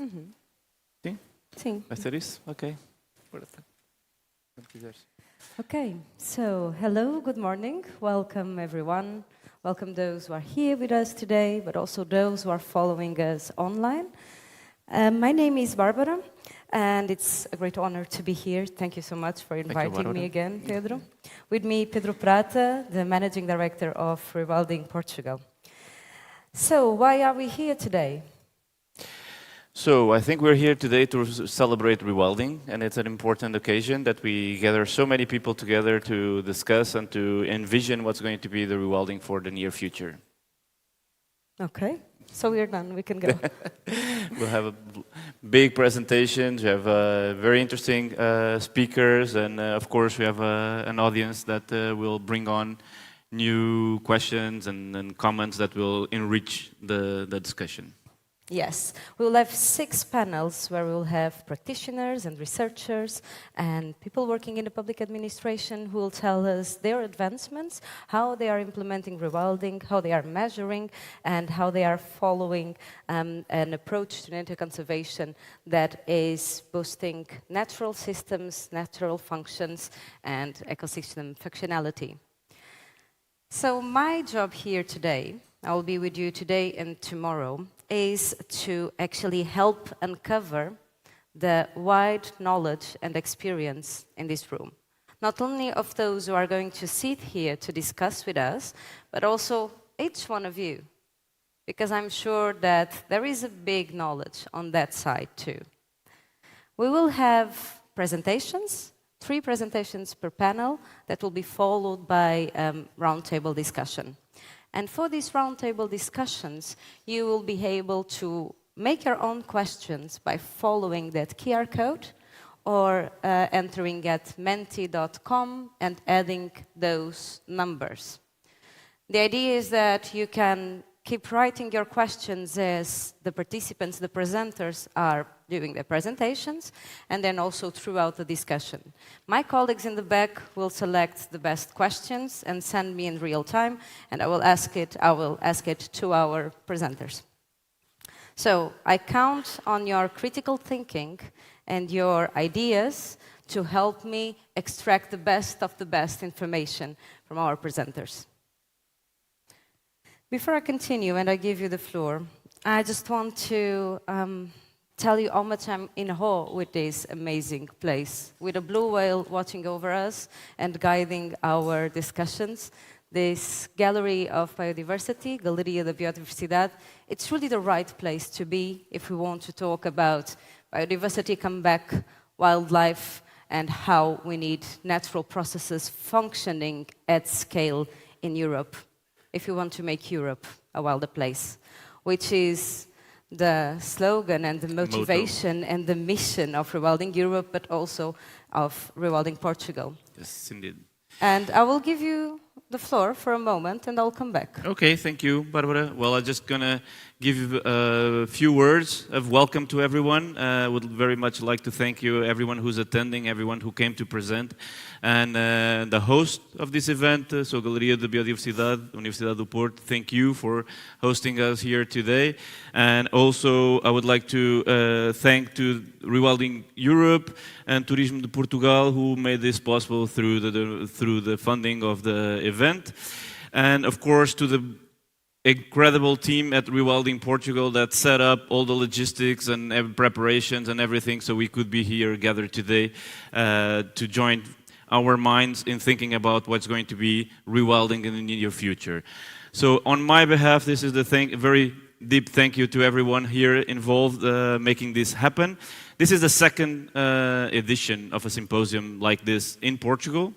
Uhum. Sim? Sim. Vai ser isso? Ok. Okay, so hello, good morning. Welcome everyone. Welcome those who are here with us today, but also those who are following us online. My name is Barbara, and it's a great honor to be here. Thank you so much for inviting me again, Pedro. With me, Pedro Prata, the Managing Director of Rewilding Portugal. So, why are we here today? So I think we're here today to celebrate rewilding, and it's an important occasion that we gather so many people together to discuss and to envision what's going to be the rewilding for the near future. Okay, so we're done, we can go. We'll have a big presentation, we have very interesting speakers, and of course we have an audience that will bring on new questions and comments that will enrich the discussion. Yes, we will have 6 panels where we will have practitioners and researchers and people working in the public administration who will tell us their advancements, how they are implementing rewilding, how they are measuring, and how they are following an approach to nature conservation that is boosting natural systems, natural functions, and ecosystem functionality. So my job here today, I will be with you today and tomorrow, is to actually help uncover the wide knowledge and experience in this room. Not only of those who are going to sit here to discuss with us, but also each one of you. Because I'm sure that there is a big knowledge on that side too. We will have presentations, 3 presentations per panel that will be followed by roundtable discussion. And for these roundtable discussions, you will be able to make your own questions by following that QR code or entering at menti.com and adding those numbers. The idea is that you can keep writing your questions as the participants, the presenters, are doing their presentations, and then also throughout the discussion. My colleagues in the back will select the best questions and send me in real time, and I will ask it to our presenters. So I count on your critical thinking and your ideas to help me extract the best of the best information from our presenters. Before I continue and I give you the floor, I just want to tell you how much I'm in awe with this amazing place, with a blue whale watching over us and guiding our discussions. This Gallery of Biodiversity, Galeria da Biodiversidade, it's really the right place to be if we want to talk about biodiversity, comeback, wildlife, and how we need natural processes functioning at scale in Europe. If you want to make Europe a wilder place, which is the slogan and the motivation and the mission of Rewilding Europe, but also of Rewilding Portugal. Yes, indeed. And I will give you the floor for a moment, and I'll come back. Okay, thank you, Barbara. Well, I'm just going to give you a few words of welcome to everyone. I would very much like to thank you, everyone who's attending, everyone who came to present, and the host of this event, so Galeria da Biodiversidade, Universidade do Porto, thank you for hosting us here today. And also, I would like to thank to Rewilding Europe and Turismo de Portugal, who made this possible through the funding of the event. And of course, to the incredible team at Rewilding Portugal that set up all the logistics and preparations and everything so we could be here gathered today to join our minds in thinking about what's going to be rewilding in the near future. So on my behalf, this is a very deep thank you to everyone here involved making this happen. This is the second edition of a symposium like this in Portugal.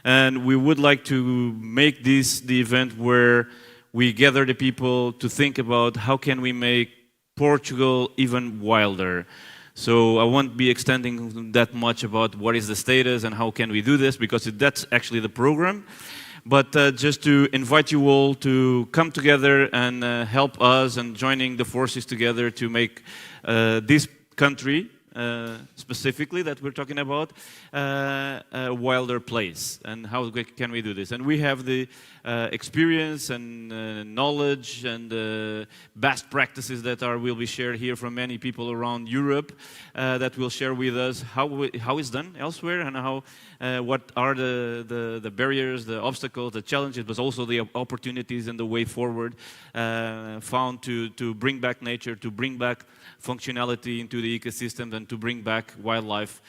And we would like to make this the event where we gather the people to think about how can we make Portugal even wilder. So I won't be extending that much about what is the status and how can we do this, because that's actually the program. But just to invite you all to come together and help us and joining the forces together to make this country specifically that we're talking about, a wilder place. And how can we do this? And we have the experience and knowledge and best practices that will be shared here from many people around Europe that will share with us how it's done elsewhere and how what are the barriers, the obstacles, the challenges, but also the opportunities and the way forward found to bring back nature, to bring back functionality into the ecosystem, and to bring back wildlife,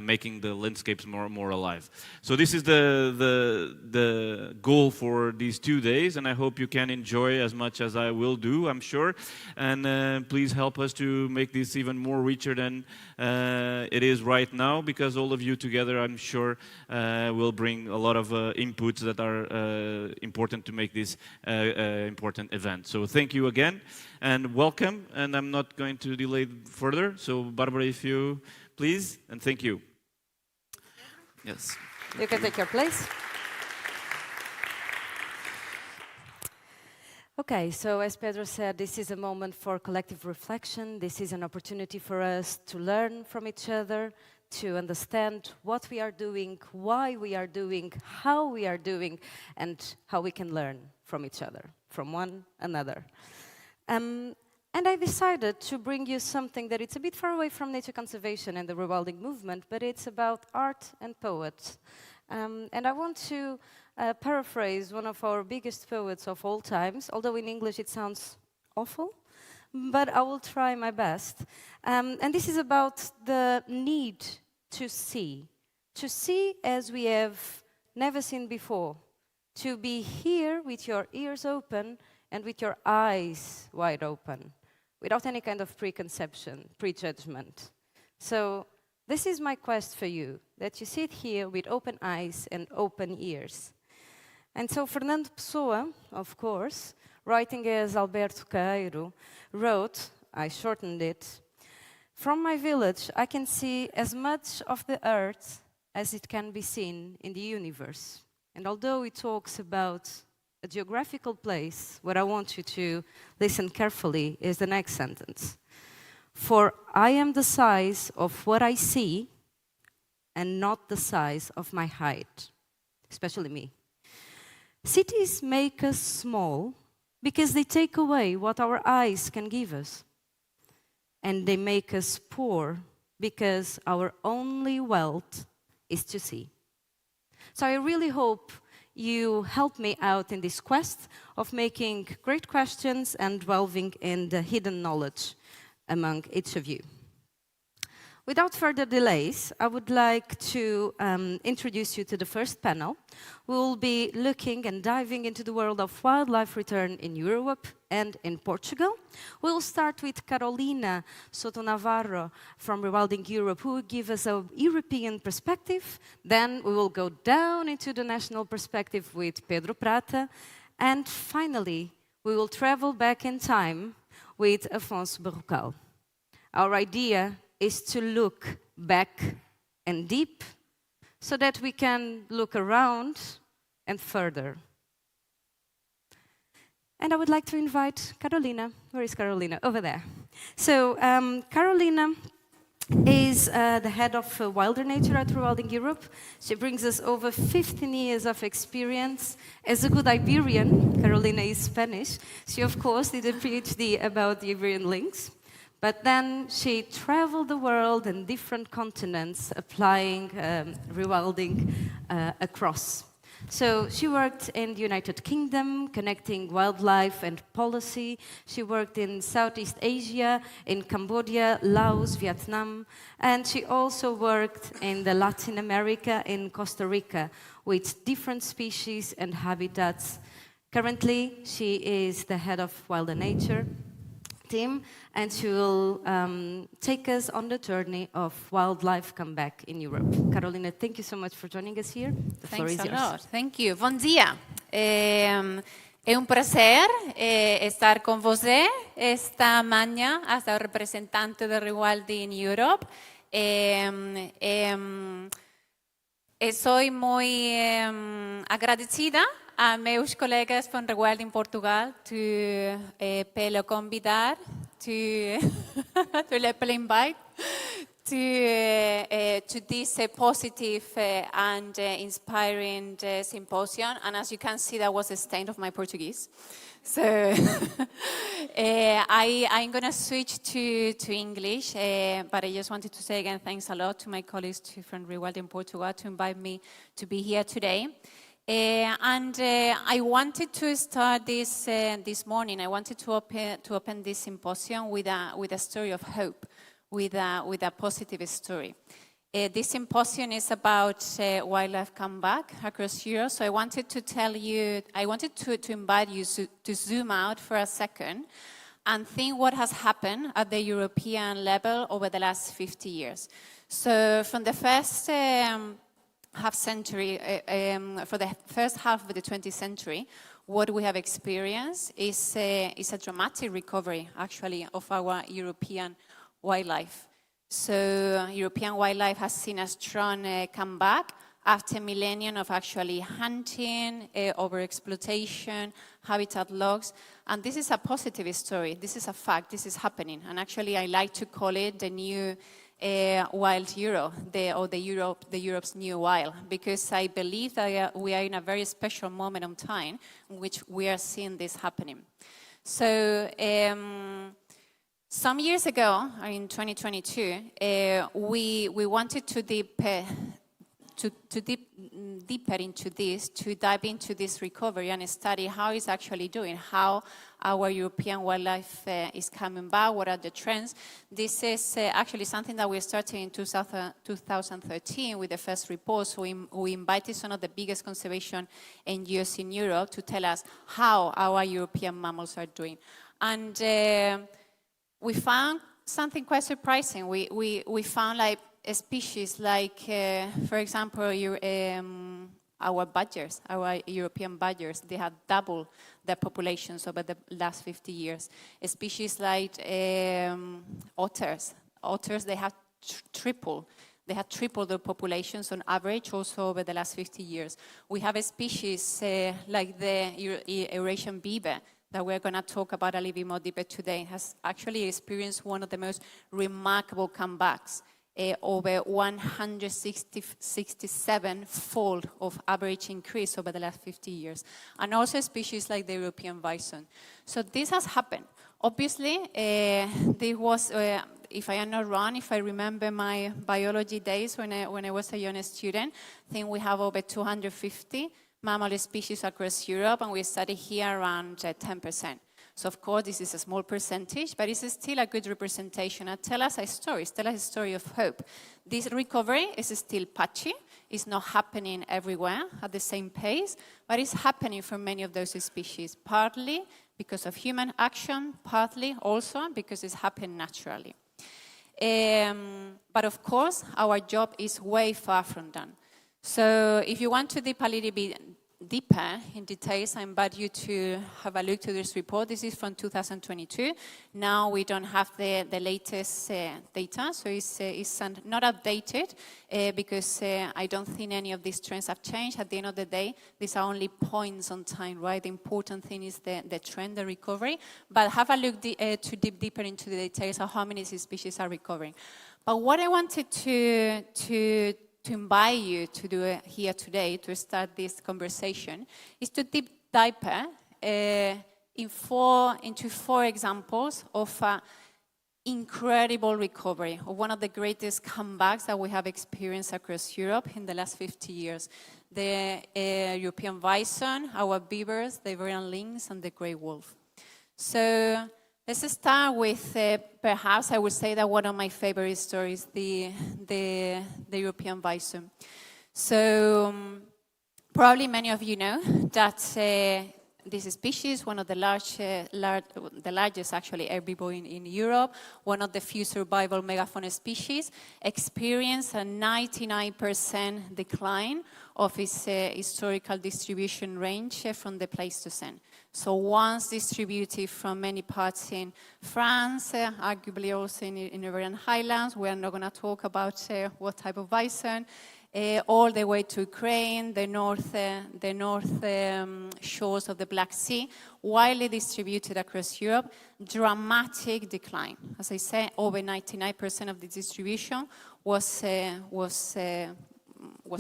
making the landscapes more alive. So this is the goal for these 2 days, and I hope you can enjoy as much as I will do, I'm sure. And please help us to make this even more richer than it is right now, because all of you together, I'm sure, will bring a lot of inputs that are important to make this important event. So thank you again, and welcome. And I'm not going to delay further. So Barbara, if you please, and thank you. Yes. You can take your place. Okay, so as Pedro said, this is a moment for collective reflection. This is an opportunity for us to learn from each other, to understand what we are doing, why we are doing, how we are doing, and how we can learn from each other, from one another. And I decided to bring you something that it's a bit far away from nature conservation and the rewilding movement, but it's about art and poets. And I want to paraphrase one of our biggest poets of all times, although in English it sounds awful, but I will try my best. And this is about the need to see as we have never seen before, to be here with your ears open and with your eyes wide open, without any kind of preconception, prejudgment. So this is my quest for you, that you sit here with open eyes and open ears. And so Fernando Pessoa, of course, writing as Alberto Caeiro, wrote, I shortened it, "From my village I can see as much of the earth as it can be seen in the universe." And although it talks about a geographical place, what I want you to listen carefully is the next sentence. "For I am the size of what I see and not the size of my height," especially me. "Cities make us small because they take away what our eyes can give us. And they make us poor because our only wealth is to see." So I really hope you help me out in this quest of making great questions and delving in the hidden knowledge among each of you. Without further delays, I would like to introduce you to the first panel. We will be looking and diving into the world of wildlife return in Europe and in Portugal. We will start with Carolina Soto Navarro from Rewilding Europe, who will give us a European perspective. Then we will go down into the national perspective with Pedro Prata. And finally, we will travel back in time with Afonso Barrocal. Our idea is to look back and deep so that we can look around and further. And I would like to invite Carolina. Where is Carolina? Over there. So Carolina is the head of Wilder Nature at Rewilding Europe. She brings us over 15 years of experience. As a good Iberian, Carolina is Spanish. She, of course, did a PhD about the Iberian lynx. But then she traveled the world and different continents, applying rewilding across. So she worked in the United Kingdom, connecting wildlife and policy. She worked in Southeast Asia, in Cambodia, Laos, Vietnam. And she also worked in the Latin America, in Costa Rica, with different species and habitats. Currently, she is the head of Wilder Nature team, and she will take us on the journey of wildlife comeback in Europe. Carolina, thank you so much for joining us here. The floor is yours. Thanks a lot. Thank you. Bom dia. É prazer estar com você esta manhã, as a representante de Rewilding Europe. Sou muito agradecida a meus colegas from Rewilding Portugal pelo convidar to to Leppelin Bike to this positive and inspiring symposium. And as you can see, that was a stain of my Portuguese. So I'm going to switch to English, but I just wanted to say again, thanks a lot to my colleagues from Rewilding Portugal to invite me to be here today. I wanted to start this morning. I wanted to open this symposium with a story of hope, with a positive story. This symposium is about wildlife comeback across Europe. So I wanted to invite you to zoom out for a second and think what has happened at the European level over the last 50 years. So from the first half century, for the first half of the 20th century, what we have experienced is a dramatic recovery, actually, of our European wildlife. So European wildlife has seen a strong comeback after a millennium of actually hunting, overexploitation, habitat loss. And this is a positive story. This is a fact. This is happening. And actually, I like to call it the new wild Europe, Europe's new wild, because I believe that we are in a very special moment of time in which we are seeing this happening. So some years ago, in 2022, we wanted to deeper into this, to dive into this recovery and study how it's actually doing, how our European wildlife is coming back, what are the trends. This is actually something that we started in 2013 with the first report. So we invited some of the biggest conservation NGOs in Europe to tell us how our European mammals are doing. And we found something quite surprising. We found like a species like, for example, our badgers, our European badgers, they have doubled their populations over the last 50 years. A species like otters, they have tripled. They have tripled their populations on average also over the last 50 years. We have a species like the Eurasian beaver that we're going to talk about a little bit more deeper today, has actually experienced one of the most remarkable comebacks, over 167-fold of average increase over the last 50 years. And also species like the European bison. So this has happened. Obviously, there was, if I am not wrong, if I remember my biology days when I was a young student, I think we have over 250 mammal species across Europe, and we study here around 10%. So of course, this is a small percentage, but it's still a good representation and tell us a story of hope. This recovery is still patchy. It's not happening everywhere at the same pace, but it's happening for many of those species, partly because of human action, partly also because it's happening naturally. But of course, our job is way far from done. So if you want to dip a little bit deeper in details, I invite you to have a look to this report. This is from 2022. Now we don't have the latest data, so it's not updated because I don't think any of these trends have changed. At the end of the day, these are only points on time, right? The important thing is the trend, the recovery. But have a look to dip deeper into the details of how many species are recovering. But what I wanted to invite you to do here today to start this conversation is to deep dive into four examples of incredible recovery, of one of the greatest comebacks that we have experienced across Europe in the last 50 years. The European bison, our beavers, the Iberian lynx, and the grey wolf. So let's start with, perhaps I would say that one of my favorite stories, the European bison. So probably many of you know that this species, one of the largest actually herbivore in Europe, one of the few survival megafauna species, experienced a 99% decline of its historical distribution range from the Pleistocene. So once distributed from many parts in France, arguably also in Iberian Highlands, we are not going to talk about what type of bison, all the way to Ukraine, the north shores of the Black Sea, widely distributed across Europe, dramatic decline. As I said, over 99% of the distribution was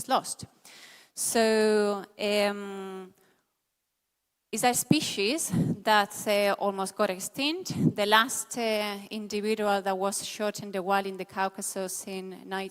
lost. So it's a species that almost got extinct. The last individual that was shot in the wild in the Caucasus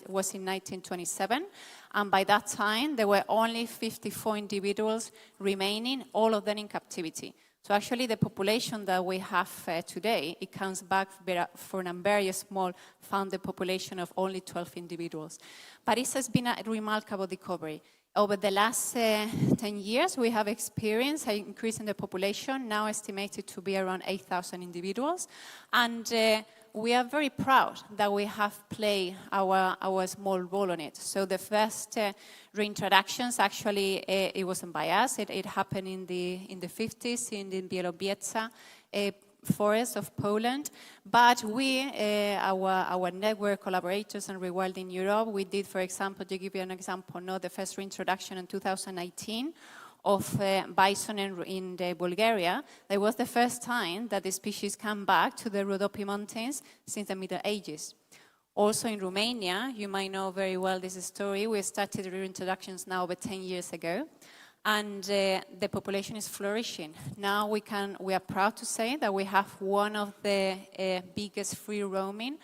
was in 1927. And by that time, there were only 54 individuals remaining, all of them in captivity. So actually, the population that we have today, it comes back from a very small founded population of only 12 individuals. But it has been a remarkable recovery. Over the last 10 years, we have experienced an increase in the population, now estimated to be around 8,000 individuals. And we are very proud that we have played our small role on it. So the first reintroductions, actually, it wasn't by us. It happened in the 50s in the Bielorussia forest of Poland. But we, our network collaborators and Rewilding Europe, we did, for example, to give you an example, the first reintroduction in 2019 of bison in Bulgaria. That was the first time that the species came back to the Rhodope Mountains since the Middle Ages. Also in Romania, you might know very well this story. We started reintroductions now over 10 years ago. And the population is flourishing. Now we are proud to say that we have one of the biggest free-roaming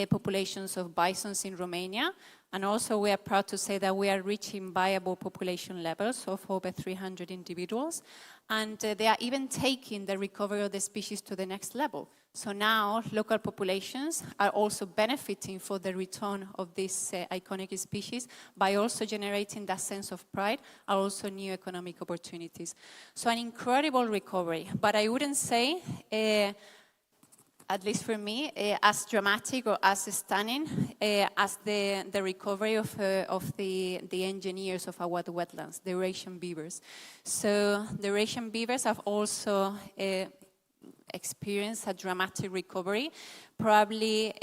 populations of bisons in Romania. And also we are proud to say that we are reaching viable population levels of over 300 individuals. And they are even taking the recovery of the species to the next level. So now local populations are also benefiting for the return of this iconic species by also generating that sense of pride and also new economic opportunities. So an incredible recovery, but I wouldn't say, at least for me, as dramatic or as stunning as the recovery of the engineers of our wetlands, the Eurasian beavers. So the Eurasian beavers have also experienced a dramatic recovery. Probably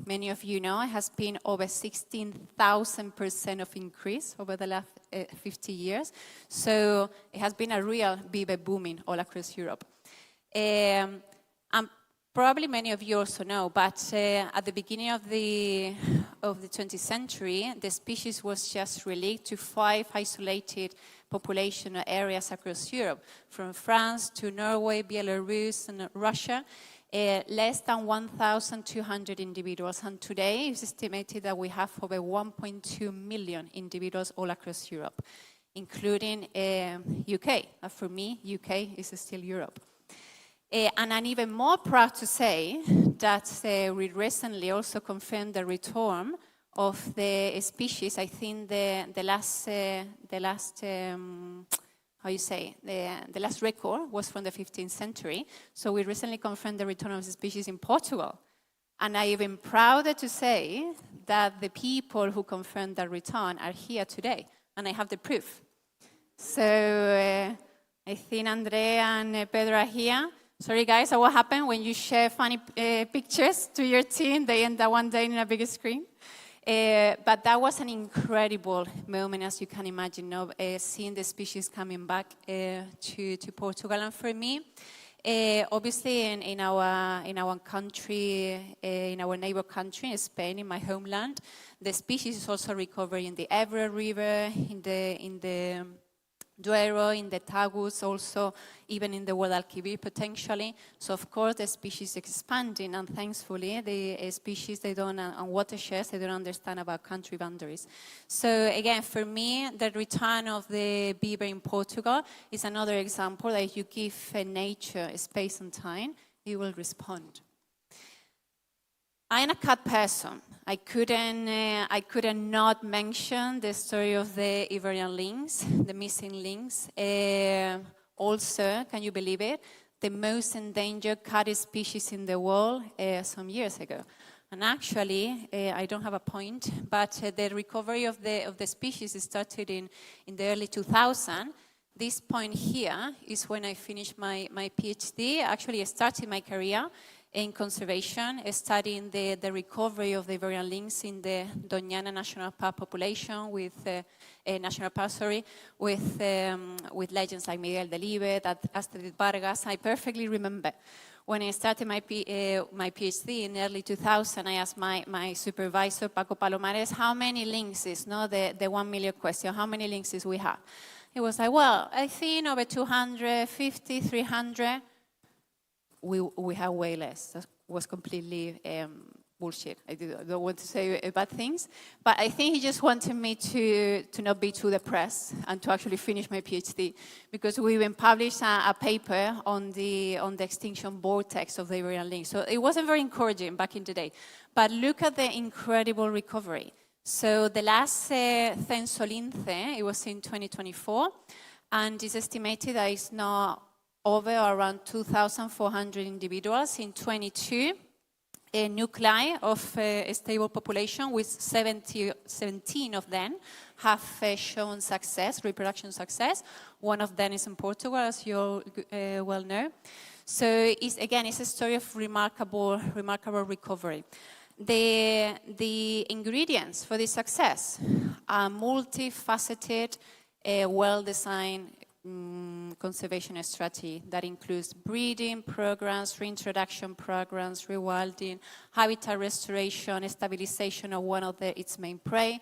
many of you know it has been over 16,000% of increase over the last 50 years. So it has been a real beaver booming all across Europe. And probably many of you also know, but at the beginning of the 20th century, the species was just released to 5 isolated population areas across Europe, from France to Norway, Belarus, and Russia. Less than 1,200 individuals, and today it's estimated that we have over 1.2 million individuals all across Europe, including UK. For me, UK is still Europe. And I'm even more proud to say that we recently also confirmed the return of the species. I think the last record was from the 15th century. So we recently confirmed the return of the species in Portugal. And I'm even prouder to say that the people who confirmed that return are here today. And I have the proof. So I think Andrea and Pedro are here. Sorry guys, what happened when you share funny pictures to your team? They end up one day in a big screen. But that was an incredible moment, as you can imagine, seeing the species coming back to Portugal. And for me, obviously in our country, in our neighbor country, in Spain, in my homeland, the species is also recovering in the Ebro River, in the Duero, in the Tagus, also even in the Guadalquivir potentially. So of course the species is expanding, and thankfully the species and watersheds, they don't understand about country boundaries. So again, for me, the return of the beaver in Portugal is another example that if you give nature space and time, it will respond. I'm a cat person. I couldn't not mention the story of the Iberian lynx, the missing lynx. Also, can you believe it? The most endangered cat species in the world some years ago. And actually, I don't have a point, but the recovery of the species started in the early 2000s. This point here is when I finished my PhD. Actually, I started my career in conservation, studying the recovery of the Iberian lynx in the Doñana National Park population with National Park, with legends like Miguel Delibes, Astrid Vargas. I perfectly remember when I started my PhD in early 2000, I asked my supervisor, Paco Palomares, how many lynxes, the 1 million question, how many lynxes we have? He was like, well, I think over 250, 300. We have way less. That was completely bullshit. I don't want to say bad things, but I think he just wanted me to not be too depressed and to actually finish my PhD, because we even published a paper on the extinction vortex of the Iberian lynx. So it wasn't very encouraging back in the day. But look at the incredible recovery. So the last censo Lince, it was in 2024, and it's estimated that it's now over around 2,400 individuals in 22 nuclei of a stable population, with 17 of them have shown success, reproduction success. One of them is in Portugal, as you all well know. So it's a story of remarkable recovery. The ingredients for this success are multifaceted, well-designed conservation strategy that includes breeding programs, reintroduction programs, rewilding, habitat restoration, stabilization of one of its main prey,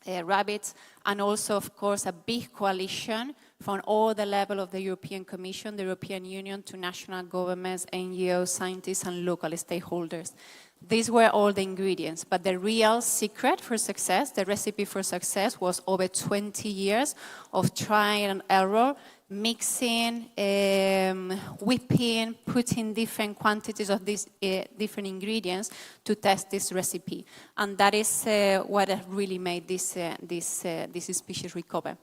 rabbits, and also, of course, a big coalition from all the level of the European Commission, the European Union, to national governments, NGOs, scientists, and local stakeholders. These were all the ingredients, but the real secret for success, the recipe for success, was over 20 years of trial and error, mixing, whipping, putting different quantities of these different ingredients to test this recipe. And that is what really made this species recover.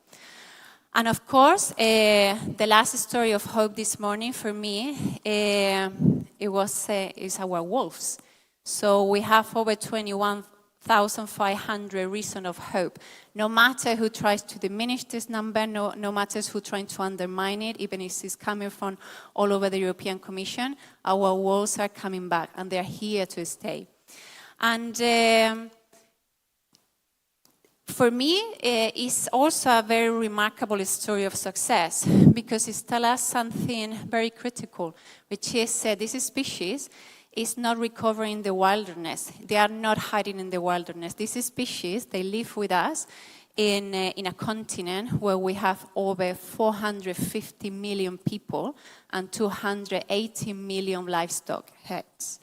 And of course, the last story of hope this morning for me, is our wolves. So we have over 21,500 reasons of hope. No matter who tries to diminish this number, no matter who tries to undermine it, even if it's coming from all over the European Commission, our wolves are coming back, and they're here to stay. And for me, it's also a very remarkable story of success, because it tells us something very critical, which is this species is not recovering in the wilderness. They are not hiding in the wilderness. These species, they live with us in a continent where we have over 450 million people and 280 million livestock heads.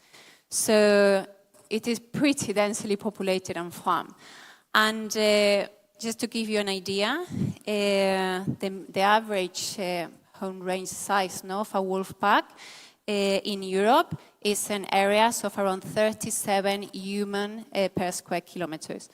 So it is pretty densely populated and farmed. And just to give you an idea, the average home range size of a wolf pack in Europe is in areas of around 37 human per square kilometers.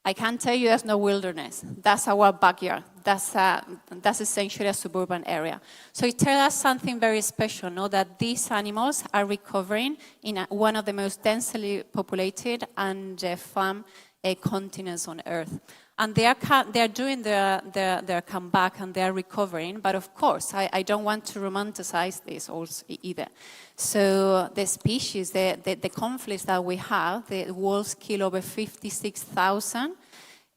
I can tell you there's no wilderness. That's our backyard. That's essentially a suburban area. So it tells us something very special, that these animals are recovering in one of the most densely populated and farmed continents on Earth. And they are doing their comeback, and they are recovering. But of course, I don't want to romanticize this also either. So the species, the conflicts that we have, the wolves kill over 56,000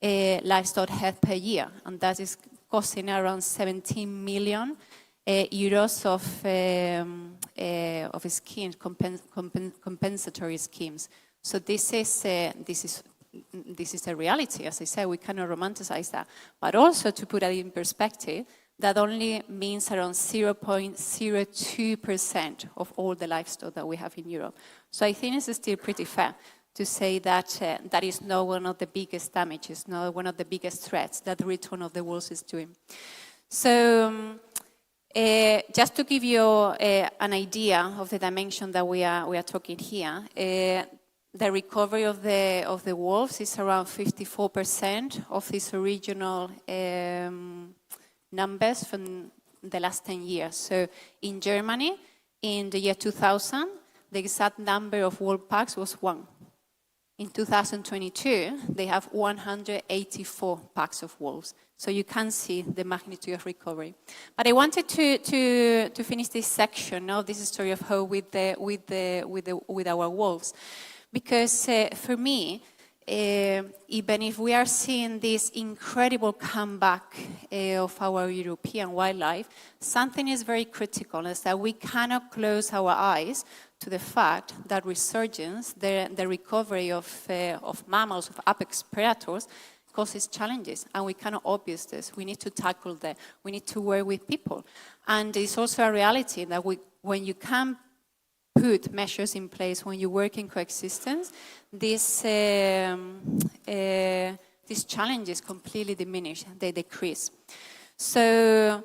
livestock head per year, and that is costing around 17 million euros of schemes, compensatory schemes. So this is a reality. As I said, we cannot romanticize that. But also, to put that in perspective, that only means around 0.02% of all the livestock that we have in Europe. So I think it's still pretty fair to say that that is not one of the biggest damages, not one of the biggest threats that the return of the wolves is doing. So just to give you an idea of the dimension that we are talking here, the recovery of the wolves is around 54% of these original numbers from the last 10 years. So in Germany, in the year 2000, the exact number of wolf packs was 1. In 2022, they have 184 packs of wolves. So you can see the magnitude of recovery. But I wanted to finish this section of this story of hope with our wolves, because for me, even if we are seeing this incredible comeback of our European wildlife, something is very critical, is that we cannot close our eyes to the fact that resurgence, the recovery of mammals, of apex predators, causes challenges, and we cannot obviate this. We need to tackle that. We need to work with people. And it's also a reality that when you can put measures in place, when you work in coexistence, these challenges completely diminish, they decrease. So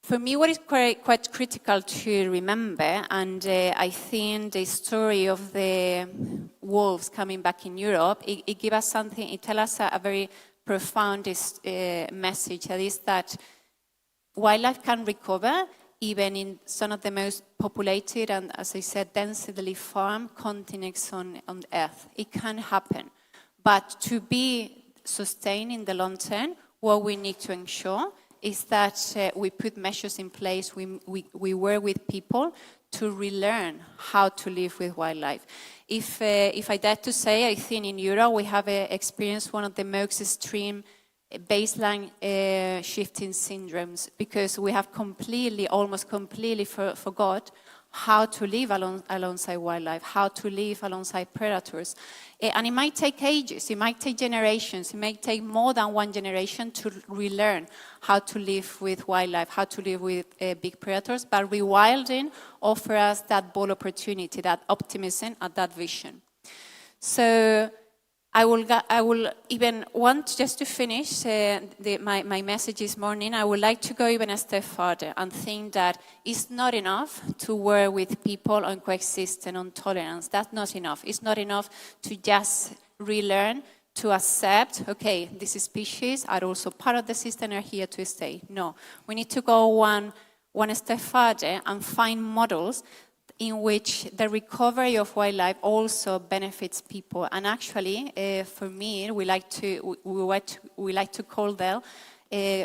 for me, what is quite critical to remember, and I think the story of the wolves coming back in Europe, it gives us something, it tells us a very profound message, that is that wildlife can recover even in some of the most populated and, as I said, densely farmed continents on Earth. It can happen. But to be sustained in the long term, what we need to ensure is that we put measures in place, we work with people to relearn how to live with wildlife. If I dare to say, I think in Europe we have experienced one of the most extreme baseline shifting syndromes, because we have almost completely forgot how to live alongside wildlife, how to live alongside predators. And it might take ages, it might take generations, it might take more than one generation to relearn how to live with wildlife, how to live with big predators, but rewilding offers us that bold opportunity, that optimism and that vision. So I will even want, just to finish my message this morning, I would like to go even a step further and think that it's not enough to work with people on coexistence, on tolerance. That's not enough. It's not enough to just relearn, to accept, okay, these species are also part of the system, are here to stay. No, we need to go one step further and find models in which the recovery of wildlife also benefits people. And actually, for me, we like to call them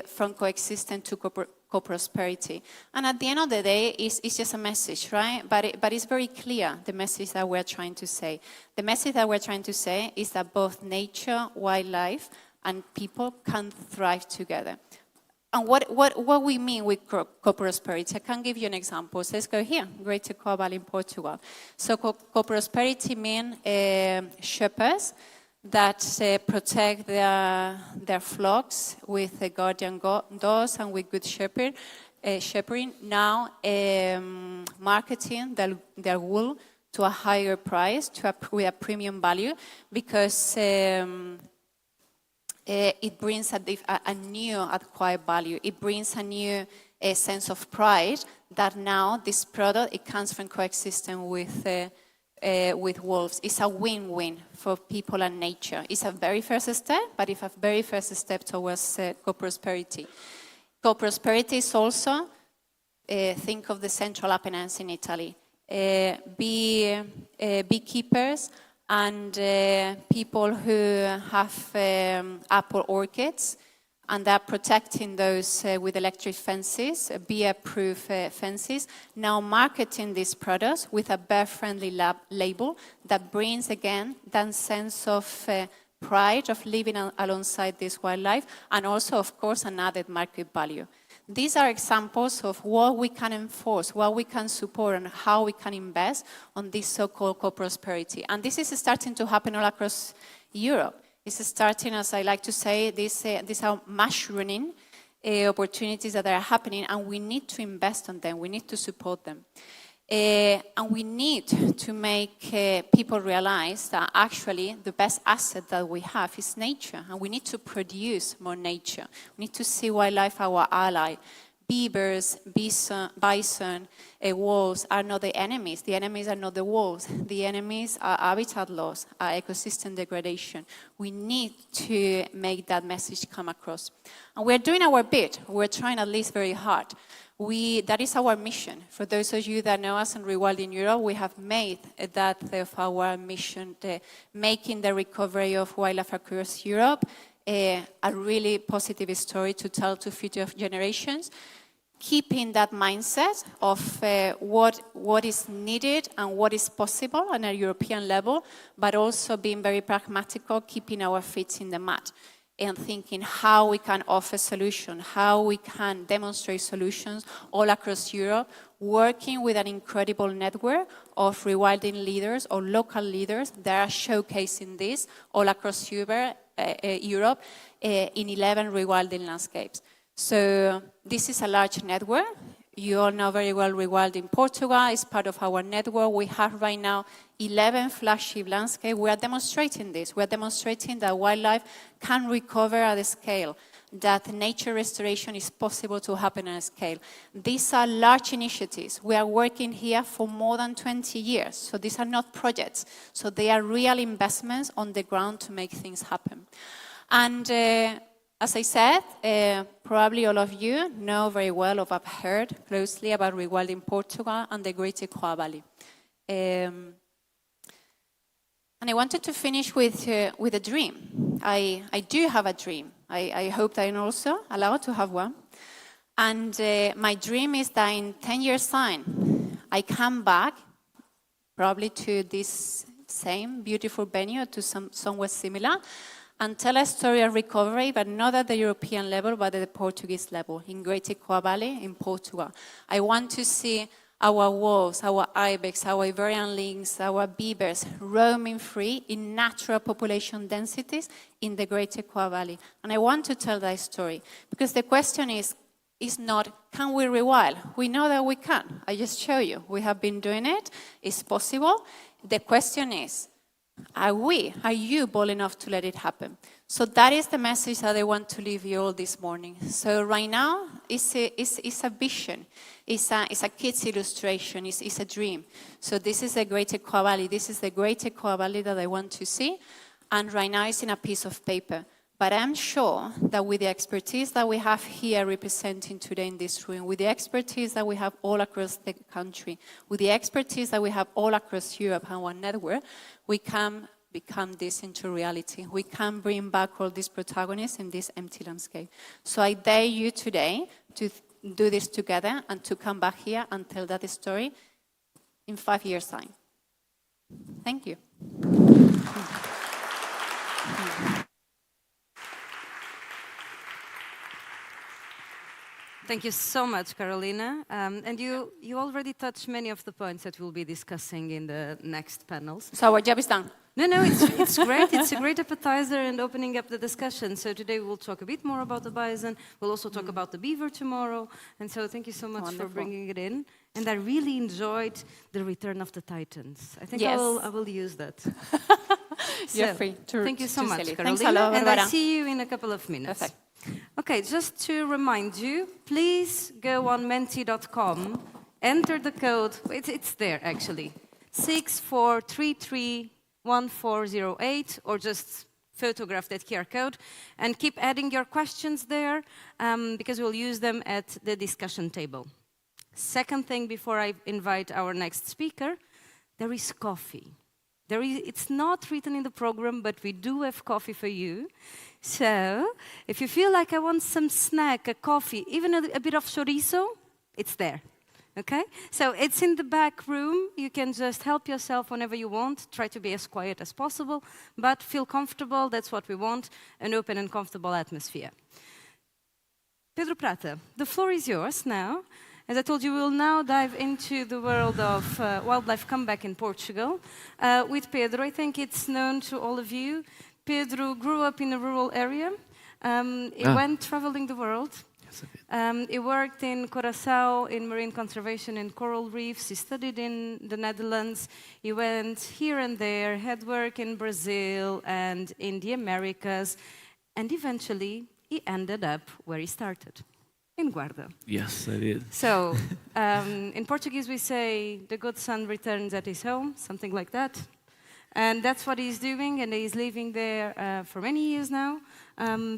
from coexistence to co-prosperity. And at the end of the day, it's just a message, right? But it's very clear, the message that we're trying to say. The message that we're trying to say is that both nature, wildlife, and people can thrive together. And what we mean with co-prosperity, I can give you an example. So let's go here, Greater Cobalt in Portugal. So co-prosperity means shepherds that protect their flocks with the guardian dogs and with good shepherding. Now marketing their wool to a higher price, with a premium value, because it brings a new acquired value. It brings a new sense of pride that now this product, it comes from coexistence with wolves. It's a win-win for people and nature. It's a very first step, but it's a very first step towards co-prosperity. Co-prosperity is also, think of the Central Apennines in Italy. Beekeepers and people who have apple orchards, and they're protecting those with electric fences, bee-proof fences, now marketing these products with a bear-friendly label that brings, again, that sense of pride of living alongside this wildlife, and also, of course, an added market value. These are examples of what we can enforce, what we can support, and how we can invest on this so-called co-prosperity. And this is starting to happen all across Europe. It's starting, as I like to say, these are mushrooming opportunities that are happening, and we need to invest on them. We need to support them. And we need to make people realize that actually the best asset that we have is nature, and we need to produce more nature. We need to see wildlife our ally, Beavers, bison, wolves are not the enemies. The enemies are not the wolves. The enemies are habitat loss, are ecosystem degradation. We need to make that message come across. And we're doing our bit. We're trying at least very hard. That is our mission. For those of you that know us in Rewilding Europe, we have made that of our mission, making the recovery of wildlife across Europe a really positive story to tell to future generations, keeping that mindset of what is needed and what is possible on a European level, but also being very pragmatical, keeping our feet in the mat and thinking how we can offer solutions, how we can demonstrate solutions all across Europe, working with an incredible network of rewilding leaders or local leaders that are showcasing this all across Europe in 11 rewilding landscapes. So this is a large network. You all know very well Rewilding Portugal is part of our network. We have right now 11 flagship landscapes. We are demonstrating this. We are demonstrating that wildlife can recover at a scale, that nature restoration is possible to happen at a scale. These are large initiatives. We are working here for more than 20 years. So these are not projects. So they are real investments on the ground to make things happen. And as I said, probably all of you know very well or have heard closely about Rewilding Portugal and the Great Ecoa Valley. And I wanted to finish with a dream. I do have a dream. I hope that I'm also allowed to have one. And my dream is that in 10 years' time, I come back probably to this same beautiful venue, to somewhere similar, and tell a story of recovery, but not at the European level, but at the Portuguese level, in Great Ecoa Valley in Portugal. I want to see our wolves, our ibex, our Iberian lynx, our beavers roaming free in natural population densities in the Great Ecoa Valley. And I want to tell that story, because the question is not, can we rewild? We know that we can. I just show you. We have been doing it. It's possible. The question is, are you bold enough to let it happen? So that is the message that I want to leave you all this morning. So right now, it's a vision. It's a kid's illustration. It's a dream. So this is the Great Ecoa Valley. This is the Great Ecoa Valley that I want to see. And right now, it's in a piece of paper. But I'm sure that with the expertise that we have here representing today in this room, with the expertise that we have all across the country, with the expertise that we have all across Europe and our network, we can become this into reality. We can bring back all these protagonists in this empty landscape. So I dare you today to do this together and to come back here and tell that story in 5 years' time. Thank you. Thank you so much, Carolina. And you already touched many of the points that we'll be discussing in the next panels. So our job is done. No, it's great. It's a great appetizer and opening up the discussion. So today we'll talk a bit more about the bison. We'll also talk about the beaver tomorrow. And so thank you so much for bringing it in. And I really enjoyed the return of the Titans. I think I will use that. You're free. Thank you so much, Carolina. Thanks a lot, and I see you in a couple of minutes. Perfect. Okay, just to remind you, please go on menti.com, enter the code, it's there actually, 64331408, or just photograph that QR code, and keep adding your questions there, because we'll use them at the discussion table. Second thing, before I invite our next speaker, there is coffee. It's not written in the program, but we do have coffee for you. So, if you feel like I want some snack, a coffee, even a bit of chorizo, it's there. Okay? So, it's in the back room. You can just help yourself whenever you want. Try to be as quiet as possible, but feel comfortable. That's what we want, an open and comfortable atmosphere. Pedro Prata, the floor is yours now. As I told you, we'll now dive into the world of wildlife comeback in Portugal. With Pedro, I think it's known to all of you. Pedro grew up in a rural area. He went traveling the world. Yes, he worked in Curaçao in marine conservation and coral reefs. He studied in the Netherlands. He went here and there, had work in Brazil and in the Americas. And eventually, he ended up where he started, in Guarda. Yes, I did. So, in Portuguese we say, the good son returns at his home, something like that. And that's what he's doing, and he's living there for many years now.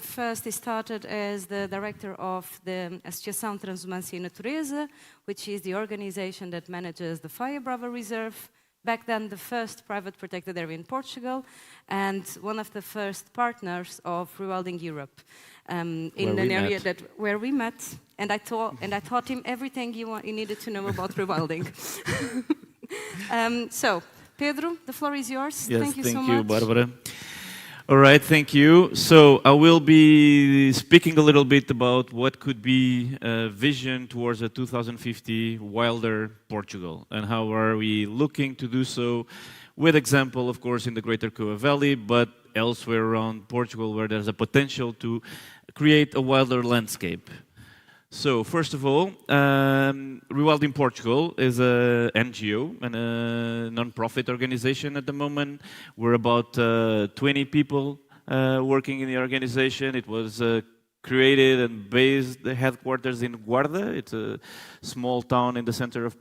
First, he started as the director of the Associação Transmissão e Natureza, which is the organization that manages the Fire Brava Reserve. Back then, the first private protected area in Portugal, and one of the first partners of Rewilding Europe, in an area where we met. And I taught him everything he needed to know about rewilding. So, Pedro, the floor is yours. Yes, thank you so much. Thank you, Barbara. All right, thank you. So I will be speaking a little bit about what could be a vision towards a 2050 wilder Portugal, and how are we looking to do so, with example, of course, in the Greater Coa Valley, but elsewhere around Portugal where there's a potential to create a wilder landscape. So, first of all, Rewilding Portugal is an NGO and a non-profit organization at the moment. We're about 20 people working in the organization. It was created and based, the headquarters in Guarda. It's a small town in the center of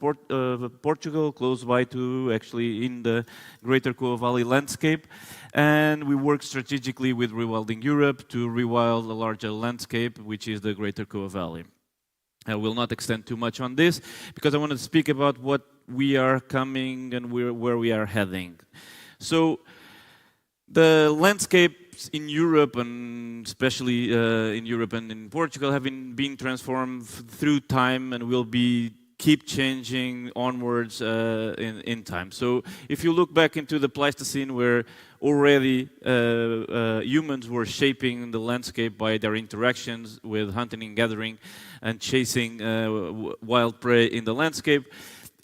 Portugal, close by to actually in the Greater Coa Valley landscape. And we work strategically with Rewilding Europe to rewild a larger landscape, which is the Greater Coa Valley. I will not extend too much on this, because I want to speak about what we are coming and where we are heading. So, the landscapes in Europe, and especially in Europe and in Portugal, have been being transformed through time and will keep changing onwards in time. So, if you look back into the Pleistocene, where already humans were shaping the landscape by their interactions with hunting and gathering and chasing wild prey in the landscape,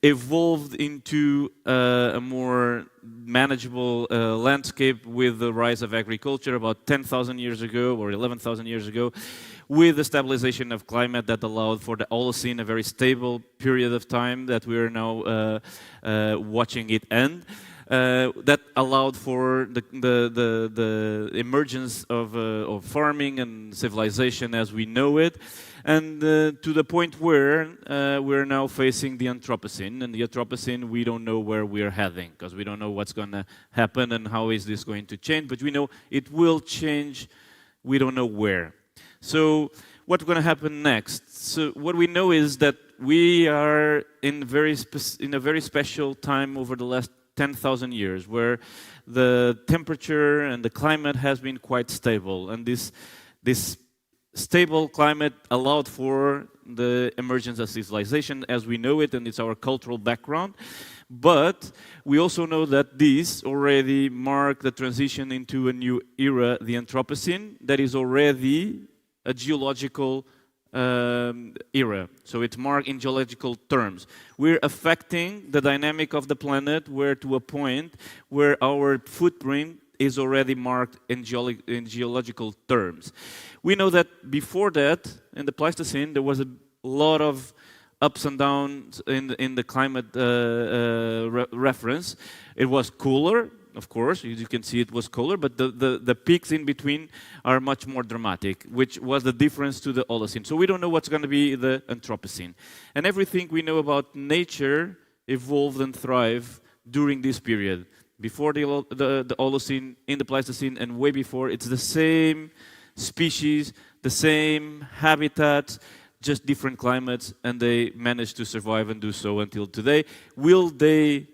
evolved into a more manageable landscape with the rise of agriculture about 10,000 years ago or 11,000 years ago, with the stabilization of climate that allowed for the Holocene, a very stable period of time that we are now watching it end. That allowed for the emergence of farming and civilization as we know it, and to the point where we're now facing the Anthropocene. And the Anthropocene, we don't know where we're heading, because we don't know what's going to happen and how is this going to change, but we know it will change, we don't know where. So what's going to happen next? So what we know is that we are in a very special time over the last 10,000 years, where the temperature and the climate has been quite stable, and this stable climate allowed for the emergence of civilization as we know it, and it's our cultural background. But we also know that these already mark the transition into a new era, the Anthropocene, that is already a geological era. So it's marked in geological terms. We're affecting the dynamic of the planet, where to a point where our footprint is already marked in geological terms. We know that before that, in the Pleistocene, there was a lot of ups and downs in the climate reference. It was cooler, of course, as you can see it was cooler, but the peaks in between are much more dramatic, which was the difference to the Holocene. So we don't know what's going to be the Anthropocene. And everything we know about nature evolved and thrived during this period. Before the Holocene, in the Pleistocene, and way before, it's the same species, the same habitat, just different climates, and they managed to survive and do so until today. Will they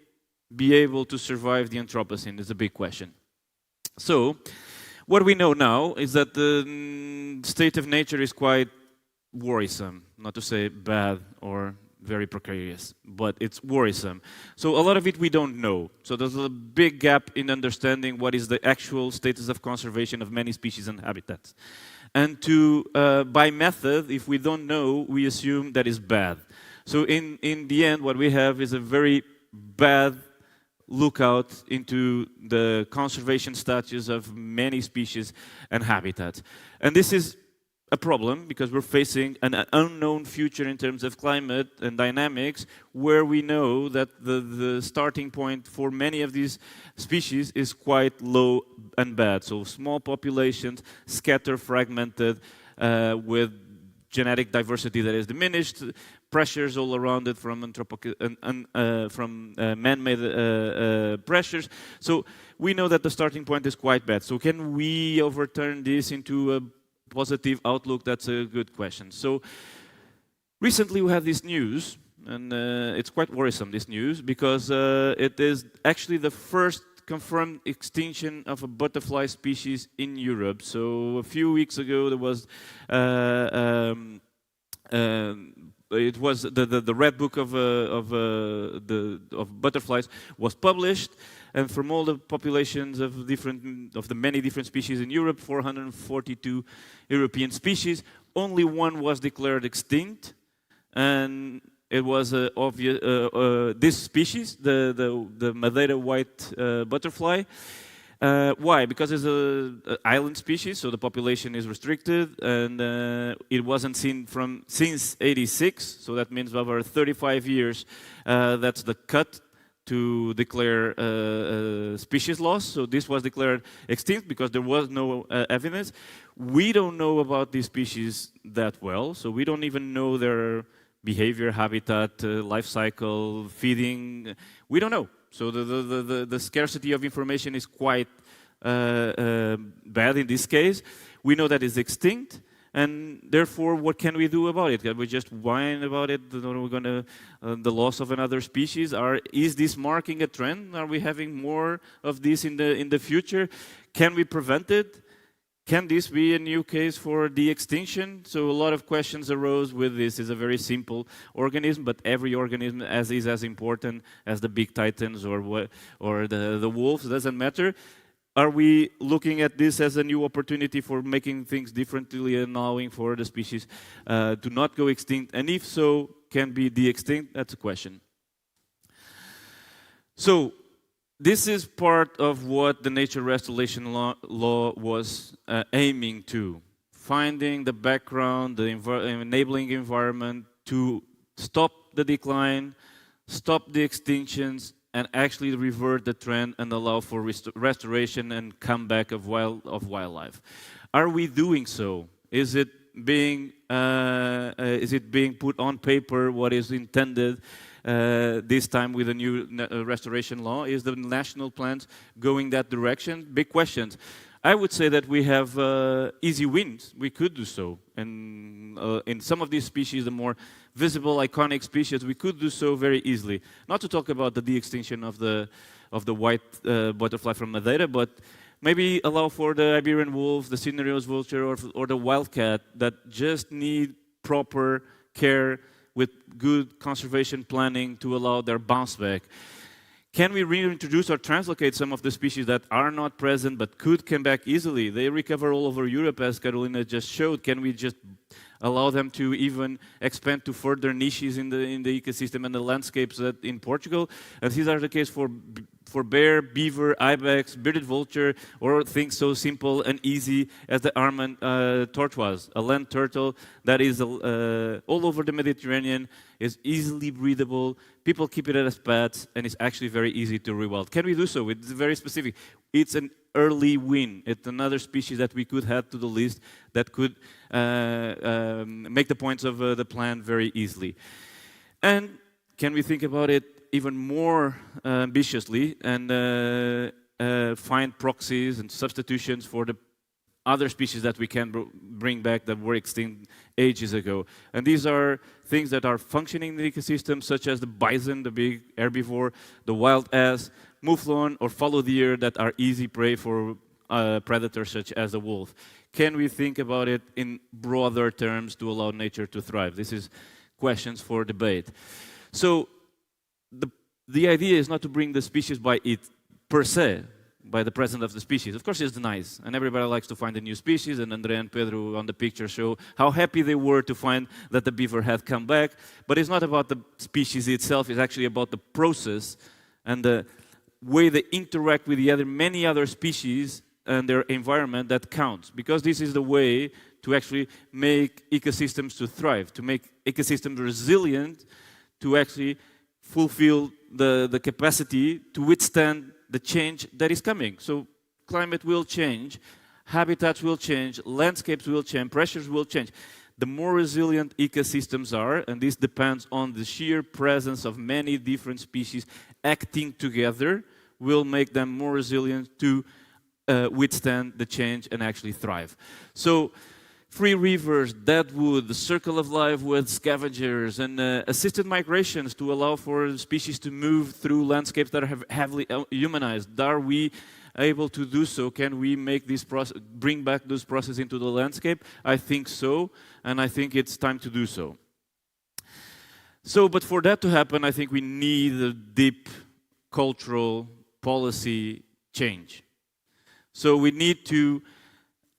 be able to survive the Anthropocene is a big question. So, what we know now is that the state of nature is quite worrisome, not to say bad or very precarious, but it's worrisome. So a lot of it we don't know. So there's a big gap in understanding what is the actual status of conservation of many species and habitats. And by method, if we don't know, we assume that is bad. So in the end, what we have is a very bad lookout into the conservation status of many species and habitats. And this is a problem because we're facing an unknown future in terms of climate and dynamics, where we know that the starting point for many of these species is quite low and bad. So small populations, scattered, fragmented, with genetic diversity that is diminished, pressures all around it from man-made pressures. So we know that the starting point is quite bad. So can we overturn this into a positive outlook? That's a good question. So recently we had this news, and it's quite worrisome, this news, because it is actually the first confirmed extinction of a butterfly species in Europe. So a few weeks ago there was it was the Red Book of butterflies was published, and from all the populations of the many different species in Europe, 442 European species, only one was declared extinct, and it was this species, the Madeira white butterfly. Why? Because it's an island species, so the population is restricted, and it wasn't seen since '86. So that means over 35 years. That's the cut to declare species loss. So this was declared extinct because there was no evidence. We don't know about these species that well, so we don't even know their behavior, habitat, life cycle, feeding. We don't know. So the scarcity of information is quite bad in this case. We know that it's extinct, and therefore, what can we do about it? Can we just whine about it? We're gonna the loss of another species? Is this marking a trend? Are we having more of this in the future? Can we prevent it? Can this be a new case for de-extinction? So a lot of questions arose with this. It's a very simple organism, but every organism is as important as the big titans or the wolves. It doesn't matter. Are we looking at this as a new opportunity for making things differently and allowing for the species to not go extinct? And if so, can be de-extinct? That's a question. So this is part of what the nature restoration law was aiming to. Finding the background, the enabling environment to stop the decline, stop the extinctions, and actually revert the trend and allow for restoration and comeback of wildlife. Are we doing so? Is it being put on paper what is intended? This time with a new restoration law? Is the national plans going that direction? Big questions. I would say that we have easy wins. We could do so. And in some of these species, the more visible, iconic species, we could do so very easily. Not to talk about the de-extinction of the white butterfly from Madeira, but maybe allow for the Iberian wolf, the Cinereous Vulture, or the wildcat that just need proper care with good conservation planning to allow their bounce back. Can we reintroduce or translocate some of the species that are not present but could come back easily? They recover all over Europe, as Carolina just showed. Can we just allow them to even expand to further niches in the ecosystem and the landscapes that in Portugal? And these are the case for bear, beaver, ibex, bearded vulture, or things so simple and easy as the Armand tortoise, a land turtle that is all over the Mediterranean, is easily breedable. People keep it as pets, and it's actually very easy to rewild. Can we do so? It's very specific. It's an early win. It's another species that we could add to the list that could make the points of the plan very easily. And can we think about it even more ambitiously and find proxies and substitutions for the other species that we can bring back that were extinct ages ago? And these are things that are functioning in the ecosystem, such as the bison, the big herbivore, the wild ass, mouflon, or fallow deer that are easy prey for predators such as the wolf. Can we think about it in broader terms to allow nature to thrive? This is questions for debate. So the idea is not to bring the species by it per se, by the presence of the species. Of course, it's nice, and everybody likes to find a new species, and Andre and Pedro on the picture show how happy they were to find that the beaver had come back. But it's not about the species itself, it's actually about the process and the way they interact with the many other species and their environment that counts. Because this is the way to actually make ecosystems to thrive, to make ecosystems resilient, to actually fulfill the capacity to withstand the change that is coming. So climate will change, habitats will change, landscapes will change, pressures will change. the more resilient ecosystems are, and this depends on the sheer presence of many different species acting together, will make them more resilient to withstand the change and actually thrive. So, free rivers, deadwood, the circle of life with scavengers, and assisted migrations to allow for species to move through landscapes that are heavily humanized. Are we able to do so? Can we make this process, bring back those processes into the landscape? I think so, and I think it's time to do so. So, but for that to happen, I think we need a deep cultural policy change. So we need to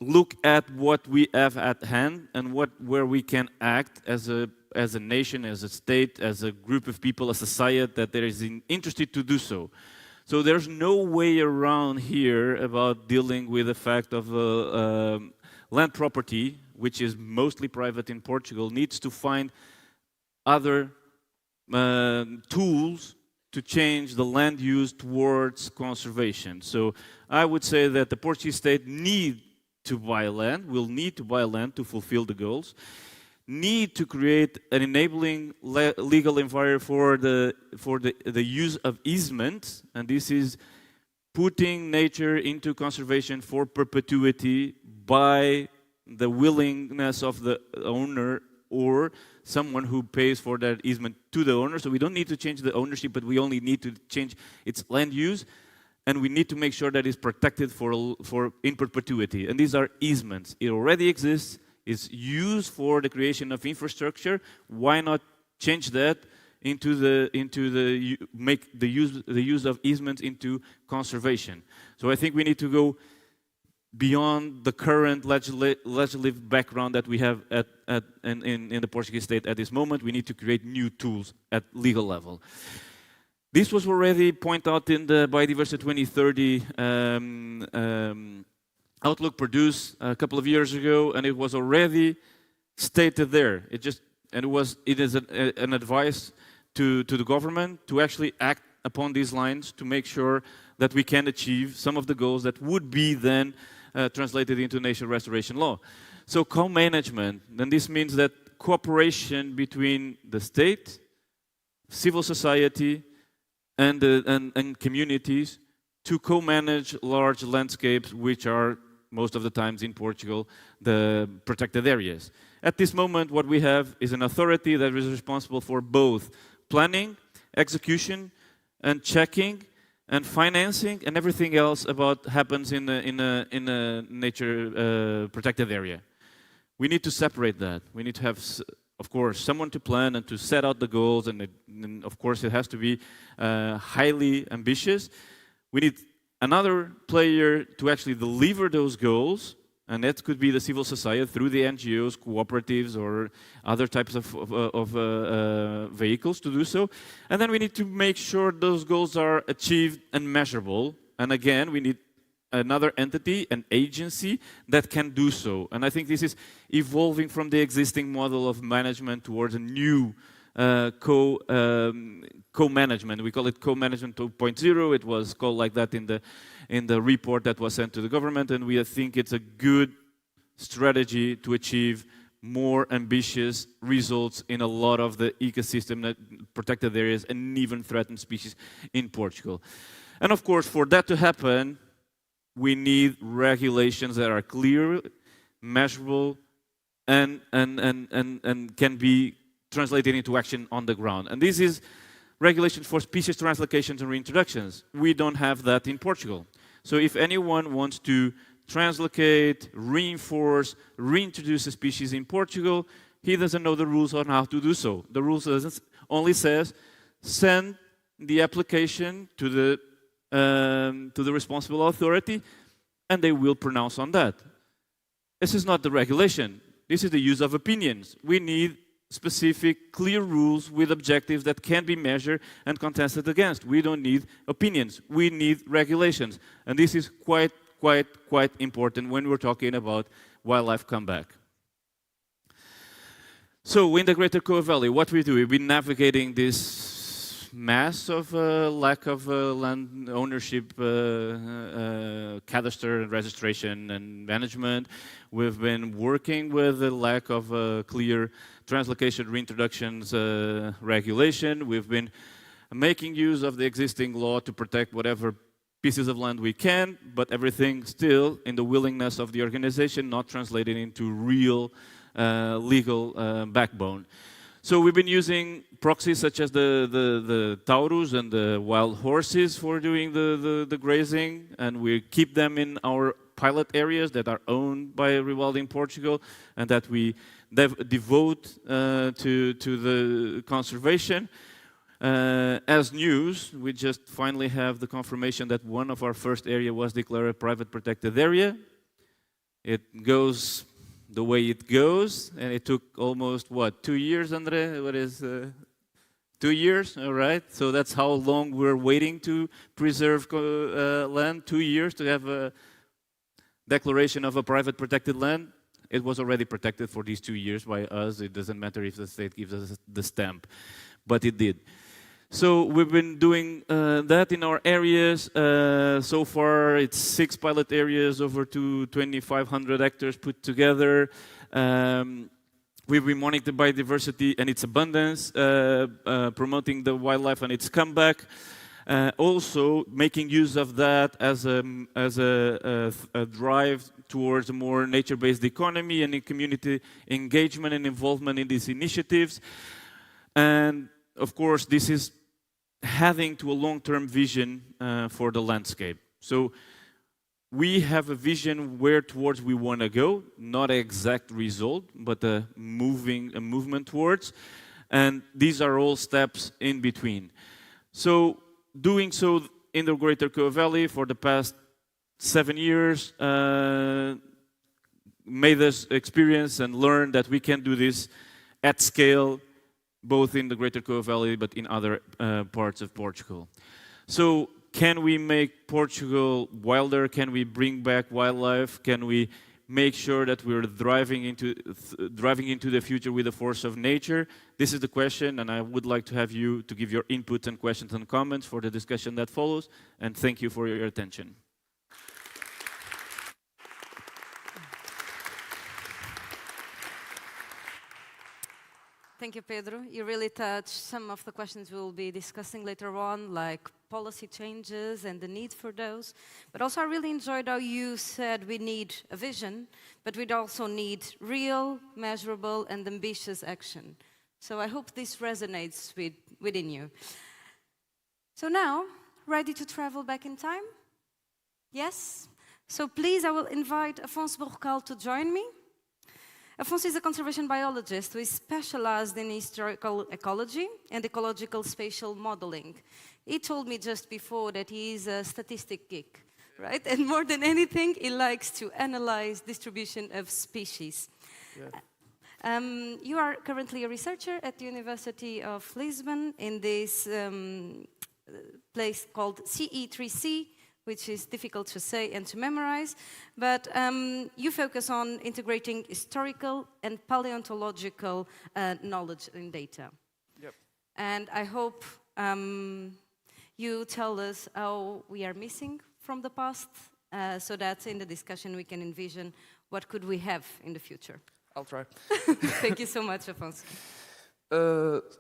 look at what we have at hand and where we can act as a nation, as a state, as a group of people, a society that there is interested to do so. So there's no way around here about dealing with the fact of land property, which is mostly private in Portugal, needs to find other tools to change the land use towards conservation. So I would say that the Portuguese state will need to buy land to fulfill the goals, need to create an enabling legal environment for the use of easements, and this is putting nature into conservation for perpetuity by the willingness of the owner or someone who pays for that easement to the owner. So we don't need to change the ownership, but we only need to change its land use, and we need to make sure that it's protected for in perpetuity. And these are easements. It already exists. It's used for the creation of infrastructure. Why not change that make the use of easements into conservation? So I think we need to go beyond the current legislative background that we have in the Portuguese state at this moment. We need to create new tools at legal level. This was already pointed out in the Biodiversity 2030 outlook produced a couple of years ago, and it was already stated there. It is an advice to the government to actually act upon these lines to make sure that we can achieve some of the goals that would be then translated into nature restoration law. So co-management, then this means that cooperation between the state, civil society, and communities to co-manage large landscapes, which are most of the times in Portugal the protected areas. At this moment, what we have is an authority that is responsible for both planning, execution, and checking, and financing, and everything else about happens in a nature protected area. We need to separate that. We need to have, of course, someone to plan and to set out the goals, and of course it has to be highly ambitious. We need another player to actually deliver those goals, and that could be the civil society through the NGOs, cooperatives, or other types of vehicles to do so. And then we need to make sure those goals are achieved and measurable. And again, we need another entity, an agency, that can do so. And I think this is evolving from the existing model of management towards a new co-management. We call it co-management 2.0. It was called like that in the report that was sent to the government, and we think it's a good strategy to achieve more ambitious results in a lot of the ecosystem protected areas and even threatened species in Portugal. And of course, for that to happen, we need regulations that are clear, measurable, and can be translated into action on the ground. And this is regulations for species translocations and reintroductions. We don't have that in Portugal. So if anyone wants to translocate, reinforce, reintroduce a species in Portugal, he doesn't know the rules on how to do so. The rules only says send the application to the responsible authority, and they will pronounce on that. This is not the regulation. This is the use of opinions. We need specific, clear rules with objectives that can be measured and contested against. We don't need opinions. We need regulations. And this is quite important when we're talking about wildlife comeback. So in the Greater Coa Valley, what we do, we've been navigating this mass of lack of land ownership, cadastre and registration and management. We've been working with the lack of clear translocation reintroductions regulation. We've been making use of the existing law to protect whatever pieces of land we can, but everything still in the willingness of the organization, not translated into real legal backbone. So we've been using proxies such as the taurus and the wild horses for doing the grazing, and we keep them in our pilot areas that are owned by Rewilding Portugal and that we devote to the conservation. As news, we just finally have the confirmation that one of our first area was declared a private protected area. It goes the way it goes, and it took almost, what, 2 years, Andre? What is 2 years? All right, so that's how long we're waiting to preserve land, 2 years to have a declaration of a private protected land. It was already protected for these 2 years by us. It doesn't matter if the state gives us the stamp, but it did. So we've been doing that in our areas. So far, it's 6 pilot areas over to 2,500 hectares put together. We've been monitoring biodiversity and its abundance, promoting the wildlife and its comeback. Also making use of that as a drive towards a more nature-based economy and in community engagement and involvement in these initiatives. And of course, this is having to a long-term vision for the landscape. So we have a vision where towards we want to go, not an exact result, but a movement towards. And these are all steps in between. So doing so in the Greater Coa Valley for the past 7 years made us experience and learn that we can do this at scale, both in the Greater Coa Valley, but in other parts of Portugal. So can we make Portugal wilder? Can we bring back wildlife? Can we make sure that we're driving into the future with the force of nature? This is the question, and I would like to have you to give your inputs and questions and comments for the discussion that follows, and thank you for your attention. Thank you, Pedro. You really touched some of the questions we'll be discussing later on, like policy changes and the need for those. But also I really enjoyed how you said we need a vision, but we'd also need real, measurable, and ambitious action. So I hope this resonates within you. So now, ready to travel back in time? Yes? So please, I will invite Afonso Borcal to join me. Afonso is a conservation biologist who is specialized in historical ecology and ecological spatial modeling. He told me just before that he is a statistic geek, right? And more than anything, he likes to analyze distribution of species. Yeah. You are currently a researcher at the University of Lisbon in this place called CE3C, which is difficult to say and to memorize, but you focus on integrating historical and paleontological knowledge and data. Yep. And I hope you tell us how we are missing from the past, so that in the discussion we can envision what could we have in the future. I'll try. Thank you so much, Afonso.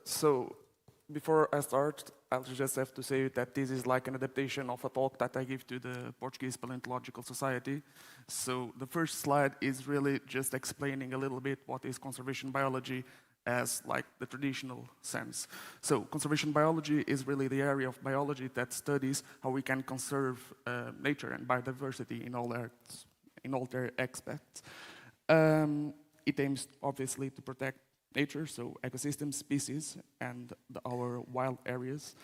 So, before I start, I'll just have to say that this is like an adaptation of a talk that I give to the Portuguese Paleontological Society. So the first slide is really just explaining a little bit what is conservation biology as like the traditional sense. So conservation biology is really the area of biology that studies how we can conserve nature and biodiversity in all their aspects. It aims obviously to protect nature, so ecosystems, species, and our wild areas.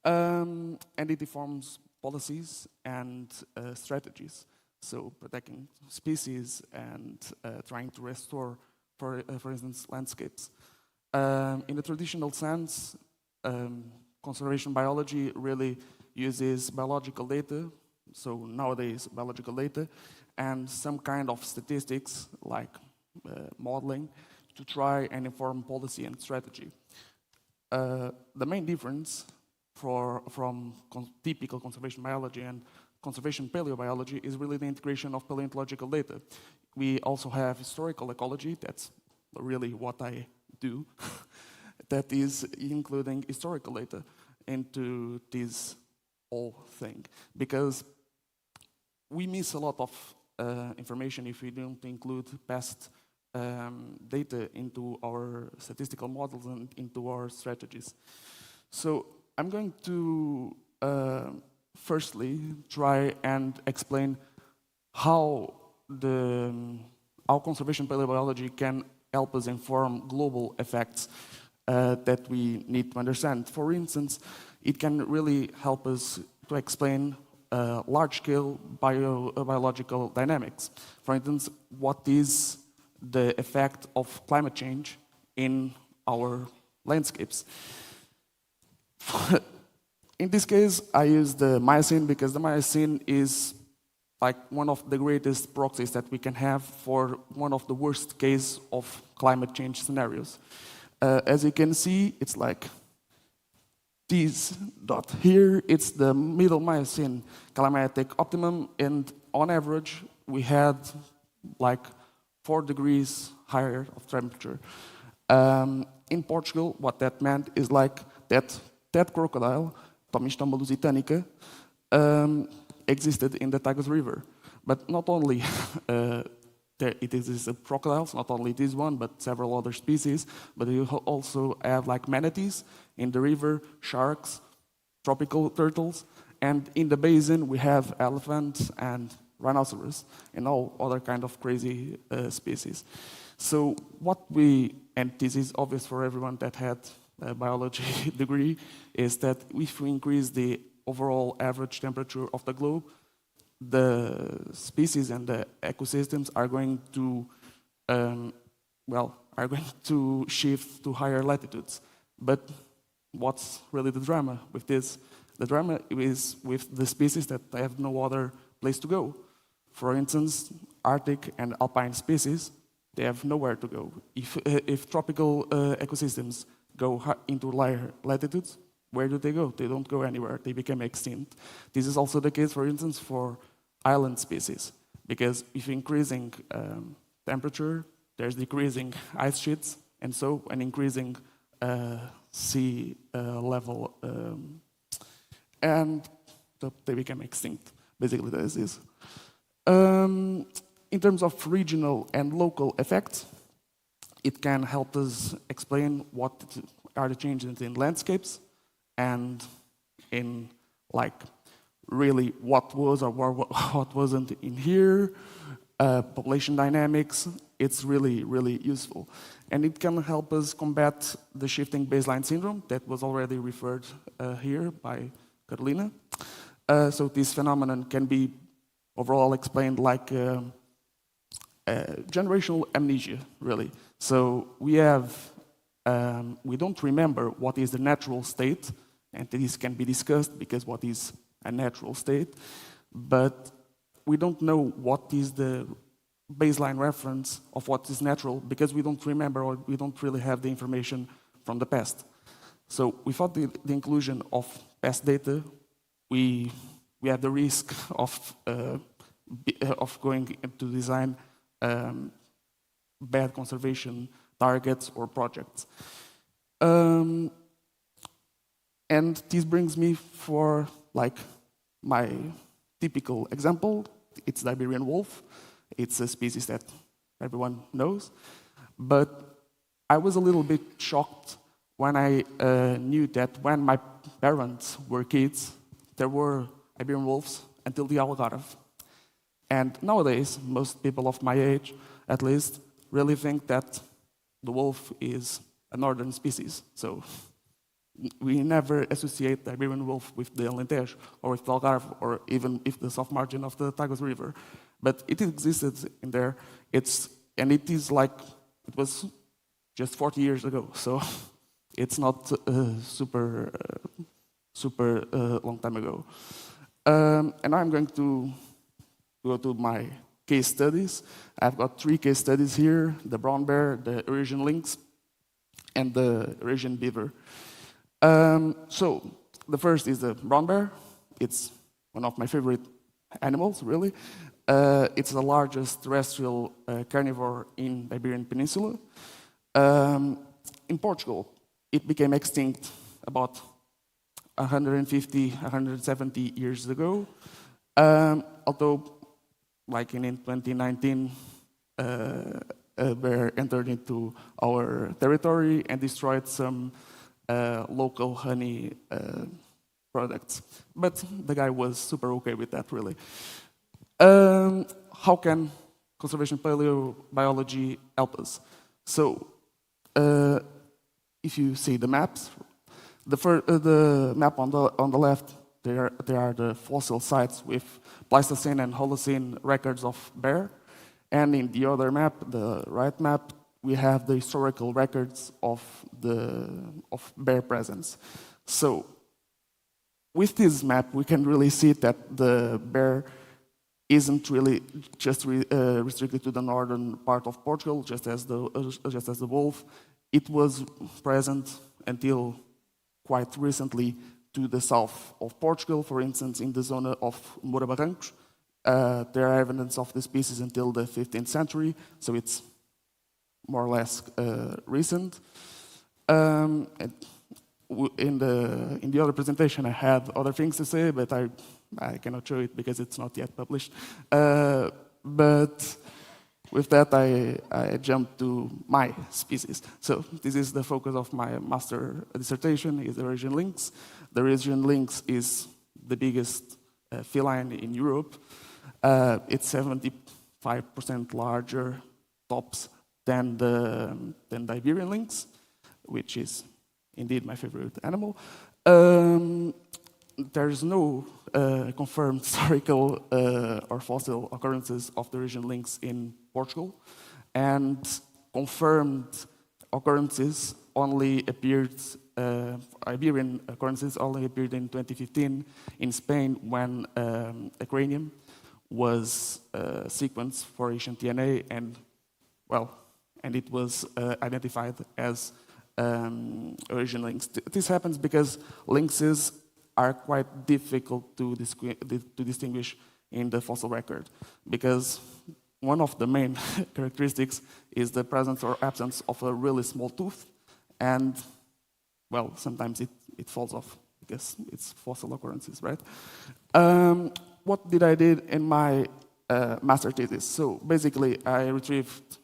And it informs policies and strategies, so protecting species and trying to restore, for instance, landscapes. In the traditional sense, conservation biology really uses biological data, so nowadays biological data, and some kind of statistics like modeling, to try and inform policy and strategy. The main difference from typical conservation biology and conservation paleobiology is really the integration of paleontological data. We also have historical ecology, that's really what I do, that is including historical data into this whole thing. Because we miss a lot of information if we don't include past data into our statistical models and into our strategies. So I'm going to firstly try and explain how conservation paleobiology can help us inform global effects that we need to understand. For instance, it can really help us to explain large-scale biological dynamics. For instance, what is the effect of climate change in our landscapes? In this case, I use the Miocene because the Miocene is like one of the greatest proxies that we can have for one of the worst case of climate change scenarios. As you can see, it's like this dot here, it's the middle Miocene climatic optimum, and on average, we had like 4 degrees higher of temperature. In Portugal, what that meant is like that crocodile, Tomistoma lusitanica, existed in the Tagus River. But not only it is crocodiles, not only this one, but several other species, but you also have like manatees in the river, sharks, tropical turtles, and in the basin we have elephants and rhinoceros and all other kind of crazy species. So and this is obvious for everyone that had a biology degree, is that if we increase the overall average temperature of the globe, the species and the ecosystems are going to, shift to higher latitudes. But what's really the drama with this? The drama is with the species that have no other place to go. For instance, Arctic and alpine species, they have nowhere to go. If tropical ecosystems go into higher latitudes, where do they go? They don't go anywhere. They become extinct. This is also the case, for instance, for island species, because if increasing temperature, there's decreasing ice sheets, and so an increasing sea level, and so they become extinct. Basically, this is. In terms of regional and local effects, it can help us explain what are the changes in landscapes and in like really what was or what wasn't in here, population dynamics. It's really, really useful. And it can help us combat the shifting baseline syndrome that was already referred here by Carolina. So this phenomenon can be overall explained like generational amnesia, really. So we don't remember what is the natural state, and this can be discussed because what is a natural state, but we don't know what is the baseline reference of what is natural because we don't remember or we don't really have the information from the past. So without the inclusion of past data, we have the risk of going to design bad conservation targets or projects. And this brings me for like my typical example. It's the Iberian wolf. It's a species that everyone knows. But I was a little bit shocked when I knew that when my parents were kids, there were Iberian wolves until the Algarve. And nowadays, most people of my age, at least, really think that the wolf is a northern species. So we never associate the Iberian wolf with the Alentejo or with the Algarve or even with the soft margin of the Tagus River. But it existed in there. It was just 40 years ago. So it's not super long time ago. And I'm going to go to my case studies. I've got 3 case studies here: the brown bear, the Eurasian lynx, and the Eurasian beaver. So the first is the brown bear. It's one of my favorite animals, really. It's the largest terrestrial carnivore in the Iberian Peninsula. In Portugal, it became extinct about 150, 170 years ago. Although, like in 2019, a bear entered into our territory and destroyed some local honey products. But the guy was super okay with that, really. How can conservation paleobiology help us? So, if you see the maps, the map on the left, there are the fossil sites with Pleistocene and Holocene records of bear. And in the other map, the right map, we have the historical records of bear presence. So, with this map, we can really see that the bear isn't really just restricted to the northern part of Portugal, just as the wolf. It was present until quite recently to the south of Portugal, for instance, in the zone of Moura Barrancos. There are evidence of the species until the 15th century, so it's more or less recent. In the other presentation, I had other things to say, but I cannot show it because it's not yet published. But with that, I jumped to my species. So this is the focus of my master dissertation, is the Eurasian lynx. The Eurasian lynx is the biggest feline in Europe. It's 75% larger tops than the Iberian lynx, which is indeed my favorite animal. There's no confirmed historical or fossil occurrences of the Eurasian lynx in Portugal, and confirmed occurrences only appeared, Iberian occurrences only appeared in 2015 in Spain when a cranium was sequenced for ancient DNA, and it was identified as Eurasian lynx. This happens because lynxes are quite difficult to distinguish in the fossil record, because one of the main characteristics is the presence or absence of a really small tooth, and, well, sometimes it falls off because it's fossil occurrences, right? What did I do in my master thesis? So basically, I retrieved,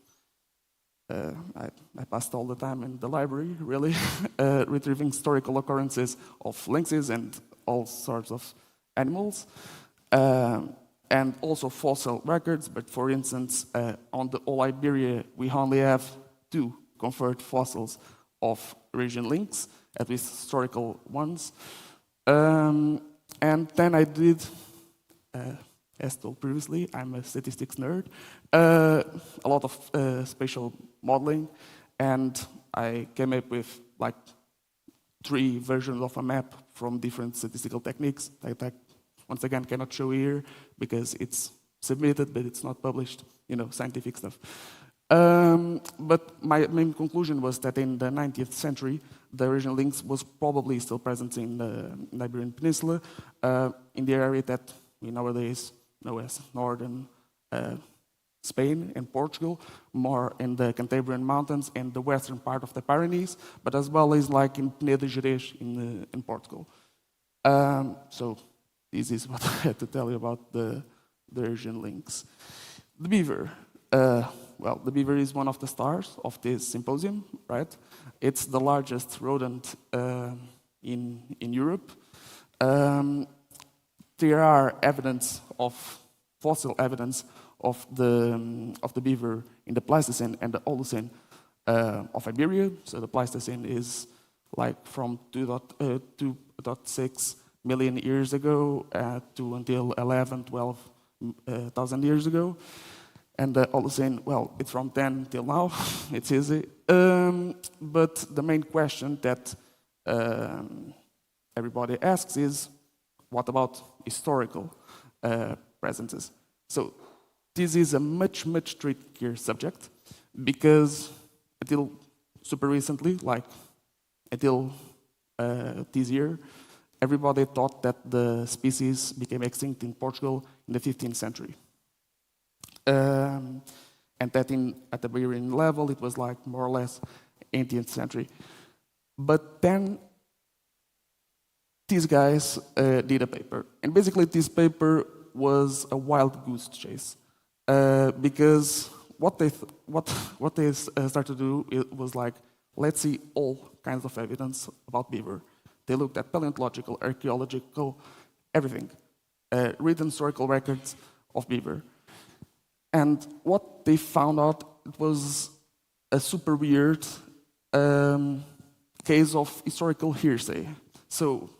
I passed all the time in the library, really, retrieving historical occurrences of lynxes and all sorts of animals, and also fossil records. But for instance, on the whole Iberia, we only have 2 confirmed fossils of Eurasian lynx, at least historical ones. And then I did, as told previously, I'm a statistics nerd, a lot of spatial modeling, and I came up with like 3 versions of a map from different statistical techniques that I, once again, cannot show here because it's submitted, but it's not published, scientific stuff. But my main conclusion was that in the 19th century, the Eurasian lynx was probably still present in the Iberian Peninsula, in the area that we nowadays know as northern Spain and Portugal, more in the Cantabrian Mountains and the western part of the Pyrenees, but as well as like in Peneda de Gerês in Portugal. So this is what I had to tell you about the Eurasian lynx. The beaver. Well, the beaver is one of the stars of this symposium, right? It's the largest rodent in Europe. There are fossil evidence of the beaver in the Pleistocene and the Holocene of Iberia. So the Pleistocene is like from 2.6 million years ago to until 12,000 years ago. And the Holocene, well, it's from 10 till now. It's easy. But the main question that everybody asks is, what about historical presences? So this is a much, much trickier subject because until super recently, like until this year, everybody thought that the species became extinct in Portugal in the 15th century. And that at the Iberian level, it was like more or less 18th century. But then these guys did a paper. And basically this paper was a wild goose chase. Because what they started to do was like, let's see all kinds of evidence about beaver. They looked at paleontological, archaeological, everything. Written historical records of beaver. And what they found out, it was a super weird case of historical hearsay. So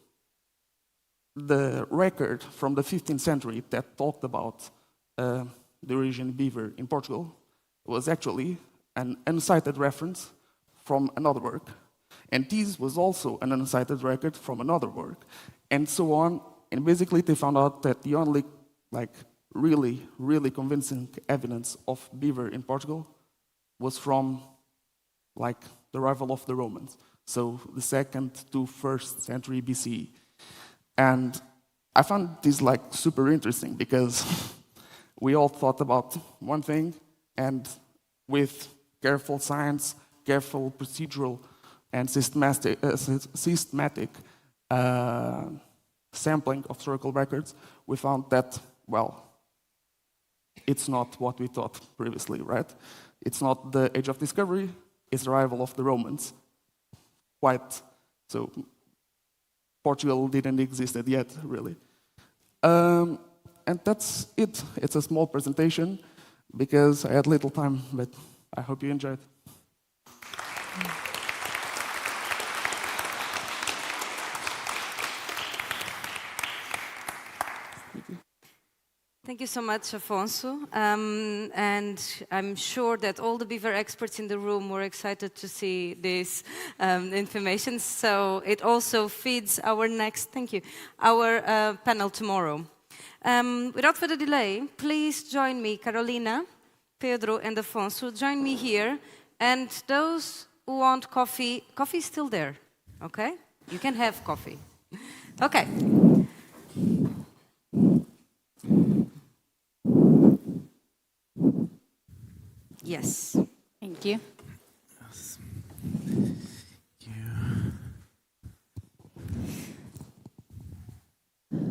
the record from the 15th century that talked about the origin of beaver in Portugal was actually an uncited reference from another work. And this was also an uncited record from another work, and so on. And basically they found out that the only really, really convincing evidence of beaver in Portugal was from the arrival of the Romans. So the 2nd to 1st century BCE. And I found this super interesting because we all thought about one thing, and with careful science, careful procedural and systematic sampling of historical records, we found that, well, it's not what we thought previously, right? It's not the age of discovery, it's the arrival of the Romans. So Portugal didn't exist yet, really. And that's it. It's a small presentation because I had little time, but I hope you enjoyed. Thank you so much, Afonso. And I'm sure that all the beaver experts in the room were excited to see this information. So it also feeds our our panel tomorrow. Without further delay, please join me, Carolina, Pedro, and Afonso. Join me here. And those who want coffee, coffee is still there, okay? You can have coffee. Okay. Yes. Thank you. Yes.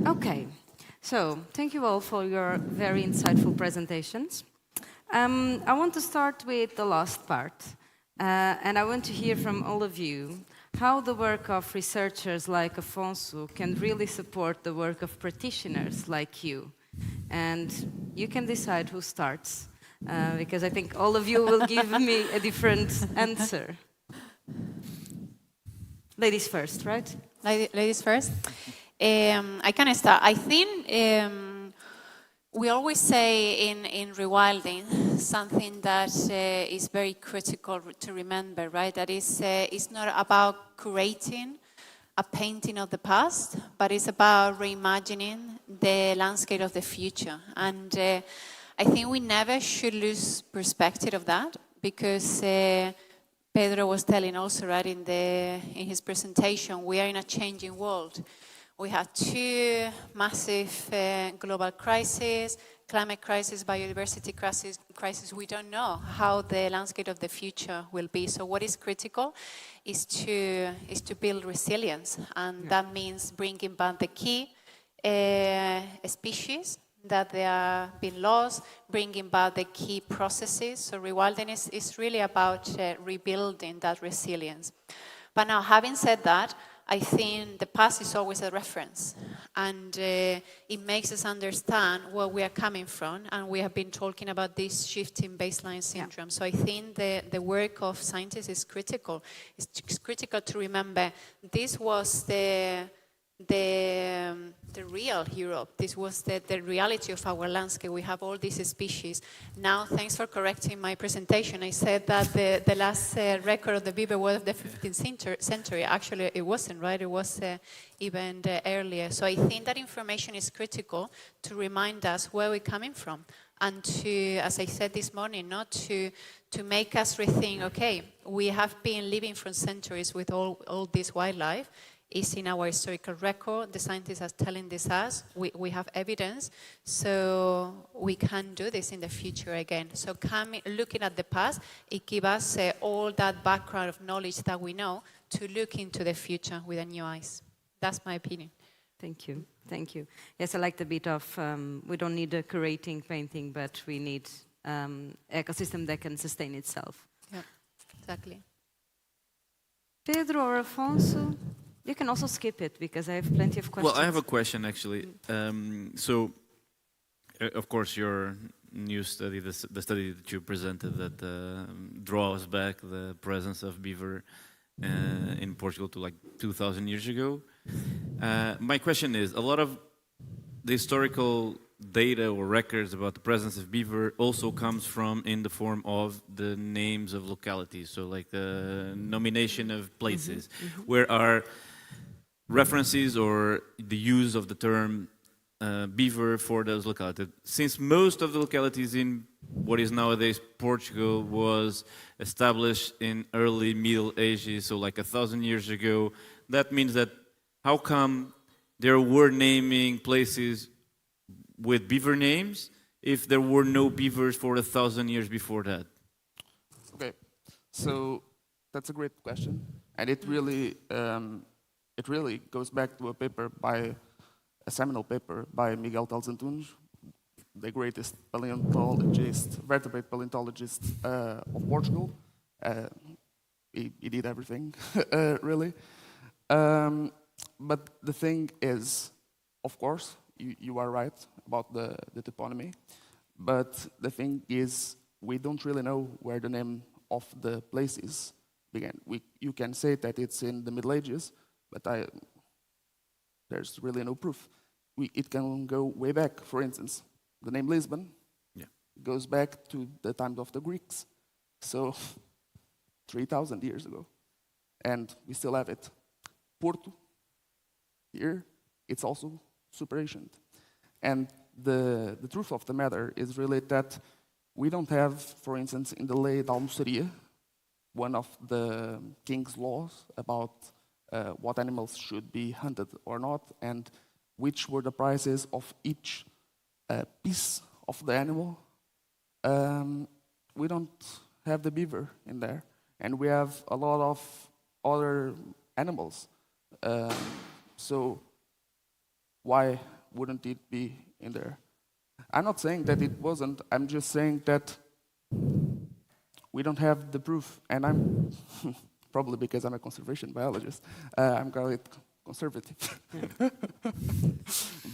Okay. So, thank you all for your very insightful presentations. I want to start with the last part, and I want to hear from all of you how the work of researchers like Afonso can really support the work of practitioners like you. And you can decide who starts, because I think all of you will give me a different answer. Ladies first, right? Ladies first. I can start. I think we always say in rewilding something that is very critical to remember, right? That is, it's not about curating a painting of the past, but it's about reimagining the landscape of the future. And I think we never should lose perspective of that, because Pedro was telling also, right, in his presentation, we are in a changing world. We have two massive global crises, climate crisis, biodiversity crisis. We don't know how the landscape of the future will be. So what is critical is to build resilience, and that means bringing back the key species that they are being lost, bringing back the key processes. So rewilding is really about rebuilding that resilience. But now, having said that, I think the past is always a reference, and it makes us understand where we are coming from, and we have been talking about this shift in baseline syndrome. So I think the work of scientists is critical. It's critical to remember this was the real Europe. This was the reality of our landscape. We have all these species. Now, thanks for correcting my presentation. I said that the last record of the beaver was of the 15th century. Actually, it wasn't, right? It was even earlier. So I think that information is critical to remind us where we're coming from, and to, as I said this morning, not to make us rethink, okay, we have been living for centuries with all this wildlife. It's in our historical record. The scientists are telling this us. We have evidence, so we can do this in the future again. So looking at the past, it gives us all that background of knowledge that we know to look into the future with a new eyes. That's my opinion. Thank you. Thank you. Yes, I like the bit of we don't need a curating painting, but we need ecosystem that can sustain itself. Yeah, exactly. Pedro or Afonso, you can also skip it because I have plenty of questions. Well, I have a question actually. Of course, your new study, the study that you presented that draws back the presence of beaver in Portugal to like 2,000 years ago. My question is, a lot of the historical data or records about the presence of beaver also comes from in the form of the names of localities, so like the nomination of places, where are references or the use of the term beaver for those localities. Since most of the localities in what is nowadays Portugal was established in early Middle Ages, so like 1,000 years ago, that means that how come there were naming places with beaver names if there were no beavers for 1,000 years before that? Okay, so that's a great question, and it really goes back to a seminal paper by Miguel Antunes, the greatest vertebrate paleontologist of Portugal. He did everything, really. But the thing is, of course, you are right about the toponymy, but the thing is, we don't really know where the name of the places began. You can say that it's in the Middle Ages, but there's really no proof. It can go way back. For instance, the name Lisbon goes back to the times of the Greeks, so 3,000 years ago, and we still have it. Porto, here, it's also super ancient. And the truth of the matter is really that we don't have, for instance, in the Lei da Almoçaria, one of the king's laws about what animals should be hunted or not, and which were the prices of each piece of the animal. We don't have the beaver in there, and we have a lot of other animals. So why wouldn't it be in there? I'm not saying that it wasn't. I'm just saying that we don't have the proof, and I'm probably because I'm a conservation biologist. I'm quite conservative.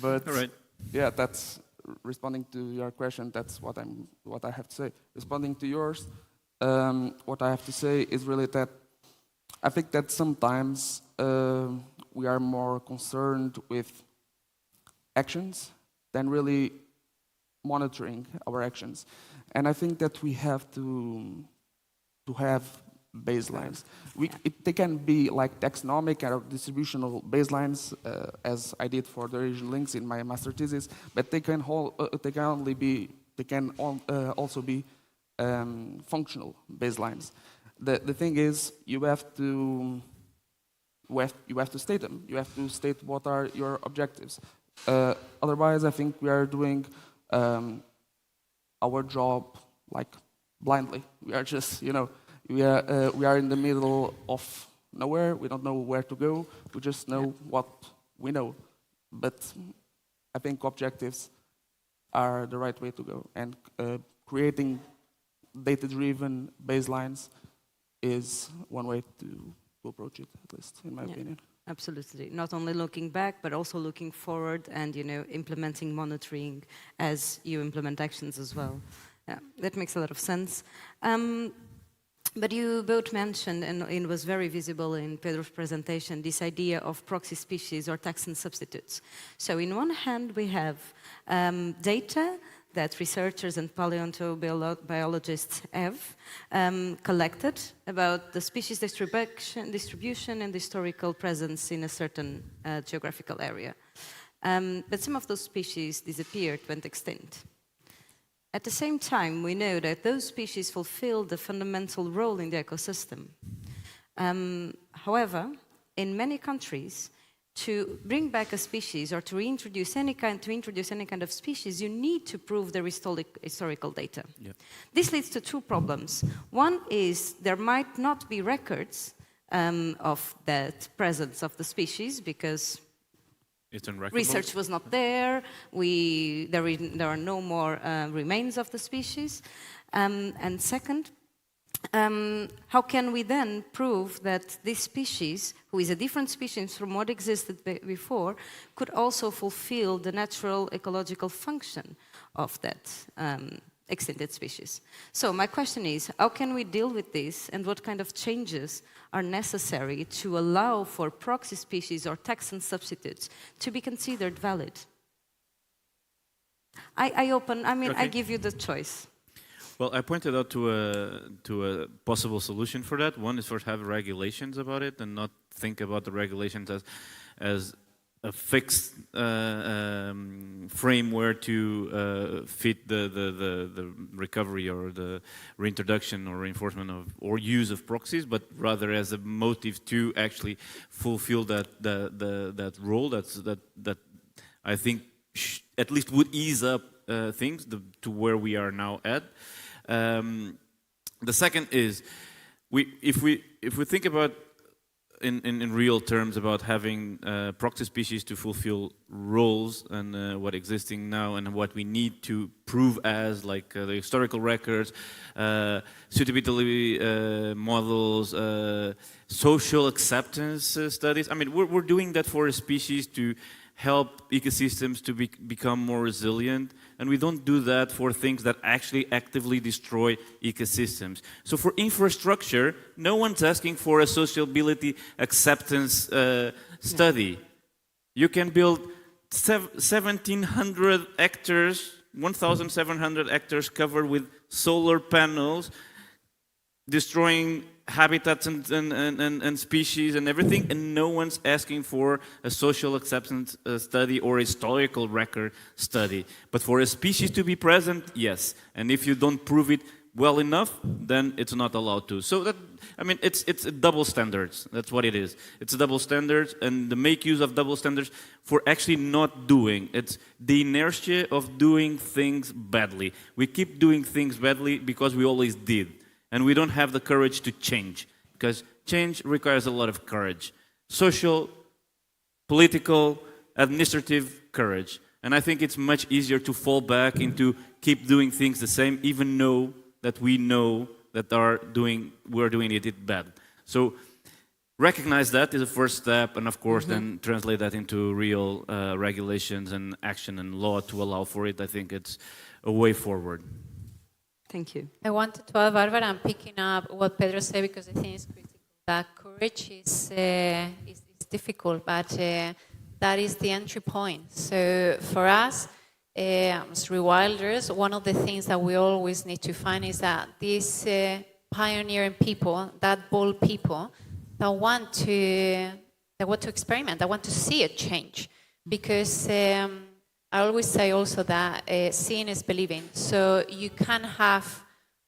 But all right. Yeah, that's responding to your question. That's what I have to say. Responding to yours, what I have to say is really that I think that sometimes we are more concerned with actions than really monitoring our actions. And I think that we have to have baselines. They can be like taxonomic or distributional baselines, as I did for the Asian lynx in my master thesis, but they can also be functional baselines. The thing is, you have to state them. You have to state what are your objectives. Otherwise, I think we are doing our job like blindly. We are just, we are in the middle of nowhere. We don't know where to go. We just know what we know. But I think objectives are the right way to go. And creating data-driven baselines is one way to approach it, at least in my opinion. Absolutely. Not only looking back, but also looking forward and, implementing monitoring as you implement actions as well. Yeah, that makes a lot of sense. But you both mentioned, and it was very visible in Pedro's presentation, this idea of proxy species or taxon substitutes. So in one hand, we have data that researchers and paleontologists have collected about the species distribution and historical presence in a certain geographical area. But some of those species disappeared, went extinct. At the same time, we know that those species fulfill the fundamental role in the ecosystem. However, in many countries, to bring back a species or to reintroduce any kind of species, you need to prove the historical data. Yeah. This leads to two problems. One is there might not be records of that presence of the species because research was not there. There are no more remains of the species. And second, how can we then prove that this species, who is a different species from what existed before, could also fulfill the natural ecological function of that extended species? So my question is, how can we deal with this, and what kind of changes are necessary to allow for proxy species or taxon substitutes to be considered valid? I give you the choice. Well, I pointed out to a possible solution for that. One is to have regulations about it and not think about the regulations as a fixed framework to fit the recovery or the reintroduction or reinforcement of or use of proxies, but rather as a motive to actually fulfill that role. That I think at least would ease up things to where we are now at. The second is, if we think about in real terms about having proxy species to fulfill roles and what existing now and what we need to prove as like the historical records, suitability models, social acceptance studies. I mean, we're doing that for a species to help ecosystems to become more resilient, and we don't do that for things that actually actively destroy ecosystems. So for infrastructure, no one's asking for a sociability acceptance study. You can build 1,700 hectares, 1,700 hectares covered with solar panels, destroying habitats and species and everything, and no one's asking for a social acceptance study or historical record study. But for a species to be present, yes. And if you don't prove it well enough, then it's not allowed to. So that, I mean, it's double standards. That's what it is. It's a double standards, and the make use of double standards for actually not doing. It's the inertia of doing things badly. We keep doing things badly because we always did. And we don't have the courage to change, because change requires a lot of courage. Social, political, administrative courage. And I think it's much easier to fall back into keep doing things the same, even though that we know that we're doing it bad. So recognize that is the first step, and of course then translate that into real regulations and action and law to allow for it. I think it's a way forward. Thank you. I wanted to add, Barbara, I'm picking up what Pedro said because I think it's critical. That courage is difficult, but that is the entry point. So for us, as rewilders, one of the things that we always need to find is that these pioneering people, that bold people, that want to experiment, that want to see a change, because I always say also that seeing is believing. So you can have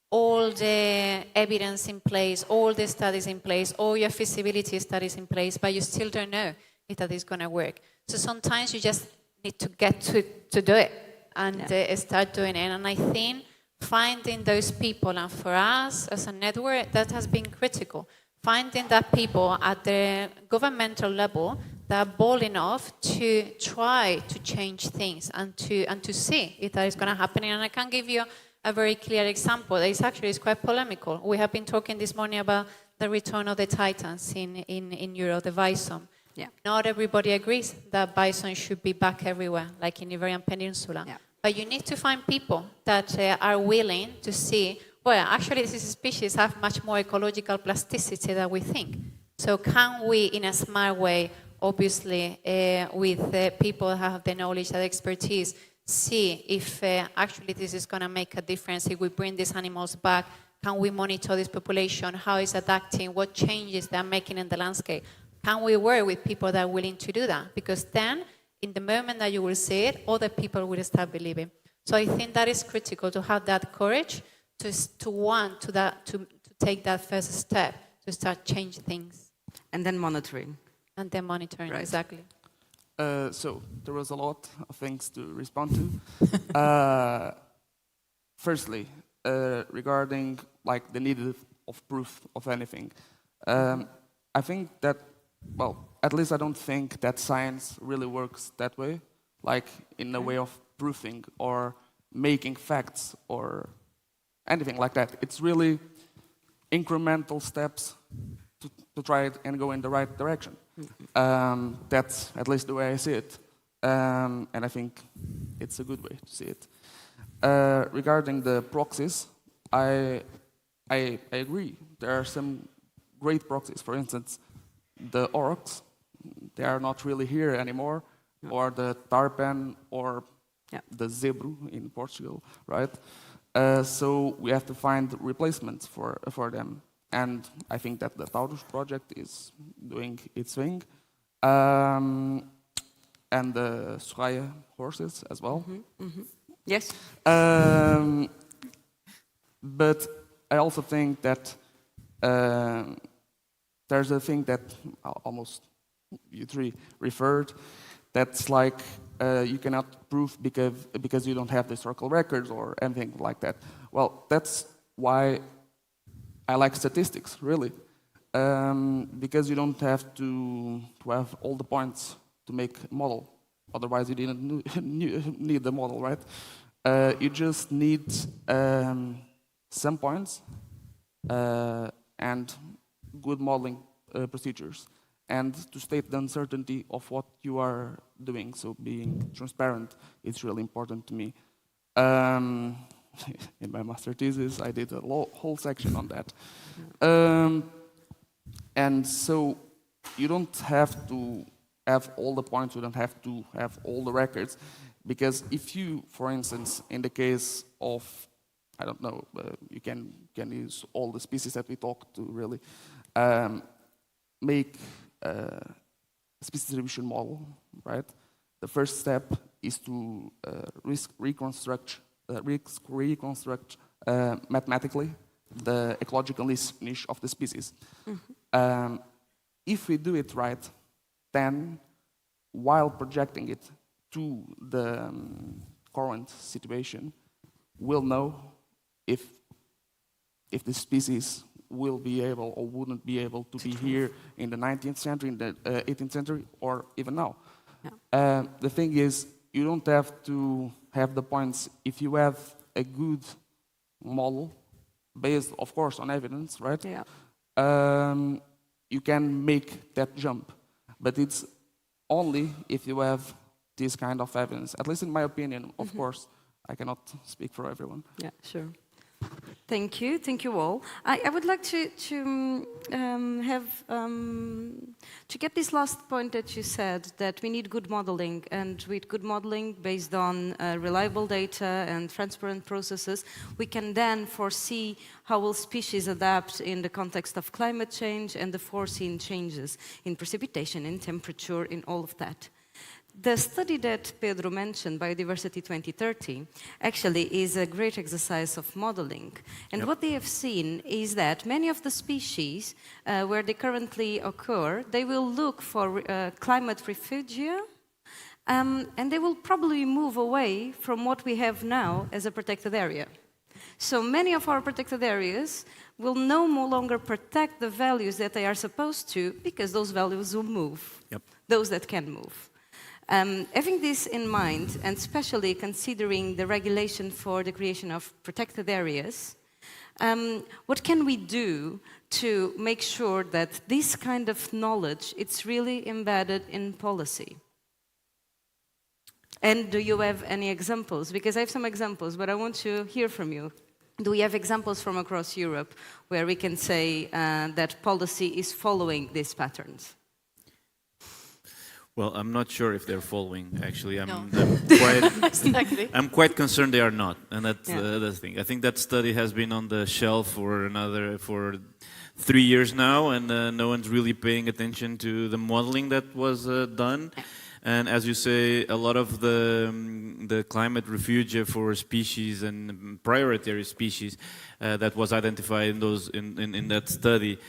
all the evidence in place, all the studies in place, all your feasibility studies in place, but you still don't know if that is going to work. So sometimes you just need to get to do it and start doing it. And I think finding those people, and for us as a network, that has been critical. Finding that people at the governmental level that are bold enough to try to change things and to see if that is going to happen. And I can give you a very clear example. It's actually quite polemical. We have been talking this morning about the return of the titans in Europe, the bison. Yeah. Not everybody agrees that bison should be back everywhere, like in the Iberian Peninsula. Yeah. But you need to find people that are willing to see, well, actually these species have much more ecological plasticity than we think. So can we, in a smart way, obviously with people who have the knowledge and expertise, see if actually this is going to make a difference, if we bring these animals back, can we monitor this population, how it's adapting, what changes they're making in the landscape. Can we work with people that are willing to do that? Because then, in the moment that you will see it, other people will start believing. So I think that is critical, to have that courage, to want to take that first step, to start changing things. And then monitoring. And then monitoring, Right. exactly. So there was a lot of things to respond to. Firstly, regarding like the need of proof of anything, I think that, well, at least I don't think that science really works that way, like in a way of proving or making facts or anything like that. It's really incremental steps to try it and go in the right direction. That's at least the way I see it. And I think it's a good way to see it. Regarding the proxies, I agree. There are some great proxies. For instance, the aurochs, they are not really here anymore, or the tarpan, or the zebra in Portugal, right? So we have to find replacements for them. And I think that the Taurus project is doing its thing. And the Soraya horses as well. Yes. But I also think that there's a thing that almost you three referred, that's like you cannot prove because you don't have the historical records or anything like that. Well, that's why I like statistics, really, because you don't have to have all the points to make a model. Otherwise, you didn't need the model, right? You just need some points and good modeling procedures, and to state the uncertainty of what you are doing. So being transparent is really important to me. In my master thesis, I did a whole section on that. And so you don't have to have all the points, you don't have to have all the records, because if you, for instance, in the case of, I don't know, you can use all the species that we talked to really, make a species distribution model, right? The first step is to reconstruct mathematically the ecological niche of the species. If we do it right, then while projecting it to the current situation, we'll know if the species will be able or wouldn't be able to be here in the 19th century, in the 18th century, or even now. The thing is, you don't have to have the points if you have a good model, based, of course, on evidence, right? You can make that jump. But it's only if you have this kind of evidence, at least in my opinion, of course. I cannot speak for everyone. Yeah, sure. Thank you all. I would like to get this last point that you said, that we need good modeling, and with good modeling based on reliable data and transparent processes, we can then foresee how will species adapt in the context of climate change and the foreseen changes in precipitation, in temperature, in all of that. The study that Pedro mentioned, Biodiversity 2030, actually is a great exercise of modeling. And what they have seen is that many of the species where they currently occur, they will look for climate refugia, and they will probably move away from what we have now as a protected area. So many of our protected areas will no longer protect the values that they are supposed to, because those values will move, those that can move. Having this in mind, and especially considering the regulation for the creation of protected areas, what can we do to make sure that this kind of knowledge, it's really embedded in policy? And do you have any examples? Because I have some examples, but I want to hear from you. Do we have examples from across Europe where we can say that policy is following these patterns? Well, I'm not sure if they're following, actually. I'm quite concerned they are not, and that's the thing. I think that study has been on the shelf for 3 years now, and no one's really paying attention to the modeling that was done. And as you say, a lot of the climate refugia for species and priority species that was identified in that study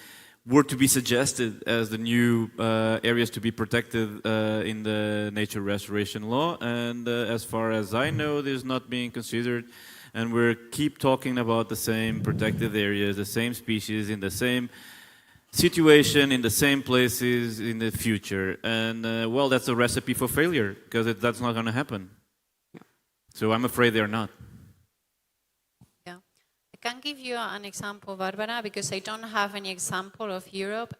were to be suggested as the new areas to be protected in the nature restoration law, and as far as I know, there's not being considered, and we keep talking about the same protected areas, the same species in the same situation, in the same places in the future, and well, that's a recipe for failure, because that's not going to happen. So I'm afraid they're not. I can give you an example, Barbara, because I don't have any example of Europe,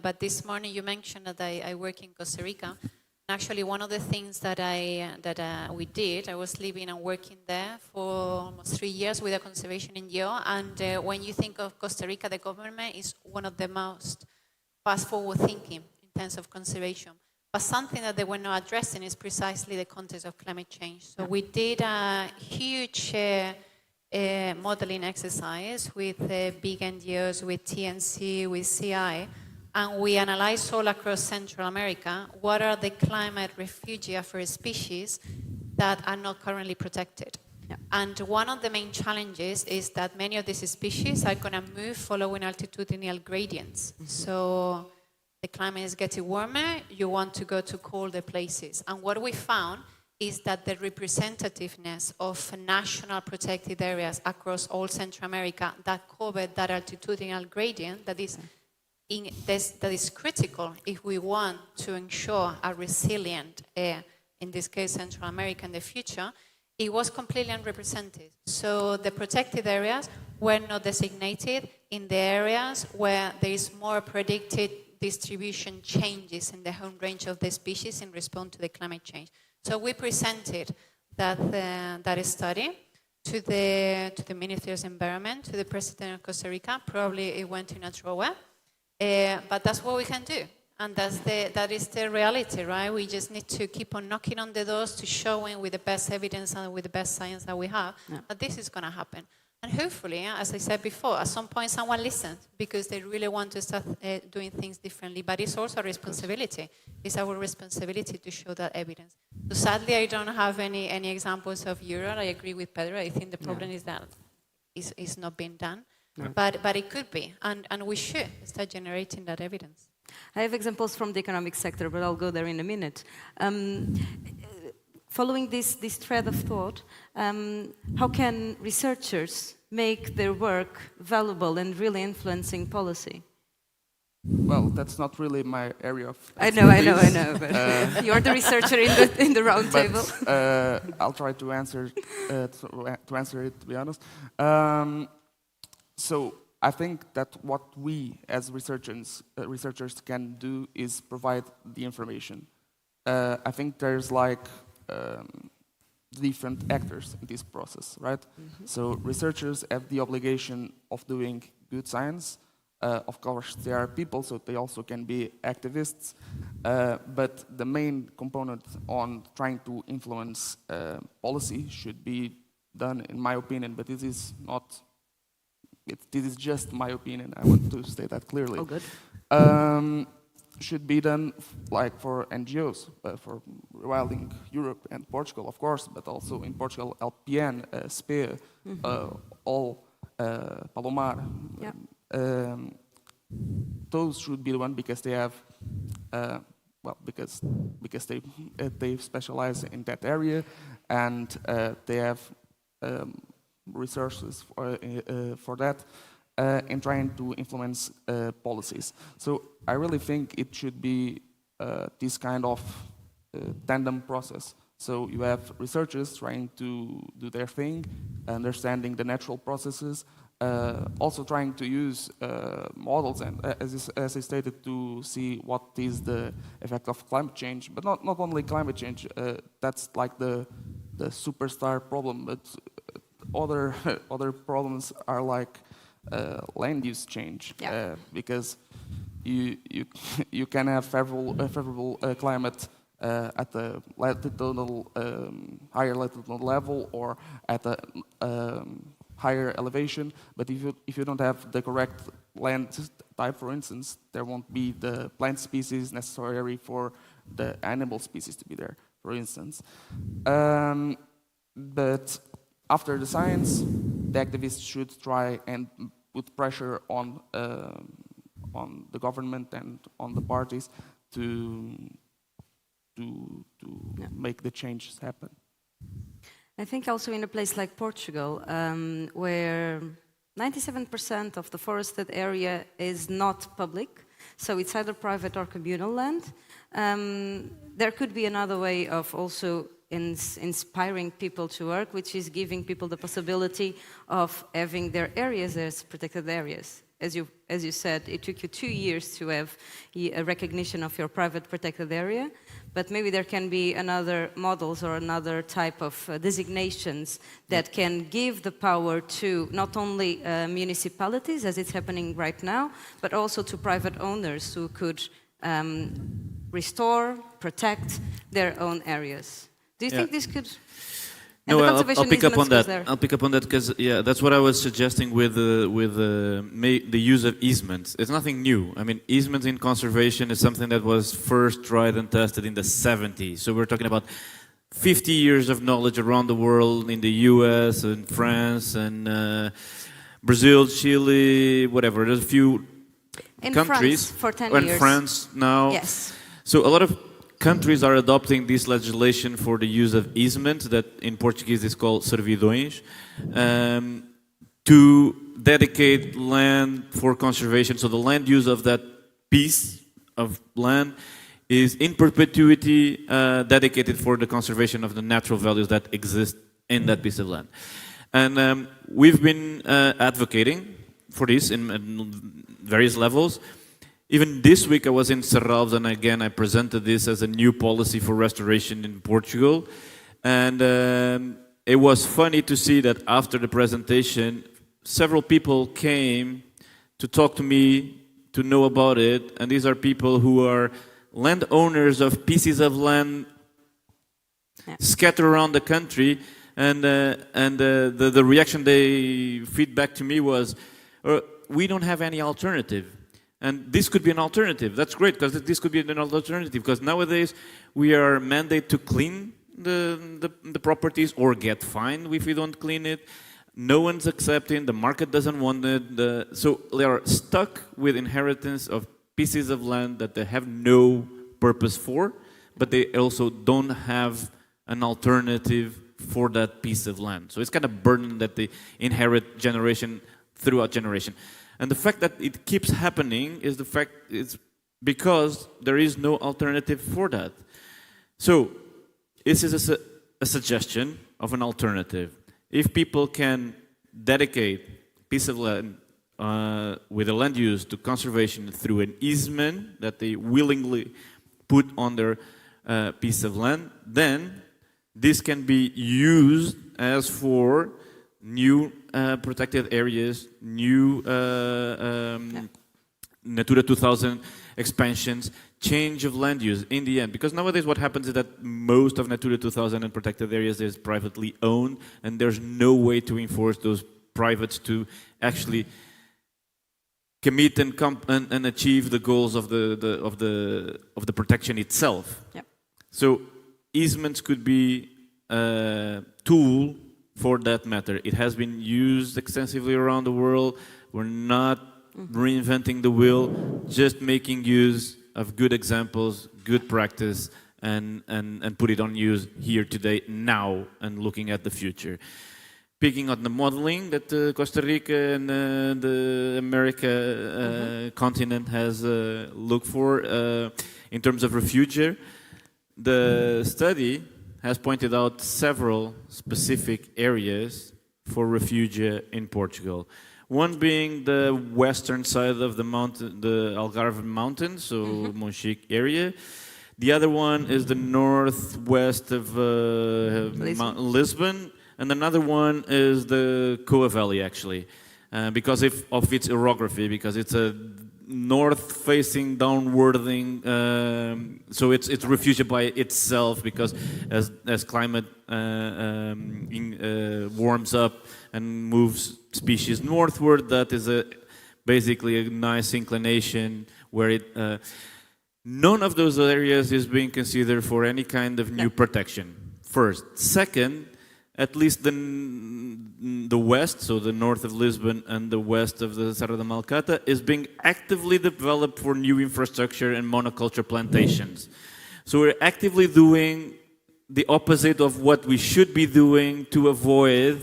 but this morning you mentioned that I work in Costa Rica. Actually, one of the things that we did, I was living and working there for almost 3 years with a conservation NGO, and when you think of Costa Rica, the government is one of the most fast-forward thinking in terms of conservation. But something that they were not addressing is precisely the context of climate change. So we did a huge modeling exercise with big NGOs, with TNC, with CI, and we analyzed all across Central America what are the climate refugia for species that are not currently protected. Yeah. And one of the main challenges is that many of these species are going to move following altitudinal gradients. Mm-hmm. So the climate is getting warmer, you want to go to colder places. And what we found is that the representativeness of national protected areas across all Central America that cover that altitudinal gradient that is critical if we want to ensure a resilient, in this case Central America in the future, it was completely unrepresented. So the protected areas were not designated in the areas where there is more predicted distribution changes in the home range of the species in response to the climate change. So we presented that study to the Ministry of Environment, to the President of Costa Rica. Probably it went in a drawer, but that's what we can do. And that is the reality, right? We just need to keep on knocking on the doors to showing with the best evidence and with the best science that we have, that this is going to happen. And hopefully, as I said before, at some point someone listens because they really want to start doing things differently. But it's also a responsibility. It's our responsibility to show that evidence. So sadly, I don't have any examples of Europe. I agree with Pedro. I think the problem is that it's not being done. No. But it could be. And we should start generating that evidence. I have examples from the economic sector, but I'll go there in a minute. Following this thread of thought, how can researchers make their work valuable and really influencing policy? Well, that's not really my area of expertise. I know. But you're the researcher in the round table. I'll try to answer it, to be honest. So I think that what we as researchers can do is provide the information. I think there's like different actors in this process, right? Mm-hmm. So researchers have the obligation of doing good science. Of course, they are people, so they also can be activists. But the main component on trying to influence policy should be done, in my opinion, but this is not. This is just my opinion. I want to state that clearly. Oh, good. Should be done like for NGOs, for Rewilding Europe and Portugal, of course, but also in Portugal, LPN, SPE, all Palomar. Yeah. Those should be the one because they have, because they specialize in that area, and they have resources for that. In trying to influence policies. So I really think it should be this kind of tandem process. So you have researchers trying to do their thing, understanding the natural processes, also trying to use models and, as I stated, to see what is the effect of climate change. But not only climate change, that's like the superstar problem, but other problems are like land use change, because you can have favorable climate at the latitudinal higher latitudinal level or at a higher elevation, but if you don't have the correct land type, for instance, there won't be the plant species necessary for the animal species to be there, for instance. But after the science, the activists should try and put pressure on on the government and on the parties to make the changes happen. I think also in a place like Portugal, where 97% of the forested area is not public, so it's either private or communal land, there could be another way of also inspiring people to work, which is giving people the possibility of having their areas as protected areas. As you said, it took you 2 years to have a recognition of your private protected area, but maybe there can be another models or another type of designations that can give the power to not only municipalities, as it's happening right now, but also to private owners who could restore, protect their own areas. Do you think this could... No, I'll pick up on that. I'll pick up on that because, yeah, that's what I was suggesting with the use of easements. It's nothing new. I mean, easements in conservation is something that was first tried and tested in the 70s. So we're talking about 50 years of knowledge around the world, in the US and France and Brazil, Chile, whatever. There's a few countries. France for 10 years. And France now. Yes. So a lot of countries are adopting this legislation for the use of easements, that in Portuguese is called servidões, to dedicate land for conservation. So the land use of that piece of land is in perpetuity dedicated for the conservation of the natural values that exist in that piece of land. And we've been advocating for this in various levels. Even this week I was in Serralves, and again I presented this as a new policy for restoration in Portugal. And it was funny to see that after the presentation, several people came to talk to me, to know about it. And these are people who are landowners of pieces of land scattered around the country. And the reaction they feed back to me was, we don't have any alternative. And this could be an alternative. That's great, because this could be an alternative. Because nowadays we are mandated to clean the properties or get fined if we don't clean it. No one's accepting. The market doesn't want it. So they are stuck with inheritance of pieces of land that they have no purpose for, but they also don't have an alternative for that piece of land. So it's kind of burden that they inherit generation throughout generation. And the fact that it keeps happening is the fact it's because there is no alternative for that. So this is a suggestion of an alternative. If people can dedicate a piece of land with a land use to conservation through an easement that they willingly put on their piece of land, then this can be used as for new protected areas, new Natura 2000 expansions, change of land use in the end. Because nowadays what happens is that most of Natura 2000 and protected areas is privately owned, and there's no way to enforce those privates to actually commit and achieve the goals of the protection itself. Yep. So easements could be a tool for that matter. It has been used extensively around the world. We're not reinventing the wheel, just making use of good examples, good practice, and put it on use here today, now, and looking at the future. Picking on the modeling that Costa Rica and the America continent has looked for in terms of refugia, the study has pointed out several specific areas for refugia in Portugal. One being the western side of the mountain, the Algarve Mountains, so Monchique area. The other one is the northwest of Lisbon, and another one is the Coa Valley, actually, because of its orography, because it's a north-facing, downwarding, so it's refugia by itself, because as climate warms up and moves species northward, that is basically a nice inclination where none of those areas is being considered for any kind of new protection. First. Second, at least the west, so the north of Lisbon and the west of the Serra da Malcata, is being actively developed for new infrastructure and monoculture plantations. So we're actively doing the opposite of what we should be doing to avoid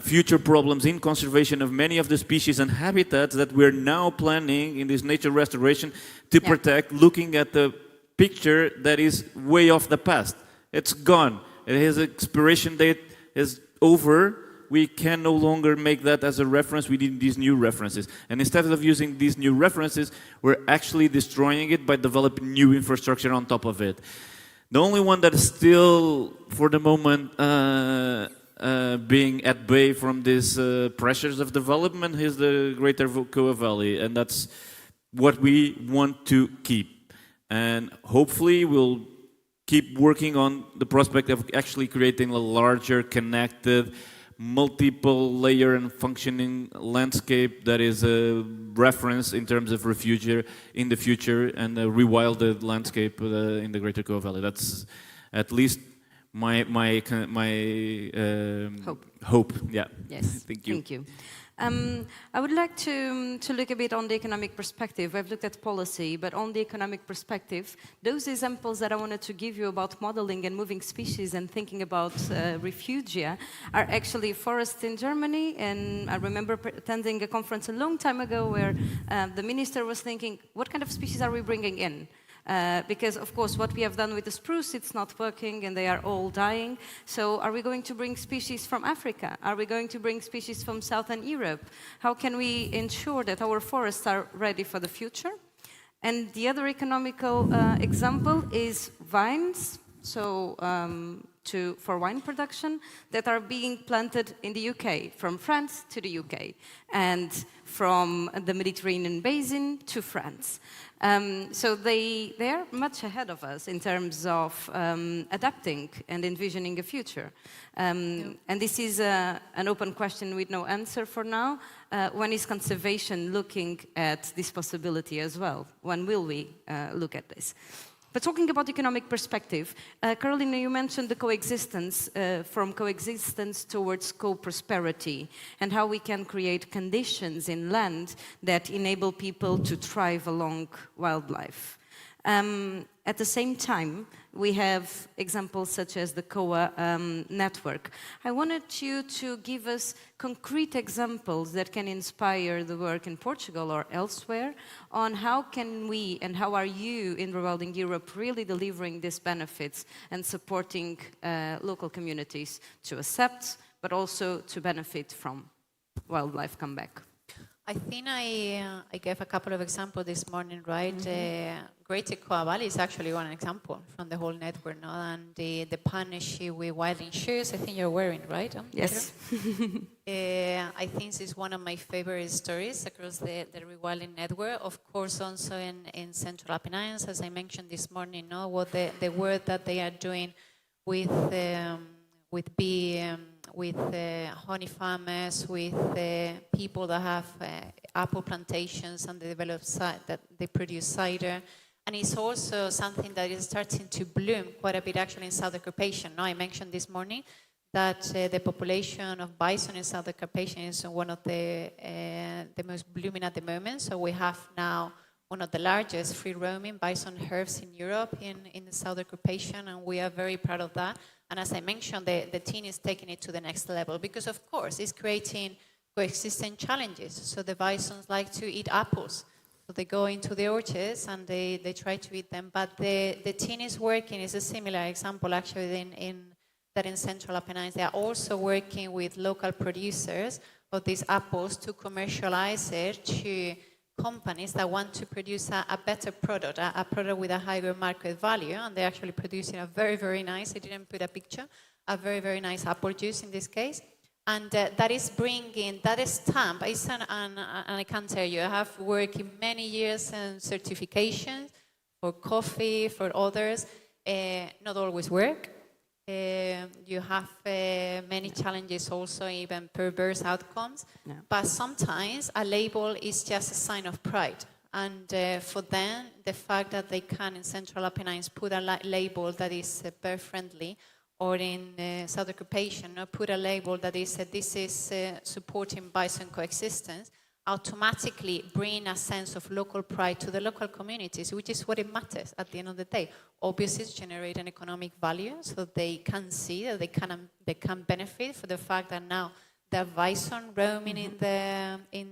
future problems in conservation of many of the species and habitats that we're now planning in this nature restoration to protect, looking at the picture that is way off the past. It's gone. His expiration date is over. We can no longer make that as a reference. We need these new references. And instead of using these new references, we're actually destroying it by developing new infrastructure on top of it. The only one that is still, for the moment, being at bay from these pressures of development is the Greater Coa Valley. And that's what we want to keep. And hopefully we'll keep working on the prospect of actually creating a larger, connected, multiple layer and functioning landscape that is a reference in terms of refuge in the future and a rewilded landscape in the Greater Coa Valley. That's at least my hope. Yeah. Yes. Thank you. Thank you. I would like to look a bit on the economic perspective. I've looked at policy, but on the economic perspective, those examples that I wanted to give you about modeling and moving species and thinking about refugia are actually forests in Germany. And I remember attending a conference a long time ago where the minister was thinking, what kind of species are we bringing in? Because, of course, what we have done with the spruce, it's not working and they are all dying. So are we going to bring species from Africa? Are we going to bring species from Southern Europe? How can we ensure that our forests are ready for the future? And the other economical example is vines. So for wine production that are being planted in the UK, from France to the UK, and from the Mediterranean basin to France. So they are much ahead of us in terms of adapting and envisioning a future. And this is an open question with no answer for now. When is conservation looking at this possibility as well? When will we look at this? But talking about economic perspective, Carolina, you mentioned the coexistence, from coexistence towards co-prosperity, and how we can create conditions in land that enable people to thrive along wildlife. At the same time, we have examples such as the COA network. I wanted you to give us concrete examples that can inspire the work in Portugal or elsewhere on how can we and how are you in Rewilding Europe really delivering these benefits and supporting local communities to accept, but also to benefit from wildlife comeback. I think I gave a couple of examples this morning, right? Greater Coa Valley is actually one example from the whole network, no? And the partnership with Rewilding shoes, I think you're wearing, right? Yes. I think this is one of my favorite stories across the Rewilding network. Of course, also in Central Apennines, as I mentioned this morning, no? What the work that they are doing with honey farmers, with people that have apple plantations and they develop that they produce cider. And it's also something that is starting to bloom quite a bit actually in Southern Carpathian. No, I mentioned this morning that the population of bison in Southern Carpathian is one of the most blooming at the moment. So we have now one of the largest free-roaming bison herds in Europe in the Southern Carpathian, and we are very proud of that. And as I mentioned, the team is taking it to the next level because, of course, it's creating coexisting challenges. So the bisons like to eat apples. So they go into the orchards and they try to eat them. But the team is working, it's a similar example actually in Central Apennines. They are also working with local producers of these apples to commercialize it to companies that want to produce a better product, a product with a higher market value, and they're actually producing a very, very nice, I didn't put a picture, a very, very nice apple juice in this case. And that is bringing, that stamp, and I can tell you, I have worked in many years in certifications for coffee, for others, not always work. You have many challenges also, even perverse outcomes. Yeah. But sometimes a label is just a sign of pride. And for them, the fact that they can, in Central Apennines, put a label that is bird-friendly or in South occupation, put a label that is this is supporting bison coexistence, automatically bring a sense of local pride to the local communities, which is what it matters at the end of the day. Obviously, it's generate an economic value, so they can see that they can benefit for the fact that now the bison roaming in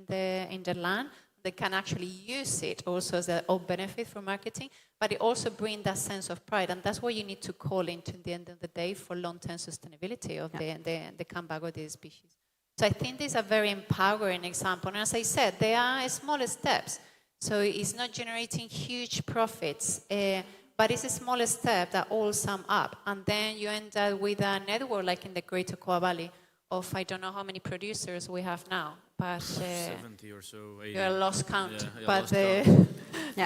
the land, they can actually use it also as a benefit for marketing, but it also brings that sense of pride, and that's what you need to call into the end of the day for long-term sustainability of the comeback of these species. So I think this is a very empowering example. And as I said, there are smaller steps. So it's not generating huge profits, but it's a smaller step that all sum up. And then you end up with a network like in the Greater Coa Valley of I don't know how many producers we have now. But 70 or so, 80. You're lost count. Yeah, but lost count.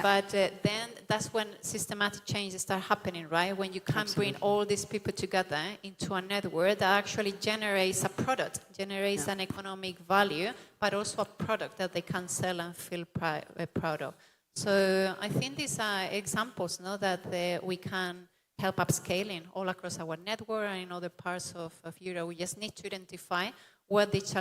but then that's when systematic changes start happening, right? When you can bring all these people together into a network that actually generates a product, generates an economic value, but also a product that they can sell and feel proud of. So I think these are examples, that we can help upscaling all across our network and in other parts of Europe. We just need to identify what these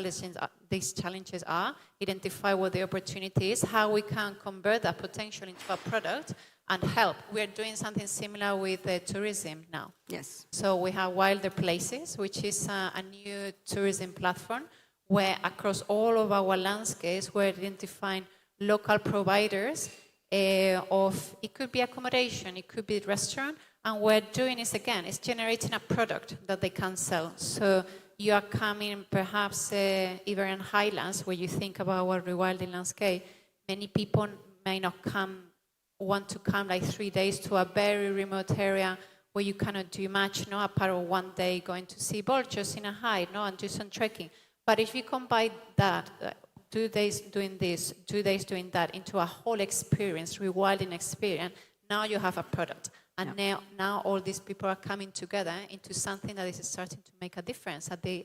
challenges are, identify what the opportunity is, how we can convert that potential into a product and help. We are doing something similar with tourism now. Yes. So we have Wilder Places, which is a new tourism platform where across all of our landscapes we're identifying local providers of, it could be accommodation, it could be restaurant, and we're doing is again, it's generating a product that they can sell. So you are coming perhaps even in highlands where you think about our rewilding landscape, many people may not want to come like 3 days to a very remote area where you cannot do much, apart of one day going to see vultures in a hide, and do some trekking. But if you combine that, 2 days doing this, 2 days doing that, into a whole experience, rewilding experience, now you have a product. And now all these people are coming together into something that is starting to make a difference at the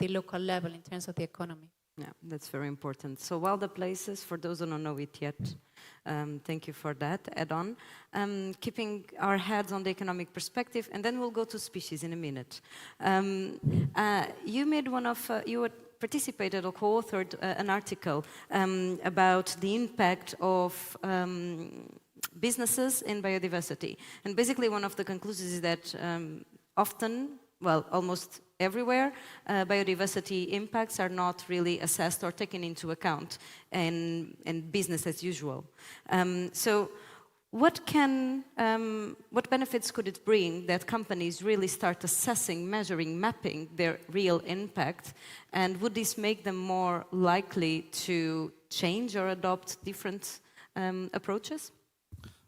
local level in terms of the economy. Yeah, that's very important. So Wilder Places, for those who don't know it yet, thank you for that add-on. Keeping our heads on the economic perspective, and then we'll go to species in a minute. You made you participated or co-authored an article about the impact of businesses in biodiversity. And basically one of the conclusions is that often, well, almost everywhere, biodiversity impacts are not really assessed or taken into account in business as usual. So what benefits could it bring that companies really start assessing, measuring, mapping their real impact? And would this make them more likely to change or adopt different approaches?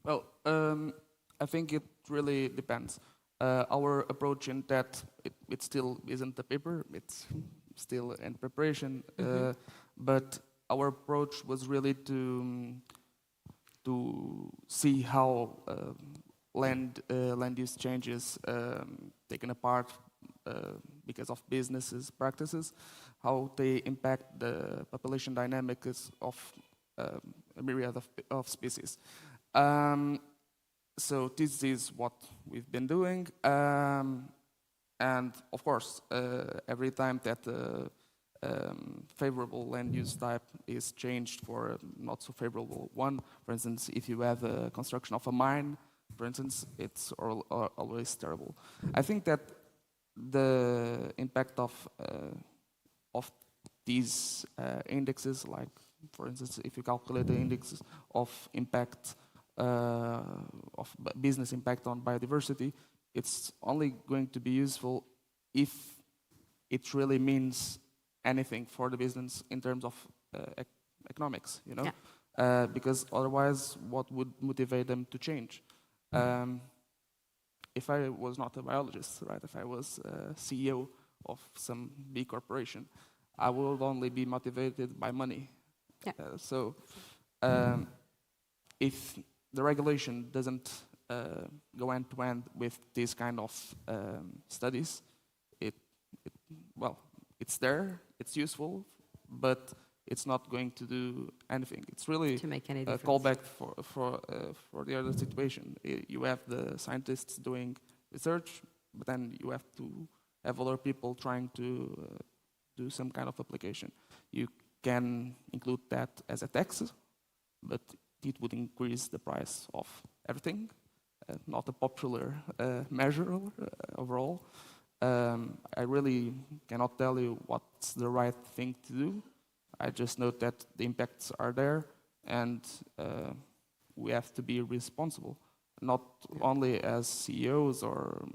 Well, I think it really depends. Our approach in that it still isn't a paper, it's still in preparation, but our approach was really to see how land use changes taken apart because of businesses practices, how they impact the population dynamics of a myriad of species. So this is what we've been doing, and of course, every time that the favorable land use type is changed for a not so favorable one, for instance, if you have a construction of a mine, for instance, it's always terrible. I think that the impact of these indexes, like for instance, if you calculate the indexes of impact of business impact on biodiversity, it's only going to be useful if it really means anything for the business in terms of economics, because otherwise, what would motivate them to change? If I was not a biologist, right? If I was a CEO of some big corporation, I would only be motivated by money. Yeah. So if the regulation doesn't go end to end with these kind of studies, it's there, it's useful, but it's not going to do anything. It's really to make any a callback for the other situation. You have the scientists doing research, but then you have to have other people trying to do some kind of application. You can include that as a tax, but it would increase the price of everything. Not a popular measure overall. I really cannot tell you what's the right thing to do. I just note that the impacts are there, and we have to be responsible, not only as CEOs or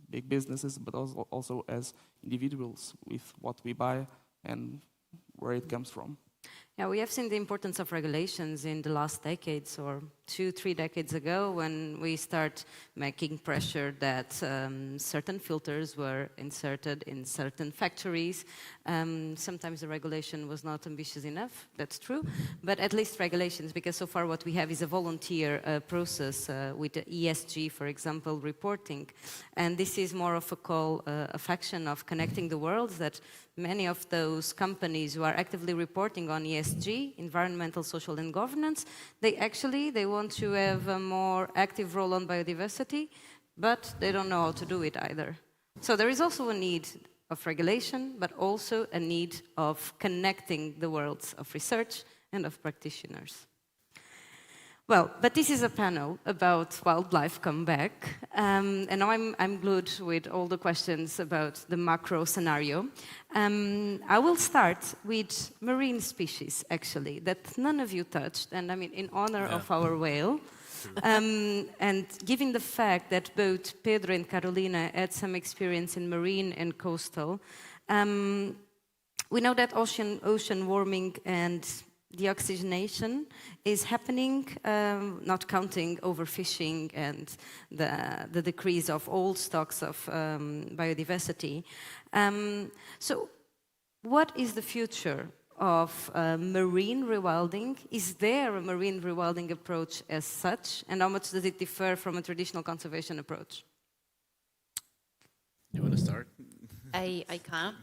big businesses, but also as individuals with what we buy and where it comes from. Yeah, we have seen the importance of regulations in the last decades, or 2-3 decades ago, when we start making pressure that certain filters were inserted in certain factories. Sometimes the regulation was not ambitious enough, that's true, but at least regulations, because so far what we have is a volunteer process with the ESG, for example, reporting. And this is more of a call of action of connecting the world, that many of those companies who are actively reporting on ESG, environmental, social, and governance, they want to have a more active role on biodiversity, but they don't know how to do it either. So there is also a need of regulation, but also a need of connecting the worlds of research and of practitioners. Well, but this is a panel about wildlife comeback, and now I'm glued with all the questions about the macro scenario. I will start with marine species, actually, that none of you touched, and I mean, in honor of our whale, and given the fact that both Pedro and Carolina had some experience in marine and coastal, we know that ocean warming and deoxygenation is happening, not counting overfishing and the decrease of old stocks of biodiversity. So what is the future of marine rewilding? Is there a marine rewilding approach as such? And how much does it differ from a traditional conservation approach? You want to start? I can.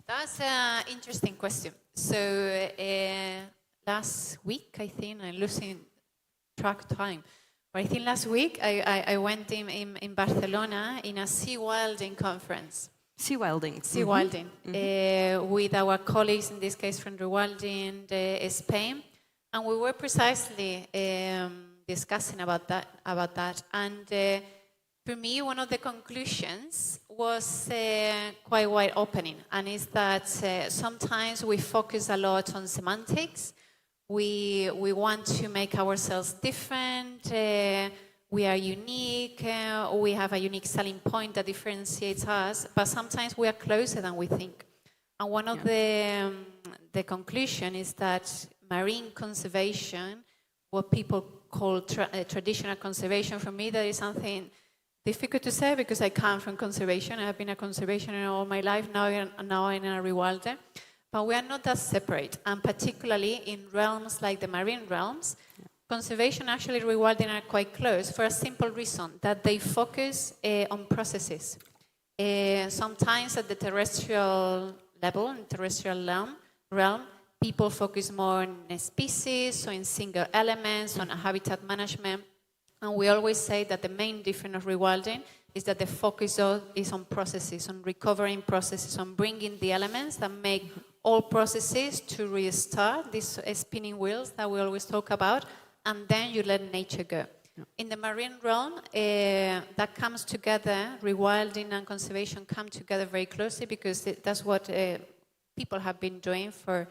That's an interesting question. So last week, I think, I'm losing track of time, but I think last week I went in Barcelona in a sea wilding conference. Sea wilding. Sea wilding, with our colleagues, in this case from Rewilding Spain, and we were precisely discussing about that. And for me, one of the conclusions was quite wide-opening, and is that sometimes we focus a lot on semantics. We want to make ourselves different. We are unique. We have a unique selling point that differentiates us. But sometimes we are closer than we think. And one of the conclusion is that marine conservation, what people call traditional conservation, for me that is something difficult to say because I come from conservation. I have been a conservationer all my life. Now I'm a rewilder. But we are not that separate. And particularly in realms like the marine realms, conservation actually rewilding are quite close for a simple reason, that they focus on processes. Sometimes at the terrestrial level, in terrestrial realm, people focus more on species, or in single elements, on habitat management. And we always say that the main difference of rewilding is that the focus is on processes, on recovering processes, on bringing the elements that make all processes to restart, these spinning wheels that we always talk about, and then you let nature go. Yeah. In the marine realm, that comes together, rewilding and conservation come together very closely, because that's what people have been doing for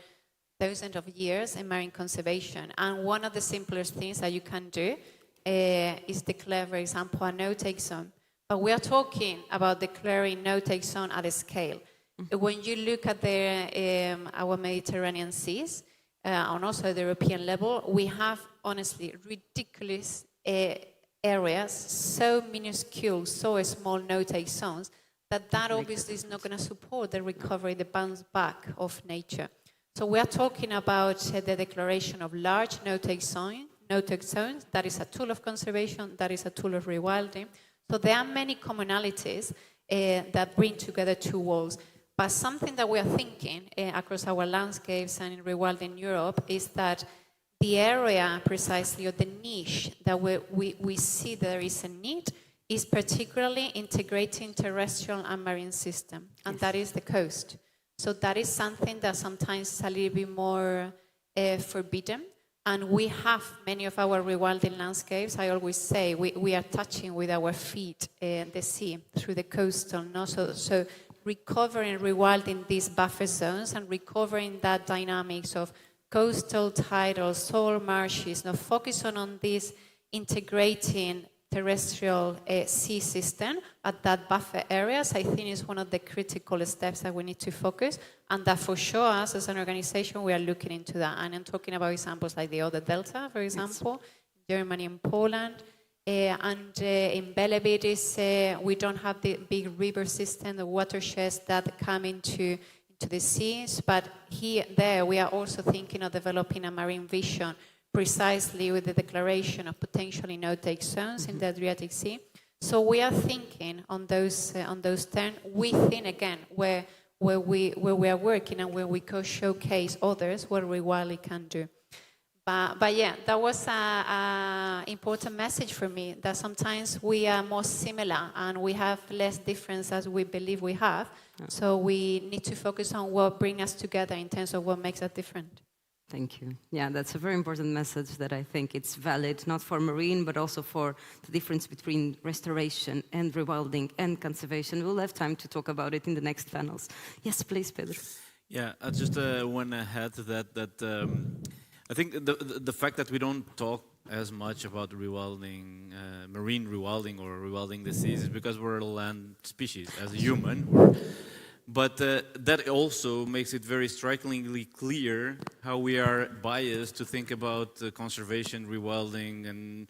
thousands of years in marine conservation. And one of the simplest things that you can do is declare, for example, a no-take zone. But we are talking about declaring no-take zone at a scale. Mm-hmm. When you look at our Mediterranean seas, and also the European level, we have, honestly, ridiculous areas, so minuscule, so small no-take zones, that obviously is not going to support the recovery, the bounce back of nature. So we are talking about the declaration of large no-take zones. That is a tool of conservation, that is a tool of rewilding. So there are many commonalities that bring together two worlds. But something that we are thinking across our landscapes and in rewilding Europe is that the area precisely, or the niche that we see there is a need, is particularly integrating terrestrial and marine system, and that is the coast. So that is something that sometimes is a little bit more forbidden. And we have many of our rewilding landscapes. I always say we are touching with our feet the sea through the coastal. No? So recovering, rewilding these buffer zones and recovering that dynamics of coastal, tidal, soil marshes, now focusing on this integrating terrestrial sea system at that buffer areas, I think is one of the critical steps that we need to focus, and that for sure us as an organization, we are looking into that. And I'm talking about examples like the Oder Delta, for example, Germany and Poland, and in Belevides, we don't have the big river system, the watersheds that come into the seas, but there we are also thinking of developing a marine vision precisely with the declaration of potentially no-take zones in the Adriatic Sea. So we are thinking on those terms. We think again where we are working and where we could showcase others what Rewilding can do. But yeah, that was an important message for me, that sometimes we are more similar and we have less difference as we believe we have. So we need to focus on what brings us together in terms of what makes us different. Thank you. Yeah, that's a very important message that I think it's valid, not for marine, but also for the difference between restoration and rewilding and conservation. We'll have time to talk about it in the next panels. Yes, please, Pedro. Yeah, I just want to add to that I think the fact that we don't talk as much about rewilding, marine rewilding or rewilding the seas is because we're a land species as a human. But that also makes it very strikingly clear how we are biased to think about conservation, rewilding, and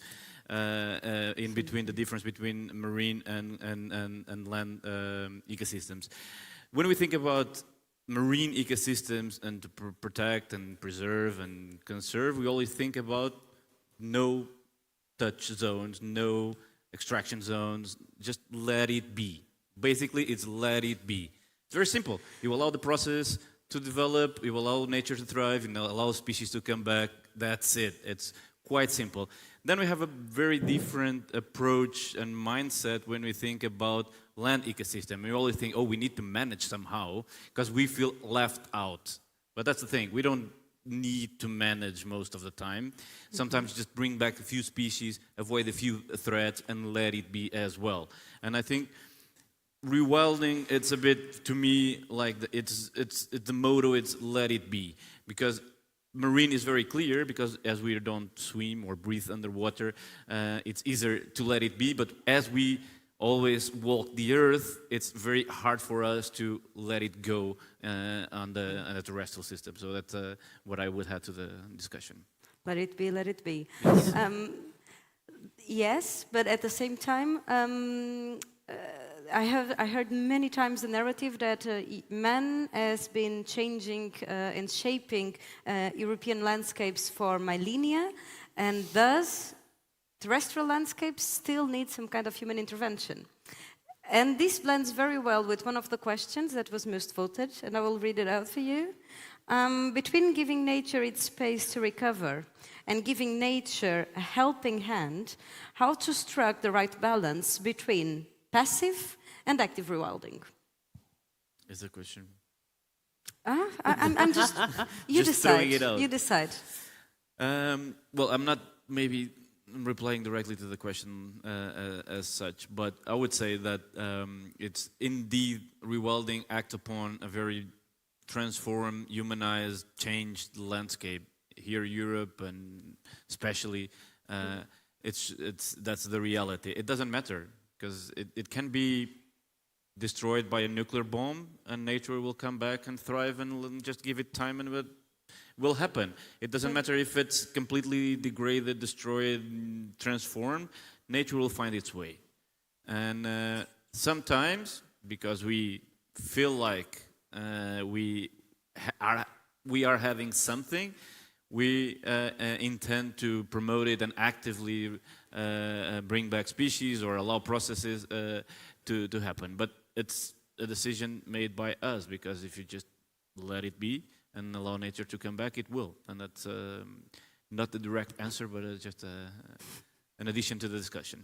in between the difference between marine and land ecosystems. When we think about marine ecosystems and to protect and preserve and conserve, we always think about no touch zones, no extraction zones, just let it be. Basically, it's let it be. It's very simple. You allow the process to develop, you allow nature to thrive, you allow species to come back. That's it. It's quite simple. Then we have a very different approach and mindset when we think about land ecosystem. We always think, oh, we need to manage somehow because we feel left out. But that's the thing. We don't need to manage most of the time. Sometimes just bring back a few species, avoid a few threats, and let it be as well. And I think rewilding, it's a bit, to me, like it's the motto, it's let it be. Because marine is very clear, because as we don't swim or breathe underwater, it's easier to let it be. But as we always walk the earth, it's very hard for us to let it go on the terrestrial system. So that's what I would add to the discussion. Let it be, let it be. Yes, but at the same time, I heard many times the narrative that man has been changing and shaping European landscapes for millennia, and thus terrestrial landscapes still need some kind of human intervention. And this blends very well with one of the questions that was most voted, and I will read it out for you. Between giving nature its space to recover and giving nature a helping hand, how to strike the right balance between passive and active rewilding? Is the question? I'm just, you just decide. throwing it out. You decide. Well, I'm not maybe replying directly to the question as such, but I would say that it's indeed rewilding act upon a very transformed, humanized, changed landscape here, Europe, and especially that's the reality. It doesn't matter because it can be destroyed by a nuclear bomb, and nature will come back and thrive, and just give it time, and it will happen. It doesn't matter if it's completely degraded, destroyed, transformed. Nature will find its way. And sometimes, because we feel like we are having something, we intend to promote it and actively bring back species or allow processes to happen. But it's a decision made by us, because if you just let it be and allow nature to come back, it will. And that's not the direct answer, but just an addition to the discussion.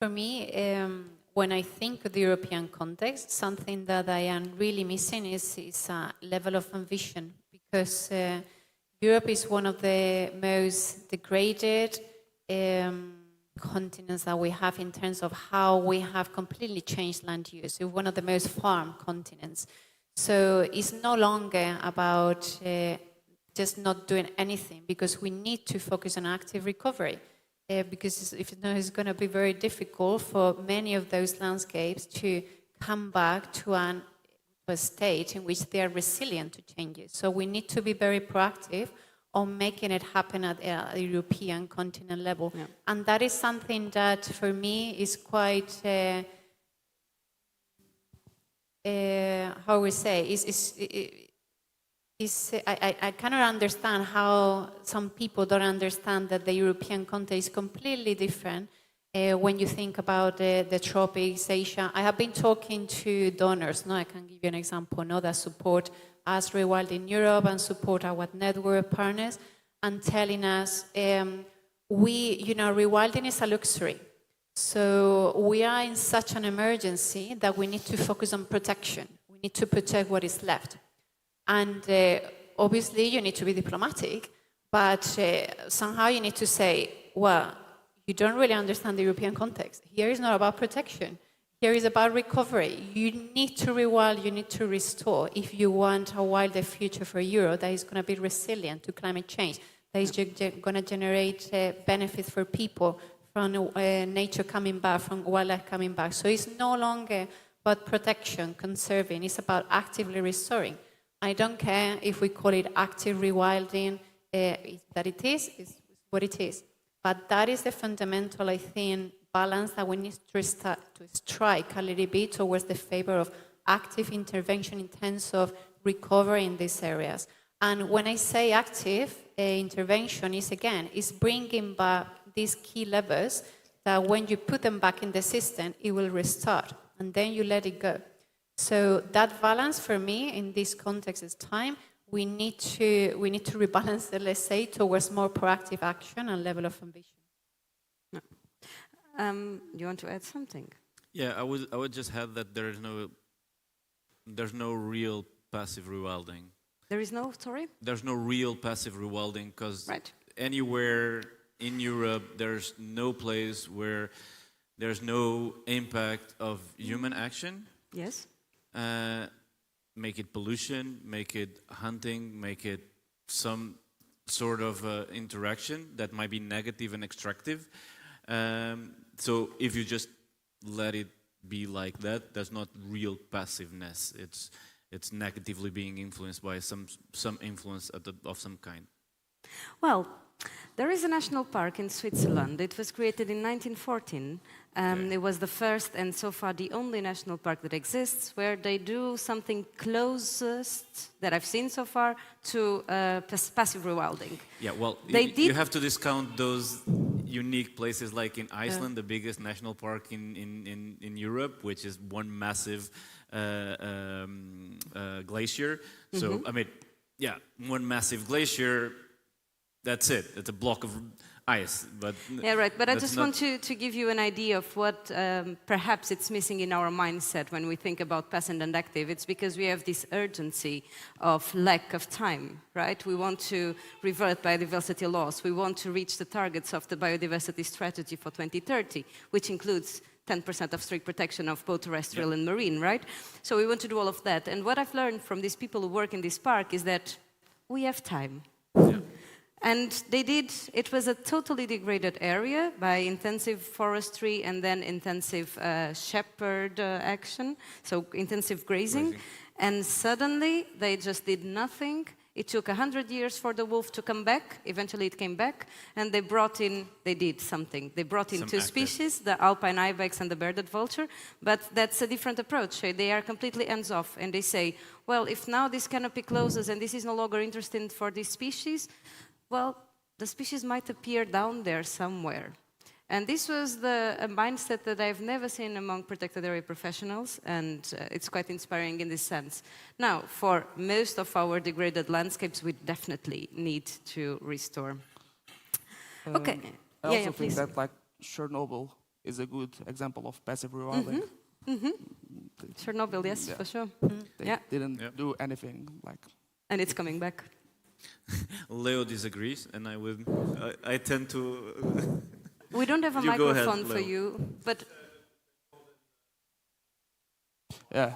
For me, when I think of the European context, something that I am really missing is a level of ambition, because Europe is one of the most degraded continents that we have in terms of how we have completely changed land use. It's one of the most farmed continents. So it's no longer about just not doing anything, because we need to focus on active recovery. Because if not, it's going to be very difficult for many of those landscapes to come back to a state in which they are resilient to changes. So we need to be very proactive on making it happen at a European continent level. Yeah. And that is something that, for me, is quite, how we say, I cannot understand how some people don't understand that the European context is completely different when you think about the tropics, Asia. I have been talking to donors, I can give you an example, that support us Rewilding Europe and support our network partners, and telling us, rewilding is a luxury. So we are in such an emergency that we need to focus on protection. We need to protect what is left. And obviously you need to be diplomatic, but somehow you need to say, well, you don't really understand the European context. Here is not about protection. Here is about recovery. You need to rewild, you need to restore if you want a wilder future for Europe that is going to be resilient to climate change, that is going to generate benefits for people from nature coming back, from wildlife coming back. So it's no longer about protection, conserving, it's about actively restoring. I don't care if we call it active rewilding, that it is what it is. But that is the fundamental, I think, balance that we need to strike a little bit towards the favor of active intervention in terms of recovery in these areas. And when I say active intervention, is bringing back these key levers that when you put them back in the system, it will restart, and then you let it go. So that balance for me in this context is time. We need to rebalance it, let's say, towards more proactive action and level of ambition. You want to add something? Yeah, I would just add that there's no real passive rewilding. There is no, sorry? There's no real passive rewilding, because anywhere in Europe there's no place where there's no impact of human action. Yes. Make it pollution, make it hunting, make it some sort of interaction that might be negative and extractive. So if you just let it be like that, there's not real passiveness. It's negatively being influenced by some influence of some kind. Well, there is a national park in Switzerland. It was created in 1914. It was the first and so far the only national park that exists where they do something closest that I've seen so far to passive rewilding. Yeah, well, you have to discount those unique places like in Iceland, the biggest national park in Europe, which is one massive glacier. So, I mean, yeah, one massive glacier. That's it. It's a block of ice. But yeah, right. But I just want to give you an idea of what perhaps it's missing in our mindset when we think about passive and active. It's because we have this urgency of lack of time, right? We want to revert biodiversity loss. We want to reach the targets of the biodiversity strategy for 2030, which includes 10% of strict protection of both terrestrial and marine, right? So we want to do all of that. And what I've learned from these people who work in this park is that we have time. Yeah. And they did, it was a totally degraded area by intensive forestry and then intensive shepherd action, so intensive grazing. And suddenly they just did nothing. It took 100 years for the wolf to come back. Eventually it came back, and they did something. They brought in two species, the alpine ibex and the bearded vulture, but that's a different approach. They are completely hands-off, and they say, well, if now this canopy closes and this is no longer interesting for this species, well, the species might appear down there somewhere. And this was a mindset that I've never seen among protected area professionals, and it's quite inspiring in this sense. Now, for most of our degraded landscapes, we definitely need to restore. Okay. I also think that, like Chernobyl, is a good example of passive rewilding. Chernobyl, yes, for sure. They didn't do anything like. And it's coming back. Leo disagrees, and I tend to. We don't have a You go ahead, microphone for Leo. you, but Yeah.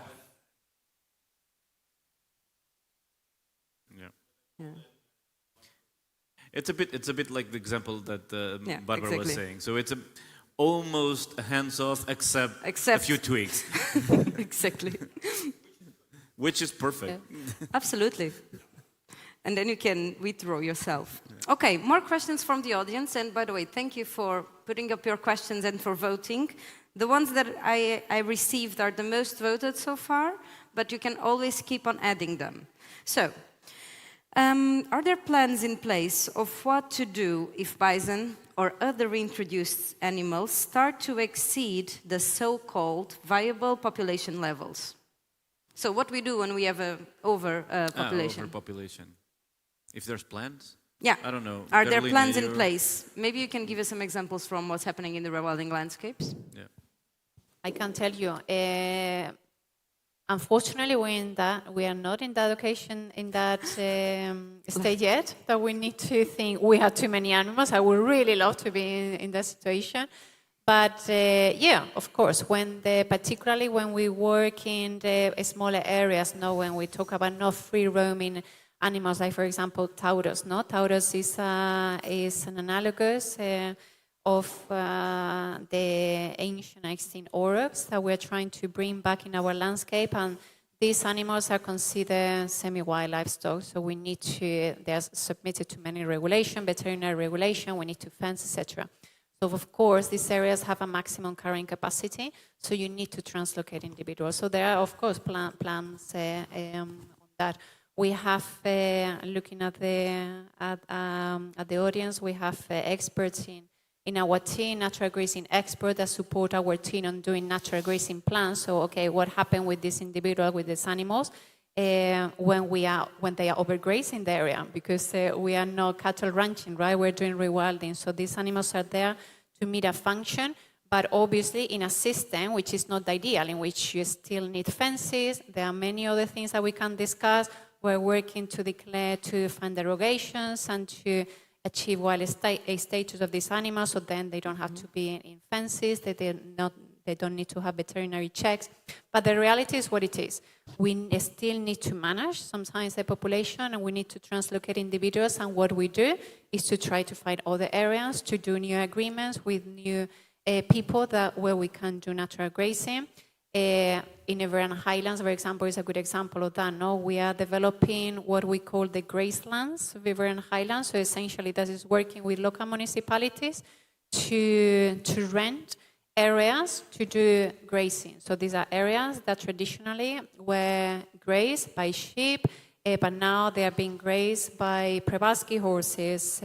Yeah. It's a bit like the example that Barbara was exactly. saying. So it's almost hands-off, except a few tweaks, exactly. which is perfect. Absolutely. And then you can withdraw yourself. Okay, more questions from the audience. And by the way, thank you for putting up your questions and for voting. The ones that I received are the most voted so far, but you can always keep on adding them. So, are there plans in place of what to do if bison or other reintroduced animals start to exceed the so-called viable population levels? So what we do when we have an overpopulation? Overpopulation. If there's plans? Yeah. I don't know. Are there Carolina, plans in place? Maybe you can give us some examples from what's happening in the rewilding landscapes. Yeah. I can tell you. Unfortunately, we are not in that occasion, in that stage yet, that we need to think we have too many animals. I would really love to be in that situation. But yeah, of course, particularly when we work in the smaller areas, when we talk about not free roaming animals, like for example, Taurus. Taurus is an analogous of the ancient extinct aurochs that we're trying to bring back in our landscape, and these animals are considered semi-wild livestock, so they are submitted to many regulations, veterinary regulation, we need to fence, etc. So of course, these areas have a maximum carrying capacity, so you need to translocate individuals. So there are, of course, plans on that. We have, looking at the audience, we have experts in our team, natural grazing experts that support our team on doing natural grazing plans. So, okay, what happened with this individual, with these animals, when they are overgrazing the area? Because we are not cattle ranching, right? We're doing rewilding. So these animals are there to meet a function, but obviously in a system which is not ideal, in which you still need fences. There are many other things that we can discuss. We're working to find derogations and to achieve wild status of these animals, so then they don't have to be in fences, they don't need to have veterinary checks. But the reality is what it is. We still need to manage sometimes the population, and we need to translocate individuals, and what we do is to try to find other areas, to do new agreements with new people where we can do natural grazing. In Everett Highlands, for example, is a good example of that. We are developing what we call the gracelands of Everett Highlands. So essentially, that is working with local municipalities to rent areas to do grazing. So these are areas that traditionally were grazed by sheep, but now they are being grazed by Przewalski horses,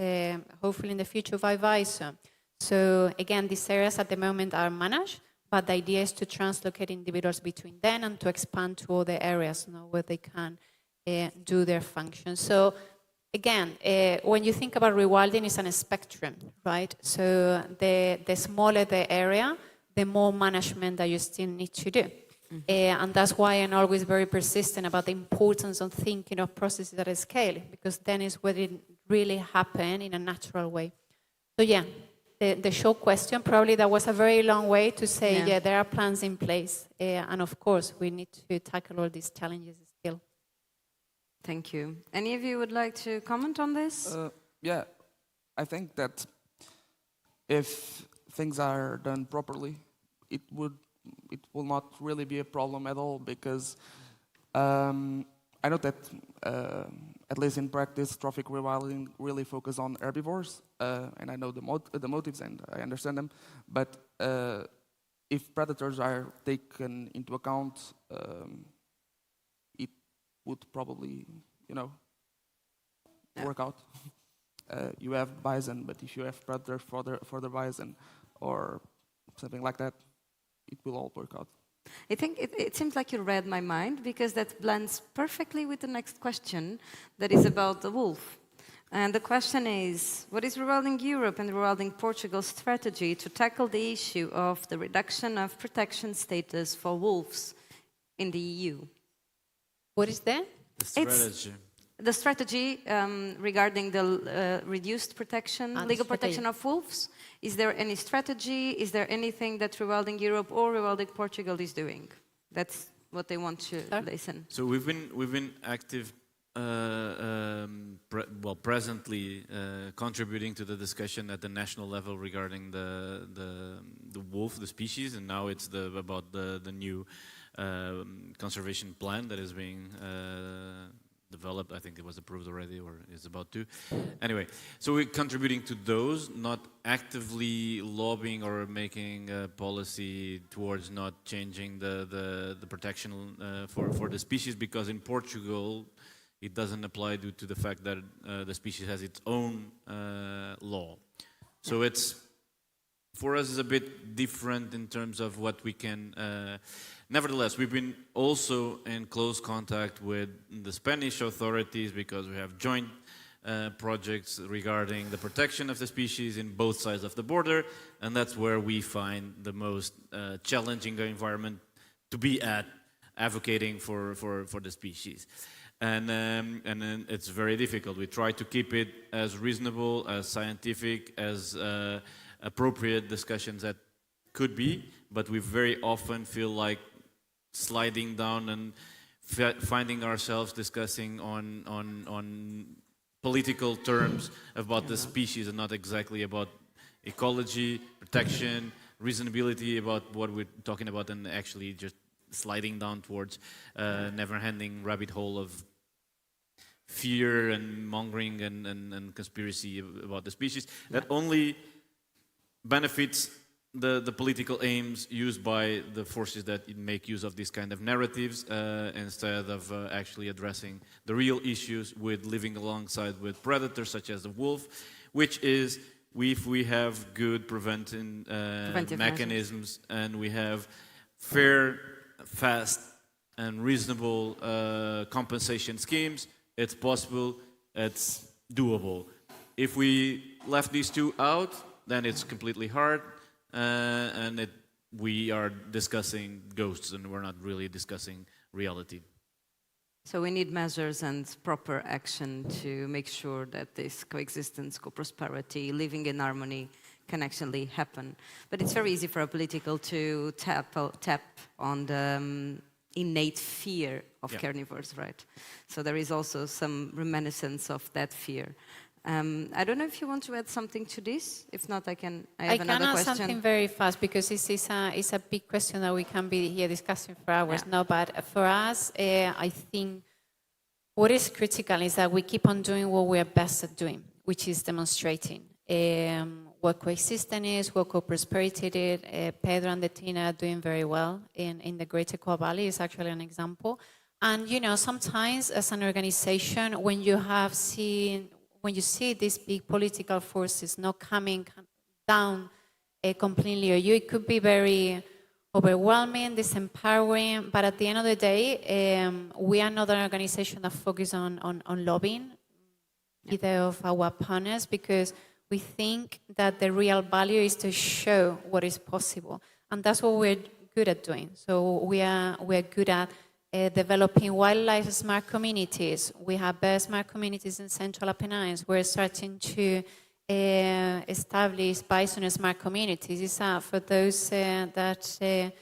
hopefully in the future by bison. So again, these areas at the moment are managed, but the idea is to translocate individuals between them and to expand to other areas where they can do their function. So again, when you think about rewilding, it's on a spectrum, right? So the smaller the area, the more management that you still need to do. And that's why I'm always very persistent about the importance of thinking of processes at a scale, because then is where it really happens in a natural way. So yeah. The short question, probably that was a very long way to say, yeah, there are plans in place. And of course, we need to tackle all these challenges still. Thank you. Any of you would like to comment on this? Yeah, I think that if things are done properly, it will not really be a problem at all, because I know that at least in practice, trophic rewilding really focus on herbivores, and I know the motives and I understand them. But if predators are taken into account, it would probably, work out. You have bison, but if you have predators for the bison or something like that, it will all work out. I think it seems like you read my mind, because that blends perfectly with the next question that is about the wolf. And the question is, what is Rewilding Europe and Rewilding Portugal's strategy to tackle the issue of the reduction of protection status for wolves in the EU? What is that? The strategy. The strategy regarding the reduced protection, legal protection of wolves. Is there any strategy? Is there anything that Rewilding Europe or Rewilding Portugal is doing? That's what they want to listen. So we've been active, presently contributing to the discussion at the national level regarding the wolf, the species, and now it's about the new conservation plan that is being developed. I think it was approved already or is about to. Anyway, so we're contributing to those, not actively lobbying or making a policy towards not changing the protection for the species, because in Portugal it doesn't apply due to the fact that the species has its own law. So it's, for us, is a bit different in terms of what we can. Nevertheless, we've been also in close contact with the Spanish authorities because we have joint projects regarding the protection of the species in both sides of the border, and that's where we find the most challenging environment to be at, advocating for the species. And then it's very difficult. We try to keep it as reasonable, as scientific, as appropriate discussions that could be, but we very often feel like sliding down and finding ourselves discussing on political terms about the species and not exactly about ecology, protection, reasonability about what we're talking about, and actually just sliding down towards never-ending rabbit hole of fear and mongering and conspiracy about the species that only benefits the political aims used by the forces that make use of these kind of narratives instead of actually addressing the real issues with living alongside with predators such as the wolf, which is if we have good preventive mechanisms and we have fair, fast and reasonable compensation schemes, it's possible, it's doable. If we left these two out, then it's completely hard, and we are discussing ghosts and we're not really discussing reality. So we need measures and proper action to make sure that this coexistence, co-prosperity, living in harmony can actually happen. But it's very easy for a political to tap on the innate fear of carnivores, right? So there is also some reminiscence of that fear. I don't know if you want to add something to this. If not, I have another question. I can add something very fast because it's a big question that we can be here discussing for hours. No, but for us, I think what is critical is that we keep on doing what we are best at doing, which is demonstrating what coexistence is, what co-prosperity is. Pedro and Tina are doing very well in the Great Equal Valley is actually an example. And you know, sometimes as an organization, when you see these big political forces not coming down completely, or it could be very overwhelming, disempowering, but at the end of the day, we are not an organization that focuses on lobbying either of our partners, because we think that the real value is to show what is possible. And that's what we're good at doing. So we're good at developing wildlife smart communities. We have smart communities in Central Apennines. We're starting to establish bison smart communities. It's for those that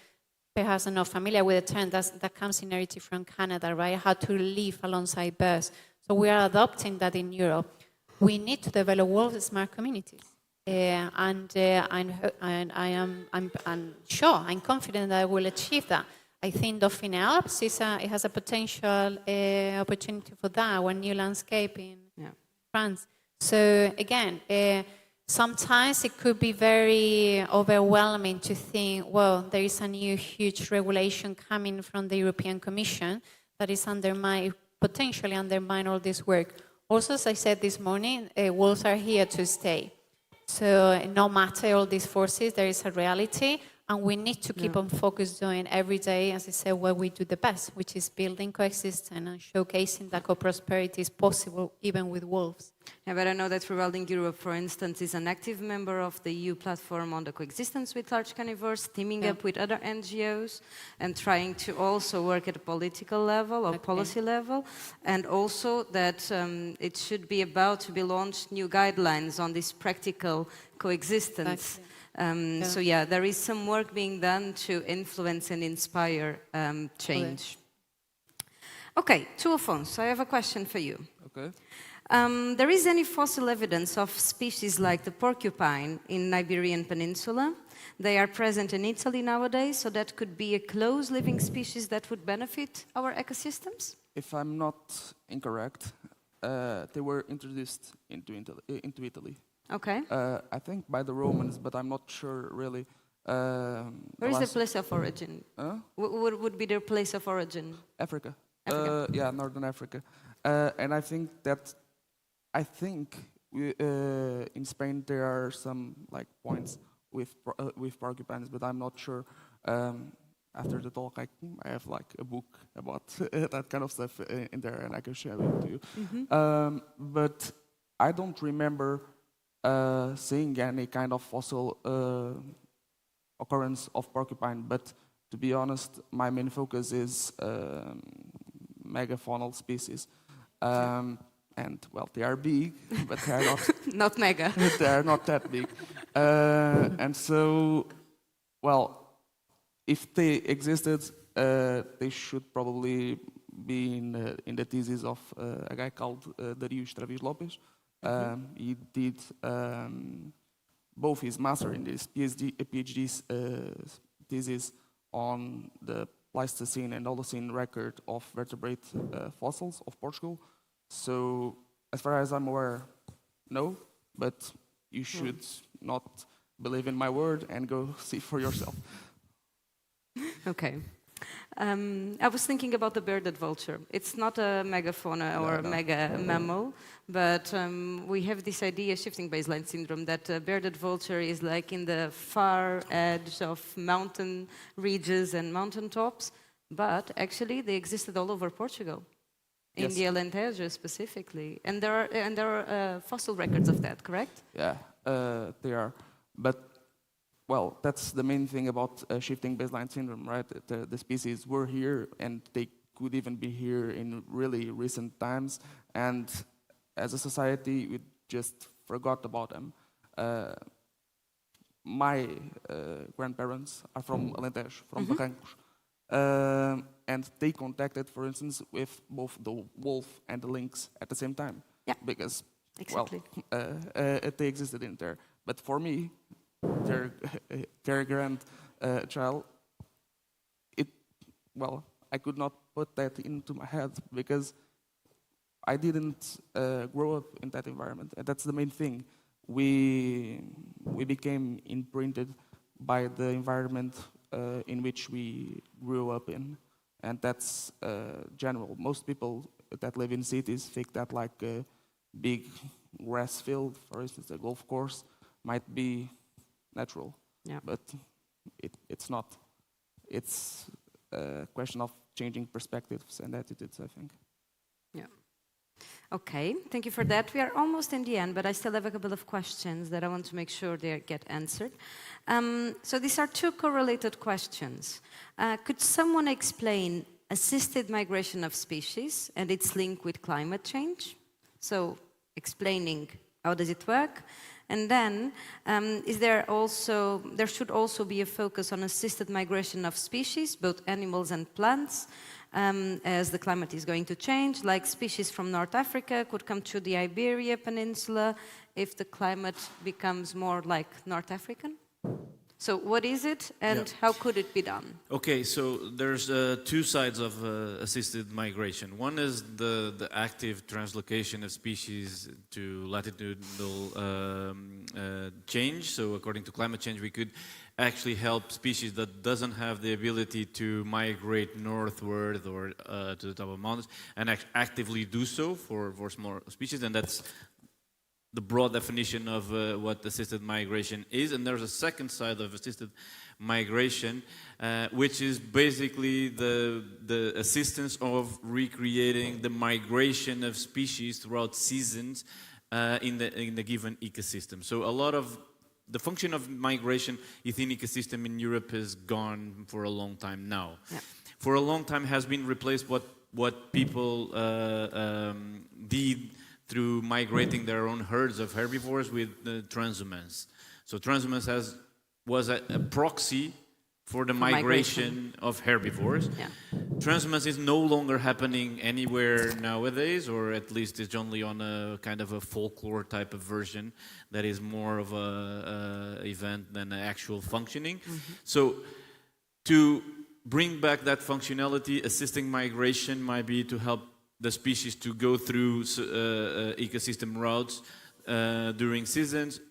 perhaps are not familiar with the term, that comes inherited from Canada, right? How to live alongside bears. So we are adopting that in Europe. We need to develop wolf smart communities. I'm sure, I'm confident that I will achieve that. I think Dauphiné Alps it has a potential opportunity for that, our new landscape in France. So again, sometimes it could be very overwhelming to think, well, there is a new huge regulation coming from the European Commission that is potentially undermine all this work. Also, as I said this morning, wolves are here to stay. So no matter all these forces, there is a reality. And we need to keep on focused doing every day, as I said, what we do the best, which is building coexistence and showcasing that co-prosperity is possible even with wolves. Yeah, but I know that Rewilding Europe, for instance, is an active member of the EU platform on the coexistence with large carnivores, teaming up with other NGOs and trying to also work at a political level or policy level, and also that it should be about to be launched new guidelines on this practical coexistence. So yeah, there is some work being done to influence and inspire change. Okay, to Afonso, I have a question for you. Okay. There is any fossil evidence of species like the porcupine in Iberian Peninsula? They are present in Italy nowadays, so that could be a close living species that would benefit our ecosystems? If I'm not incorrect, they were introduced into Italy. Okay. I think by the Romans, but I'm not sure really. Where is the place of origin? What would be their place of origin? Africa. Africa. Yeah, Northern Africa. And I think in Spain there are some like points with porcupines, but I'm not sure. After the talk, I have like a book about that kind of stuff in there, and I can share it with you. But I don't remember seeing any kind of fossil occurrence of porcupine. But to be honest, my main focus is megafaunal species. And well, they are big, but they are not not mega. they are not that big. And so, well, if they existed, they should probably be in the thesis of a guy called Darius Travis Lopes. He did both his master in this PhD thesis on the Pleistocene and Holocene record of vertebrate fossils of Portugal. So, as far as I'm aware, no, but you should not believe in my word and go see for yourself. Okay. I was thinking about the bearded vulture. It's not a megafauna or a mega mammal, but we have this idea, shifting baseline syndrome, that bearded vulture is like in the far edge of mountain ridges and mountain tops, but actually they existed all over Portugal. In the Alentejo specifically, and there are fossil records of that, correct? Yeah, they are. But well, that's the main thing about shifting baseline syndrome, right? The species were here, and they could even be here in really recent times. And as a society, we just forgot about them. My grandparents are from Alentejo, from Barrancos. And they contacted, for instance, with both the wolf and the lynx at the same time. Yeah, because, exactly. they existed in there. But for me, their grandchild, I could not put that into my head because I didn't grow up in that environment. And that's the main thing. We became imprinted by the environment in which we grew up in, and that's general. Most people that live in cities think that like a big grass field, for instance, a golf course, might be natural, but it's not. It's a question of changing perspectives and attitudes, I think. Yeah. Okay, thank you for that. We are almost in the end, but I still have a couple of questions that I want to make sure they get answered. So these are two correlated questions. Could someone explain assisted migration of species and its link with climate change? So explaining how does it work? And then there should also be a focus on assisted migration of species, both animals and plants, as the climate is going to change, like species from North Africa could come to the Iberian Peninsula if the climate becomes more like North African. So what is it, and how could it be done? Okay, so there's two sides of assisted migration. One is the active translocation of species to latitudinal change. So according to climate change, we could actually help species that doesn't have the ability to migrate northward or to the top of mountains and actively do so for small species, and that's the broad definition of what assisted migration is. And there's a second side of assisted migration, which is basically the assistance of recreating the migration of species throughout seasons in the given ecosystem. So a lot of the function of migration within ecosystem in Europe is gone for a long time now. Yeah. For a long time has been replaced what people did through migrating their own herds of herbivores with transhumance. So transhumance was a proxy for the migration of herbivores. Yeah. Transhumance is no longer happening anywhere nowadays, or at least it's only on a kind of a folklore type of version that is more of a event than an actual functioning. Mm-hmm. So to bring back that functionality, assisting migration might be to help the species to go through ecosystem routes during seasons,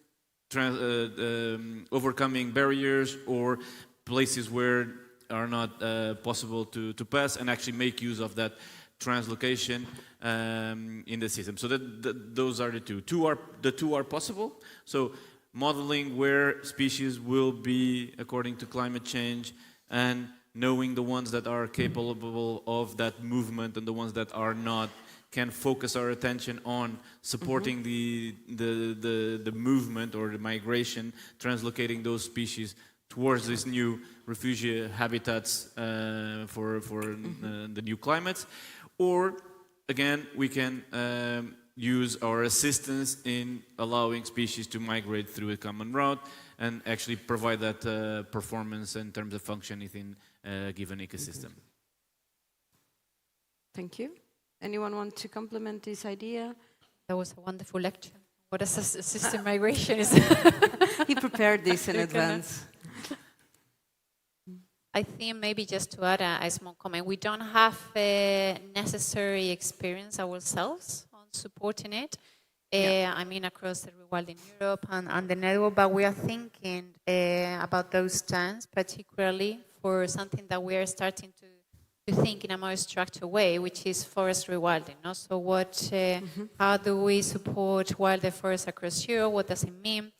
overcoming barriers or places where are not possible to pass, and actually make use of that translocation in the system. So those are the two. The two are possible. So modeling where species will be according to climate change, and knowing the ones that are capable of that movement and the ones that are not, can focus our attention on supporting the movement or the migration, translocating those species towards these new refugee habitats for the new climates. Or, again, we can use our assistance in allowing species to migrate through a common route and actually provide that performance in terms of function within a given ecosystem. Thank you. Anyone want to complement this idea? That was a wonderful lecture. What a system migration is. He prepared this in advance. I think maybe just to add a small comment, we don't have a necessary experience ourselves on supporting it. I mean, across the Rewilding Europe and the network, but we are thinking about those terms, particularly for something that we are starting to think in a more structured way, which is forest rewilding. No? So how do we support wildlife forests across Europe? What does it mean?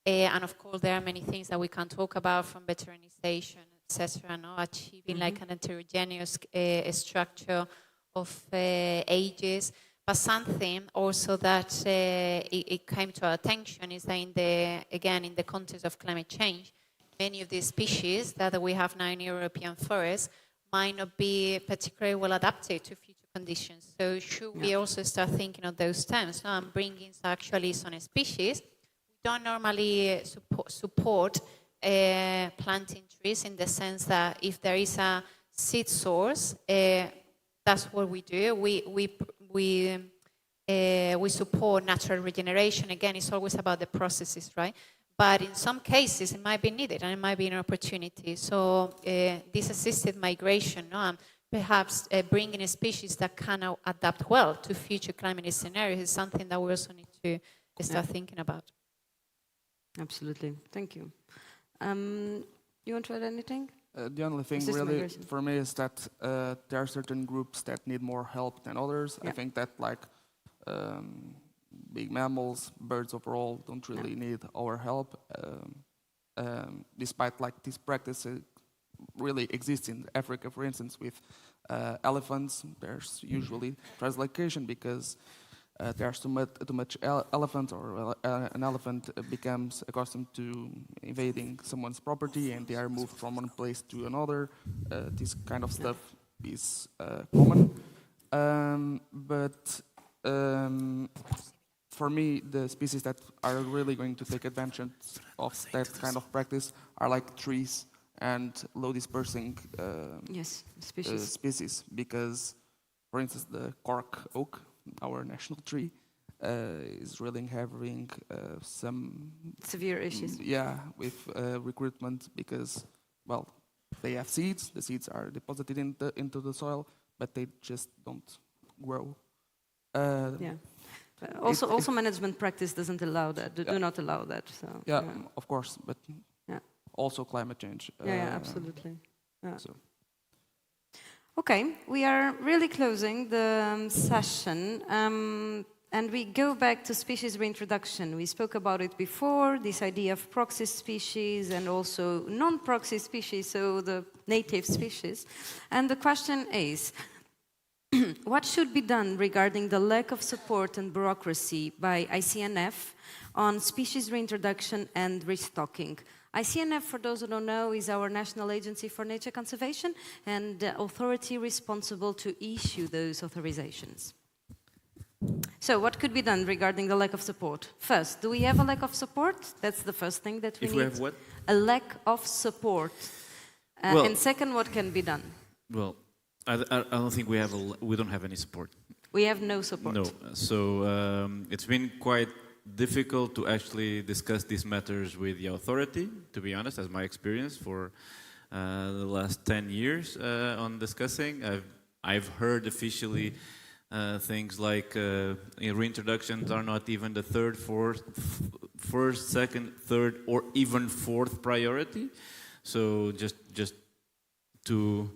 And of course, there are many things that we can talk about, from veterinization, etc., no? Achieving like an heterogeneous structure of ages. But something also that it came to our attention is that in the context of climate change, many of these species that we have now in European forests might not be particularly well adapted to future conditions. So should we also start thinking of those terms, no? And bringing actually some species we don't normally support planting trees, in the sense that if there is a seed source, that's what we do. We support natural regeneration. Again, it's always about the processes, right? But in some cases, it might be needed and it might be an opportunity. So this assisted migration, no? Perhaps bringing a species that can adapt well to future climate scenarios is something that we also need to start thinking about. Absolutely. Thank you. You want to add anything? The only thing really for me is that there are certain groups that need more help than others. I think that big mammals, birds overall, don't really need our help. Despite this practice really exists in Africa, for instance, with elephants. There's usually translocation because there's too much elephant, or an elephant becomes accustomed to invading someone's property and they are moved from one place to another. This kind of stuff is common. But for me, the species that are really going to take advantage of that kind of practice are like trees and low dispersing species. Because, for instance, the cork oak, our national tree, is really having some severe issues. With recruitment, because, well, they have seeds. The seeds are deposited into the soil, but they just don't grow. Also, management practice doesn't allow that. Do not allow that. So of course, but also climate change. Absolutely. So. Okay, we are really closing the session, and we go back to species reintroduction. We spoke about it before, this idea of proxy species and also non-proxy species, so the native species. And the question is, What should be done regarding the lack of support and bureaucracy by ICNF on species reintroduction and restocking? ICNF, for those who don't know, is our National Agency for Nature Conservation and the authority responsible to issue those authorizations. So what could be done regarding the lack of support? First, do we have a lack of support? That's the first thing that we need. If we have what? A lack of support. And second, what can be done? Well, I don't think we don't have any support. We have no support. No. So it's been quite difficult to actually discuss these matters with the authority, to be honest, as my experience for the last 10 years on discussing. I've heard officially things like reintroductions are not even the third, first, second, third, or even fourth priority. So just to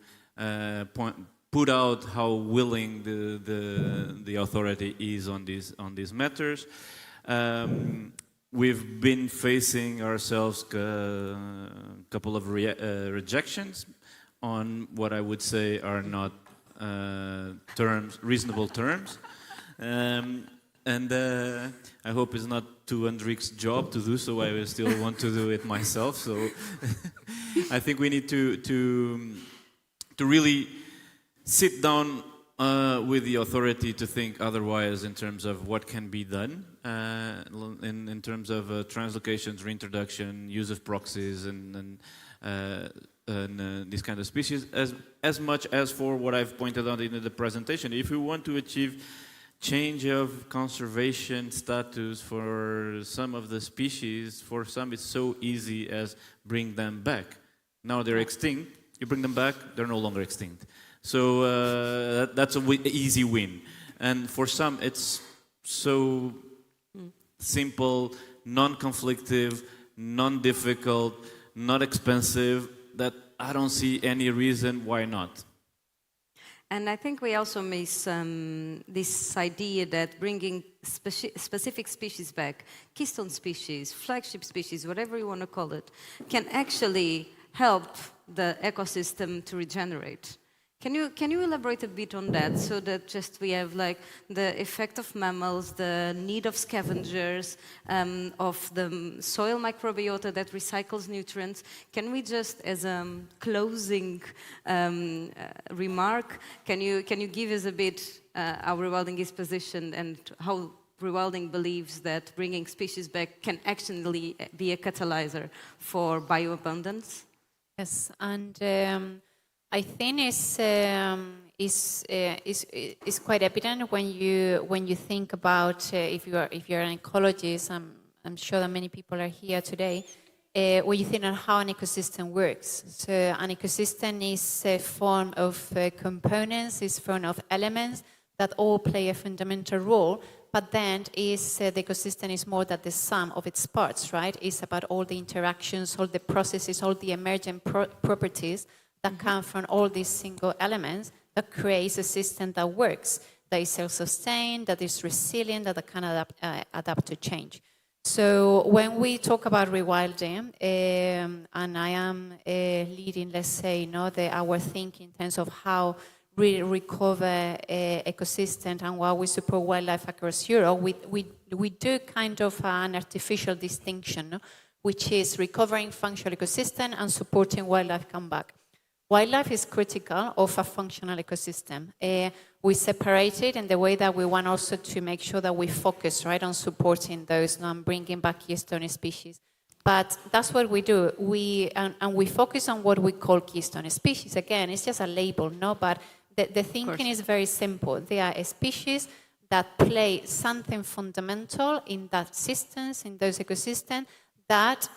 put out how willing the authority is on these matters. We've been facing ourselves a couple of rejections on what I would say are not reasonable terms. And I hope it's not to Hendrik's job to do so. I will still want to do it myself. So I think we need to really sit down with the authority to think otherwise in terms of what can be done in terms of translocations, reintroduction, use of proxies, and these kind of species, as much as for what I've pointed out in the presentation. If we want to achieve change of conservation status for some of the species, for some it's so easy as bring them back. Now they're extinct, you bring them back, they're no longer extinct. So that's an easy win. And for some it's so simple, non-conflictive, non-difficult, not expensive, that I don't see any reason why not. And I think we also miss this idea that bringing specific species back, keystone species, flagship species, whatever you want to call it, can actually help the ecosystem to regenerate. Can you elaborate a bit on that, so that just we have like the effect of mammals, the need of scavengers, of the soil microbiota that recycles nutrients? Can we just, as a closing remark, can you give us a bit how Rewilding is positioned and how Rewilding believes that bringing species back can actually be a catalyzer for bioabundance? Yes, and I think it's quite evident when you think about if you're an ecologist. I'm sure that many people are here today. When you think on how an ecosystem works, so an ecosystem is a form of components, is a form of elements that all play a fundamental role. But then the ecosystem is more than the sum of its parts, right? It's about all the interactions, all the processes, all the emergent properties that come from all these single elements that creates a system that works, that is self-sustained, that is resilient, that can adapt to change. So when we talk about rewilding, and I am leading, let's say, our thinking in terms of how we recover ecosystems and how we support wildlife across Europe, we do kind of an artificial distinction, which is recovering functional ecosystem and supporting wildlife come back. Wildlife is critical of a functional ecosystem. We separate it in the way that we want also to make sure that we focus right on supporting those and bringing back keystone species. But that's what we do. We focus on what we call keystone species. Again, it's just a label, no? But the thinking is very simple. They are species that play something fundamental in that systems, in those ecosystems, that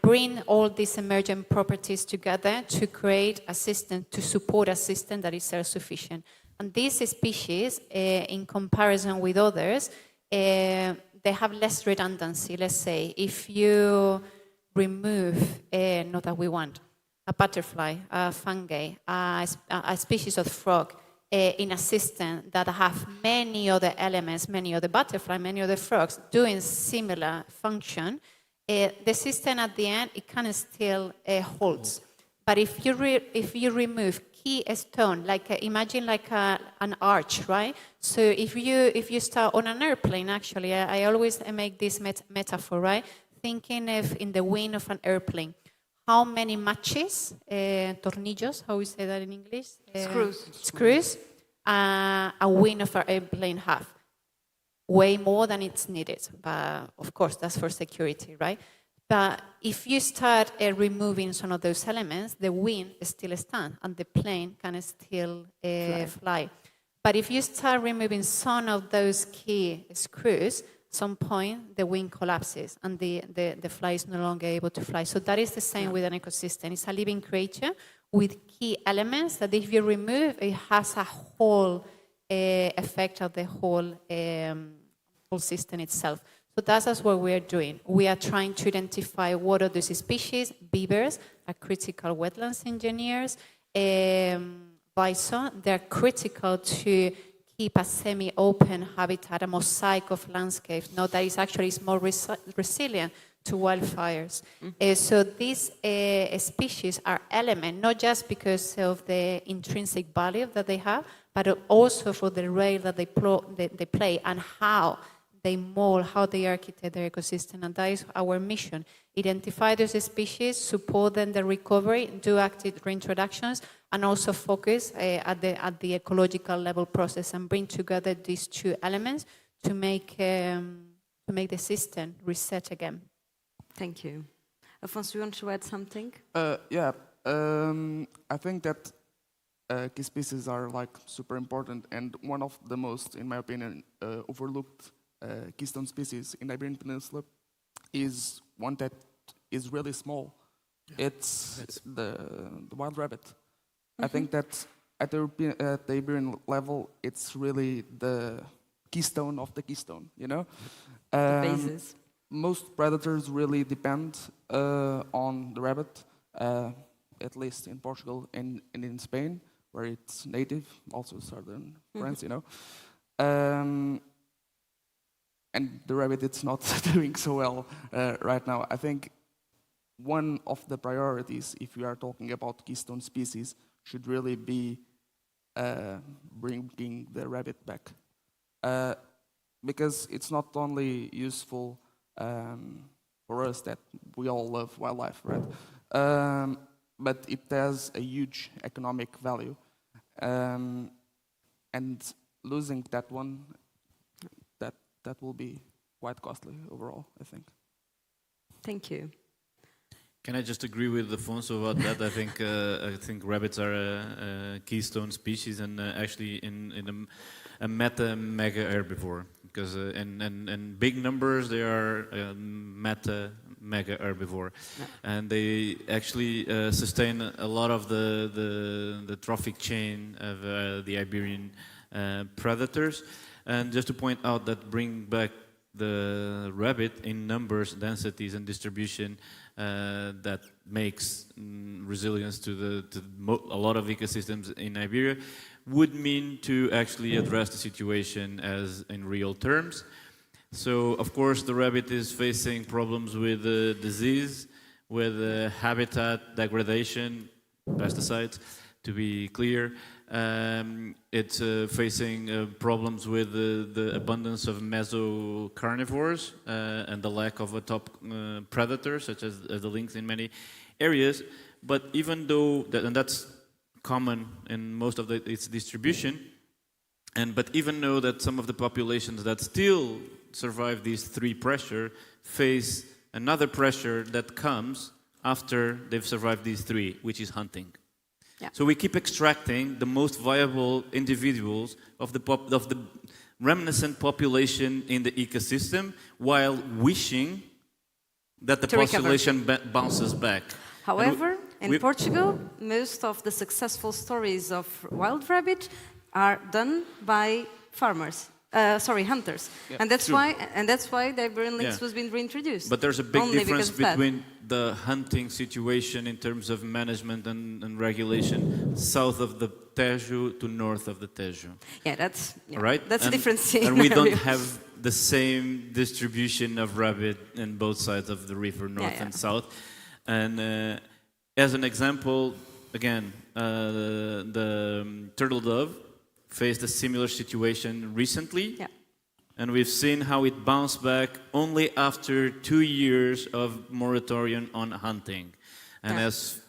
bring all these emergent properties together to create a system, to support a system that is self-sufficient. And these species, in comparison with others, they have less redundancy. Let's say, if you remove, not that we want, a butterfly, a fungi, a species of frog, in a system that have many other elements, many other butterflies, many other frogs doing similar function, the system at the end, it can still holds. But if you remove key stone, like imagine like an arch, right? So if you start on an airplane, actually, I always make this metaphor, right? Thinking of in the wing of an airplane, how many matches, tornillos, how we say that in English? Screws, a wing of an airplane have. Way more than it's needed, but of course that's for security, right? But if you start removing some of those elements, the wing still stands and the plane can still fly. But if you start removing some of those key screws, at some point the wing collapses and the fly is no longer able to fly. So that is the same with an ecosystem. It's a living creature with key elements that if you remove, it has a whole effect of the whole system itself. So that's what we are doing. We are trying to identify what are those species. Beavers are critical wetlands engineers. Bison, they're critical to keep a semi-open habitat, a mosaic of landscapes. No, that is actually more resilient to wildfires. So these species are element, not just because of the intrinsic value that they have, but also for the role that they play and how they mold, how they architect their ecosystem. And that is our mission. Identify those species, support them the recovery, do active reintroductions, and also focus at the ecological level process and bring together these two elements to make the system reset again. Thank you. Afonso, you want to add something? Yeah, I think that key species are like super important, and one of the most, in my opinion, overlooked keystone species in the Iberian Peninsula is one that is really small. Yeah. It's the wild rabbit. I think that at the Iberian level, it's really the keystone of the keystone, you know? The basis. Most predators really depend on the rabbit, at least in Portugal and in Spain, where it's native, also southern France, you know. And the rabbit, it's not doing so well right now. I think one of the priorities, if we are talking about keystone species, should really be bringing the rabbit back. Because it's not only useful for us that we all love wildlife, right? But it has a huge economic value. And losing that one, that will be quite costly overall, I think. Thank you. Can I just agree with Afonso about that? I think rabbits are a keystone species and actually in a mega herbivore, because in big numbers they are mega herbivore, and they actually sustain a lot of the trophic chain of the Iberian predators. And just to point out that bring back the rabbit in numbers, densities, and distribution that makes resilience to a lot of ecosystems in Iberia would mean to actually address the situation as in real terms. So, of course, the rabbit is facing problems with disease, with habitat degradation, pesticides, to be clear. It's facing problems with the abundance of mesocarnivores and the lack of a top predator, such as the lynx in many areas. But even though, and that's common in most of its distribution, but even though that some of the populations that still survive these three pressure face another pressure that comes after they've survived these three, which is hunting. Yeah. So we keep extracting the most viable individuals of the reminiscent population in the ecosystem, while wishing that the population bounces back. However, in Portugal, most of the successful stories of wild rabbit are done by farmers. Hunters, yeah, and that's why the Iberian lynx was being reintroduced. But there's a big difference between the hunting situation in terms of management and regulation south of the Tejo to north of the Tejo. Yeah, that's right. That's a different scene. And we don't have the same distribution of rabbit in both sides of the river, north and south, and As an example, again, the turtle dove faced a similar situation recently. Yeah. And we've seen how it bounced back only after 2 years of moratorium on hunting. And as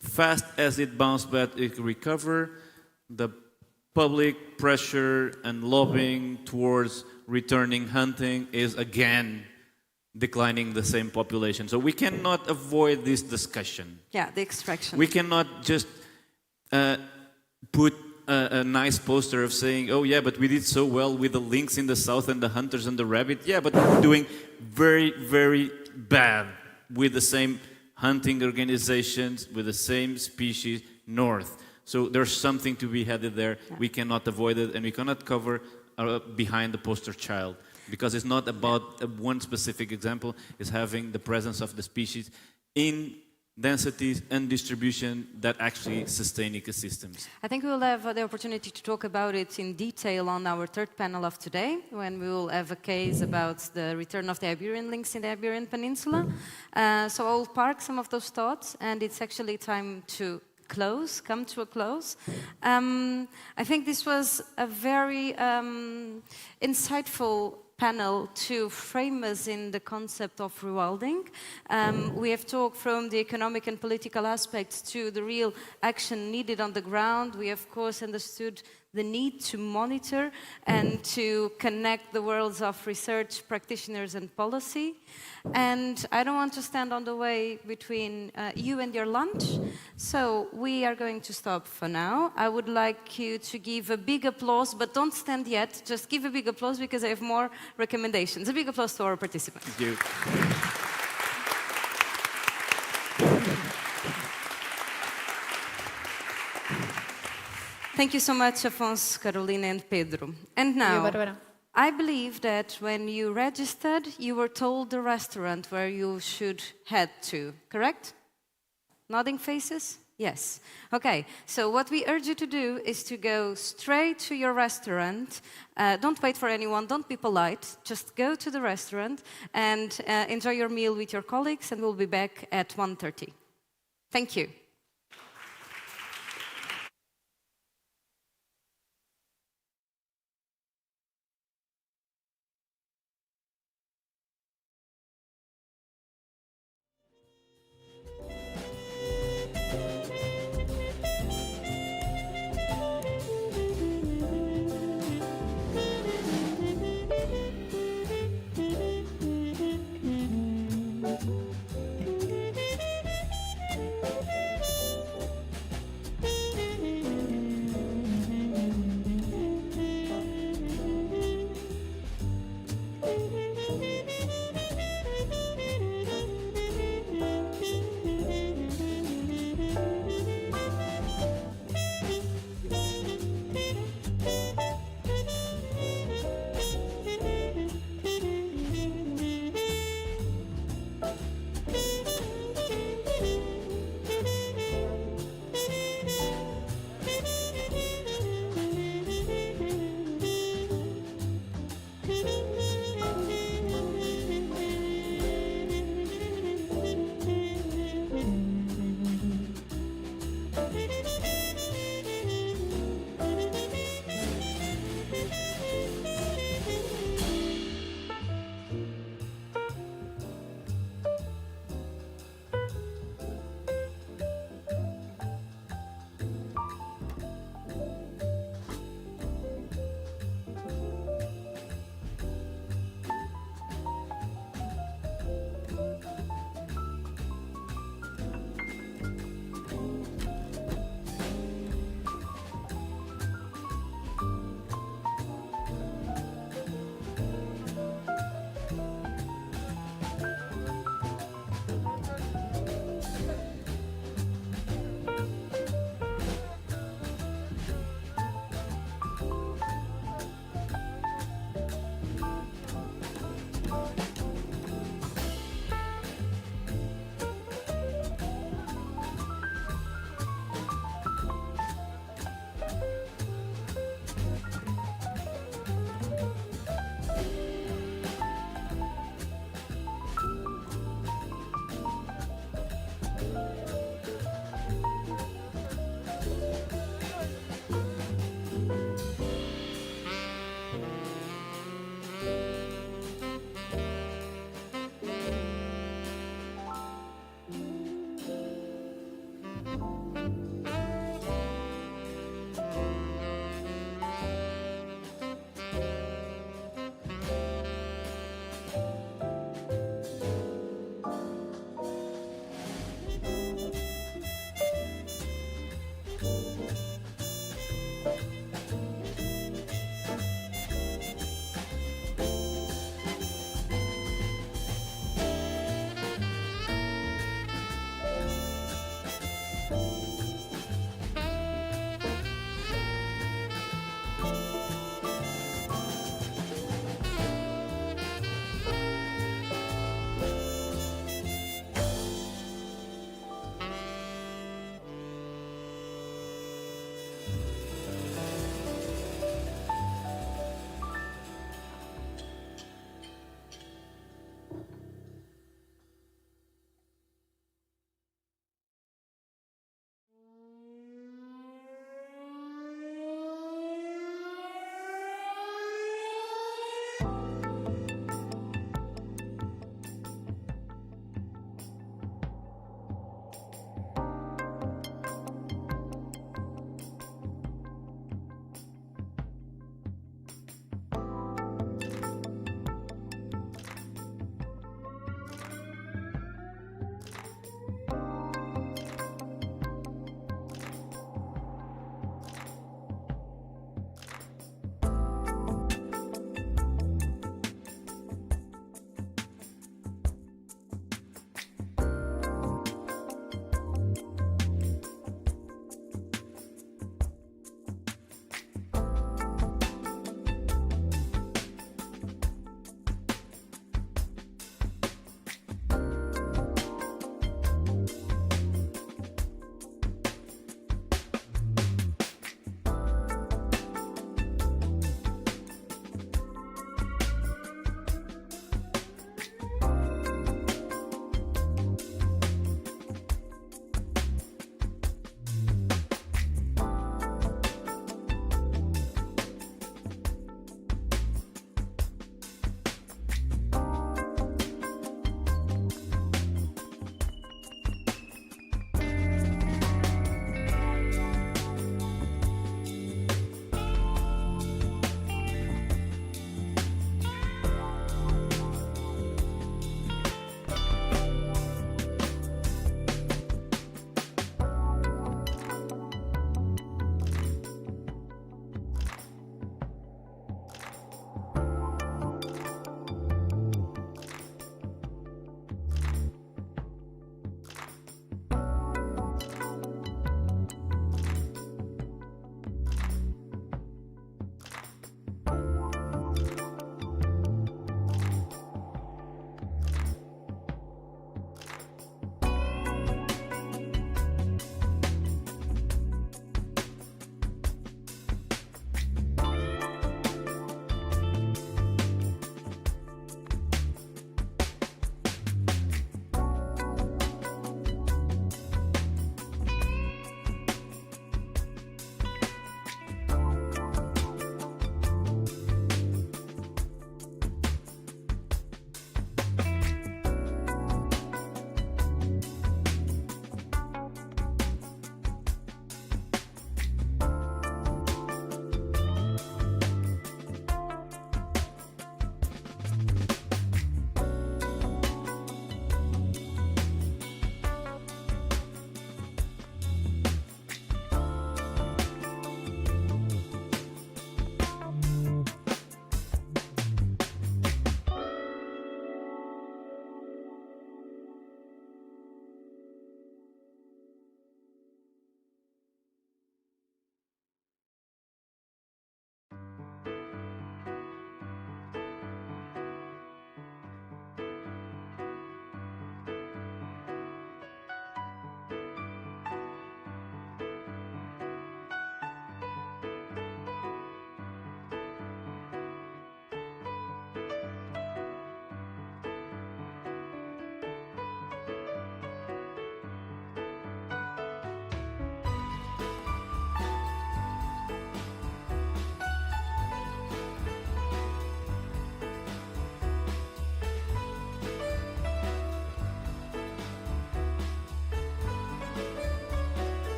fast as it bounced back, it recovered. The public pressure and lobbying towards returning hunting is again declining the same population. So we cannot avoid this discussion. Yeah, the extraction. We cannot just put a nice poster of saying, oh yeah, but we did so well with the lynx in the south and the hunters and the rabbit. Yeah, but we're doing very, very bad with the same hunting organizations, with the same species north. So there's something to be headed there. Yeah. We cannot avoid it, and we cannot cover behind the poster child. Because it's not about one specific example, it's having the presence of the species in densities and distribution that actually sustain ecosystems. I think we will have the opportunity to talk about it in detail on our third panel of today, when we will have a case about the return of the Iberian lynx in the Iberian Peninsula. So I'll park some of those thoughts, and it's actually time to come to a close. I think this was a very insightful panel to frame us in the concept of rewilding. We have talked from the economic and political aspects to the real action needed on the ground. We of course understood the need to monitor and to connect the worlds of research, practitioners and policy. And I don't want to stand on the way between you and your lunch, so we are going to stop for now. I would like you to give a big applause, but don't stand yet, just give a big applause because I have more recommendations. A big applause to our participants. Thank you. Thank you so much, Afonso, Carolina, and Pedro. And now, I believe that when you registered, you were told the restaurant where you should head to, correct? Nodding faces? Yes. Okay, so what we urge you to do is to go straight to your restaurant. Don't wait for anyone, don't be polite. Just go to the restaurant and enjoy your meal with your colleagues, and we'll be back at 1:30. Thank you.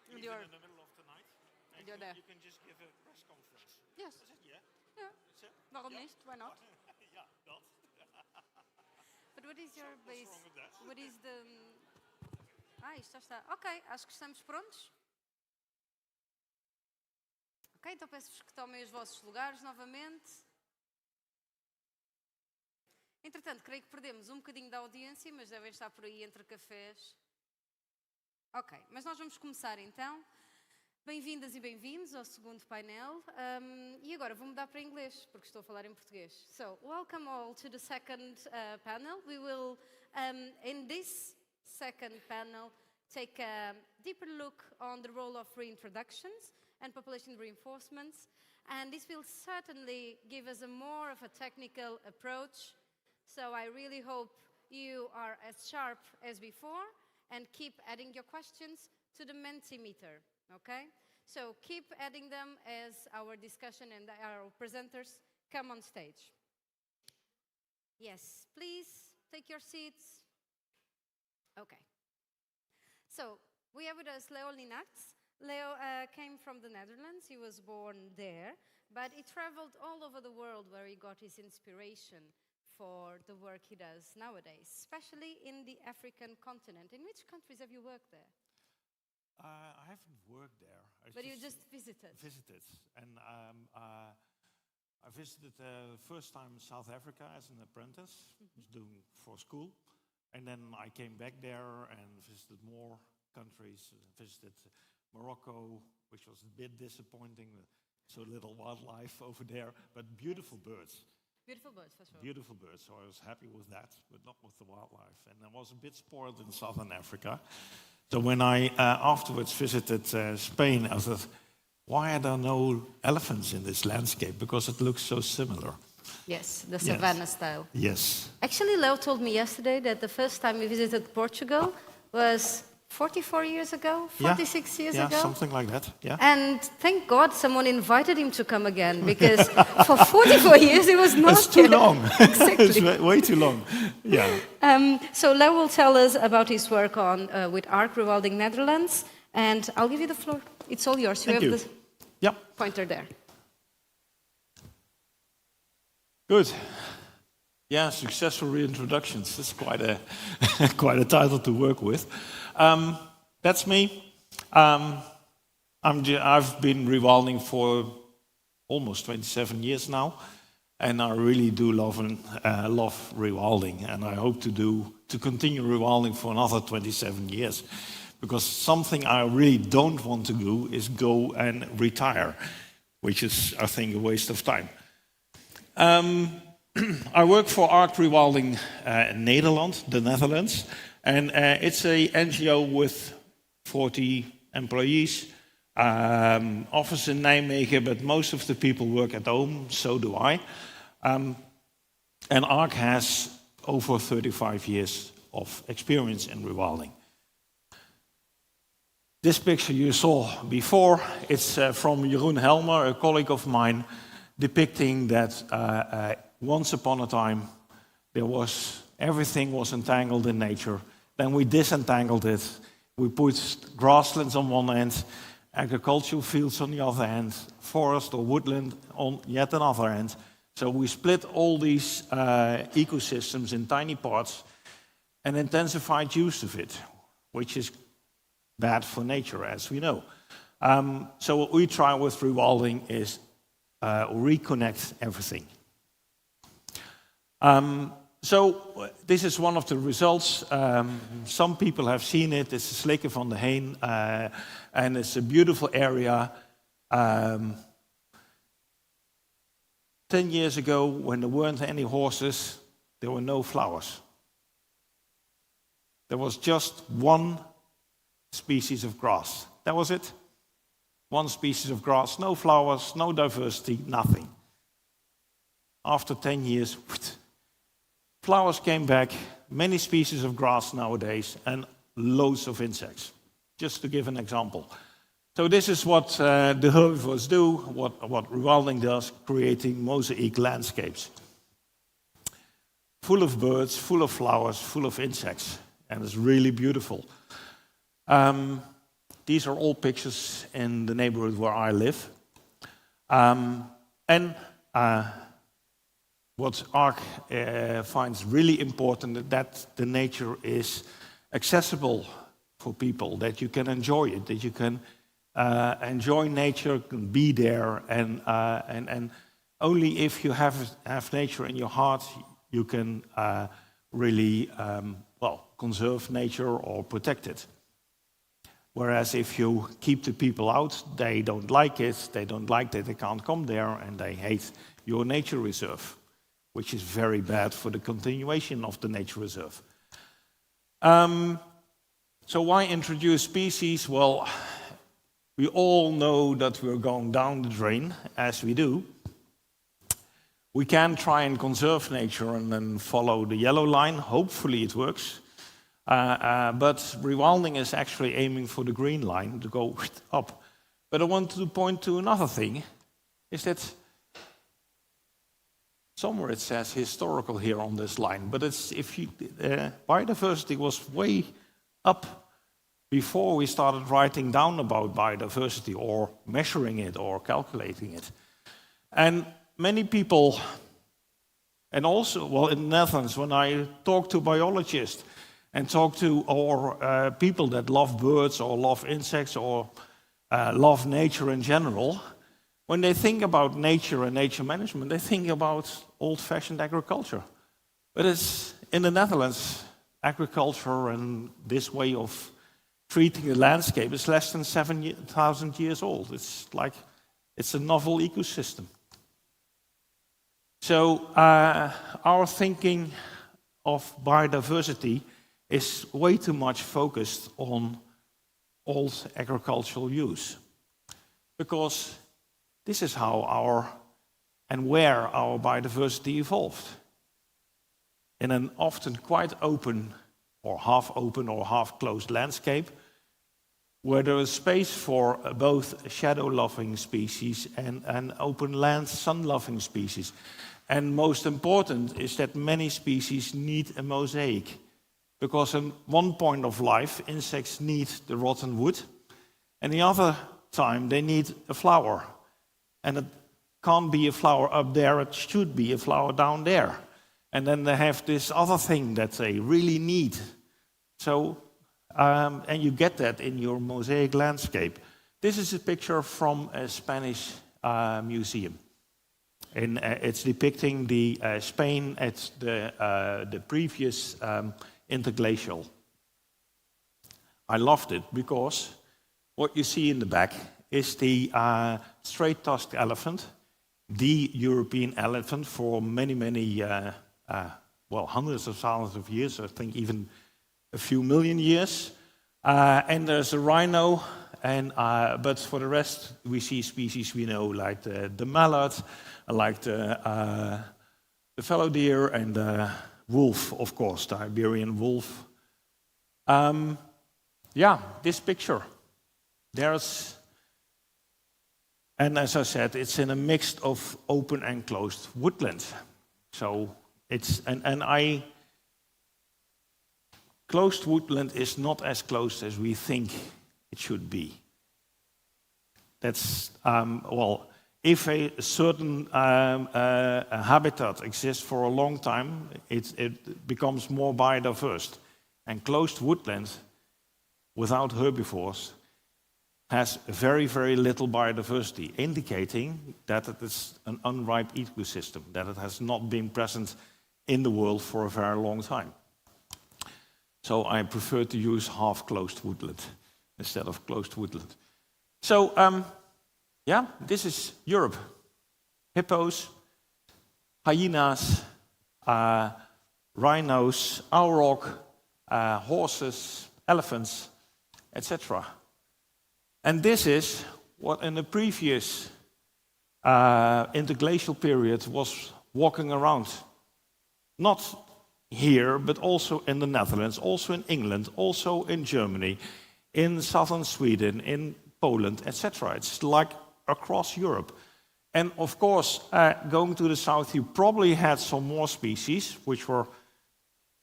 Even in the middle of the night. And you can just give a press conference. Yes. Is it? Yeah? Yeah. Is it? Waarom Yeah. niet? Why not? Ja, dat. But what is your base? wrong with that? What is the... isto está. Ok, acho que estamos prontos. Ok, então peço-vos que tomem os vossos lugares novamente. Entretanto, creio que perdemos um bocadinho da audiência, mas devem estar por aí entre cafés. Ok, mas nós vamos começar então. Bem-vindas e bem-vindos ao segundo painel. E agora vou mudar para inglês, porque estou a falar em português. So, welcome all to the second panel. We will, in this second panel, take a deeper look on the role of reintroductions and population reinforcements. And this will certainly give us a more of a technical approach. So I really hope you are as sharp as before and keep adding your questions to the Mentimeter, okay? So keep adding them as our discussion and our presenters come on stage. Yes, please take your seats. Okay. So we have with us Leo Linaerts. Leo came from the Netherlands. He was born there, but he traveled all over the world where he got his inspiration for the work he does nowadays, especially in the African continent. In which countries have you worked there? I haven't worked there. But you just visited? Visited. And I visited first time South Africa as an apprentice, was doing for school. And then I came back there and visited more countries. Visited Morocco, which was a bit disappointing, so little wildlife over there, but beautiful birds. Beautiful birds, for sure. Beautiful birds, so I was happy with that, but not with the wildlife. And I was a bit spoiled in Southern Africa. So when I afterwards visited Spain, I thought, why are there no elephants in this landscape? Because it looks so similar. Yes, the savannah style. Yes. Actually, Leo told me yesterday that the first time we visited Portugal was 44 years ago, 46 years ago. Yeah, something like that, yeah. And thank God someone invited him to come again, because for 44 years it was not It's too long. Exactly. It's way too long, yeah. So Leo will tell us about his work on with ARC Rewilding Netherlands, and I'll give you the floor. It's all yours. Thank you you. have Yeah. the pointer there. Good. Yeah, successful reintroductions. That's quite a quite a title to work with. That's me. I've been rewilding for almost 27 years now, and I really do love rewilding, and I hope to continue rewilding for another 27 years, because something I really don't want to do is go and retire, which is, I think, a waste of time. I work for ARC Rewilding Nederland, the Netherlands, and it's an NGO with 40 employees, office in Nijmegen, but most of the people work at home, so do I. And ARC has over 35 years of experience in rewilding. This picture you saw before, it's from Jeroen Helmer, a colleague of mine, depicting that once upon a time, everything was entangled in nature. Then we disentangled it. We put grasslands on one end, agricultural fields on the other end, forest or woodland on yet another end. So we split all these ecosystems in tiny parts and intensified use of it, which is bad for nature, as we know. So what we try with rewilding is reconnect everything. So this is one of the results. Some people have seen it. It's the Slikken van de Hen, and it's a beautiful area. 10 years ago, when there weren't any horses, there were no flowers. There was just one species of grass. That was it. One species of grass, no flowers, no diversity, nothing. After 10 years, flowers came back, many species of grass nowadays, and loads of insects, just to give an example. So this is what the herbivores do, what rewilding does, creating mosaic landscapes. Full of birds, full of flowers, full of insects, and it's really beautiful. these are all pictures in the neighborhood where I live. And what ARC finds really important is that the nature is accessible for people, that you can enjoy it, that you can enjoy nature, can be there, and only if you have nature in your heart, you can really conserve nature or protect it. Whereas if you keep the people out, they don't like it, they don't like that they can't come there, and they hate your nature reserve, which is very bad for the continuation of the nature reserve. So why introduce species? Well, we all know that we're going down the drain, as we do. We can try and conserve nature and then follow the yellow line. Hopefully it works. But rewilding is actually aiming for the green line to go up. But I want to point to another thing, is that somewhere it says historical here on this line, but it's biodiversity was way up before we started writing down about biodiversity or measuring it or calculating it. And many people, and also, well, in the Netherlands, when I talk to biologists and talk to people that love birds or love insects or love nature in general, when they think about nature and nature management, they think about old-fashioned agriculture. But it's in the Netherlands, agriculture and this way of treating the landscape is less than 7,000 years old. It's a novel ecosystem. So our thinking of biodiversity is way too much focused on old agricultural use, because this is how and where our biodiversity evolved. In an often quite open or half-closed landscape, where there is space for both shadow-loving species and open land, sun-loving species. And most important is that many species need a mosaic, because at one point of life, insects need the rotten wood, and the other time they need a flower. And it can't be a flower up there, it should be a flower down there. And then they have this other thing that they really need. So, and you get that in your mosaic landscape. This is a picture from a Spanish museum. And it's depicting the Spain at the previous interglacial. I loved it because what you see in the back is the straight-tusked elephant, the European elephant for many, hundreds of thousands of years, I think even a few million years. And there's a rhino, but for the rest, we see species we know, like the mallard, like the fallow deer, and the wolf, of course, the Iberian wolf. This picture. And as I said, it's in a mix of open and closed woodland. So closed woodland is not as closed as we think it should be. That's, if a certain habitat exists for a long time, it becomes more biodiverse. And closed woodland, without herbivores, has very, very little biodiversity, indicating that it is an unripe ecosystem, that it has not been present in the world for a very long time. So I prefer to use half-closed woodland instead of closed woodland. So, this is Europe. Hippos, hyenas, rhinos, auroch, horses, elephants, etc. And this is what in the previous interglacial period was walking around. Not here, but also in the Netherlands, also in England, also in Germany, in southern Sweden, in Poland, etc. It's like across Europe. And of course, going to the south, you probably had some more species which were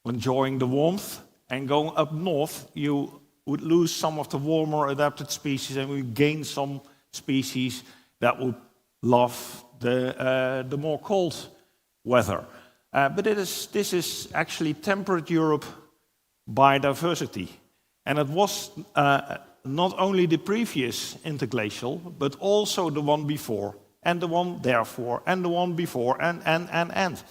enjoying the warmth. And going up north, you would lose some of the warmer adapted species and we gain some species that would love the more cold weather. But this is actually temperate Europe biodiversity. And it was not only the previous interglacial, but also the one before, and the one therefore, and the one before, and.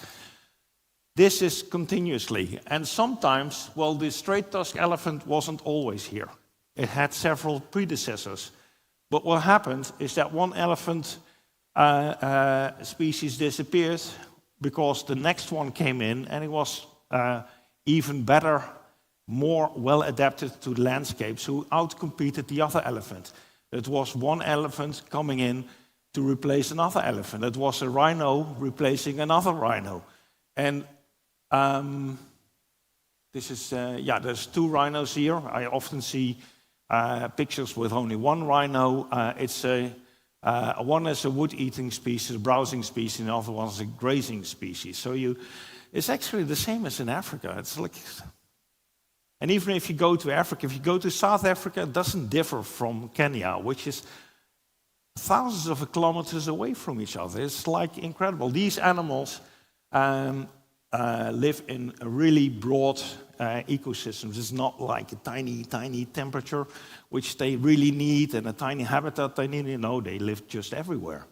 This is continuously. And sometimes, well, the straight-tusked elephant wasn't always here. It had several predecessors. But what happened is that one elephant species disappeared because the next one came in and it was even better, more well adapted to the landscape, so outcompeted the other elephant. It was one elephant coming in to replace another elephant. It was a rhino replacing another rhino. And this is, there's two rhinos here. I often see pictures with only one rhino. One is a wood-eating species, a browsing species, and the other one is a grazing species. So it's actually the same as in Africa. It's like, and even if you go to Africa, if you go to South Africa, it doesn't differ from Kenya, which is thousands of kilometers away from each other. It's like incredible. These animals live in a really broad ecosystems. It's not like a tiny, tiny temperature, which they really need, and a tiny habitat they need. No, they live just everywhere.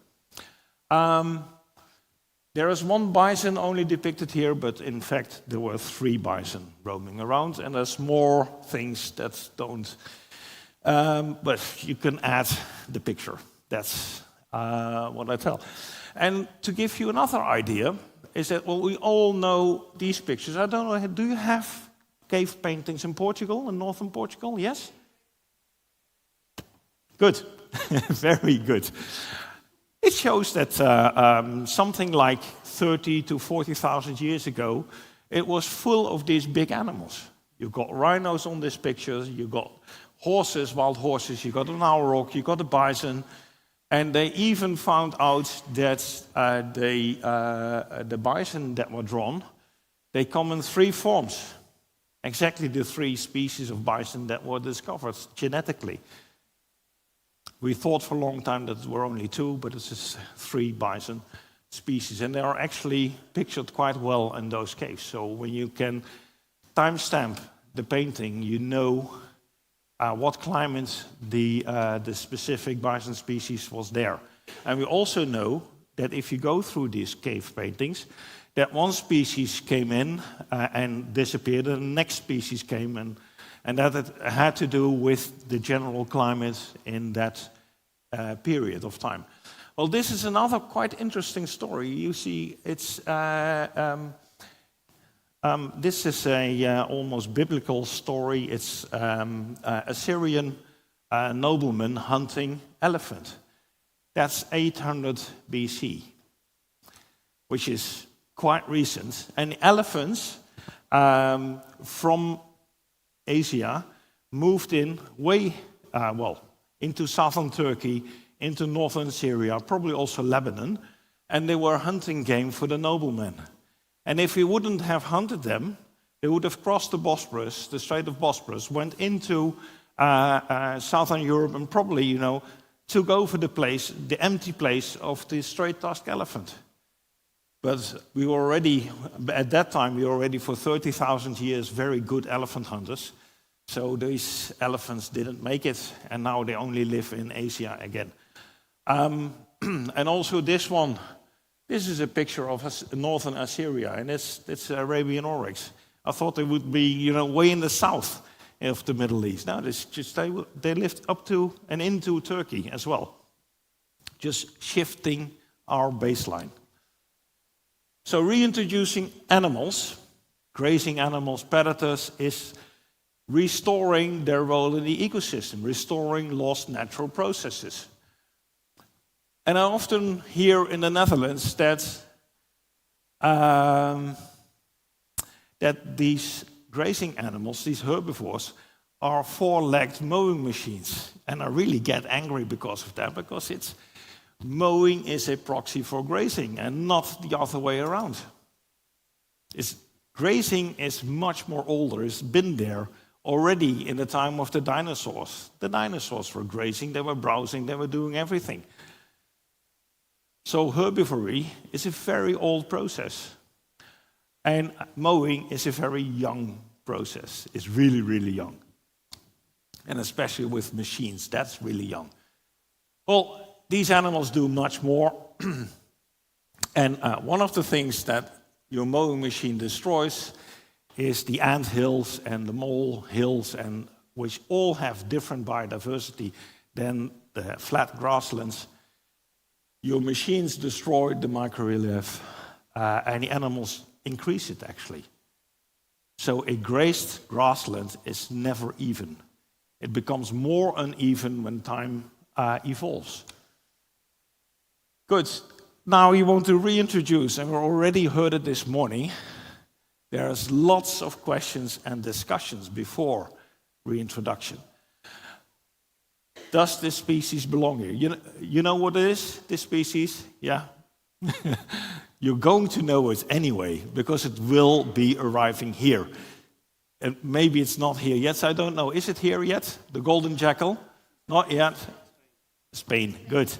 There is one bison only depicted here, but in fact there were 3 bison roaming around, and there's more things that don't. But you can add the picture. That's what I tell. And to give you another idea, is that, well, we all know these pictures. I don't know, do you have cave paintings in Portugal, in northern Portugal? Yes? Good. Very good. It shows that something like 30 to 40,000 years ago, it was full of these big animals. You've got rhinos on this picture, you've got horses, wild horses, you've got an auroch, you've got a bison, and they even found out that the bison that were drawn, they come in 3 forms. Exactly the 3 species of bison that were discovered genetically. We thought for a long time that there were only 2, but it's just 3 bison species. And they are actually pictured quite well in those caves. So when you can timestamp the painting, you know what climate the specific bison species was there. And we also know that if you go through these cave paintings, that one species came in and disappeared, and the next species came in, and that it had to do with the general climate in that period of time. Well, this is another quite interesting story. You see, it's this is a almost biblical story. It's a Syrian nobleman hunting elephant. That's 800 BC, which is quite recent. And elephants from Asia moved in into southern Turkey, into northern Syria, probably also Lebanon, and they were hunting game for the noblemen. And if we wouldn't have hunted them, they would have crossed the Bosporus, the Strait of Bosporus, went into southern Europe, and probably, took over the empty place of the straight-tusked elephant. But we were already, at that time, we were already for 30,000 years very good elephant hunters. So these elephants didn't make it, and now they only live in Asia again. And also this one, this is a picture of northern Assyria, and it's Arabian oryx. I thought they would be, way in the south of the Middle East. Now, they lived up to and into Turkey as well, just shifting our baseline. So reintroducing animals, grazing animals, predators, is restoring their role in the ecosystem, restoring lost natural processes. And I often hear in the Netherlands that these grazing animals, these herbivores, are 4-legged mowing machines. And I really get angry because of that, because mowing is a proxy for grazing and not the other way around. Grazing is much more older. It's been there already in the time of the dinosaurs. The dinosaurs were grazing, they were browsing, they were doing everything. So herbivory is a very old process. And mowing is a very young process. It's really, really young. And especially with machines, that's really young. Well, these animals do much more. And one of the things that your mowing machine destroys is the ant hills and the mole hills, and which all have different biodiversity than the flat grasslands. Your machines destroy the microrelief, and the animals increase it actually. So a grazed grassland is never even. It becomes more uneven when time evolves. Good. Now we want to reintroduce, and we already heard it this morning, there's lots of questions and discussions before reintroduction. Does this species belong here? You know what it is, this species? Yeah? You're going to know it anyway, because it will be arriving here. And maybe it's not here yet, so I don't know. Is it here yet? The golden jackal? Not yet. Spain, good.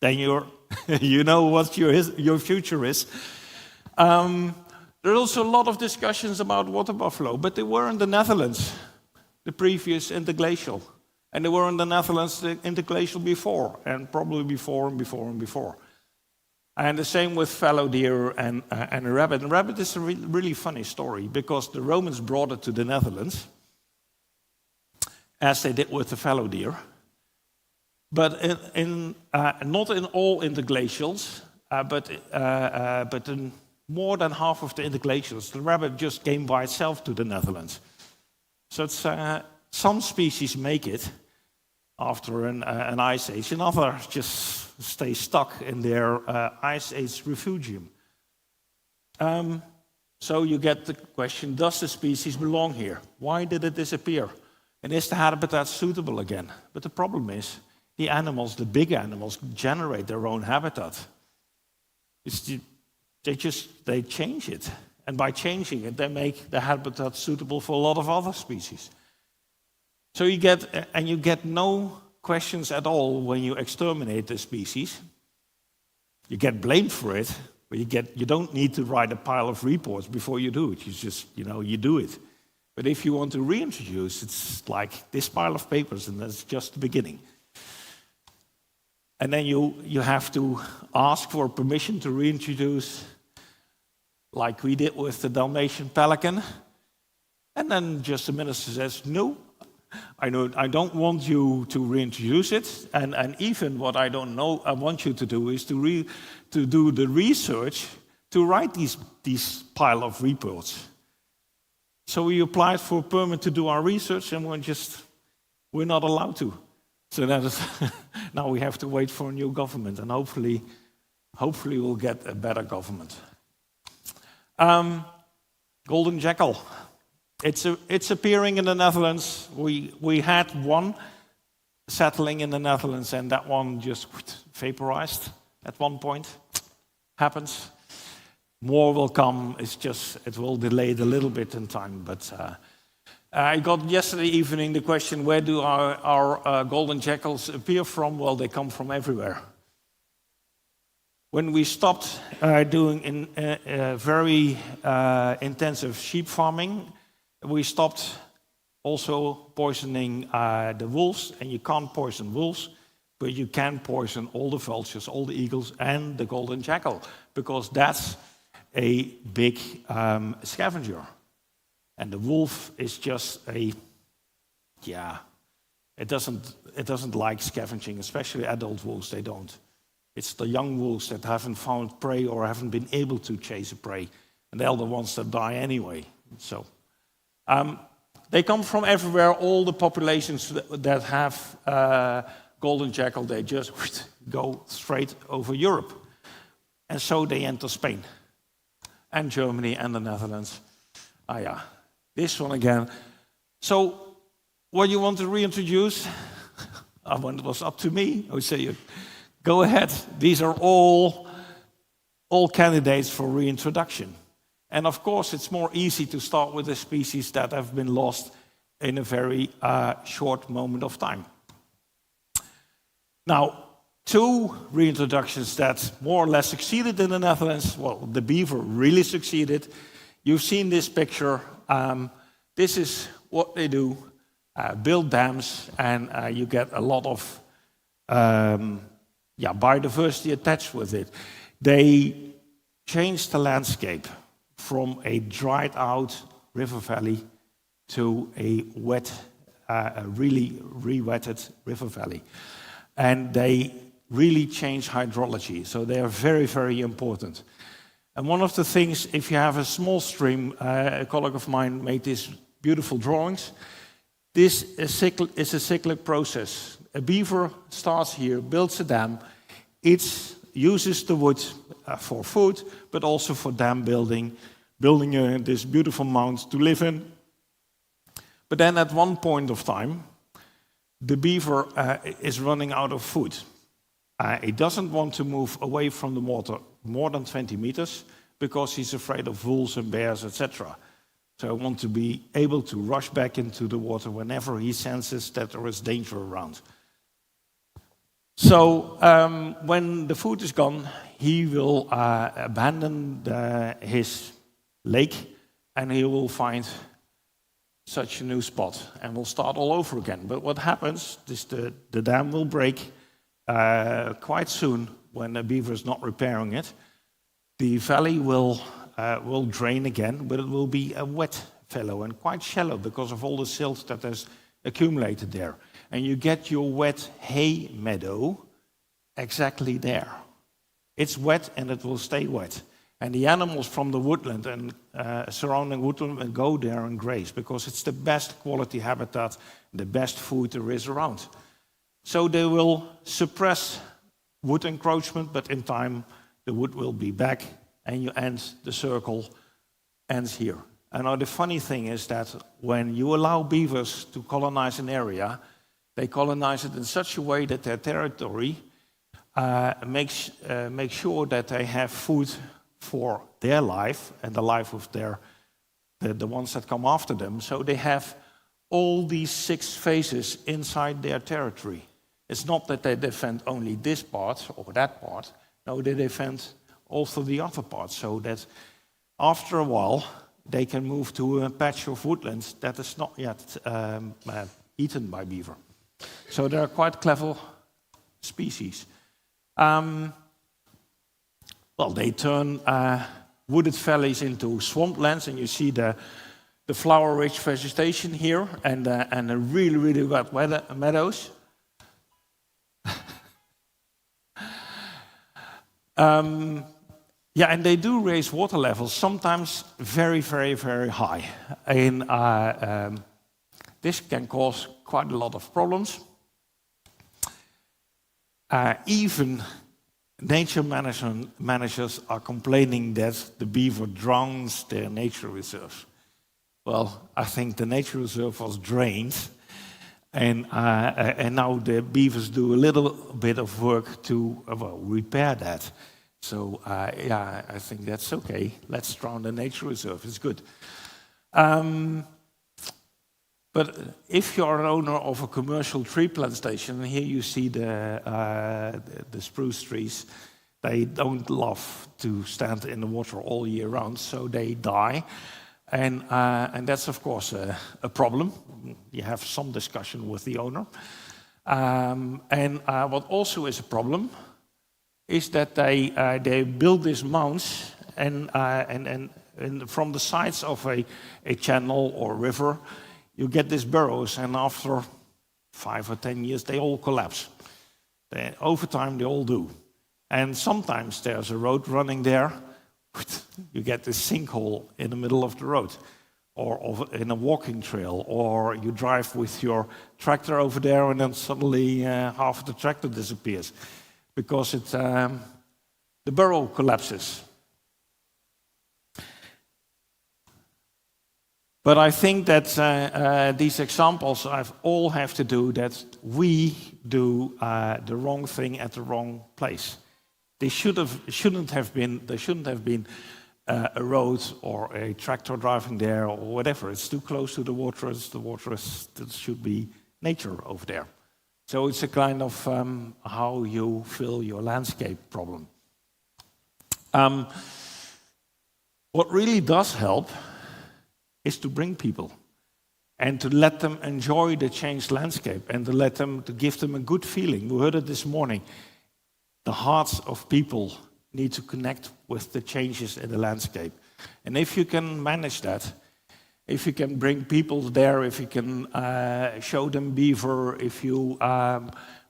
Then you know what your future is. There are also a lot of discussions about water buffalo, but they were in the Netherlands, the previous interglacial. And they were in the Netherlands, the interglacial before, and probably before and before and before. And the same with fallow deer and a rabbit. And rabbit is a really funny story, because the Romans brought it to the Netherlands, as they did with the fallow deer. But not in all interglacials, but in more than half of the interglacials, the rabbit just came by itself to the Netherlands. So it's, some species make it after an ice age, and others just stay stuck in their ice age refugium. So you get the question, does the species belong here? Why did it disappear? And is the habitat suitable again? But the problem is, the animals, the big animals, generate their own habitat. They change it. And by changing it, they make the habitat suitable for a lot of other species. So you get no questions at all when you exterminate the species. You get blamed for it, but you don't need to write a pile of reports before you do it. You just, you do it. But if you want to reintroduce, it's like this pile of papers, and that's just the beginning. And then you have to ask for permission to reintroduce, like we did with the Dalmatian pelican. And then just the minister says, no, I don't want you to reintroduce it. And even what I want you to do is to do the research to write these pile of reports. So we applied for a permit to do our research, and we're not allowed to. So that is now we have to wait for a new government, and hopefully we'll get a better government. Golden jackal. It's appearing in the Netherlands. We had one settling in the Netherlands, and that one just vaporized at one point. Happens. More will come. It will delay it a little bit in time, but. I got yesterday evening the question, where do our golden jackals appear from? Well, they come from everywhere. When we stopped doing very intensive sheep farming, we stopped also poisoning the wolves, and you can't poison wolves, but you can poison all the vultures, all the eagles, and the golden jackal, because that's a big scavenger. And the wolf is just it doesn't like scavenging, especially adult wolves, they don't. It's the young wolves that haven't found prey or haven't been able to chase a prey, and they're the ones that die anyway. So they come from everywhere. All the populations that have golden jackal, they just go straight over Europe. And so they enter Spain and Germany and the Netherlands. This one again. So, what you want to reintroduce? When it was up to me, I would say, go ahead. These are all candidates for reintroduction. And of course, it's more easy to start with the species that have been lost in a very short moment of time. Now, 2 reintroductions that more or less succeeded in the Netherlands. Well, the beaver really succeeded. You've seen this picture. This is what they do, build dams, and you get a lot of biodiversity attached with it. They changed the landscape from a dried out river valley to a wet, really re-wetted river valley. And they really change hydrology, so they are very, very important. And one of the things, if you have a small stream, a colleague of mine made these beautiful drawings. This is a cyclic process. A beaver starts here, builds a dam. It uses the wood for food, but also for dam building this beautiful mound to live in. But then at one point of time, the beaver is running out of food. It doesn't want to move away from the water more than 20 meters because he's afraid of wolves and bears, etc. So I want to be able to rush back into the water whenever he senses that there is danger around. So when the food is gone, he will abandon his lake and he will find such a new spot and will start all over again. But what happens is the dam will break quite soon when the beaver is not repairing it. The valley will drain again, but it will be a wet fallow and quite shallow because of all the silt that has accumulated there. And you get your wet hay meadow exactly there. It's wet and it will stay wet. And the animals from the woodland and surrounding woodland will go there and graze because it's the best quality habitat, the best food there is around. So they will suppress wood encroachment, but in time the wood will be back and you end, the circle ends here. And now the funny thing is that when you allow beavers to colonize an area, they colonize it in such a way that their territory makes sure that they have food for their life and the life of the ones that come after them. So they have all these 6 phases inside their territory. It's not that they defend only this part or that part. No, they defend also the other parts, so that after a while they can move to a patch of woodlands that is not yet eaten by beaver. So they're quite clever species. They turn wooded valleys into swamplands, and you see the flower-rich vegetation here, and the really, really wet meadows. And they do raise water levels, sometimes very, very, very high. And this can cause quite a lot of problems. Even nature managers are complaining that the beaver drowns their nature reserve. Well, I think the nature reserve was drained, and now the beavers do a little bit of work to repair that. So I think that's okay. Let's drown the nature reserve. It's good. But if you're an owner of a commercial tree plantation, and here you see the spruce trees, they don't love to stand in the water all year round, so they die. And that's, of course, a problem. You have some discussion with the owner. What also is a problem is that they build these mounds, and from the sides of a channel or river, you get these burrows, and after 5 or 10 years, they all collapse. Over time, they all do. And sometimes there's a road running there. You get this sinkhole in the middle of the road, or in a walking trail, or you drive with your tractor over there, and then suddenly half of the tractor disappears because the burrow collapses. But I think that these examples all have to do that we do the wrong thing at the wrong place. They shouldn't have been a road or a tractor driving there or whatever. It's too close to the water. There should be nature over there. So it's a kind of how you fill your landscape problem. What really does help is to bring people and to let them enjoy the changed landscape and to give them a good feeling. We heard it this morning. The hearts of people need to connect with the changes in the landscape. And if you can manage that, if you can bring people there, if you can show them beaver, if you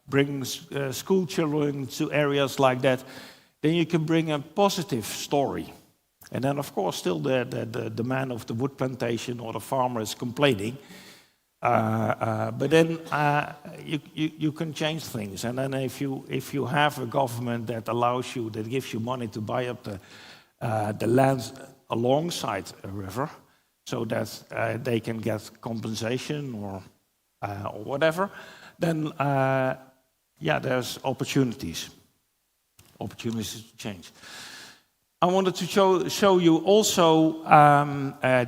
bring school children to areas like that, then you can bring a positive story. And then, of course, still the man of the wood plantation or the farmer is complaining. But then you can change things. And then if you have a government that allows you, that gives you money to buy up the land alongside a river, so that they can get compensation or whatever, then there's opportunities to change. I wanted to show you also,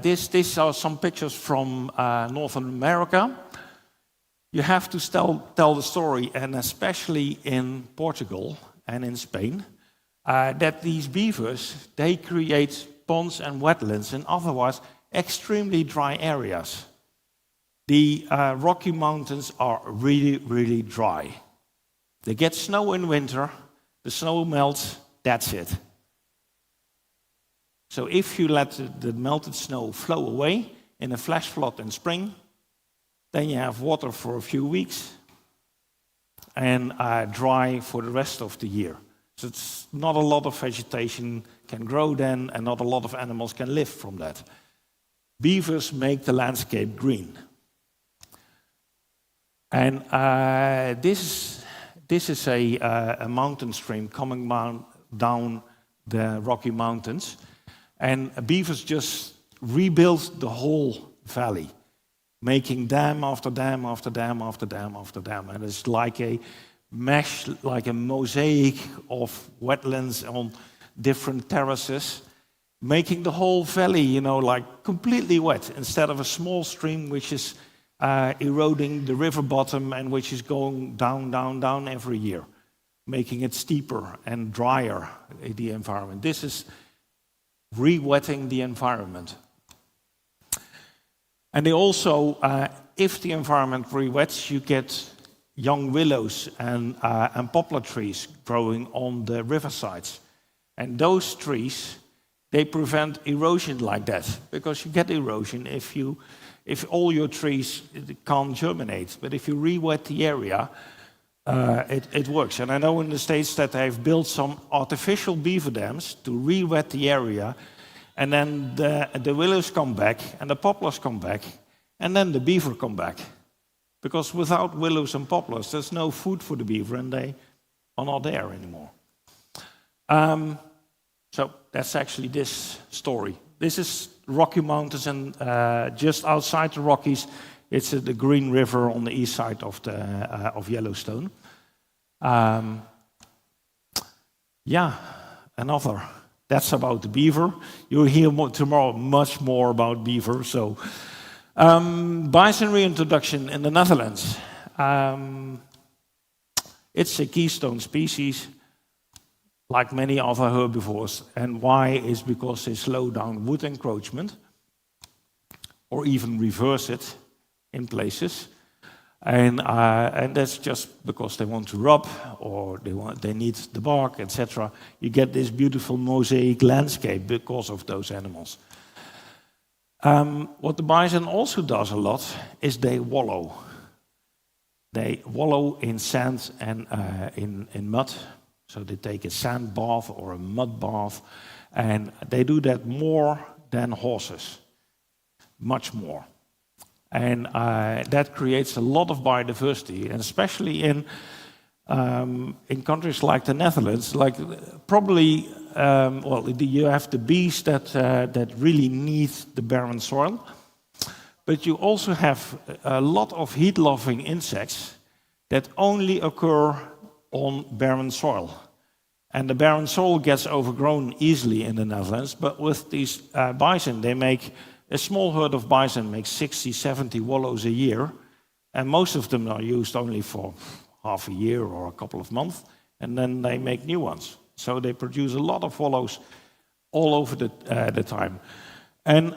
these are some pictures from Northern America. You have to tell the story, and especially in Portugal and in Spain, that these beavers, they create ponds and wetlands in otherwise extremely dry areas. The Rocky Mountains are really, really dry. They get snow in winter, the snow melts, that's it. So if you let the melted snow flow away in a flash flood in spring, then you have water for a few weeks and dry for the rest of the year. So it's not a lot of vegetation can grow then, and not a lot of animals can live from that. Beavers make the landscape green. And this is a mountain stream coming down the Rocky Mountains. And beavers just rebuilt the whole valley, making dam after dam after dam after dam after dam. And it's like a mesh, like a mosaic of wetlands on different terraces, making the whole valley, like completely wet, instead of a small stream which is eroding the river bottom and which is going down, down, down every year, making it steeper and drier, the environment. This is re-wetting the environment. And they also, if the environment re-wets, you get young willows and poplar trees growing on the riversides. And those trees, they prevent erosion like that, because you get erosion if all your trees can't germinate. But if you re-wet the area, it works. And I know in the States that they've built some artificial beaver dams to re-wet the area, and then the willows come back, and the poplars come back, and then the beaver come back. Because without willows and poplars, there's no food for the beaver, and they are not there anymore. So that's actually this story. This is Rocky Mountains, and just outside the Rockies, it's the Green River on the east side of Yellowstone. Another. That's about the beaver. You'll hear tomorrow much more about beaver. So, Bison Reintroduction in the Netherlands. It's a keystone species, like many other herbivores. And why is because they slow down wood encroachment, or even reverse it in places. And that's just because they want to rub, or they need the bark, etc. You get this beautiful mosaic landscape because of those animals. What the bison also does a lot is they wallow. They wallow in sand and in mud. So they take a sand bath or a mud bath, and they do that more than horses, much more. And that creates a lot of biodiversity, and especially in countries like the Netherlands, like probably, you have the bees that really need the barren soil, but you also have a lot of heat-loving insects that only occur on barren soil. And the barren soil gets overgrown easily in the Netherlands, but with these bison, they make, a small herd of bison makes 60, 70 wallows a year, and most of them are used only for half a year or a couple of months, and then they make new ones. So they produce a lot of wallows all over the time. And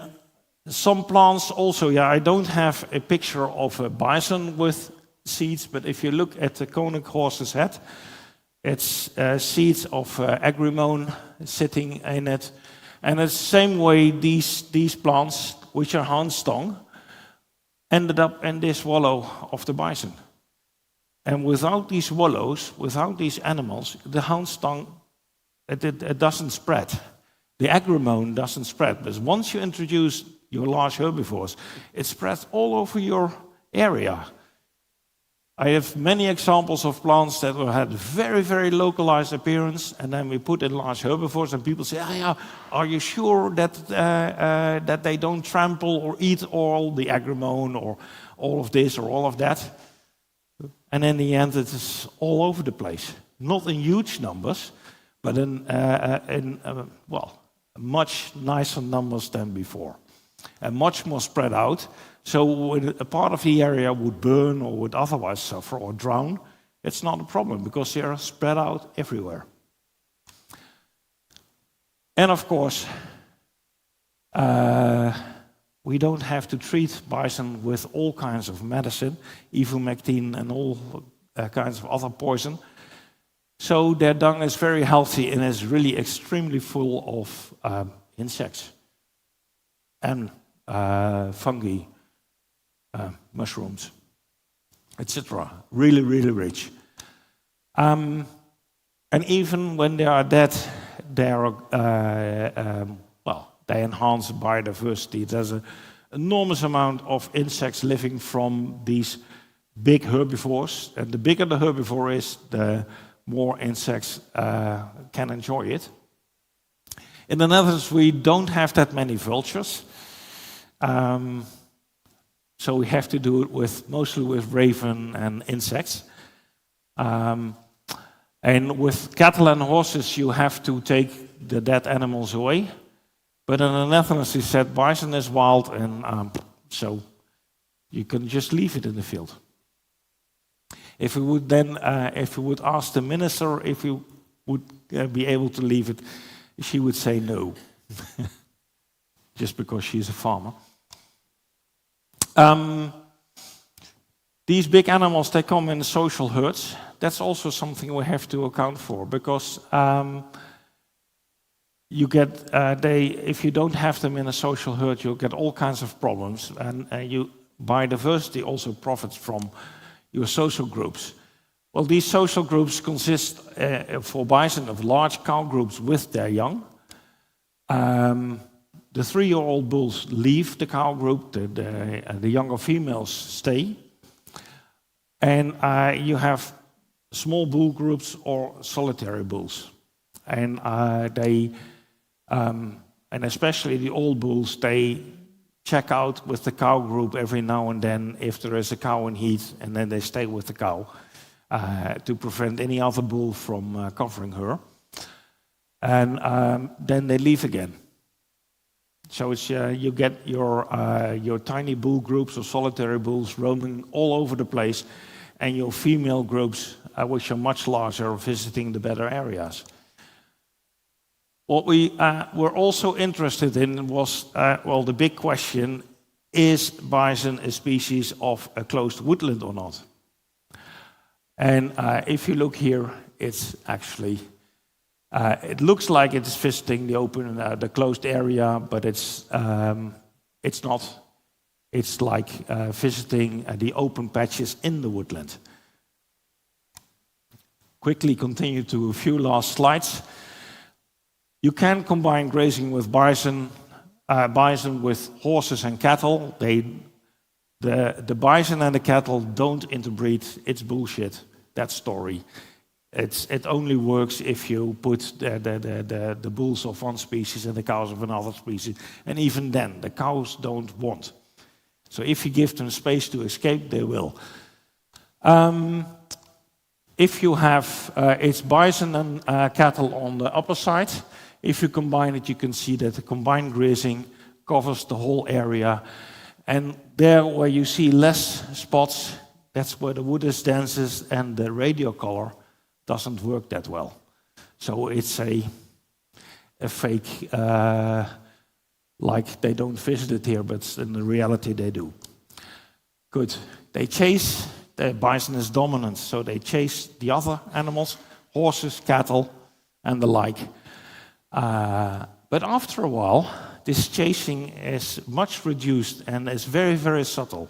some plants also, I don't have a picture of a bison with seeds, but if you look at the Koninklijke horse's head, it's seeds of agrimone sitting in it. And it's the same way these plants, which are houndstong, ended up in this wallow of the bison. And without these wallows, without these animals, the houndstong, it doesn't spread. The agrimone doesn't spread. But once you introduce your large herbivores, it spreads all over your area. I have many examples of plants that had very, very localized appearance, and then we put in large herbivores, and people say, are you sure that they don't trample or eat all the agrimone or all of this or all of that? And in the end, it is all over the place. Not in huge numbers, but in much nicer numbers than before. And much more spread out. So when a part of the area would burn or would otherwise suffer or drown, it's not a problem because they are spread out everywhere. And of course, we don't have to treat bison with all kinds of medicine, ivermectin and all kinds of other poison. So their dung is very healthy and is really extremely full of insects and fungi, mushrooms, etc. Really, really rich. And even when they are dead, they are they enhance biodiversity. There's an enormous amount of insects living from these big herbivores, and the bigger the herbivore is, the more insects can enjoy it. In the Netherlands, we don't have that many vultures. So we have to do it mostly with raven and insects. And with cattle and horses, you have to take the dead animals away. But in the Netherlands, he said bison is wild, and so you can just leave it in the field. If we would ask the minister if we would be able to leave it, she would say no, just because she's a farmer. These big animals, they come in social herds. That's also something we have to account for, because you get if you don't have them in a social herd, you'll get all kinds of problems, and biodiversity also profits from your social groups. Well, these social groups consist for bison of large cow groups with their young. The 3-year-old bulls leave the cow group, the younger females stay. And you have small bull groups or solitary bulls. And and especially the old bulls, they check out with the cow group every now and then if there is a cow in heat, and then they stay with the cow to prevent any other bull from covering her. And then they leave again. So it's, you get your tiny bull groups or solitary bulls roaming all over the place, and your female groups, which are much larger, are visiting the better areas. What we were also interested in was, the big question, is bison a species of a closed woodland or not? And if you look here, it's actually, it looks like it's visiting the open, the closed area, but it's not. It's like visiting the open patches in the woodland. Quickly continue to a few last slides. You can combine grazing with bison with horses and cattle. The bison and the cattle don't interbreed. It's bullshit, that story. It only works if you put the bulls of one species and the cows of another species. And even then, the cows don't want. So if you give them space to escape, they will. if you have it's bison and cattle on the upper side, if you combine it, you can see that the combined grazing covers the whole area. And there where you see less spots, that's where the wood is densest and the radio color doesn't work that well. So it's a fake, like they don't visit it here, but in the reality they do. Good. They chase, the bison is dominant, so they chase the other animals, horses, cattle, and the like. But after a while, this chasing is much reduced and is very, very subtle.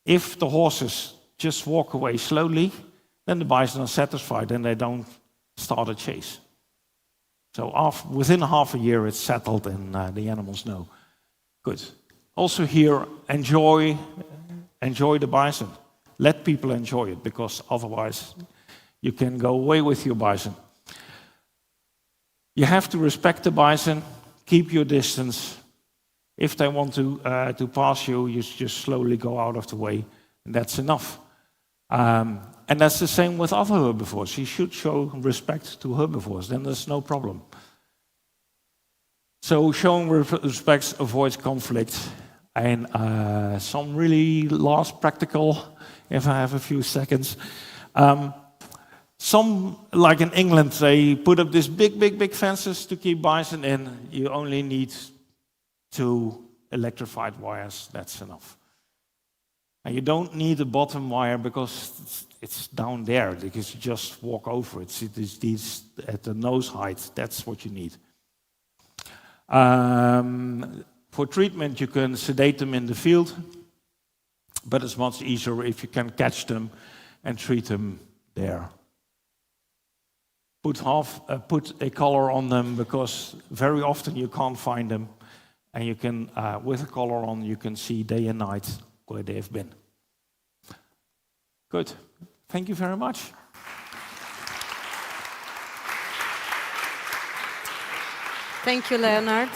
If the horses just walk away slowly, then the bison are satisfied and they don't start a chase. So within half a year, it's settled and the animals know. Good. Also here, enjoy the bison. Let people enjoy it, because otherwise you can go away with your bison. You have to respect the bison, keep your distance. If they want to pass you, you just slowly go out of the way, and that's enough. And that's the same with other herbivores. You should show respect to herbivores, then there's no problem. So showing respect avoids conflict. And some really last practical, if I have a few seconds. Some, like in England, they put up these big fences to keep bison in. You only need 2 electrified wires, that's enough. And you don't need a bottom wire because it's down there, because you just walk over it. It is these at the nose height, that's what you need. For treatment, you can sedate them in the field, but it's much easier if you can catch them and treat them there. Put a collar on them, because very often you can't find them, and you can, with a collar on, you can see day and night where they have been. Good. Thank you very much. Thank you, Leonard.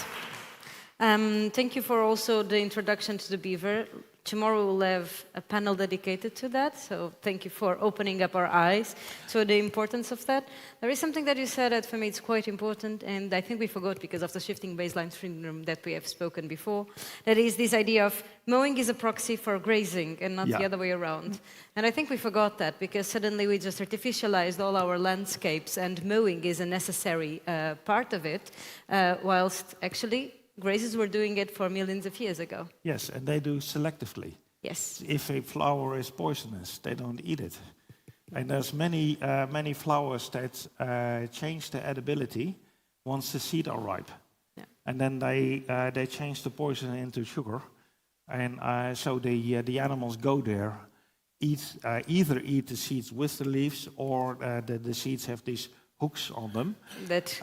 Thank you for also the introduction to the beaver. Tomorrow we'll have a panel dedicated to that, so thank you for opening up our eyes to the importance of that. There is something that you said that for me is quite important, and I think we forgot because of the shifting baseline syndrome that we have spoken before. That is this idea of mowing is a proxy for grazing and not the other way around. And I think we forgot that because suddenly we just artificialized all our landscapes, and mowing is a necessary part of it, whilst actually grazers were doing it for millions of years ago. Yes, and they do selectively. Yes. If a flower is poisonous, they don't eat it. And there's many flowers that change their edibility once the seeds are ripe. Yeah. And then they change the poison into sugar. And so the animals go there, either eat the seeds with the leaves, or the seeds have these hooks on them that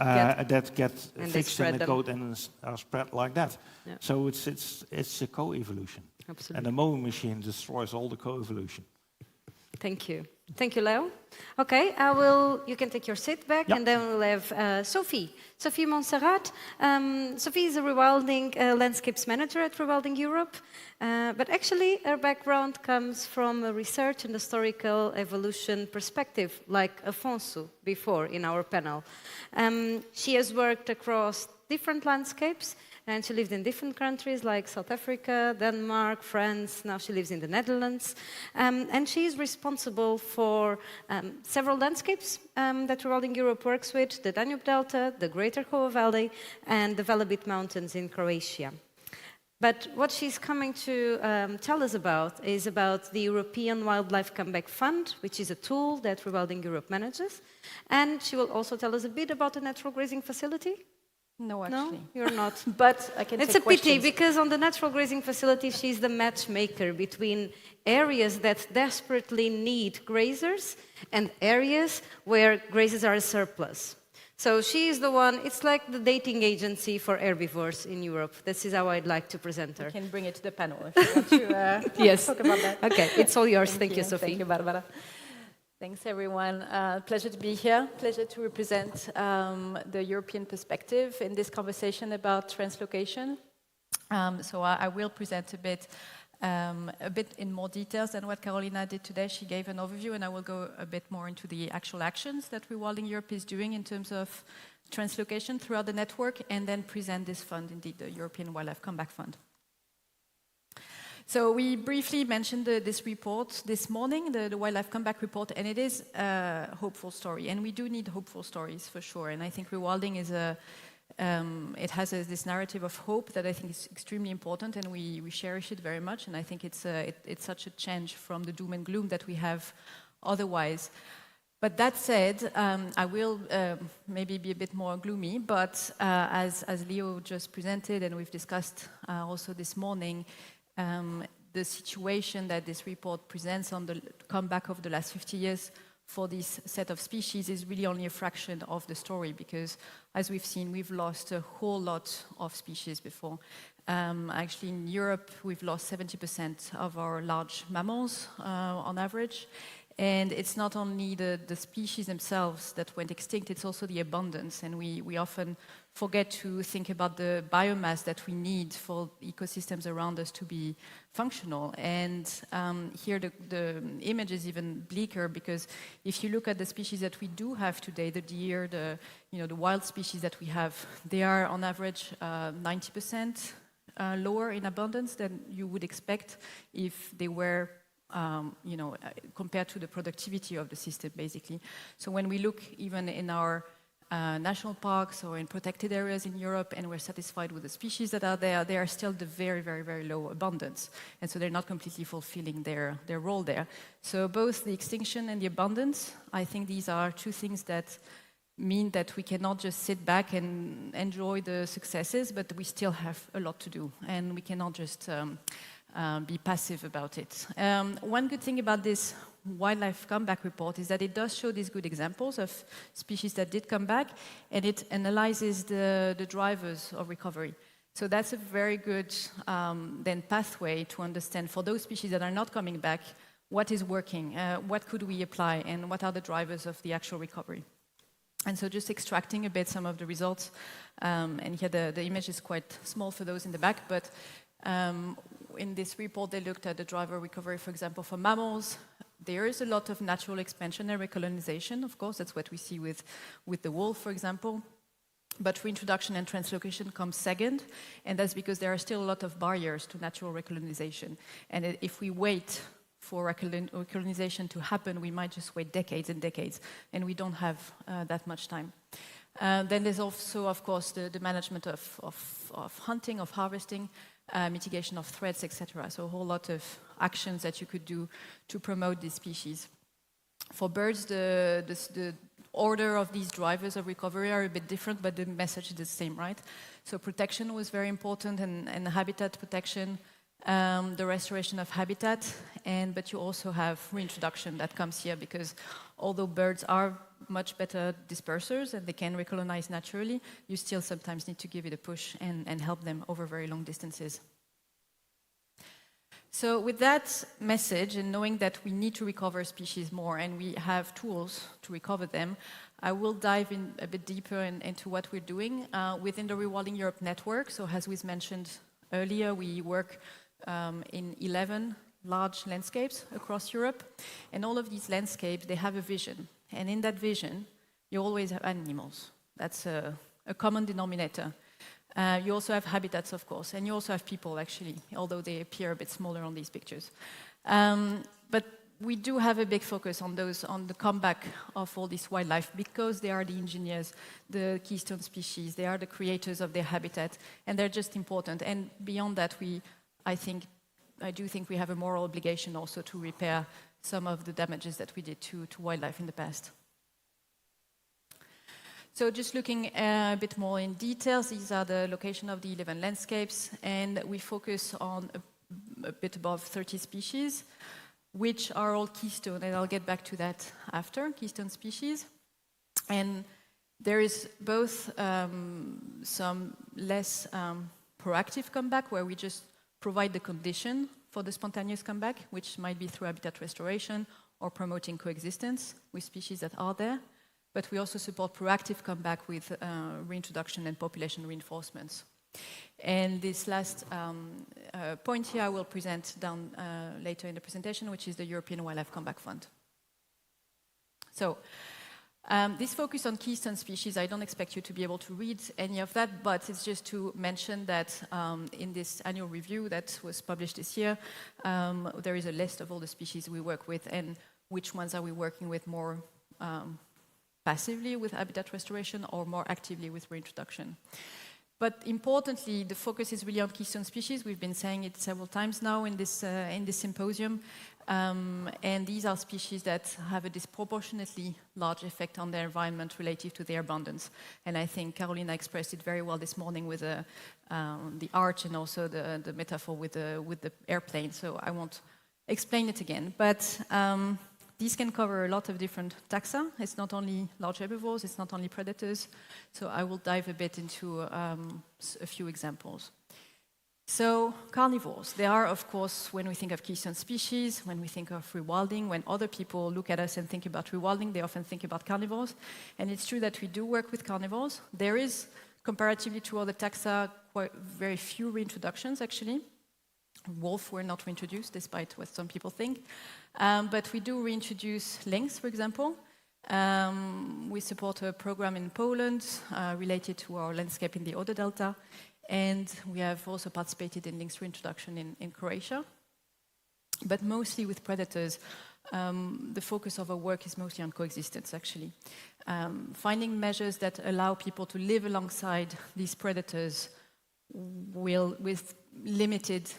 get fixed in the coat and are spread like that. Yeah. So it's a co-evolution. Absolutely. And the mowing machine destroys all the co-evolution. Thank you. Thank you, Leo. Okay, you can take your seat back, and then we'll have Sophie Montserrat. Sophie is a Rewilding landscapes manager at Rewilding Europe, but actually her background comes from a research and historical evolution perspective, like Afonso before in our panel. She has worked across different landscapes, and she lived in different countries like South Africa, Denmark, France. Now she lives in the Netherlands. And she is responsible for several landscapes that Rewilding Europe works with: the Danube Delta, the Greater Coa Valley, and the Velebit Mountains in Croatia. But what she's coming to tell us about is about the European Wildlife Comeback Fund, which is a tool that Rewilding Europe manages. And she will also tell us a bit about the natural grazing facility. No, actually. No, you're not. But I can It's take a pity, questions. because on the natural grazing facility, she's the matchmaker between areas that desperately need grazers and areas where grazers are a surplus. So she is the one, it's like the dating agency for herbivores in Europe. This is how I'd like to present her. You can bring it to the panel if you want to yes. talk about that. Okay, it's all yours. Thank you, Sophie. Thank you, Barbara. Thanks, everyone. Pleasure to be here. Pleasure to represent the European perspective in this conversation about translocation. So I will present a bit a bit in more details than what Carolina did today. She gave an overview, and I will go a bit more into the actual actions that Rewilding Europe is doing in terms of translocation throughout the network, and then present this fund, indeed, the European Wildlife Comeback Fund. So we briefly mentioned this report this morning, the Wildlife Comeback Report, and it is a hopeful story. And we do need hopeful stories, for sure. And I think Rewilding is it has this narrative of hope that I think is extremely important, and we cherish it very much. And I think it's such a change from the doom and gloom that we have otherwise. But that said, I will maybe be a bit more gloomy, but as Leo just presented, and we've discussed also this morning, the situation that this report presents on the comeback of the last 50 years for this set of species is really only a fraction of the story, because as we've seen, we've lost a whole lot of species before. Actually, in Europe, we've lost 70% of our large mammals on average. And it's not only the species themselves that went extinct, it's also the abundance. And we often forget to think about the biomass that we need for ecosystems around us to be functional. And here the image is even bleaker, because if you look at the species that we do have today, the deer, the wild species that we have, they are on average 90% lower in abundance than you would expect if they were compared to the productivity of the system, basically. So when we look even in our national parks or in protected areas in Europe, and we're satisfied with the species that are there, they are still the very, very, very low abundance. And so they're not completely fulfilling their role there. So both the extinction and the abundance, I think these are two things that mean that we cannot just sit back and enjoy the successes, but we still have a lot to do. And we cannot just be passive about it. One good thing about this Wildlife Comeback Report is that it does show these good examples of species that did come back, and it analyzes the drivers of recovery. So that's a very good then pathway to understand for those species that are not coming back, what is working, what could we apply, and what are the drivers of the actual recovery. And so just extracting a bit some of the results, and here the image is quite small for those in the back, but in this report, they looked at the driver recovery, for example, for mammals. There is a lot of natural expansion and recolonization, of course. That's what we see with the wolf, for example. But reintroduction and translocation come second, and that's because there are still a lot of barriers to natural recolonization. And if we wait for recolonization to happen, we might just wait decades and decades, and we don't have that much time. Then there's also, of course, the management of hunting, of harvesting, mitigation of threats, etc. So a whole lot of actions that you could do to promote these species. For birds, the order of these drivers of recovery are a bit different, but the message is the same, right? So protection was very important, and habitat protection, the restoration of habitat, but you also have reintroduction that comes here, because although birds are much better dispersers and they can recolonize naturally, you still sometimes need to give it a push and help them over very long distances. So with that message, and knowing that we need to recover species more and we have tools to recover them, I will dive in a bit deeper into what we're doing within the Rewilding Europe network. So as was mentioned earlier, we work in 11 large landscapes across Europe, and all of these landscapes, they have a vision. And in that vision, you always have animals. That's a common denominator. You also have habitats, of course, and you also have people, actually, although they appear a bit smaller on these pictures. But we do have a big focus on the comeback of all this wildlife, because they are the engineers, the keystone species, they are the creators of their habitat, and they're just important. And beyond that, I do think we have a moral obligation also to repair some of the damages that we did to wildlife in the past. So just looking a bit more in details, these are the location of the 11 landscapes, and we focus on a bit above 30 species, which are all keystone, and I'll get back to that after, keystone species. And there is both some less proactive comeback, where we just provide the condition for the spontaneous comeback, which might be through habitat restoration or promoting coexistence with species that are there. But we also support proactive comeback with reintroduction and population reinforcements. And this last point here I will present down later in the presentation, which is the European Wildlife Comeback Fund. So this focus on keystone species, I don't expect you to be able to read any of that, but it's just to mention that in this annual review that was published this year, there is a list of all the species we work with and which ones are we working with more passively with habitat restoration or more actively with reintroduction. But importantly, the focus is really on keystone species. We've been saying it several times now in this symposium. And these are species that have a disproportionately large effect on their environment relative to their abundance. And I think Carolina expressed it very well this morning with the arch and also the metaphor with the airplane. So I won't explain it again. But these can cover a lot of different taxa. It's not only large herbivores, it's not only predators. So I will dive a bit into a few examples. So carnivores, they are, of course, when we think of keystone species, when we think of rewilding, when other people look at us and think about rewilding, they often think about carnivores. And it's true that we do work with carnivores. There is, comparatively to other taxa, quite very few reintroductions, actually. Wolf were not reintroduced, despite what some people think. But we do reintroduce lynx, for example. We support a program in Poland related to our landscape in the Oder Delta. And we have also participated in Lynx Reintroduction in Croatia. But mostly with predators, the focus of our work is mostly on coexistence, actually. Finding measures that allow people to live alongside these predators with limited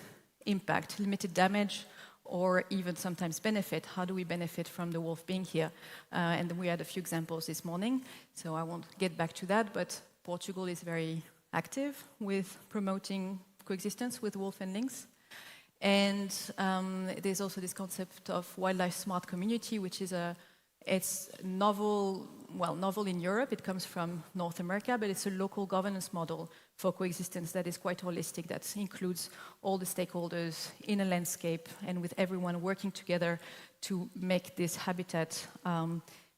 impact, limited damage, or even sometimes benefit. How do we benefit from the wolf being here? And we had a few examples this morning, so I won't get back to that, but Portugal is very active with promoting coexistence with wolf and lynx. And there's also this concept of wildlife smart community, which is it's novel in Europe. It comes from North America, but it's a local governance model for coexistence that is quite holistic, that includes all the stakeholders in a landscape and with everyone working together to make this habitat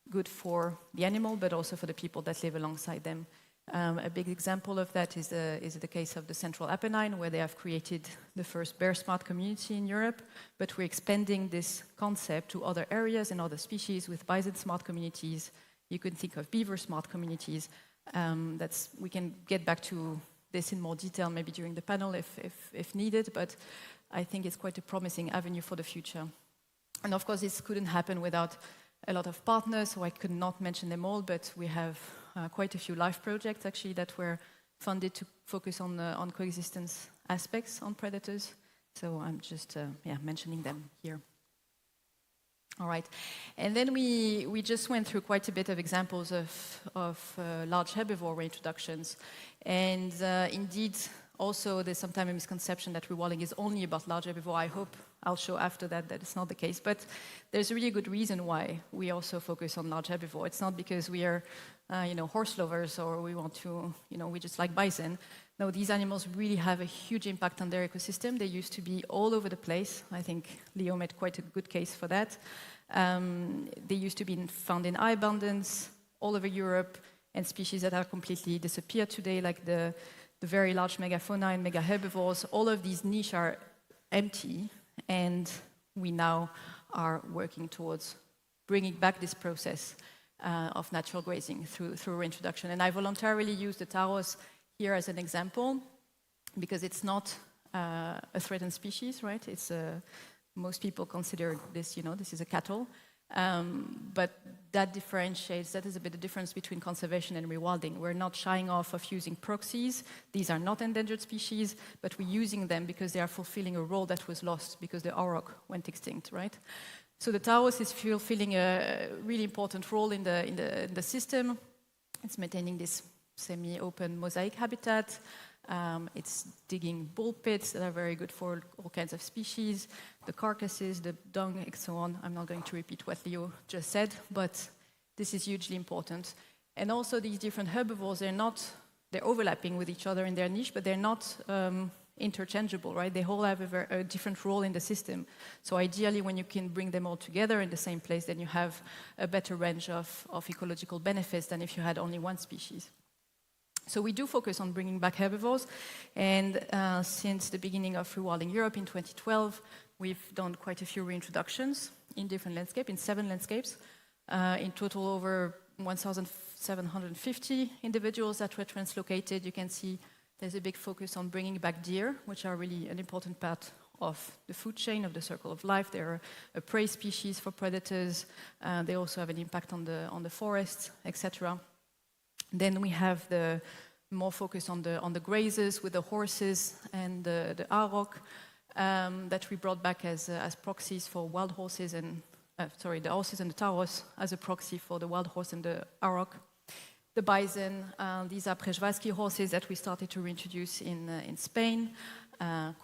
good for the animal, but also for the people that live alongside them. A big example of that is the case of the Central Apennine, where they have created the first bear smart community in Europe, but we're expanding this concept to other areas and other species with bison smart communities. You can think of beaver smart communities. We can get back to this in more detail maybe during the panel if needed, but I think it's quite a promising avenue for the future. And of course, this couldn't happen without a lot of partners, so I could not mention them all, but we have quite a few live projects actually that were funded to focus on coexistence aspects on predators. So I'm just mentioning them here. All right, and then we just went through quite a bit of examples of large herbivore reintroductions, and indeed also there's sometimes a misconception that rewilding is only about large herbivore. I hope I'll show after that it's not the case, but there's a really good reason why we also focus on large herbivore. It's not because we are horse lovers or we want to, we just like bison. No, these animals really have a huge impact on their ecosystem. They used to be all over the place. I think Leo made quite a good case for that. They used to be found in high abundance all over Europe, and species that are completely disappeared today, like the very large megafauna and mega herbivores. All of these niches are empty, and we now are working towards bringing back this process of natural grazing through reintroduction. And I voluntarily use the taros here as an example because it's not a threatened species, right? It's most people consider this, this is a cattle. But that differentiates, that is a bit the difference between conservation and rewilding. We're not shying off of using proxies. These are not endangered species, but we're using them because they are fulfilling a role that was lost because the auroch went extinct, right? So the taros is fulfilling a really important role in the system. It's maintaining this semi-open mosaic habitat. It's digging bull pits that are very good for all kinds of species, the carcasses, the dung, and so on. I'm not going to repeat what Leo just said, but this is hugely important. And also these different herbivores, they're overlapping with each other in their niche, but they're not interchangeable, right? They all have a different role in the system. So ideally, when you can bring them all together in the same place, then you have a better range of ecological benefits than if you had only one species. So we do focus on bringing back herbivores, and since the beginning of Rewilding Europe in 2012, we've done quite a few reintroductions in different landscapes, in 7 landscapes. In total, over 1,750 individuals that were translocated. You can see there's a big focus on bringing back deer, which are really an important part of the food chain, of the circle of life. They're a prey species for predators. They also have an impact on the forests, etc. Then we have the more focus on the grazers with the horses and the auroch that we brought back as proxies for wild horses and the horses and the taurus as a proxy for the wild horse and the auroch. The bison, these are Przewalski horses that we started to reintroduce in Spain.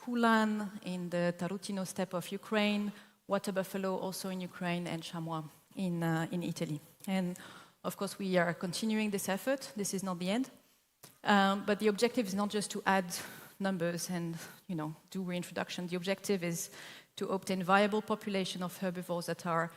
Kulan in the Tarutino steppe of Ukraine, water buffalo also in Ukraine, and chamois in Italy. And of course, we are continuing this effort. This is not the end. But the objective is not just to add numbers and do reintroduction. The objective is to obtain viable population of herbivores that are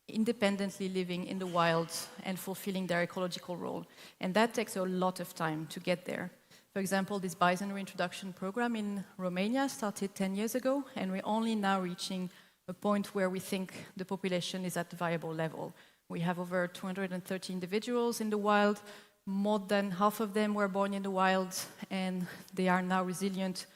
independently living in the wild and fulfilling their ecological role. And that takes a lot of time to get there. For example, this Bison reintroduction program in Romania started 10 years ago, and we're only now reaching a point where we think the population is at the viable level. We have over 230 individuals in the wild. More than half of them were born in the wild, and they are now resilient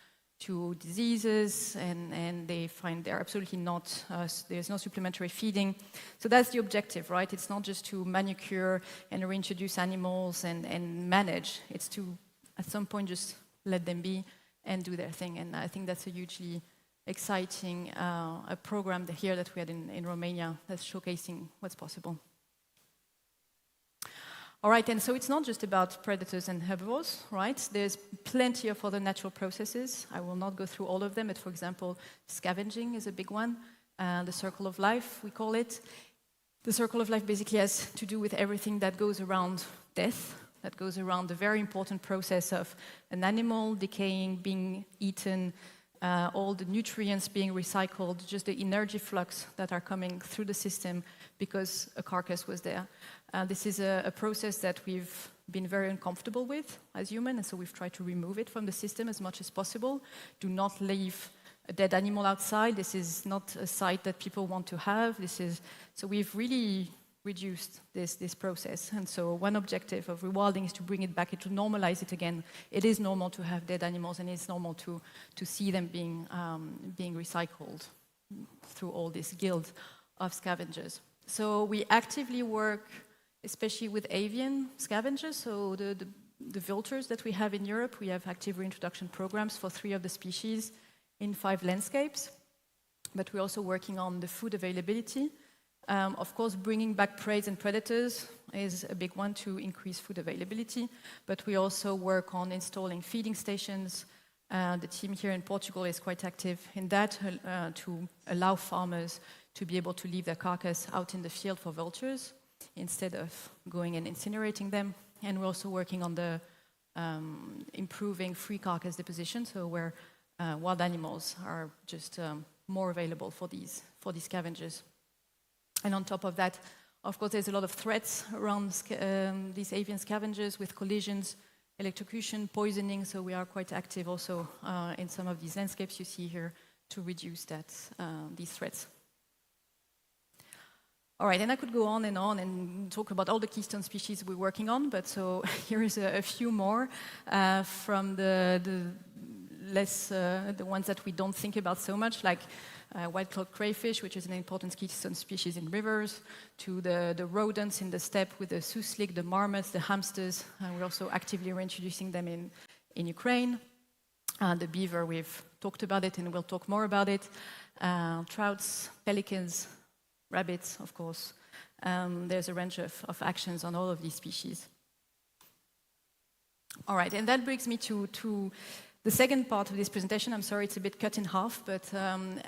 to diseases, and they find they're absolutely not, there's no supplementary feeding. So that's the objective, right? It's not just to manicure and reintroduce animals and manage. It's to, at some point, just let them be and do their thing. And I think that's a hugely exciting a program here that we had in Romania that's showcasing what's possible. All right, and so it's not just about predators and herbivores, right? There's plenty of other natural processes. I will not go through all of them, but for example, scavenging is a big one. The circle of life, we call it. The circle of life basically has to do with everything that goes around death, that goes around the very important process of an animal decaying, being eaten, all the nutrients being recycled, just the energy flux that are coming through the system because a carcass was there. This is a process that we've been very uncomfortable with as humans, and so we've tried to remove it from the system as much as possible. Do not leave a dead animal outside. This is not a site that people want to have. So we've really reduced this process. And so one objective of rewilding is to bring it back and to normalize it again. It is normal to have dead animals, and it's normal to see them being recycled through all this guild of scavengers. So we actively work, especially with avian scavengers. So the vultures that we have in Europe, we have active reintroduction programs for 3 of the species in 5 landscapes. But we're also working on the food availability. Of course, bringing back prey and predators is a big one to increase food availability. But we also work on installing feeding stations. The team here in Portugal is quite active in that to allow farmers to be able to leave their carcass out in the field for vultures instead of going and incinerating them. And we're also working on the improving free carcass deposition, so where wild animals are just more available for these scavengers. And on top of that, of course, there's a lot of threats around these avian scavengers with collisions, electrocution, poisoning, so we are quite active also in some of these landscapes you see here to reduce these threats. All right, and I could go on and talk about all the keystone species we're working on, but so here is a few more from the ones that we don't think about so much, like white-clawed crayfish, which is an important keystone species in rivers, to the rodents in the steppe with the suslik, the marmots, the hamsters. We're also actively reintroducing them in Ukraine. The beaver, we've talked about it and we'll talk more about it. Trouts, pelicans, rabbits, of course. There's a range of actions on all of these species. All right, and that brings me to the second part of this presentation. I'm sorry it's a bit cut in half, but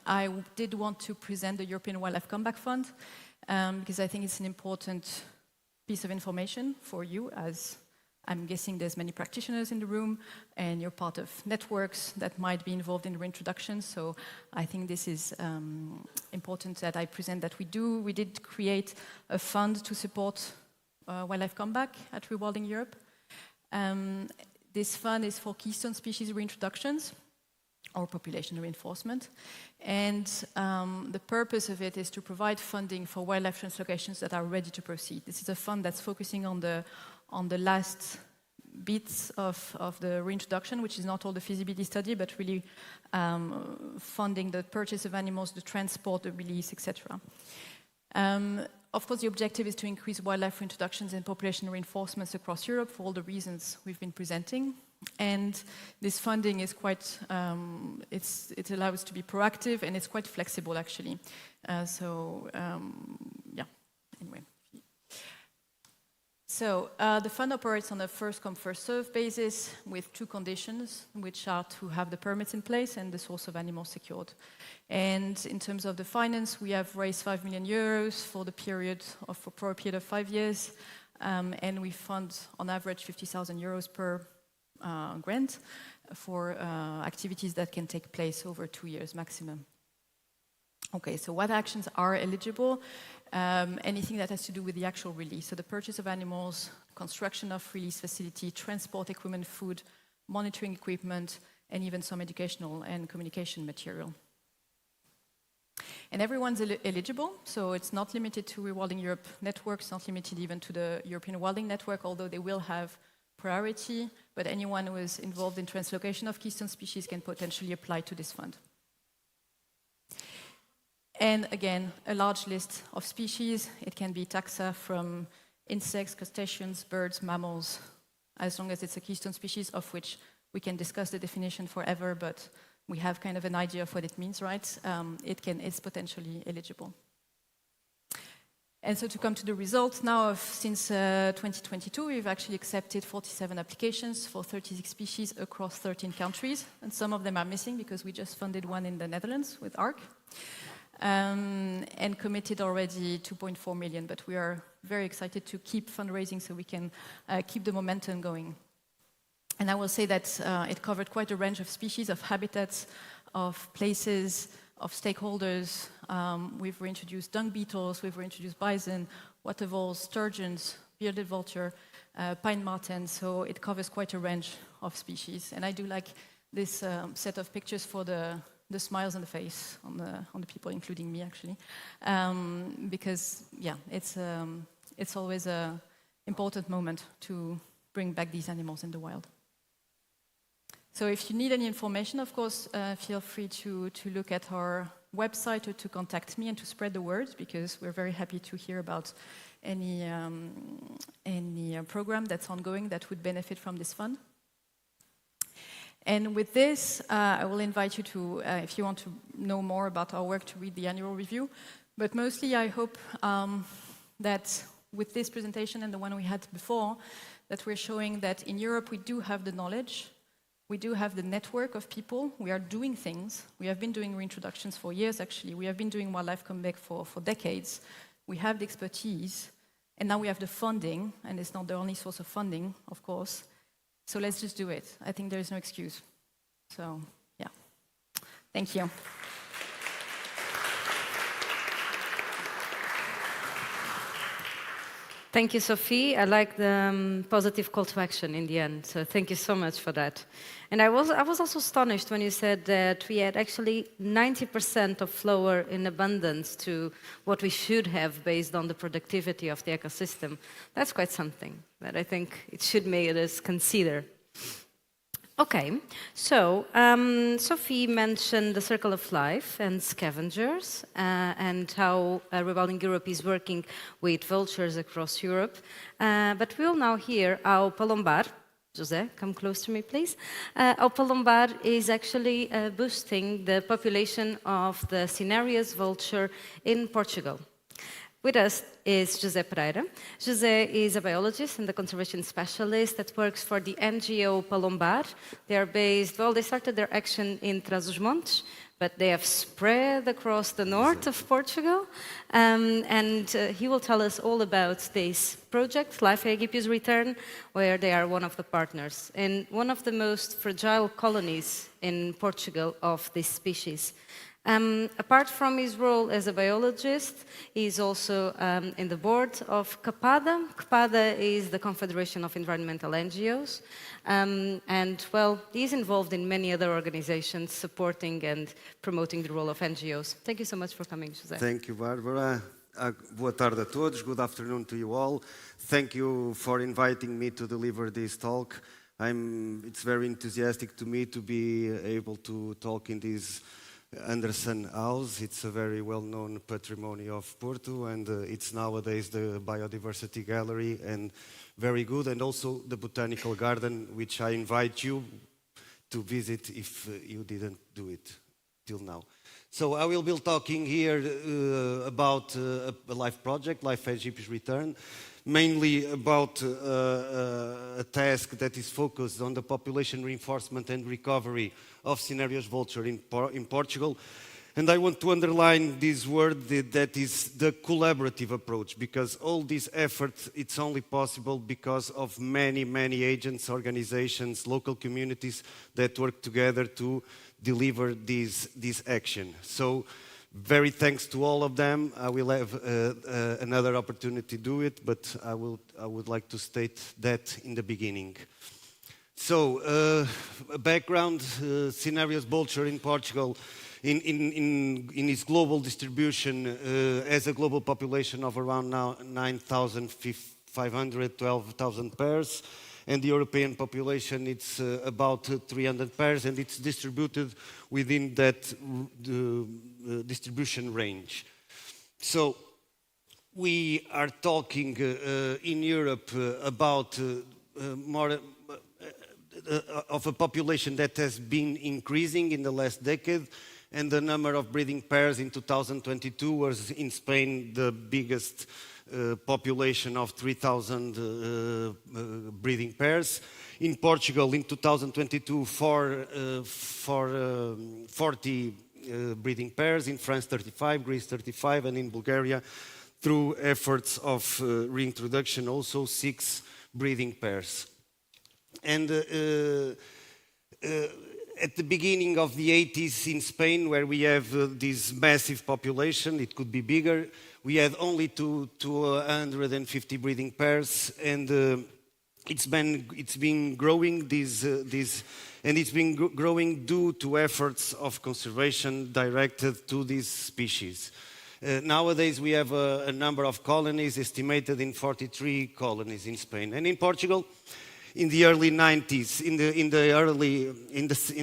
I did want to present the European Wildlife Comeback Fund because I think it's an important piece of information for you, as I'm guessing there's many practitioners in the room and you're part of networks that might be involved in reintroduction. So I think this is important that I present that we did create a fund to support wildlife comeback at Rewilding Europe. This fund is for Keystone Species reintroductions or population reinforcement. And the purpose of it is to provide funding for wildlife translocations that are ready to proceed. This is a fund that's focusing on the last bits of the reintroduction, which is not all the feasibility study, but really funding the purchase of animals, the transport, the release, etc. Of course, the objective is to increase wildlife reintroductions and population reinforcements across Europe for all the reasons we've been presenting. And this funding is quite, it allows to be proactive, and it's quite flexible, actually. Yeah, anyway. So the fund operates on a first-come, first-served basis with two conditions, which are to have the permits in place and the source of animals secured. And in terms of the finance, we have raised 5 million euros for a period of 5 years, and we fund on average 50,000 euros per grant for activities that can take place over 2 years maximum. Okay, so what actions are eligible? Anything that has to do with the actual release. So the purchase of animals, construction of release facility, transport equipment, food, monitoring equipment, and even some educational and communication material. And everyone's eligible, so it's not limited to Rewilding Europe network, it's not limited even to the European Wilding Network, although they will have priority, but anyone who is involved in translocation of keystone species can potentially apply to this fund. And again, a large list of species. It can be taxa from insects, crustaceans, birds, mammals, as long as it's a keystone species, of which we can discuss the definition forever, but we have kind of an idea of what it means, right? It's potentially eligible. And so to come to the results now, since 2022, we've actually accepted 47 applications for 36 species across 13 countries, and some of them are missing because we just funded one in the Netherlands with ARC. And committed already 2.4 million, but we are very excited to keep fundraising so we can keep the momentum going. And I will say that it covered quite a range of species, of habitats, of places, of stakeholders. We've reintroduced dung beetles, we've reintroduced bison, water voles, sturgeons, bearded vulture, pine marten, so it covers quite a range of species. And I do like this set of pictures for the smiles on the face on the people, including me, actually, because yeah, it's always an important moment to bring back these animals in the wild. So if you need any information, of course, feel free to look at our website or to contact me and to spread the word, because we're very happy to hear about any program that's ongoing that would benefit from this fund. And with this, I will invite you to, if you want to know more about our work, to read the annual review. But mostly, I hope that with this presentation and the one we had before, that we're showing that in Europe we do have the knowledge, we do have the network of people, we are doing things. We have been doing reintroductions for years, actually. We have been doing wildlife comeback for decades. We have the expertise, and now we have the funding, and it's not the only source of funding, of course. So let's just do it. I think there is no excuse. So, yeah. Thank you. Thank you, Sophie. I like the positive call to action in the end, so thank you so much for that. And I was also astonished when you said that we had actually 90% of flower in abundance to what we should have based on the productivity of the ecosystem. That's quite something that I think it should make us consider. Okay, so Sophie mentioned the circle of life and scavengers and how Rewilding Europe is working with vultures across Europe. But we'll now hear how Palombar, José, come close to me please, how Palombar is actually boosting the population of the Cinereous Vulture in Portugal. With us is José Pereira. José is a biologist and a conservation specialist that works for the NGO Palombar. They are based, well, they started their action in Trás-os-Montes, but they have spread across the north of Portugal. He will tell us all about this project, Life Aegyptius Return, where they are one of the partners and one of the most fragile colonies in Portugal of this species. Apart from his role as a biologist, he is also in the board of CAPADA. CAPADA is the Confederation of Environmental NGOs. And, well, he's involved in many other organizations supporting and promoting the role of NGOs. Thank you so much for coming, José. Thank you, Bárbara. Boa tarde a todos. Good afternoon to you all. Thank you for inviting me to deliver this talk. It's very enthusiastic to me to be able to talk in this Anderson House. It's a very well-known patrimony of Porto, and it's nowadays the Biodiversity Gallery, and very good, and also the Botanical Garden, which I invite you to visit if you didn't do it till now. So I will be talking here about a life project, Life Egypt's Return, mainly about a task that is focused on the population reinforcement and recovery of Cinereous Vulture in Portugal. And I want to underline this word that is the collaborative approach, because all this effort, it's only possible because of many, many agents, organizations, local communities that work together to deliver this action. So very thanks to all of them. I will have another opportunity to do it, but I would like to state that in the beginning. So, background, Cinereous Vulture in Portugal, in its global distribution, has a global population of around now 9,500, 12,000 pairs, and the European population, it's about 300 pairs, and it's distributed within that distribution range. So, we are talking in Europe about more of a population that has been increasing in the last decade, and the number of breeding pairs in 2022 was in Spain the biggest population of 3,000 breeding pairs. In Portugal in 2022, 40 breeding pairs, in France 35, Greece 35, and in Bulgaria, through efforts of reintroduction, also 6 breeding pairs. And at the beginning of the 80s in Spain, where we have this massive population, it could be bigger, we had only 250 breeding pairs, and it's been growing and it's been growing due to efforts of conservation directed to these species. Nowadays we have a number of colonies estimated in 43 colonies in Spain, and in Portugal. In the early 90s, in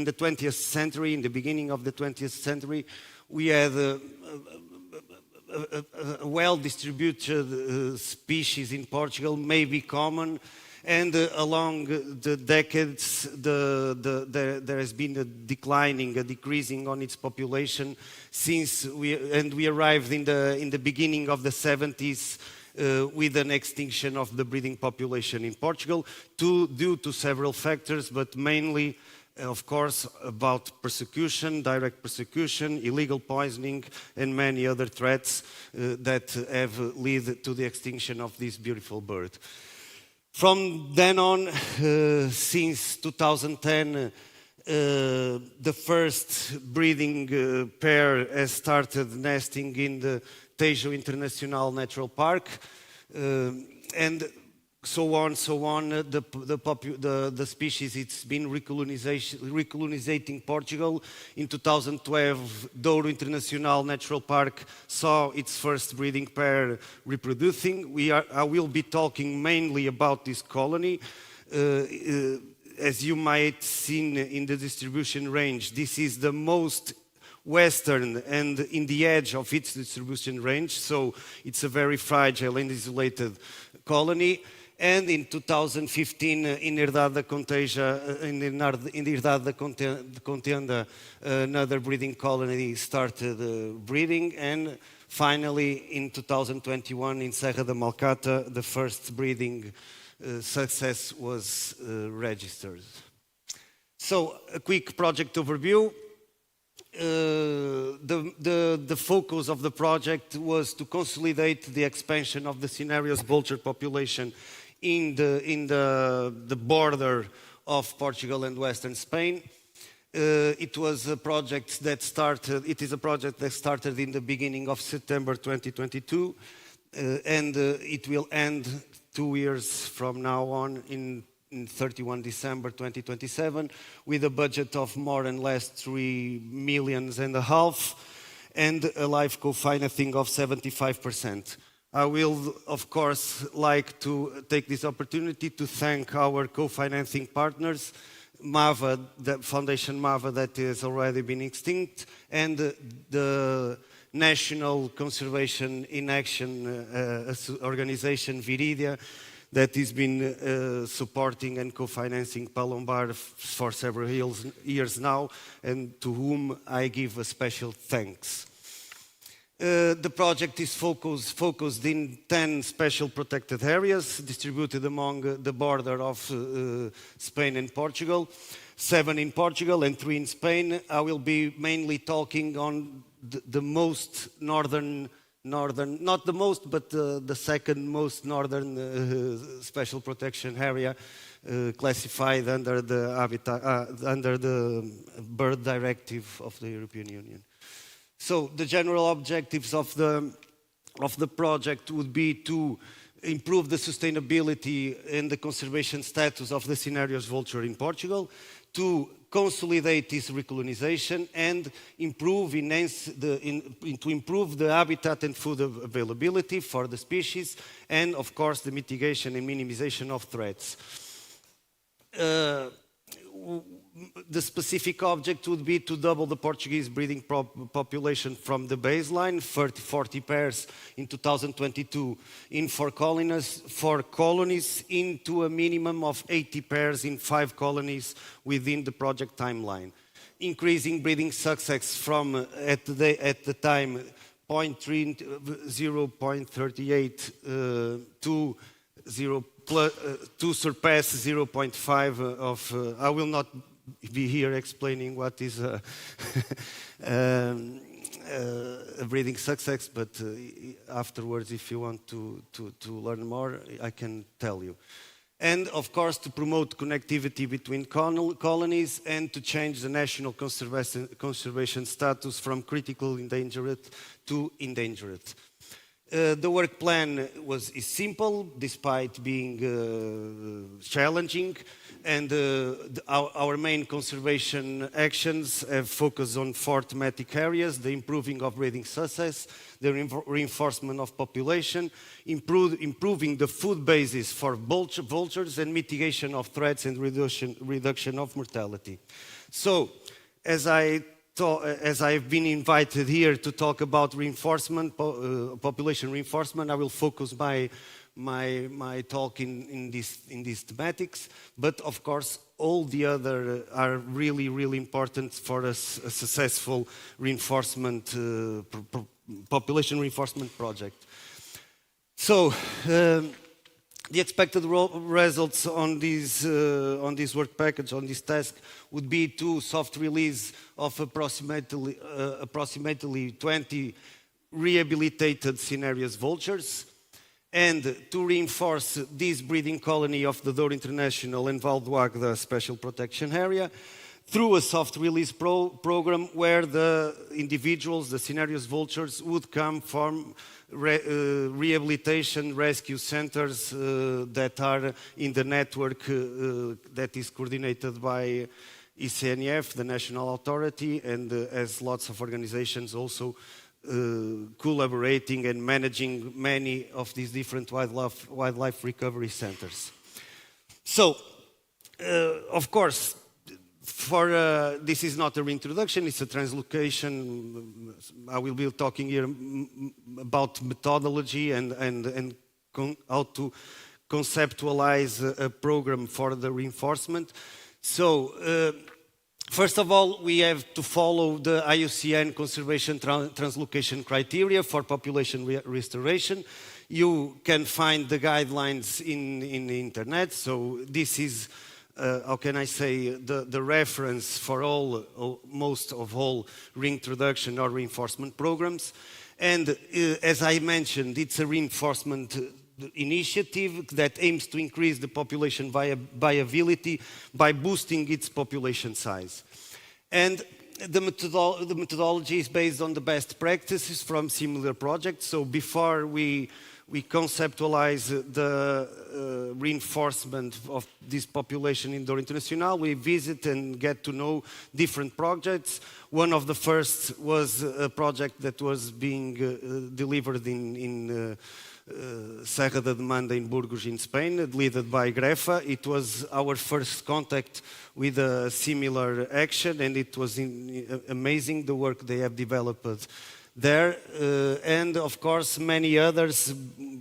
the 20th century, in the beginning of the 20th century, we had a well-distributed species in Portugal, maybe common, and along the decades, there has been a decreasing on its population since we arrived in the beginning of the 70s. With an extinction of the breeding population in Portugal, due to several factors, but mainly, of course, about persecution, direct persecution, illegal poisoning, and many other threats that have led to the extinction of this beautiful bird. From then on, since 2010, the first breeding pair has started nesting in the Tejo International Natural Park, and so on. The species, it's been recolonizing Portugal. In 2012, Douro International Natural Park saw its first breeding pair reproducing. I will be talking mainly about this colony. As you might seen in the distribution range, this is the most western and in the edge of its distribution range, so it's a very fragile and isolated colony. And in 2015, in Herdade da Contenda, another breeding colony started breeding, and finally in 2021 in Serra da Malcata, the first breeding success was registered. So a quick project overview. The focus of the project was to consolidate the expansion of the Cinereous vulture population in the border of Portugal and Western Spain. It was a project that started, it is a project that started in the beginning of September 2022, and it will end 2 years from now on in 31 December 2027, with a budget of more or less 3.5 million and a life co-financing of 75%. I will, of course, like to take this opportunity to thank our co-financing partners, MAVA, the Foundation MAVA that has already been extinct, and the National Conservation in Action organization, Viridia, that has been supporting and co-financing Palombar for several years now, and to whom I give a special thanks. The project is focused in 10 special protected areas distributed along the border of Spain and Portugal, 7 in Portugal and 3 in Spain. I will be mainly talking on the most northern, not the most, but the second most northern special protection area classified under the under the Bird Directive of the European Union. So the general objectives of the project would be to improve the sustainability and the conservation status of the Cinereous Vulture in Portugal, to consolidate its recolonization and improve the habitat and food availability for the species, and of course the mitigation and minimization of threats. The specific object would be to double the Portuguese breeding population from the baseline, 40 pairs in 2022 in 4 colonies, into a minimum of 80 pairs in 5 colonies within the project timeline. Increasing breeding success from, at the time, 0.38 to surpass 0.5 of, I will not be here explaining what is a breeding success, but afterwards, if you want to learn more, I can tell you. And of course, to promote connectivity between colonies and to change the national conservation status from critical endangered to endangered. The work plan is simple, despite being challenging, and our main conservation actions have focused on 4 thematic areas: the improving of breeding success, the reinforcement of population, improving the food basis for vultures, and mitigation of threats and reduction of mortality. So, as I've been invited here to talk about reinforcement, population reinforcement, I will focus my talk in these thematics. But of course, all the other are really, really important for a successful reinforcement, population reinforcement project. So, the expected results on this work package, on this task, would be to soft release of approximately 20 rehabilitated Cinereous vultures, and to reinforce this breeding colony of the Douro International and Val do Águeda Special Protection Area through a soft release program where the individuals, the Cinereous vultures, would come from rehabilitation rescue centers that are in the network that is coordinated by ICNF, the national authority, and as lots of organizations also collaborating and managing many of these different wildlife recovery centers. So, of course, this is not a reintroduction, it's a translocation. I will be talking here about methodology and how to conceptualize a program for the reinforcement. So, first of all, we have to follow the IUCN conservation translocation criteria for population restoration. You can find the guidelines in the internet, so this is how can I say, the reference for most of all reintroduction or reinforcement programs. And as I mentioned, it's a reinforcement initiative that aims to increase the population viability by boosting its population size. And the methodology is based on the best practices from similar projects. So before we conceptualize the reinforcement of this population in Douro Internacional, we visit and get to know different projects. One of the first was a project that was being delivered in Serra da Demanda in Burgos in Spain, led by Grefa. It was our first contact with a similar action, and it was amazing the work they have developed there, and of course many others.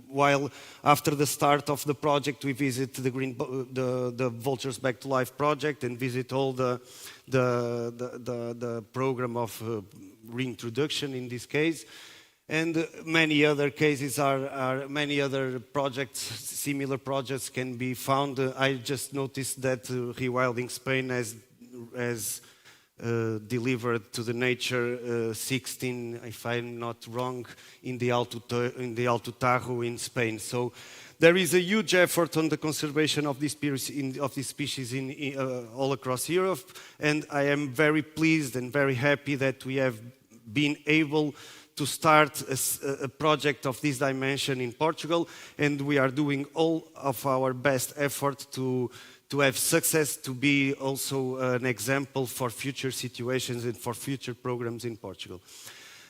While after the start of the project, we visit the Vultures Back to Life project and visit all the program of reintroduction in this case. And many other cases are many other projects, similar projects can be found. I just noticed that Rewilding Spain has delivered to the nature 16, if I'm not wrong, in the Alto Tajo in Spain. So there is a huge effort on the conservation of this species all across Europe, and I am very pleased and very happy that we have been able to start a project of this dimension in Portugal, and we are doing all of our best effort to have success, to be also an example for future situations and for future programs in Portugal.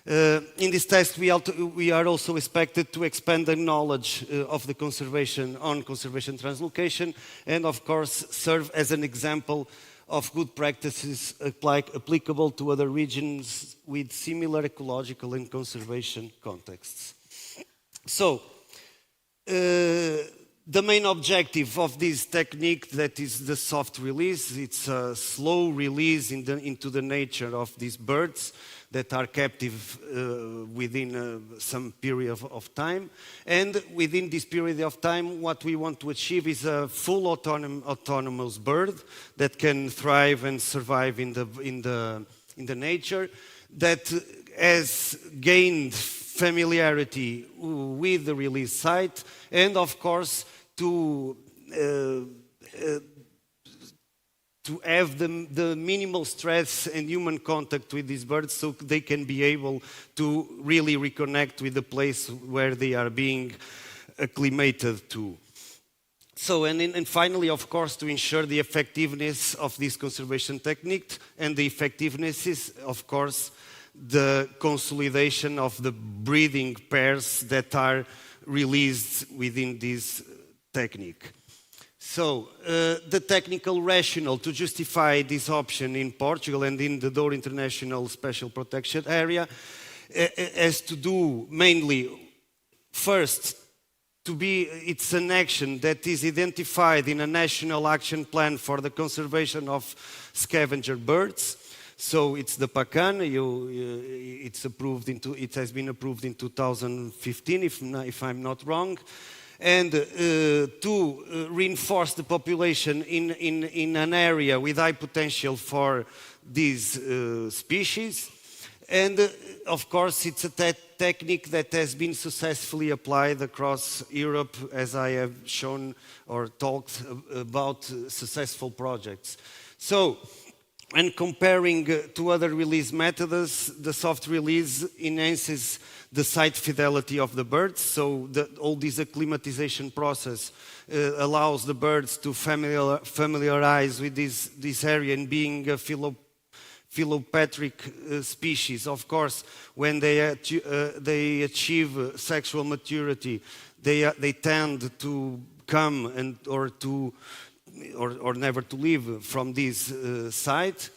In this test, we are also expected to expand the knowledge of the conservation on conservation translocation, and of course serve as an example of good practices applicable to other regions with similar ecological and conservation contexts. So, the main objective of this technique, that is the soft release, it's a slow release into the nature of these birds that are captive within some period of time. And within this period of time, what we want to achieve is a full autonomous bird that can thrive and survive in the nature, that has gained familiarity with the release site, and of course to have the minimal stress and human contact with these birds, so they can be able to really reconnect with the place where they are being acclimated to. So, and finally, of course, to ensure the effectiveness of this conservation technique, and the effectiveness is, of course, the consolidation of the breeding pairs that are released within this technique. So, the technical rationale to justify this option in Portugal and in the Douro International Special Protection Area has to do mainly, first, it's an action that is identified in a national action plan for the conservation of scavenger birds. So it's the PACAN. It has been approved in 2015, if I'm not wrong. And to reinforce the population in an area with high potential for these species. And of course, it's a technique that has been successfully applied across Europe, as I have shown or talked about successful projects. So, and comparing to other release methods, the soft release enhances the site fidelity of the birds. So all this acclimatization process allows the birds to familiarize with this area, and being a philopatric species. Of course, when they achieve sexual maturity, they tend to come or never to leave from this site,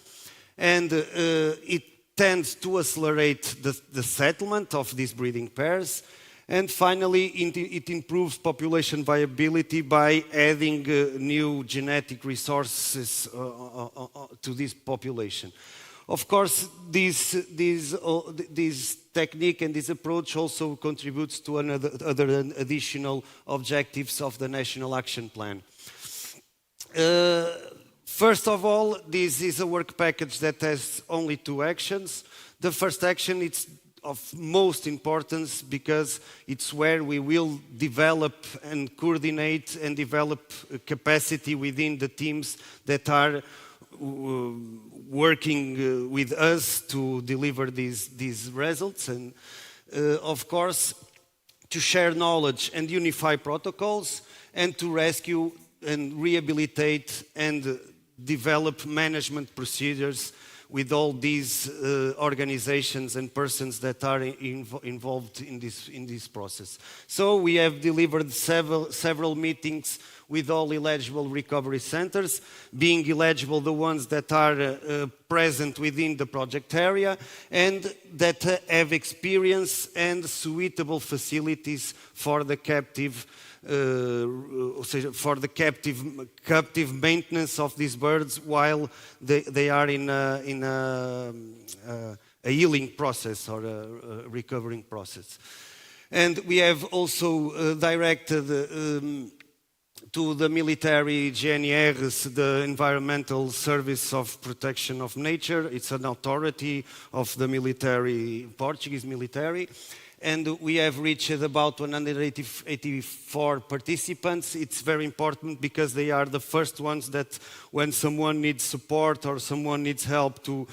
and it tends to accelerate the settlement of these breeding pairs. And finally, it improves population viability by adding new genetic resources to this population. Of course, this technique and this approach also contributes to other additional objectives of the National Action Plan. First of all, this is a work package that has only 2 actions. The first action is of most importance because it's where we will develop and coordinate and develop capacity within the teams that are working with us to deliver these results, and of course to share knowledge and unify protocols, and to rescue and rehabilitate and develop management procedures with all these organizations and persons that are involved in this process. So we have delivered several meetings with all eligible recovery centers, being eligible the ones that are present within the project area and that have experience and suitable facilities for the captive captive maintenance of these birds while they are in a healing process or a recovering process. And we have also directed to the military GNRs, the Environmental Service of Protection of Nature. It's an authority of the military, Portuguese military. And we have reached about 184 participants. It's very important because they are the first ones that when someone needs support or someone needs help to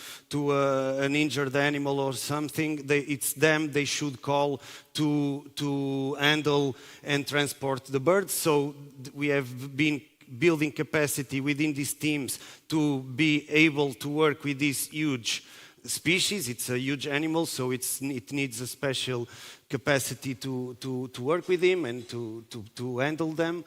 an injured animal or something, it's them they should call to handle and transport the birds. So we have been building capacity within these teams to be able to work with these huge species. It's a huge animal, so it needs a special capacity to work with them and to handle them.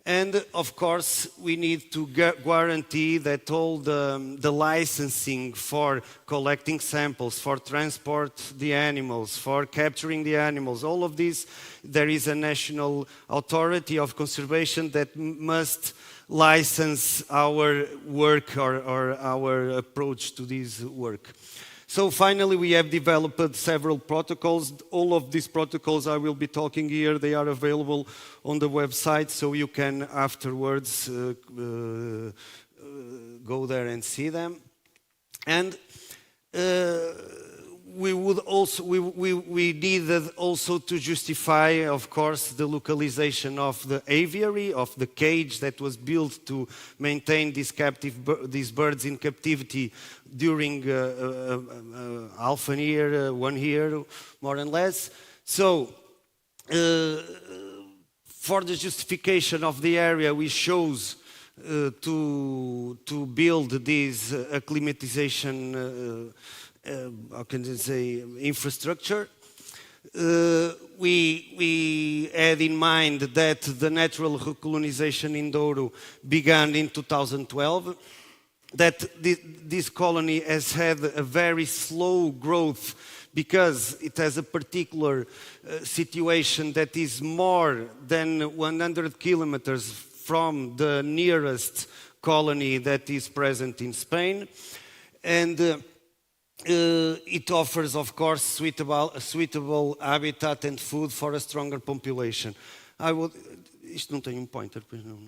And of course, we need to guarantee that all the licensing for collecting samples, for transport the animals, for capturing the animals, all of this, there is a national authority of conservation that must license our work or our approach to this work. So finally, we have developed several protocols. All of these protocols I will be talking here, they are available on the website, so you can afterwards go there and see them. And we needed also to justify, of course, the localization of the aviary, of the cage that was built to maintain these birds in captivity during half a year, 1 year, more or less. So, for the justification of the area, we chose to build this acclimatization how can I say, infrastructure. We had in mind that the natural recolonization in Douro began in 2012, that this colony has had a very slow growth because it has a particular situation that is more than 100 kilometers from the nearest colony that is present in Spain. And it offers, of course, suitable habitat and food for a stronger population. Isto não tem pointer, pois não.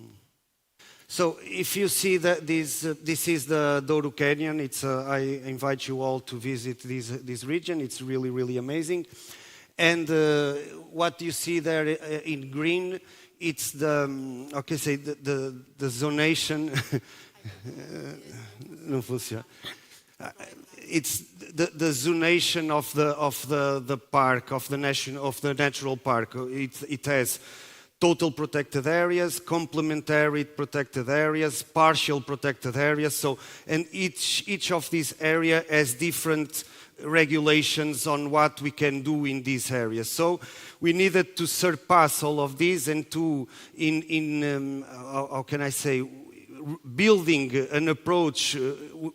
So, if you see that this is the Douro Canyon, I invite you all to visit this region. It's really, really amazing. And what you see there in green, it's the zonation. Não funciona. It's the zonation of the park, of the natural park. It has total protected areas, complementary protected areas, partial protected areas. So, and each of these areas has different regulations on what we can do in these areas. So we needed to surpass all of these and to, how can I say, building an approach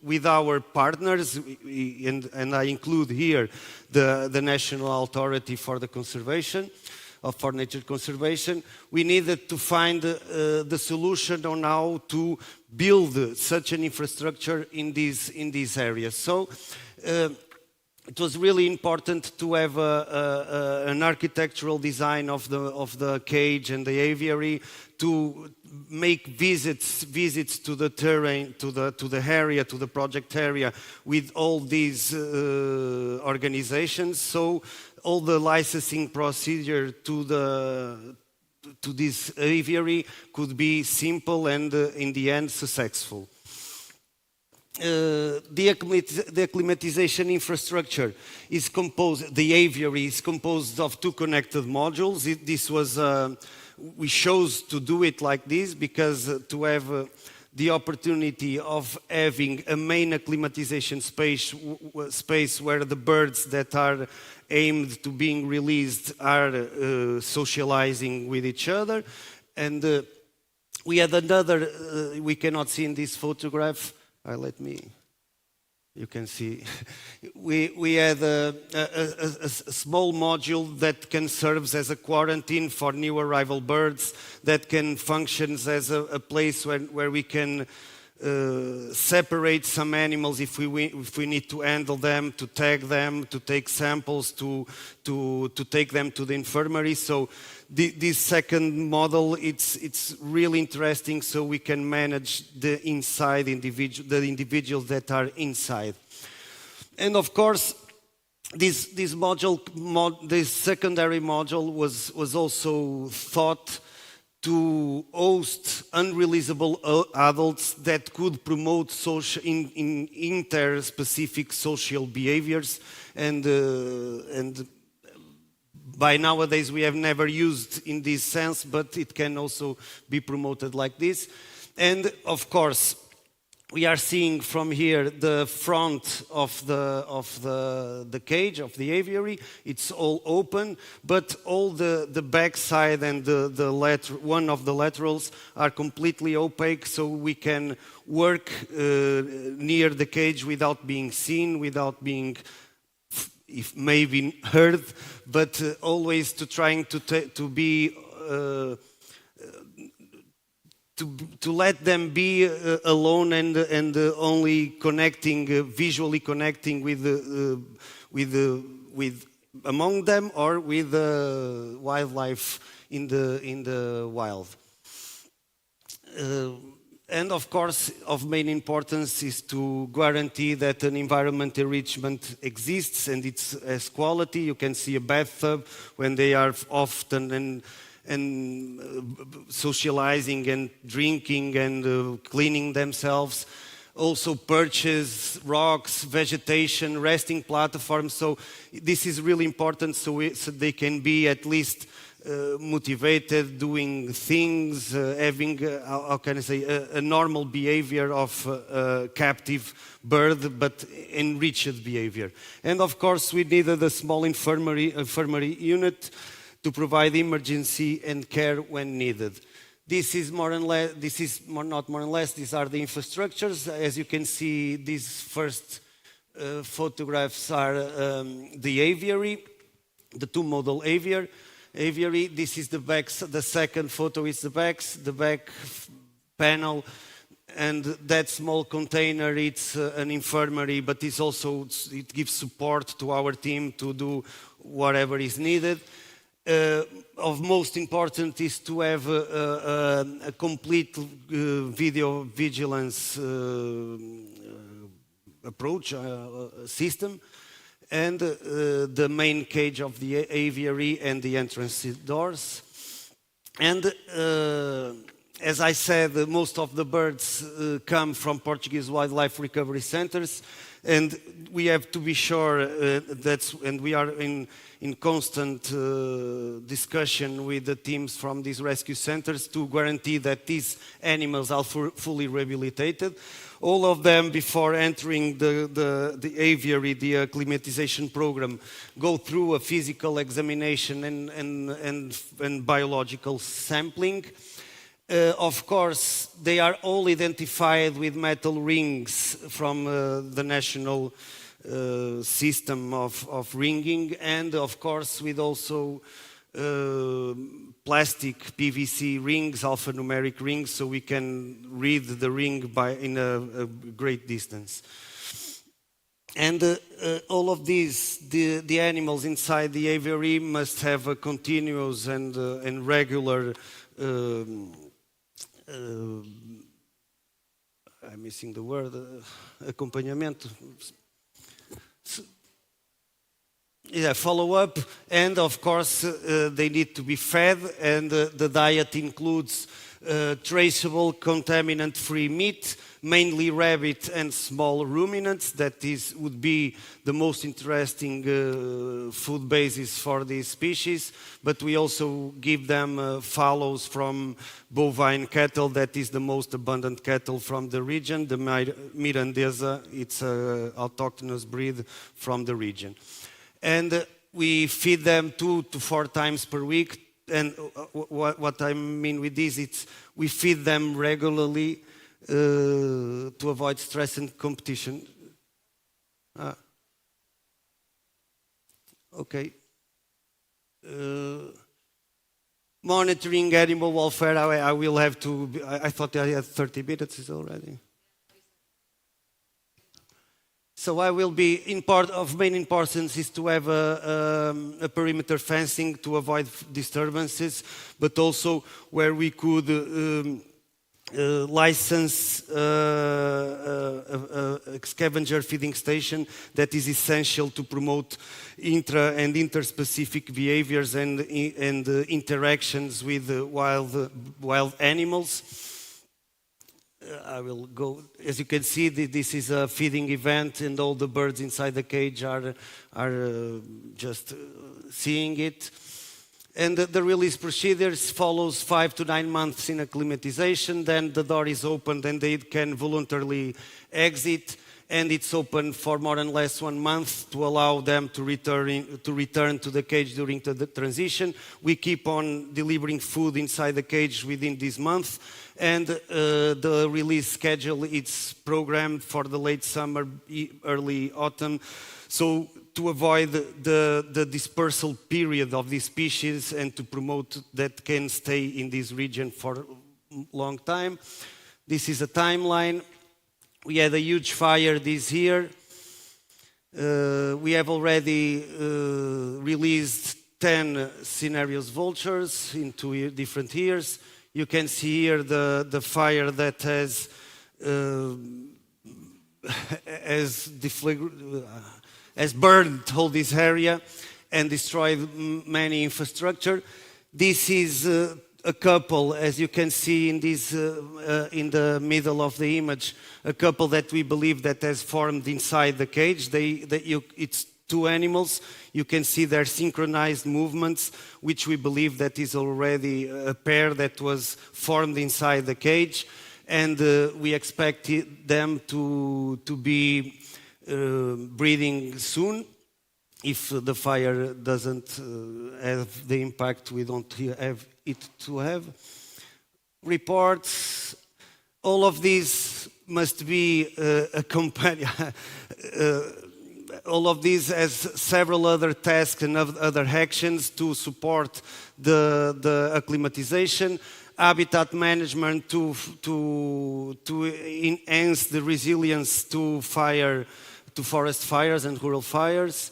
with our partners, and I include here the National Authority for the Conservation, for Nature Conservation. We needed to find the solution on how to build such an infrastructure in these areas. So it was really important to have an architectural design of the cage and the aviary, to make visits to the terrain, to the area, to the project area with all these organizations. So all the licensing procedure to this aviary could be simple and in the end successful. the acclimatization infrastructure is composed, the aviary is composed of 2 connected modules. This was, we chose to do it like this because to have the opportunity of having a main acclimatization space where the birds that are aimed to being released are socializing with each other. And we had another, we cannot see in this photograph, you can see, we had a small module that can serve as a quarantine for new arrival birds, that can function as a place where we can separate some animals if we need to handle them, to tag them, to take samples, to take them to the infirmary. So this second model, it's really interesting, so we can manage the individuals that are inside. And of course, this secondary module was also thought to host unreleasable adults that could promote inter-specific social behaviors, and by nowadays we have never used in this sense, but it can also be promoted like this. And of course, we are seeing from here the front of the cage, of the aviary. It's all open, but all the back side and one of the laterals are completely opaque, so we can work near the cage without being seen, without being maybe heard, but always trying to be to let them be alone and only connecting, visually connecting with among them or with wildlife in the wild. And of course, of main importance is to guarantee that an environment enrichment exists and it has quality. You can see a bathtub when they are often and socializing and drinking and cleaning themselves. Also perches, rocks, vegetation, resting platforms. So this is really important so they can be at least motivated, doing things, having, how can I say, a normal behavior of a captive bird, but enriched behavior. And of course, we needed a small infirmary unit to provide emergency and care when needed. This is more and less, these are the infrastructures. As you can see, these first photographs are the aviary, the 2-model aviary. This is the back, the second photo is the back panel, and that small container, it's an infirmary, but it's also, it gives support to our team to do whatever is needed. Of most important is to have a complete video vigilance approach system, and the main cage of the aviary and the entrance doors. And as I said, most of the birds come from Portuguese wildlife recovery centers, and we have to be sure and we are in constant discussion with the teams from these rescue centers to guarantee that these animals are fully rehabilitated. All of them, before entering the aviary, the acclimatization program, go through a physical examination and biological sampling. Of course, they are all identified with metal rings from the national system of ringing, and of course with also plastic PVC rings, alphanumeric rings, so we can read the ring in a great distance. And all of these, the animals inside the aviary must have a continuous and regular I'm missing the word, acompanhamento. Yeah, follow-up, and of course they need to be fed, and the diet includes traceable contaminant-free meat, mainly rabbit and small ruminants. That would be the most interesting food basis for these species. But we also give them fallows from bovine cattle. That is the most abundant cattle from the region. The Mirandesa, it's an autochthonous breed from the region. And we feed them 2 to 4 times per week. And what I mean with this, it's we feed them regularly to avoid stress and competition. Okay. Monitoring animal welfare, I will have to, I thought I had 30 minutes already. So I will be, of main importance is to have a perimeter fencing to avoid disturbances, but also where we could license a scavenger feeding station that is essential to promote intra and interspecific behaviors and interactions with wild animals. I will go, as you can see, this is a feeding event and all the birds inside the cage are just seeing it. And the release procedures follows 5 to 9 months in acclimatization, then the door is opened and they can voluntarily exit, and it's open for more or less 1 month to allow them to return to the cage during the transition. We keep on delivering food inside the cage within this month, and the release schedule is programmed for the late summer, early autumn. So to avoid the dispersal period of these species and to promote that can stay in this region for a long time. This is a timeline. We had a huge fire this year. We have already released 10 Cinereous Vultures in 2 different years. You can see here the fire that has burned all this area and destroyed many infrastructure. This is a couple, as you can see in this, in the middle of the image, a couple that we believe that has formed inside the cage. It's 2 animals. You can see their synchronized movements, which we believe that is already a pair that was formed inside the cage. And we expect them to be breeding soon. If the fire doesn't have the impact we don't have it to have. Reports, all of these must be accompanied. All of these has several other tasks and other actions to support the acclimatization, habitat management to enhance the resilience to forest fires and rural fires.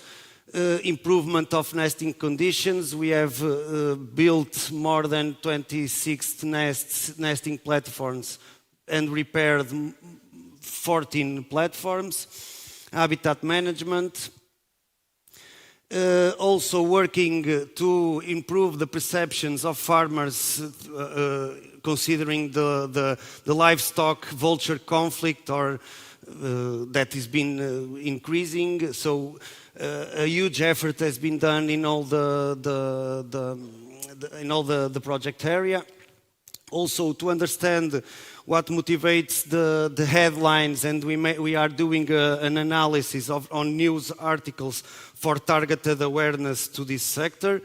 Improvement of nesting conditions. We have built more than 26 nesting platforms and repaired 14 platforms. Habitat management. Also working to improve the perceptions of farmers considering the livestock vulture conflict or that has been increasing. So a huge effort has been done in all the project area. Also to understand what motivates the headlines, and we are doing an analysis on news articles for targeted awareness to this sector.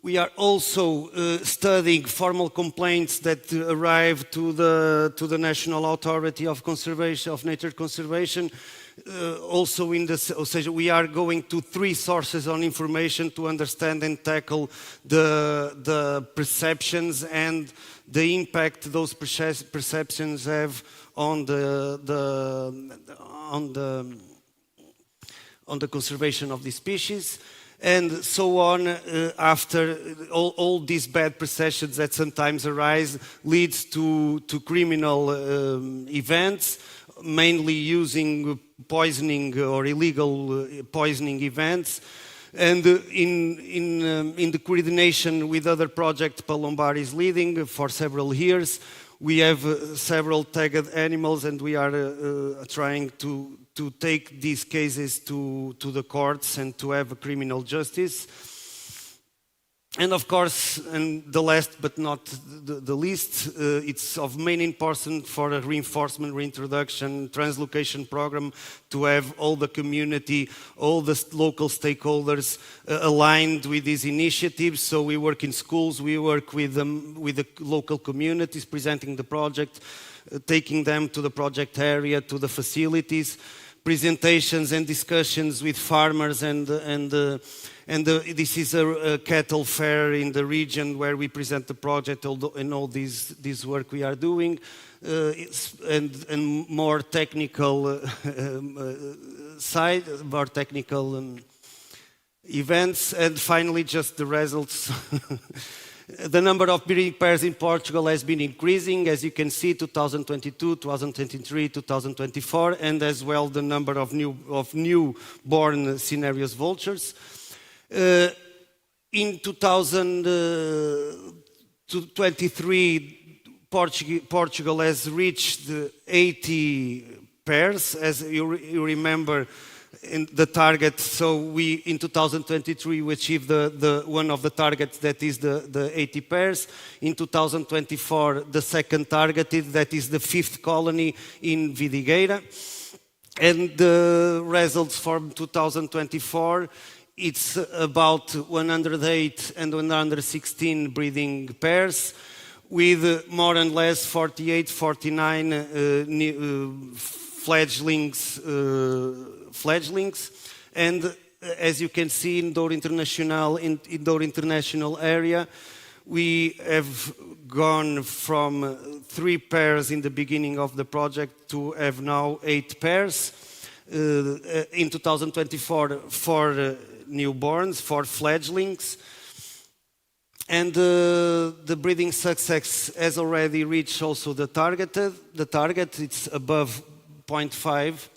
We are also studying formal complaints that arrive to the National Authority of Conservation of Nature Conservation. Also in we are going to 3 sources on information to understand and tackle the perceptions and the impact those perceptions have on the conservation of the species. And so on, after all these bad perceptions that sometimes arise leads to criminal events, mainly using poisoning or illegal poisoning events. And in the coordination with other projects Palombari is leading for several years, We have several tagged animals, and we are trying to take these cases to the courts and to have a criminal justice. And of course, and the last but not the least, it's of main importance for a reinforcement, reintroduction, translocation program to have all the community, all the local stakeholders aligned with these initiatives. So we work in schools, we work with the local communities, presenting the project, taking them to the project area, to the facilities, presentations and discussions with farmers and this is a cattle fair in the region where we present the project and all this work we are doing, and more technical side, more technical events, and finally just the results. The number of breeding pairs in Portugal has been increasing, as you can see, 2022, 2023, 2024, and as well the number of newborn Cinereous vultures. In 2023, Portugal has reached 80 pairs, as you remember. In the target, so in 2023 we achieved the one of the targets, that is the 80 pairs. In 2024 the second targeted, that is the 5th colony in Vidigueira. And the results from 2024, it's about 108 and 116 breeding pairs, with more or less 48, 49 fledglings, and as you can see in Douro International area, we have gone from 3 pairs in the beginning of the project to have now 8 pairs. In 2024, 4 newborns, 4 fledglings, and the breeding success has already reached also the target. It's above 0.5.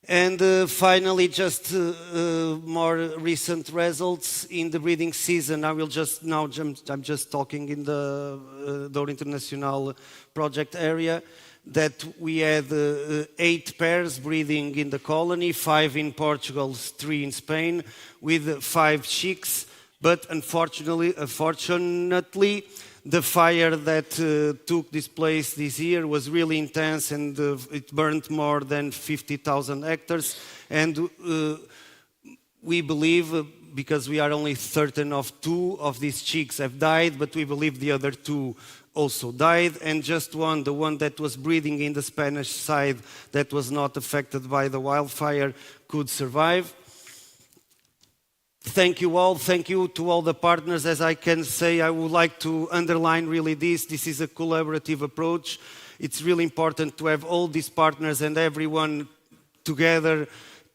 And finally, just more recent results in the breeding season. I'm just talking in the Douro International project area, that we had 8 pairs breeding in the colony, 5 in Portugal, 3 in Spain, with 5 chicks. But unfortunately, the fire that took this place this year was really intense, and it burned more than 50,000 hectares. And we believe, because we are only certain of 2 of these chicks have died, but we believe the other 2 also died, and just the one that was breeding in the Spanish side that was not affected by the wildfire, could survive. Thank you all. Thank you to all the partners. As I can say, I would like to underline really this. This is a collaborative approach. It's really important to have all these partners and everyone together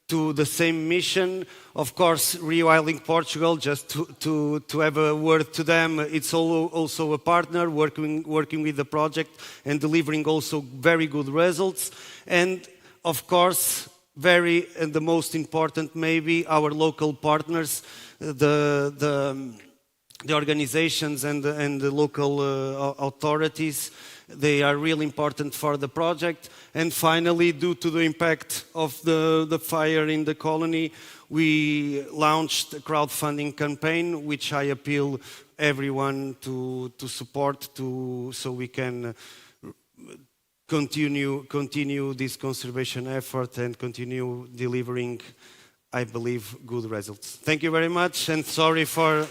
to the same mission. Of course, Rewilding Portugal, just to have a word to them, it's also a partner working with the project and delivering also very good results. And of course, and the most important maybe, our local partners, the organizations and the local authorities. They are really important for the project. And finally, due to the impact of the fire in the colony, we launched a crowdfunding campaign, which I appeal everyone to support, so we can continue this conservation effort and continue delivering, I believe, good results. Thank you very much, and sorry for...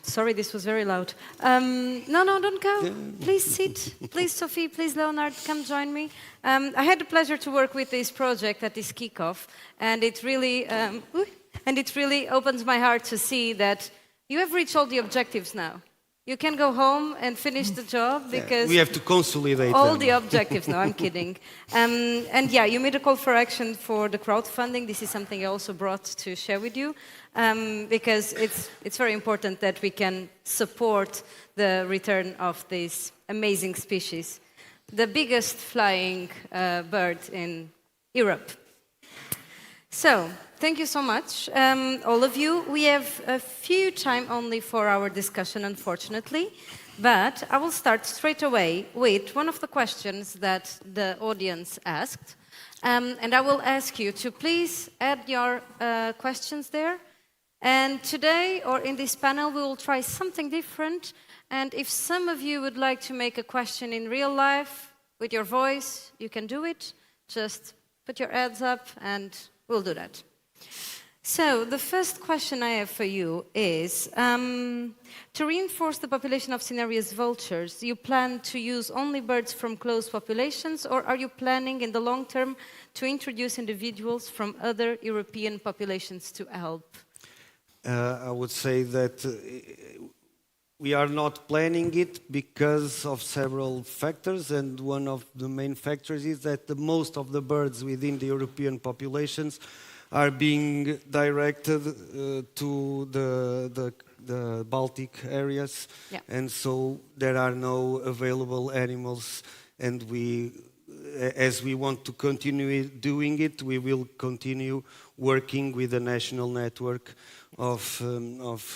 Sorry, this was very loud. No, don't go. Yeah. Please sit. Please, Sophie. Please, Leonard, come join me. I had the pleasure to work with this project at this kickoff, and it really opens my heart to see that you have reached all the objectives now. You can go home and finish the job, because we have to consolidate all them. the objectives. No, I'm kidding. And yeah, you made a call for action for the crowdfunding. This is something I also brought to share with you, because it's very important that we can support the return of this amazing species, the biggest flying bird in Europe. So, thank you so much, all of you. We have a few time only for our discussion, unfortunately, but I will start straight away with one of the questions that the audience asked. And I will ask you to please add your questions there. And today, or in this panel, we will try something different. And if some of you would like to make a question in real life with your voice, you can do it. Just put your hands up and we'll do that. So the first question I have for you is, to reinforce the population of Cinereous vultures, do you plan to use only birds from close populations, or are you planning in the long term to introduce individuals from other European populations to help? I would say that we are not planning it because of several factors, and one of the main factors is that most of the birds within the European populations are being directed to the Baltic areas, and so there are no available animals, and as we want to continue doing it, we will continue working with the national network of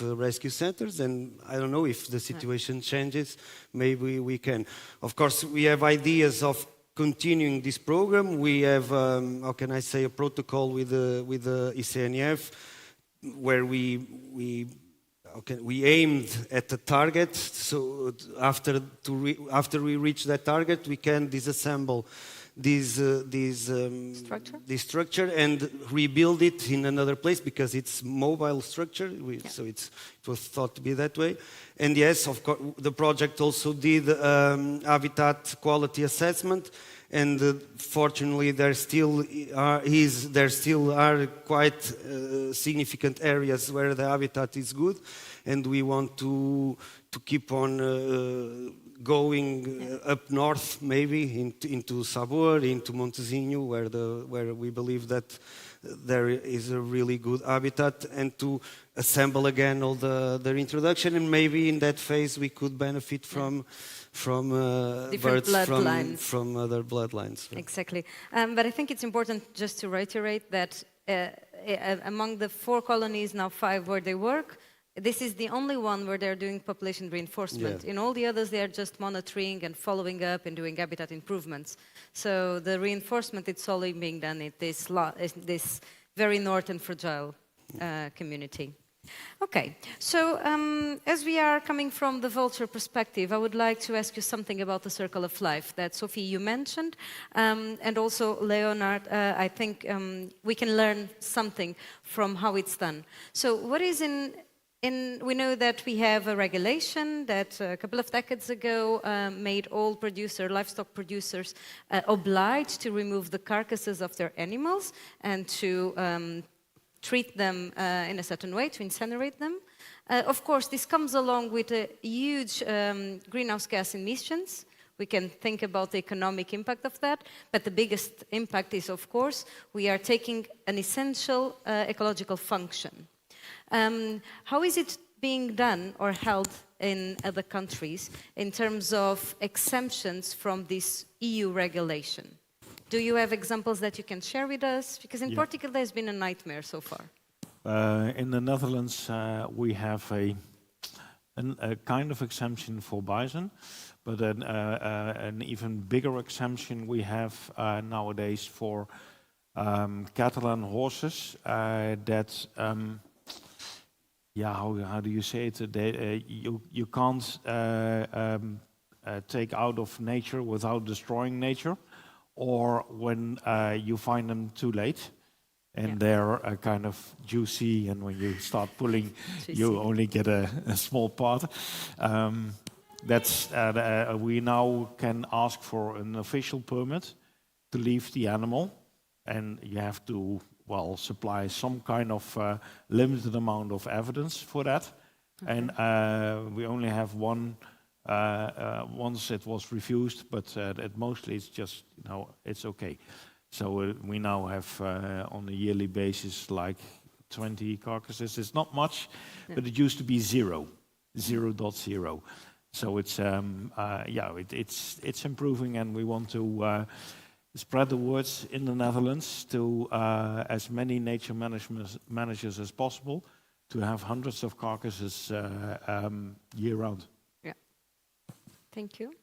rescue centers, and I don't know if the situation changes, maybe we can. Of course, we have ideas of continuing this program. We have, how can I say, a protocol with the ICNF, where we aimed at the target. So after we reach that target, we can disassemble this structure and rebuild it in another place, because it's mobile structure. So it was thought to be that way. And yes, of course, the project also did habitat quality assessment. And fortunately, there still are quite significant areas where the habitat is good, and we want to keep on going up north, maybe into Sabor, into Montezinho, where we believe that there is a really good habitat, and to assemble again all the reintroduction, and maybe in that phase we could benefit from birds from other bloodlines. Exactly. But I think it's important just to reiterate that among the 4 colonies, now 5 where they work, this is the only one where they're doing population reinforcement. In all the others, they are just monitoring and following up and doing habitat improvements. So the reinforcement, it's only being done in this very north and fragile community. Okay, so as we are coming from the vulture perspective, I would like to ask you something about the circle of life that, Sophie, you mentioned, and also Leonard. I think we can learn something from how it's done. So what is we know that we have a regulation that a couple of decades ago made all livestock producers obliged to remove the carcasses of their animals and to treat them in a certain way, to incinerate them. Of course, this comes along with a huge greenhouse gas emissions. We can think about the economic impact of that, but the biggest impact is, of course, we are taking an essential ecological function. How is it being done or held in other countries in terms of exemptions from this EU regulation? Do you have examples that you can share with us? Because in Portugal, there's been a nightmare so far. In the Netherlands, we have a kind of exemption for bison, but an even bigger exemption we have nowadays for cattle and horses. That how do you say it? You can't take out of nature without destroying nature, or when you find them too late, and they're kind of juicy, and when you start pulling, you only get a small part. We now can ask for an official permit to leave the animal, and you have to supply some kind of limited amount of evidence for that. And we only have one. Once it was refused, but mostly it's just, it's okay. So we now have on a yearly basis like 20 carcasses. It's not much, but it used to be 0.0. So it's it's improving, and we want to spread the words in the Netherlands to as many nature managers as possible to have hundreds of carcasses year-round. Yeah. Thank you.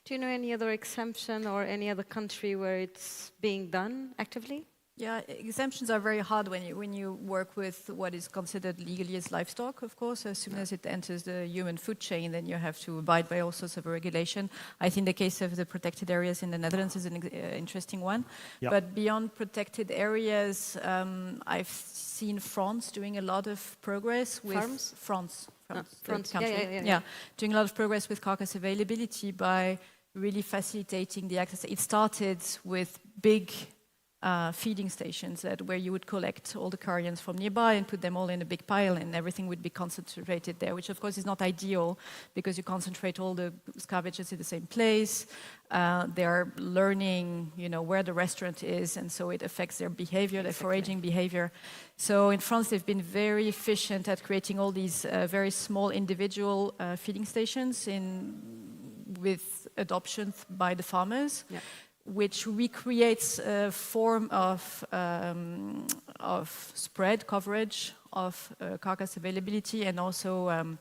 Do you know any other exemption or any other country where it's being done actively? Yeah, exemptions are very hard when you work with what is considered legally as livestock, of course. As soon as it enters the human food chain, then you have to abide by all sorts of regulation. I think the case of the protected areas in the Netherlands is an interesting one. Yep. But beyond protected areas, I've seen France doing a lot of progress with... Farms? France. France. Country. Yeah. Doing a lot of progress with carcass availability by really facilitating the access. It started with big feeding stations where you would collect all the carrions from nearby and put them all in a big pile, and everything would be concentrated there, which of course is not ideal because you concentrate all the scavengers in the same place. They are learning, where the restaurant is, and so it affects their behavior, their foraging behavior. So in France, they've been very efficient at creating all these very small individual feeding stations with adoption by the farmers. Yeah. Which recreates a form of spread coverage of carcass availability and also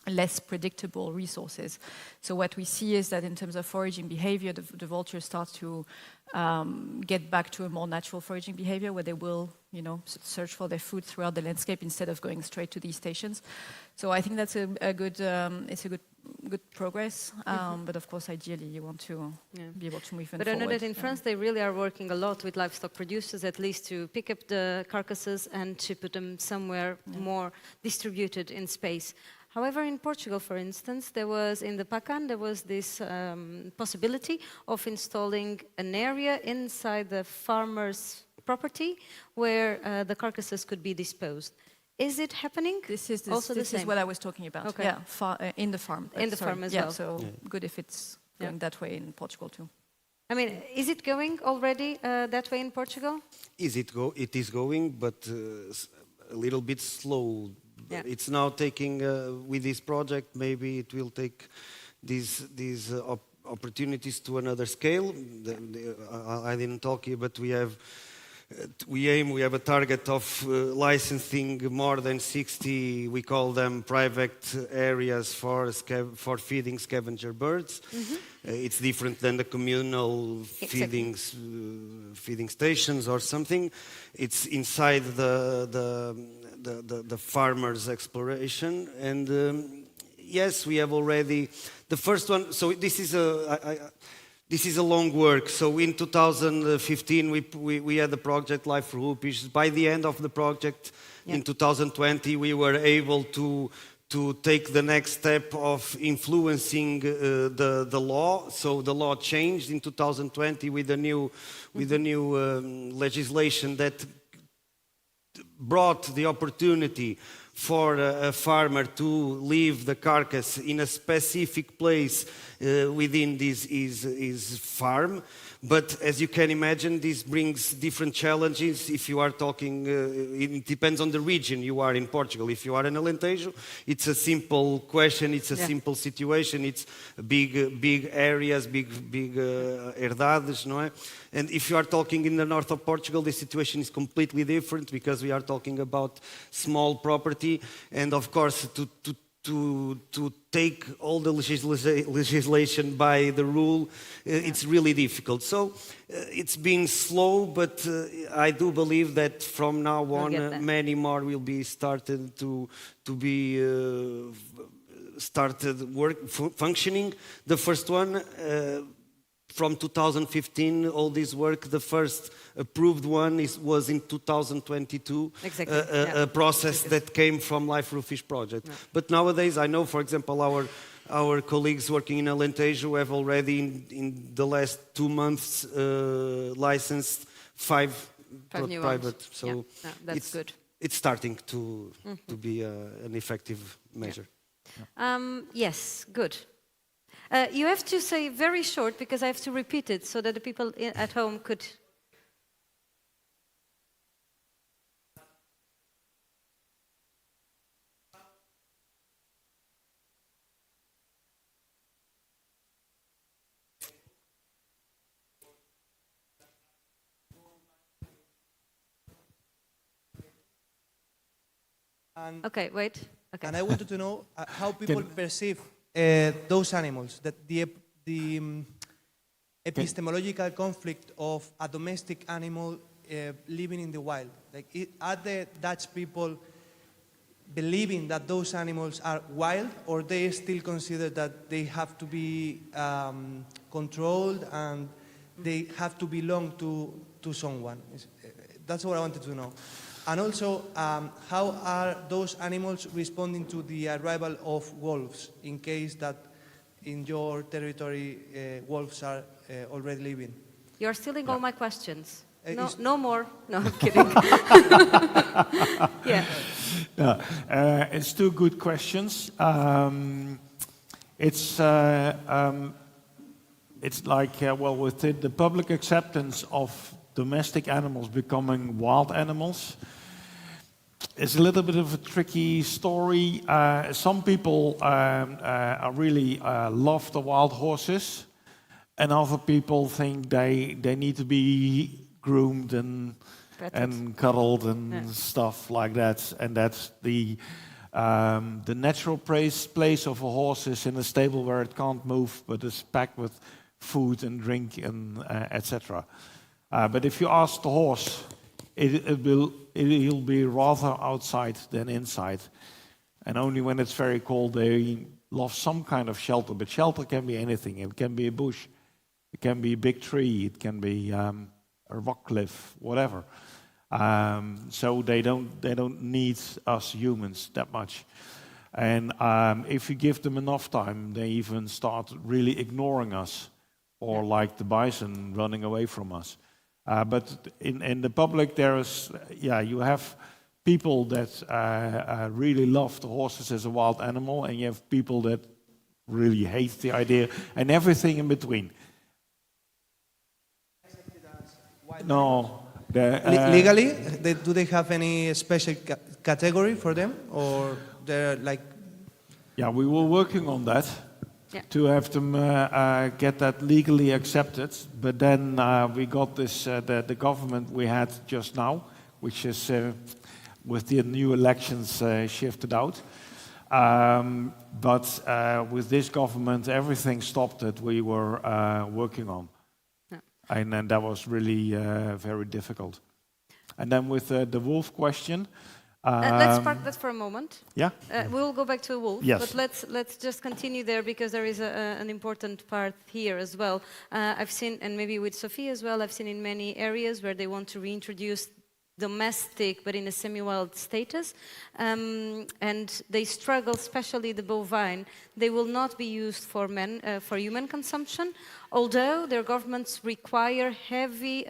less predictable resources. So what we see is that in terms of foraging behavior, the vultures start to get back to a more natural foraging behavior where they will, search for their food throughout the landscape instead of going straight to these stations. So I think that's a good progress, but of course, ideally, you want to be able to move forward. But I know that in France, they really are working a lot with livestock producers, at least to pick up the carcasses and to put them somewhere more distributed in space. However, in Portugal, for instance, in the PACAN, there was this possibility of installing an area inside the farmer's property where the carcasses could be disposed. Is it happening? This is what I was talking about. Okay. Yeah, in the farm. In the farm as well. So good if it's going that way in Portugal too. I mean, is it going already that way in Portugal? It is going, but a little bit slow. Yeah. It's now taking, with this project, maybe it will take these opportunities to another scale. I didn't talk here, but we have a target of licensing more than 60, we call them private areas for feeding scavenger birds. Mm-hmm. It's different than the communal feeding stations or something. It's inside the farmer's exploration. And yes, we have already the first one. So this is a long work. So in 2015, we had the project Life for Hoopies. By the end of the project, in 2020, we were able to take the next step of influencing the law. So the law changed in 2020 with the new legislation that brought the opportunity for a farmer to leave the carcass in a specific place within his farm. But as you can imagine, this brings different challenges. If you are talking, it depends on the region you are in Portugal. If you are in Alentejo, it's a simple question, it's a simple situation, it's big areas, big herdades, no? And if you are talking in the north of Portugal, the situation is completely different because we are talking about small property, and of course to take all the legislation by the rule, it's really difficult. So it's been slow, but I do believe that from now on, many more will be started to be functioning. The first one. From 2015, all this work, the first approved one was in 2022, exactly. A process that came from Life for Fish project. Yeah. But nowadays, I know, for example, our colleagues working in Alentejo have already, in the last 2 months, licensed five new private. ones. So that's good. It's starting to be an effective measure. Yeah. Yes, good. You have to say very short because I have to repeat it so that the people at home could. And, Okay, wait. Okay. and I wanted to know how people perceive those animals, that the epistemological conflict of a domestic animal living in the wild. Like, are the Dutch people believing that those animals are wild, or they still consider that they have to be controlled and they have to belong to someone? That's what I wanted to know. And also, how are those animals responding to the arrival of wolves, in case that in your territory wolves are already living? You're stealing all my questions. No, is- no more. No, I'm kidding. Yeah. It's two good questions. It's like, well, within the public acceptance of domestic animals becoming wild animals, it's a little bit of a tricky story. Some people really love the wild horses, and other people think they need to be groomed and cuddled and stuff like that. And that's the natural place of a horse is in a stable where it can't move, but is packed with food and drink and etc. But if you ask the horse, he'll be rather outside than inside. And only when it's very cold, they love some kind of shelter. But shelter can be anything. It can be a bush, it can be a big tree, it can be a rock cliff, whatever. So they don't need us humans that much. And if you give them enough time, they even start really ignoring us, or like the bison running away from us. But in the public, there is, you have people that really love the horses as a wild animal, and you have people that really hate the idea, and everything in between. No. Legally, do they have any special category for them, or they're like? Yeah, we were working on that. To have them get that legally accepted, but then we got this the government we had just now, which is with the new elections shifted out. But with this government, everything stopped that we were working on, and then that was really very difficult. And then with the wolf question. Let's park that for a moment. Yeah. We'll go back to wolf, yes. but let's just continue there, because there is an important part here as well. I've seen, and maybe with Sophie as well, I've seen in many areas where they want to reintroduce domestic but in a semi-wild status, and they struggle, especially the bovine. They will not be used for human consumption, although their governments require heavy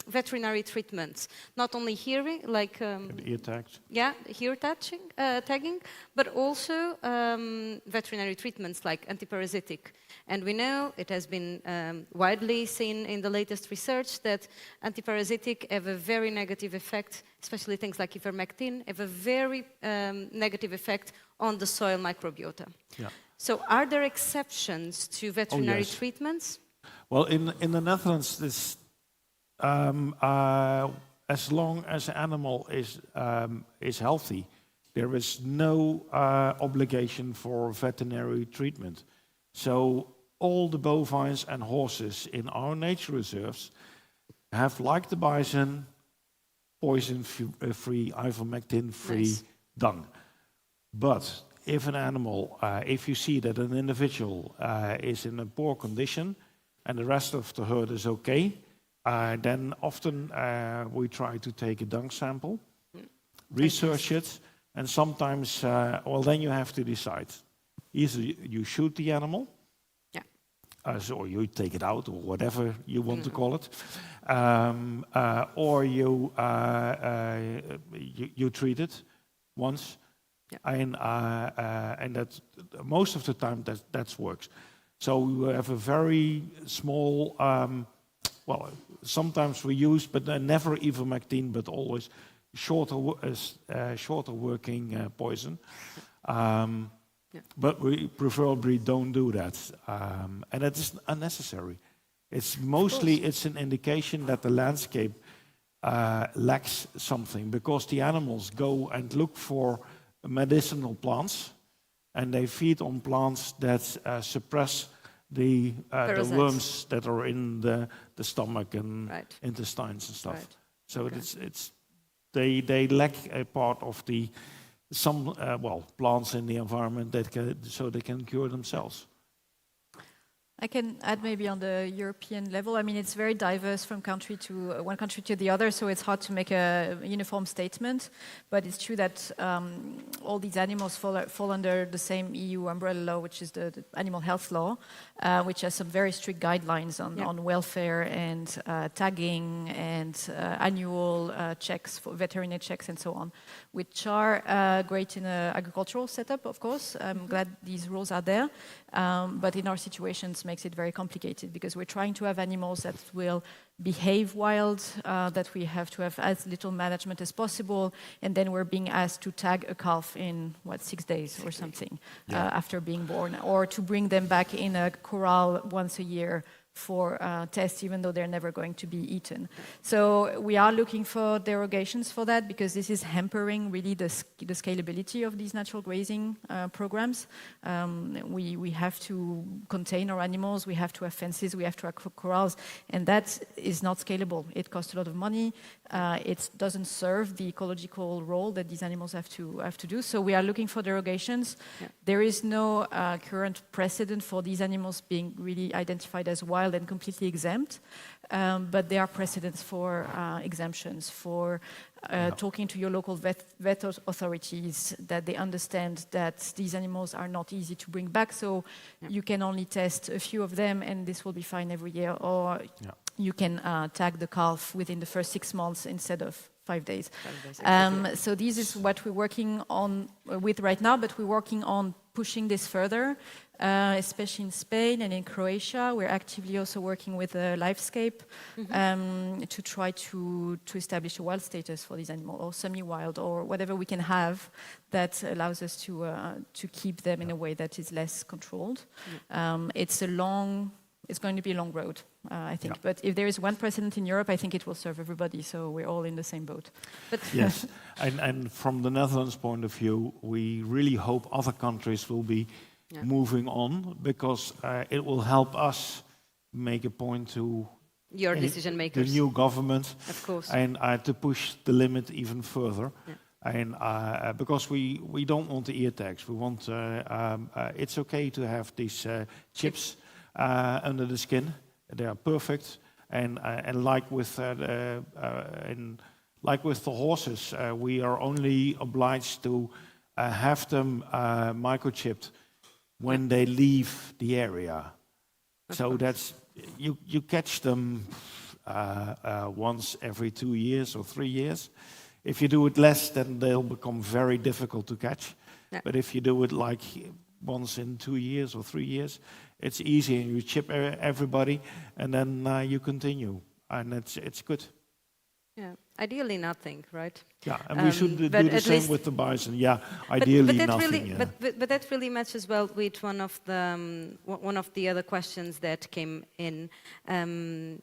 veterinary treatments, not only hearing, like ear tags. Yeah, ear tagging, but also veterinary treatments like antiparasitic. And we know it has been widely seen in the latest research that antiparasitic have a very negative effect, especially things like ivermectin, have a very negative effect on the soil microbiota. Yeah. So are there exceptions to veterinary treatments? Well, in the Netherlands, this, as long as an animal is healthy, there is no obligation for veterinary treatment. So all the bovines and horses in our nature reserves have, like the bison, poison-free, ivermectin-free dung. But if an animal, if you see that an individual is in a poor condition and the rest of the herd is okay, then often we try to take a dung sample, research it, and sometimes, well, then you have to decide. Either you shoot the animal, or you take it out, or whatever you want to call it, or you treat it once, and that most of the time that works. So we have a very small, well, sometimes we use, but never ivermectin, but always shorter working poison. But we preferably don't do that, and that is unnecessary. It's mostly an indication that the landscape lacks something, because the animals go and look for medicinal plants, and they feed on plants that suppress the worms that are in the stomach and intestines and stuff. Right. So they lack a part of plants in the environment so they can cure themselves. I can add maybe on the European level. I mean, it's very diverse from country to one country to the other, so it's hard to make a uniform statement. But it's true that all these animals fall under the same EU umbrella law, which is the animal health law, which has some very strict guidelines on welfare and tagging and annual checks, for veterinary checks and so on, which are great in an agricultural setup, of course. I'm glad these rules are there. But in our situations makes it very complicated, because we're trying to have animals that will behave wild, that we have to have as little management as possible, and then we're being asked to tag a calf in, 6 days or something after being born, or to bring them back in a corral once a year for tests, even though they're never going to be eaten. So we are looking for derogations for that, because this is hampering really the scalability of these natural grazing programs. We have to contain our animals, we have to have fences, we have to have corrals, and that is not scalable. It costs a lot of money. It doesn't serve the ecological role that these animals have to do. So we are looking for derogations. Yeah. There is no current precedent for these animals being really identified as wild and completely exempt, but there are precedents for exemptions, for talking to your local vet authorities, that they understand that these animals are not easy to bring back, so you can only test a few of them and this will be fine every year, or you can tag the calf within the first 6 months instead of 5 days. So this is what we're working on with right now, but we're working on pushing this further, especially in Spain and in Croatia. We're actively also working with Lifescape to try to establish a wild status for these animals, or semi-wild, or whatever we can have that allows us to keep them in a way that is less controlled. It's going to be a long road, I think. But if there is one precedent in Europe, I think it will serve everybody, so we're all in the same boat. But yes, and from the Netherlands' point of view, we really hope other countries will be moving on, because it will help us make a point to your decision makers, the new government, of course, and to push the limit even further. And because we don't want the ear tags, we want it's okay to have these chips under the skin. They are perfect, and like with the horses, we are only obliged to have them microchipped when they leave the area. So that's you catch them once every 2 years or 3 years. If you do it less, then they'll become very difficult to catch. But if you do it like once in 2 years or 3 years, it's easy, and you chip everybody, and then you continue, and it's good. Yeah, ideally nothing, right? Yeah, and we should do the same with the bison. Yeah, ideally nothing. But that really matches well with one of the other questions that came in,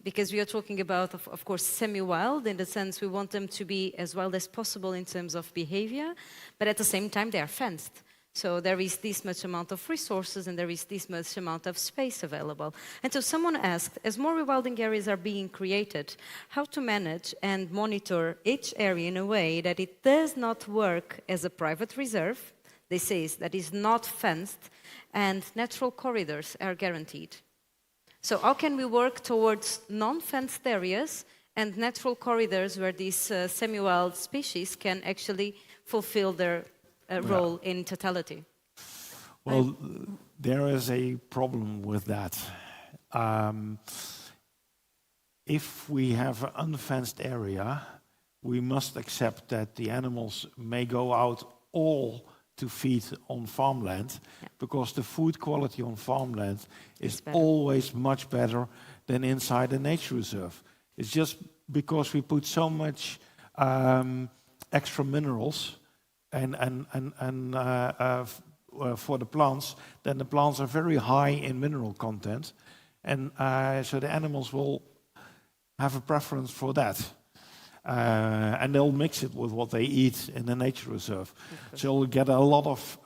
because we are talking about, of course, semi-wild, in the sense we want them to be as wild as possible in terms of behavior, but at the same time they are fenced. So there is this much amount of resources and there is this much amount of space available. And so someone asked, as more rewilding areas are being created, how to manage and monitor each area in a way that it does not work as a private reserve, they say, that is not fenced, and natural corridors are guaranteed. So how can we work towards non-fenced areas and natural corridors where these semi-wild species can actually fulfill their role in totality? Well, there is a problem with that. If we have an unfenced area, we must accept that the animals may go out all to feed on farmland, because the food quality on farmland is always much better than inside a nature reserve. It's just because we put so much extra minerals and for the plants, then the plants are very high in mineral content, and so the animals will have a preference for that. And they'll mix it with what they eat in the nature reserve. So you'll get a lot of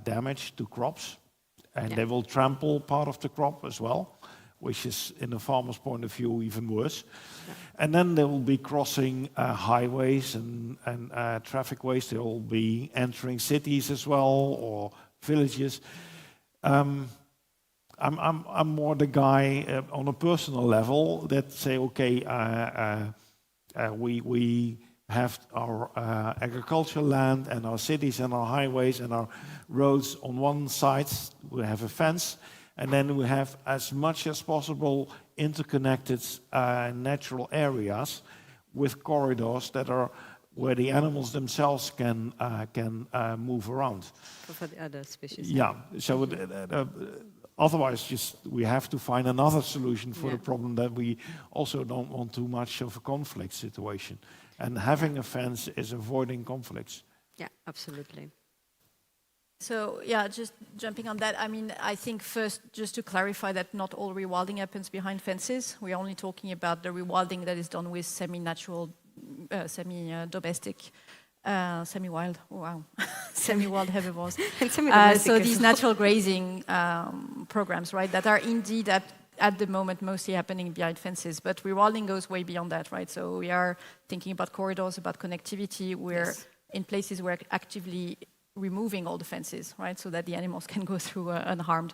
damage to crops, and they will trample part of the crop as well, which is, in the farmer's point of view, even worse. And then they will be crossing highways and traffic ways. They will be entering cities as well, or villages. I'm more the guy on a personal level that say, okay, we have our agricultural land and our cities and our highways and our roads on one side. We have a fence, and then we have as much as possible interconnected natural areas with corridors that are where the animals themselves can move around. For the other species. Yeah. So otherwise, we have to find another solution for the problem that we also don't want too much of a conflict situation. And having a fence is avoiding conflicts. Yeah, absolutely. So yeah, just jumping on that, I mean, I think first, just to clarify that not all rewilding happens behind fences. We're only talking about the rewilding that is done with semi-natural, semi-domestic, semi-wild, wow, semi-wild herbivores. So these natural grazing programs, right, that are indeed at the moment mostly happening behind fences, but rewilding goes way beyond that, right? So we are thinking about corridors, about connectivity. We're in places where actively removing all the fences, right, so that the animals can go through unharmed.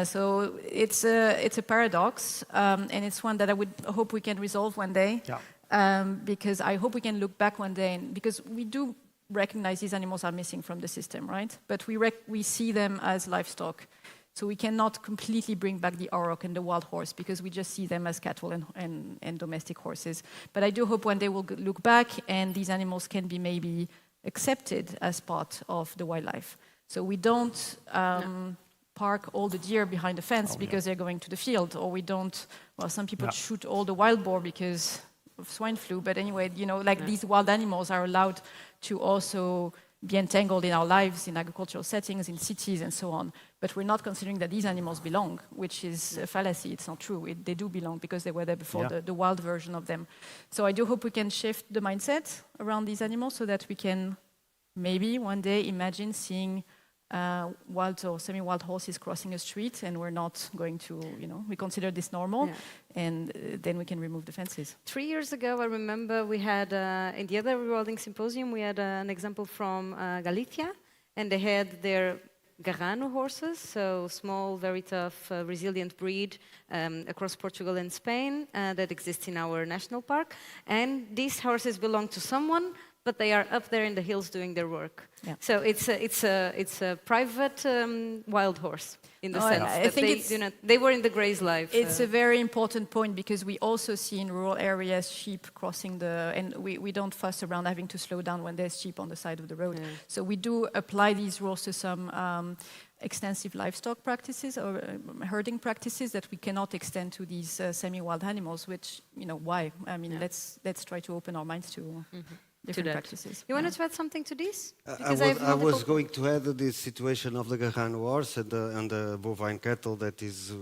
So it's a paradox, and it's one that I would hope we can resolve one day. Yeah. Because I hope we can look back one day, because we do recognize these animals are missing from the system, right? But we see them as livestock. So we cannot completely bring back the auroch and the wild horse, because we just see them as cattle and domestic horses. But I do hope one day we'll look back and these animals can be maybe accepted as part of the wildlife. So we don't park all the deer behind the fence because they're going to the field, or we don't, well, some people shoot all the wild boar because of swine flu, but anyway, you know, like these wild animals are allowed to also be entangled in our lives, in agricultural settings, in cities, and so on. But we're not considering that these animals belong, which is a fallacy. It's not true. They do belong because they were there before, the wild version of them. So I do hope we can shift the mindset around these animals so that we can maybe one day imagine seeing wild or semi-wild horses crossing a street, and we're not going to, you know, we consider this normal, and then we can remove the fences. 3 years ago, I remember we had, in the other Rewilding Symposium, we had an example from Galicia, and they had their Garrano horses, so small, very tough, resilient breed across Portugal and Spain that exists in our national park. And these horses belong to someone, but they are up there in the hills doing their work. Yeah. So it's a private wild horse in the sense that they were in the graze life. It's a very important point, because we also see in rural areas sheep crossing and we don't fuss around having to slow down when there's sheep on the side of the road. Yeah. So we do apply these rules to some extensive livestock practices or herding practices that we cannot extend to these semi-wild animals, which, you know, why? I mean, let's try to open our minds to different practices. You wanted to add something to this? I was going to add this situation of the Garrano horse and the bovine cattle that is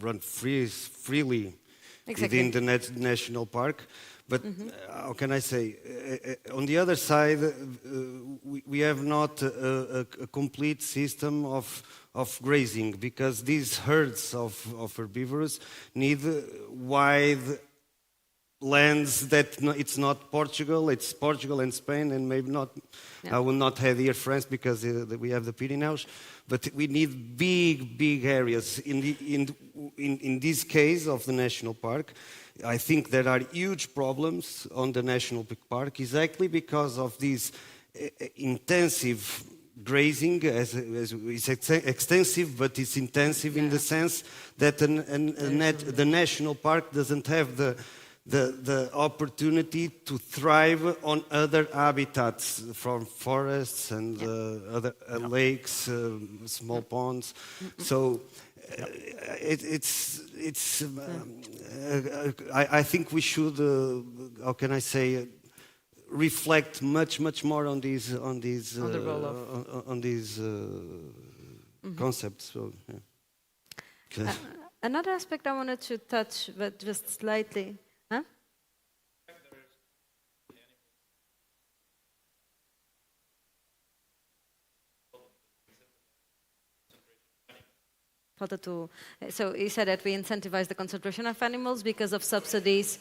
run freely within the national park. But how can I say? On the other side, we have not a complete system of grazing, because these herds of herbivores need wide lands that it's not Portugal, it's Portugal and Spain, and maybe not. I will not have here France because we have the Pyrenees, but we need big areas. In this case of the national park, I think there are huge problems on the national park exactly because of this intensive grazing. It's extensive, but it's intensive in the sense that the national park doesn't have the opportunity to thrive on other habitats, from forests and other lakes, small ponds. So I think we should, how can I say, reflect much more on these concepts. So, another aspect I wanted to touch, but just slightly. So he said that we incentivize the concentration of animals because of subsidies,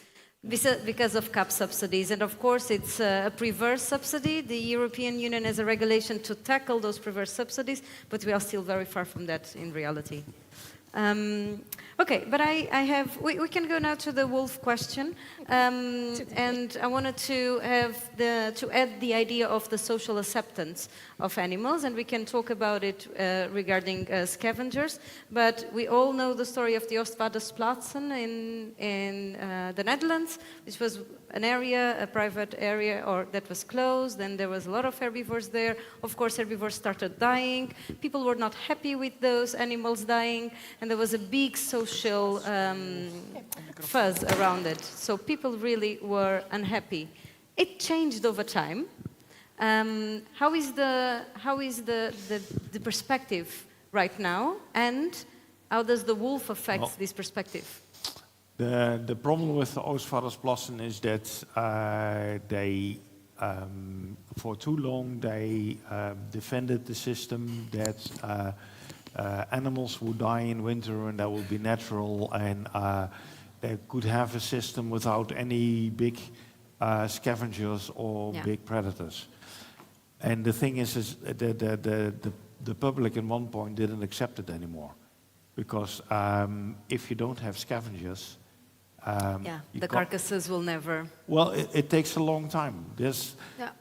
because of cap subsidies. And of course, it's a perverse subsidy. The European Union has a regulation to tackle those perverse subsidies, but we are still very far from that in reality. Okay, but we can go now to the wolf question, and I wanted to add the idea of the social acceptance of animals, and we can talk about it regarding scavengers. But we all know the story of the Oostvaardersplassen in the Netherlands, which was an area, a private area, that was closed, and there was a lot of herbivores there. Of course, herbivores started dying. People were not happy with those animals dying, and there was a big social fuzz around it. So people really were unhappy. It changed over time. How is the perspective right now, and how does the wolf affect this perspective? The problem with the Oostvaardersplassen is that they, for too long, they defended the system that animals would die in winter and that would be natural, and they could have a system without any big scavengers or big predators. And the thing is the public at one point didn't accept it anymore, because if you don't have scavengers, the carcasses will never. Well, it takes a long time.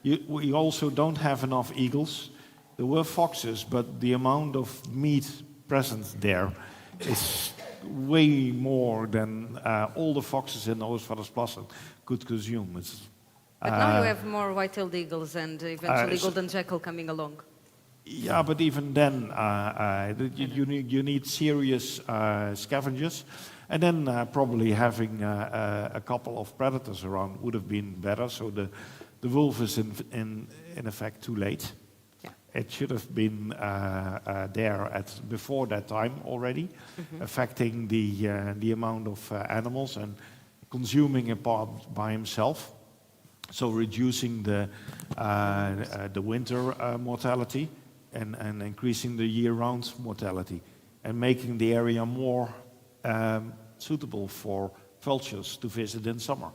We also don't have enough eagles. There were foxes, but the amount of meat present there is way more than all the foxes in Oostvaardersplassen could consume. But now you have more white-tailed eagles and eventually golden jackal coming along. Yeah, but even then, you need serious scavengers. And then probably having a couple of predators around would have been better. So the wolf is in effect too late. Yeah. It should have been there before that time already, affecting the amount of animals and consuming a part by himself. So reducing the winter mortality and increasing the year-round mortality, and making the area more suitable for vultures to visit in summer.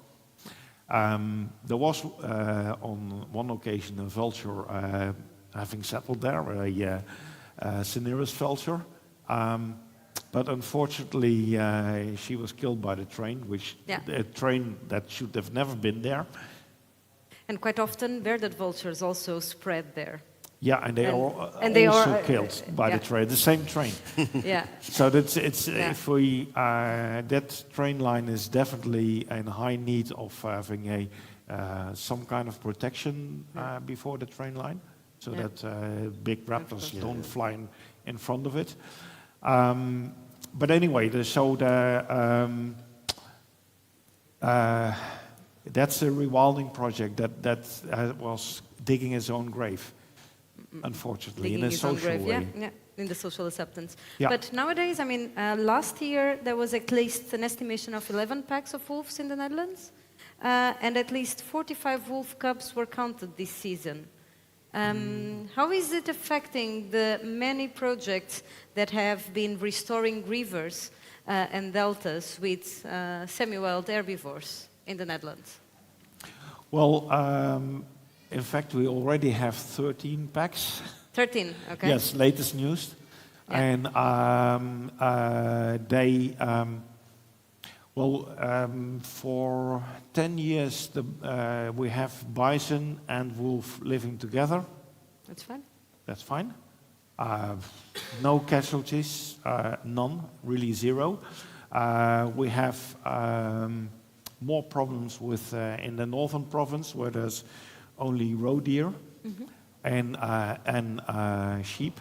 There was on one occasion a vulture having settled there, a Cinereous Vulture, but unfortunately she was killed by the train, a train that should have never been there. And quite often bearded vultures also spread there. Yeah, and they are also killed by the train, the same train. Yeah. So if that train line is definitely in high need of having some kind of protection before the train line, so that big raptors don't fly in front of it. But anyway, that's a rewilding project that was digging its own grave. Unfortunately, in a social way. In the social acceptance. Yeah. But nowadays, I mean, last year there was at least an estimation of 11 packs of wolves in the Netherlands, and at least 45 wolf cubs were counted this season. How is it affecting the many projects that have been restoring rivers and deltas with semi-wild herbivores in the Netherlands? Well, in fact, we already have 13 packs. 13, okay. Yes, latest news. Yeah. And for 10 years, we have bison and wolf living together. That's fine. That's fine. No casualties, none, really zero. We have more problems with in the northern province, where there's only roe deer and sheep,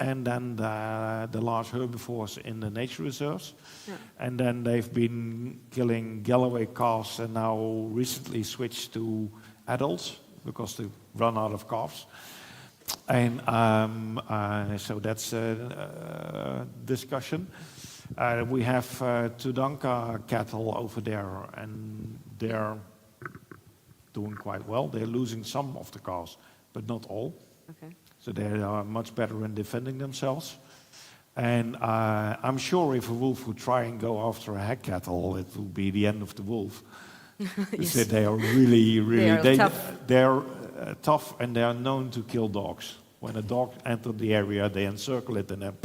and then the large herbivores in the nature reserves. Yeah. And then they've been killing Galloway calves, and now recently switched to adults because they run out of calves. And so that's a discussion. We have Tudanka cattle over there, and they're doing quite well. They're losing some of the calves, but not all. Okay. So they are much better in defending themselves. And I'm sure if a wolf would try and go after a hack cattle, it would be the end of the wolf. Yes. They are really, really They are tough. They're tough, and they are known to kill dogs. When a dog enters the area, they encircle it, and then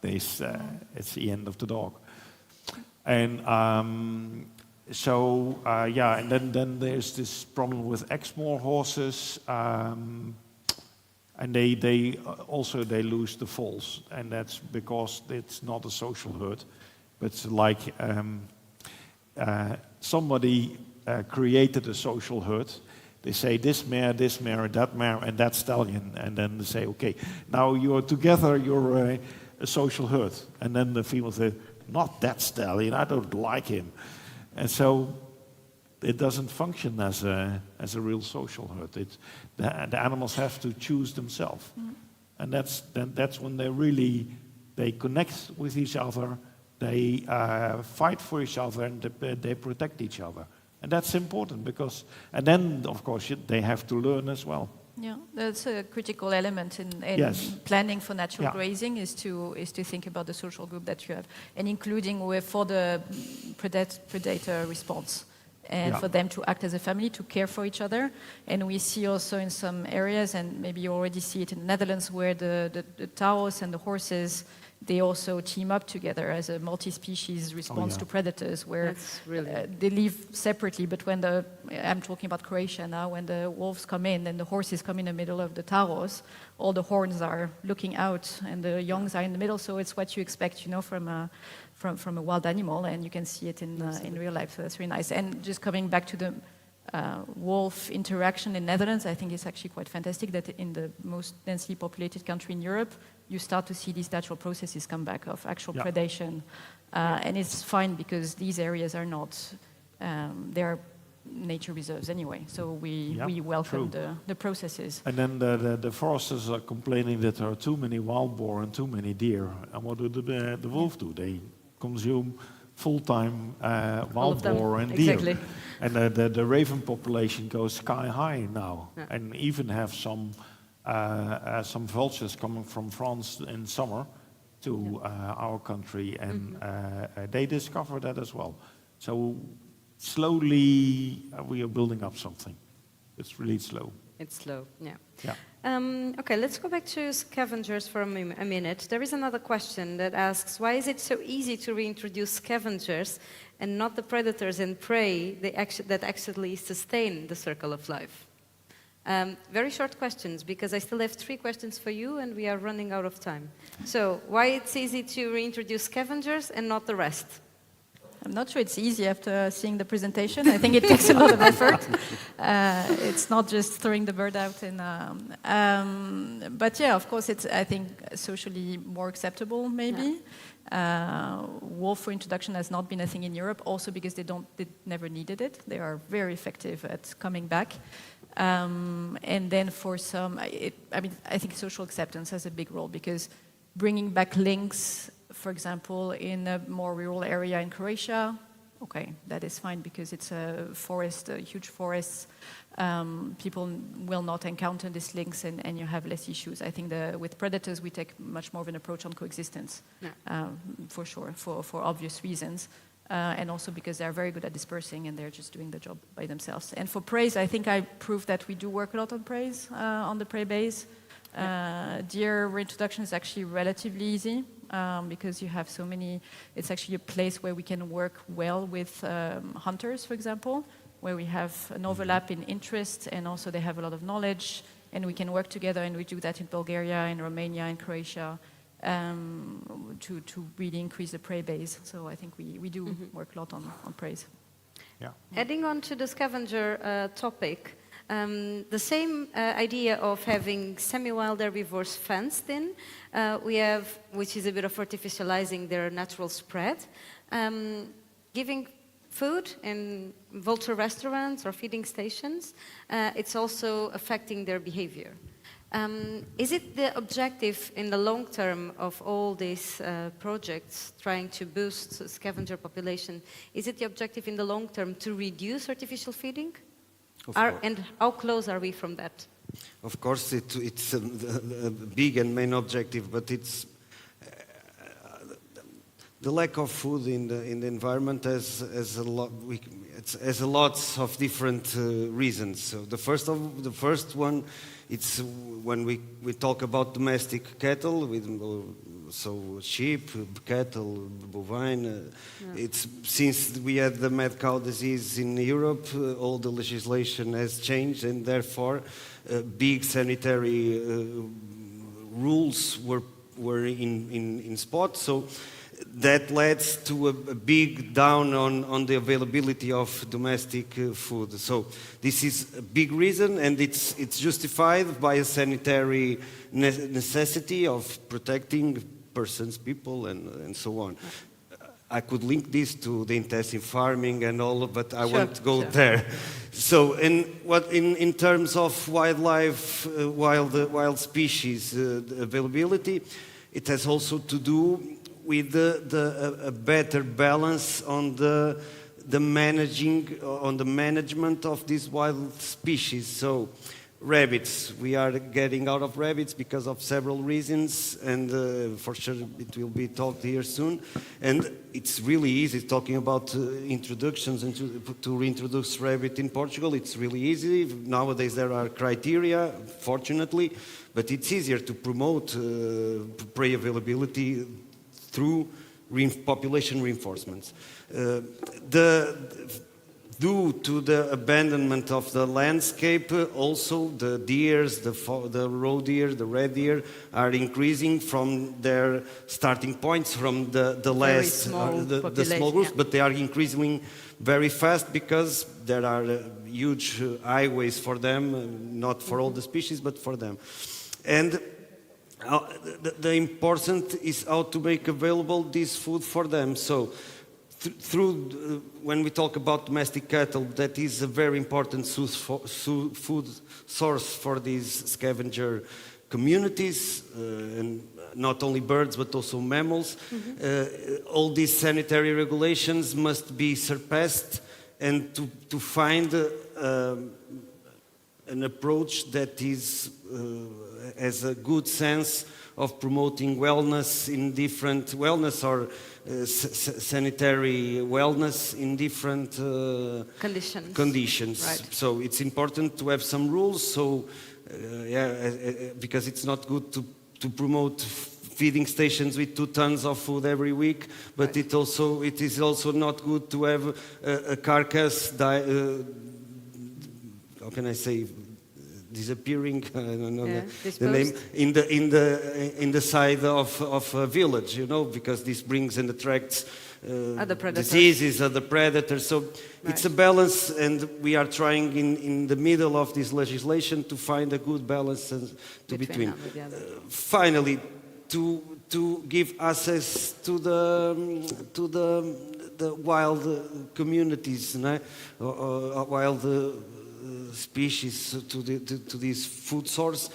it's the end of the dog. And and then there's this problem with Exmoor horses, and they also lose the foals, and that's because it's not a social herd, but it's like somebody created a social herd. They say this mare, that mare, and that stallion, and then they say, okay, now you're together, you're a social herd, and then the female say, not that stallion, I don't like him, and so it doesn't function as a real social herd. The animals have to choose themselves, and that's when they connect with each other, they fight for each other, and they protect each other. And that's important and then of course they have to learn as well. Yeah, that's a critical element in Yes. planning for natural grazing is to think about the social group that you have, and including for the predator response, and for them to act as a family, to care for each other. And we see also in some areas, and maybe you already see it in the Netherlands, where the taos and the horses, they also team up together as a multi-species response to predators, where they live separately. But when I'm talking about Croatia now, when the wolves come in and the horses come in the middle of the taos, all the horns are looking out and the youngs are in the middle. So it's what you expect, from a wild animal, and you can see it in real life. So that's really nice. And just coming back to the wolf interaction in Netherlands, I think it's actually quite fantastic that in the most densely populated country in Europe, you start to see these natural processes come back of actual predation. And it's fine because these areas are not, they're nature reserves anyway. So we welcome the processes. And then the foresters are complaining that there are too many wild boar and too many deer. And what do the wolf do? They consume full-time wild boar and deer. Exactly. And the raven population goes sky high now, and even have some vultures coming from France in summer to our country, and they discover that as well. So slowly we are building up something. It's really slow. It's slow, yeah. Okay, let's go back to scavengers for a minute. There is another question that asks, why is it so easy to reintroduce scavengers and not the predators and prey that actually sustain the circle of life? Very short questions, because I still have 3 questions for you and we are running out of time. So, why it's easy to reintroduce scavengers and not the rest? I'm not sure it's easy after seeing the presentation. I think it takes a lot of effort. It's not just throwing the bird out. But yeah, of course, it's, I think, socially more acceptable, maybe. Wolf reintroduction has not been a thing in Europe, also because they never needed it. They are very effective at coming back. And then for some, I think social acceptance has a big role, because bringing back lynx, for example, in a more rural area in Croatia, okay, that is fine because it's a forest, a huge forest. People will not encounter this lynx, and you have less issues. I think with predators, we take much more of an approach on coexistence, for sure, for obvious reasons. And also because they're very good at dispersing and they're just doing the job by themselves. And for preys, I think I proved that we do work a lot on preys, on the prey base. Deer reintroduction is actually relatively easy because you have so many. It's actually a place where we can work well with hunters, for example, where we have an overlap in interest, and also they have a lot of knowledge, and we can work together, and we do that in Bulgaria, in Romania, in Croatia, to really increase the prey base. So I think we do work a lot on preys. Yeah. Adding on to the scavenger topic, the same idea of having semi-wild herbivores fenced in, we have, which is a bit of artificializing their natural spread, giving food in vulture restaurants or feeding stations, it's also affecting their behavior. Is it the objective in the long term of all these projects trying to boost scavenger population, is it the objective in the long term to reduce artificial feeding? And how close are we from that? Of course, it's a big and main objective, but it's the lack of food in the environment has a lot. It has a lots of different reasons. So the first one, it's when we talk about domestic cattle, so sheep, cattle, bovine. It's since we had the mad cow disease in Europe, all the legislation has changed, and therefore, big sanitary rules were in spot. So that led to a big down on the availability of domestic food. So this is a big reason, and it's justified by a sanitary necessity of protecting persons, people, and so on. I could link this to the intensive farming and all, but I won't go there. So, in terms of wildlife, wild species availability, it has also to do with a better balance on the management of these wild species. So, rabbits, we are getting out of rabbits because of several reasons, and for sure it will be talked here soon. And it's really easy talking about introductions and to reintroduce rabbit in Portugal. It's really easy. Nowadays there are criteria, fortunately, but it's easier to promote prey availability through population reinforcements. Due to the abandonment of the landscape, also the deers, the roe deer, the red deer are increasing from their starting points from the small groups, but they are increasing very fast because there are huge highways for them, not for all the species, but for them. And the important is how to make available this food for them. So when we talk about domestic cattle, that is a very important food source for these scavenger communities, and not only birds but also mammals. All these sanitary regulations must be surpassed, and to find an approach that has a good sense of promoting wellness in different or sanitary wellness in different conditions. Right. So it's important to have some rules. So because it's not good to promote feeding stations with 2 tons of food every week, but it is also not good to have a carcass. How can I say? Disappearing, I don't know the name, in the side of a village, because this brings and attracts diseases, other predators. So it's a balance, and we are trying in the middle of this legislation to find a good balance between. Finally, to give access to the wild communities, wild species to this food source,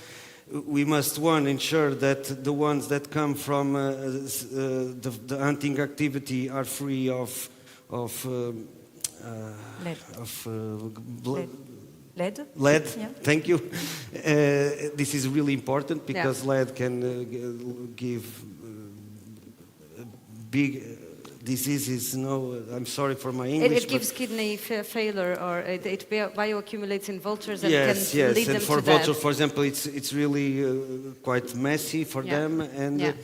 we must ensure that the ones that come from the hunting activity are free of lead. Yeah. Thank you. This is really important because lead can give big diseases. I'm sorry for my English. It gives kidney failure, or it bioaccumulates in vultures and can lead them and for to vultures, death. for example, it's really quite messy for them. And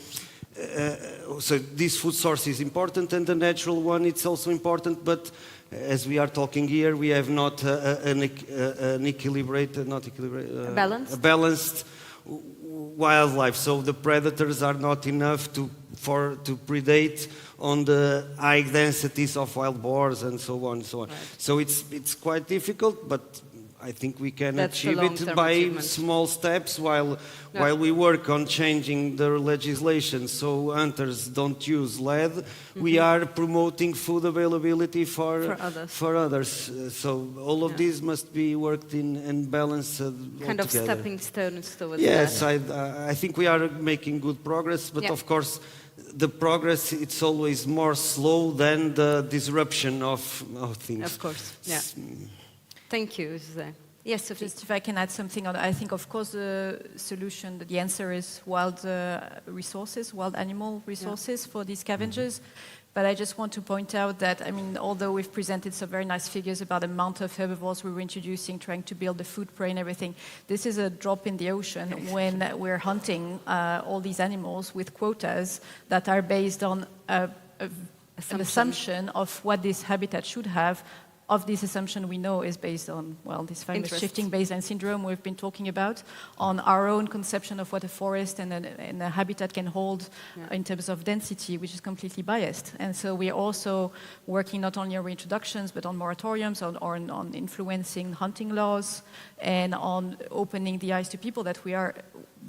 so this food source is important, and the natural one, it's also important. But as we are talking here, we have not a balanced wildlife. So the predators are not enough to predate on the high densities of wild boars and so on and so on. Right. So it's quite difficult, but I think we can achieve it by small steps while we work on changing the legislation so hunters don't use lead. We are promoting food availability for others. So all of these must be worked in and balanced kind of stepping stones towards that. Yes, I think we are making good progress, but of course the progress, it's always more slow than the disruption of things. Of course, yeah. Thank you, José. Yes, Sophie. Just if I can add something on, I think, of course, the solution, the answer is wild resources, wild animal resources for these scavengers. But I just want to point out that, I mean, although we've presented some very nice figures about the amount of herbivores we were introducing, trying to build the food prey and everything, this is a drop in the ocean when we're hunting all these animals with quotas that are based on an assumption of what this habitat should have. Of this assumption we know is based on, well, this famous shifting baseline syndrome we've been talking about, on our own conception of what a forest and a habitat can hold in terms of density, which is completely biased. And so we're also working not only on reintroductions, but on moratoriums, on influencing hunting laws, and on opening the eyes to people that we are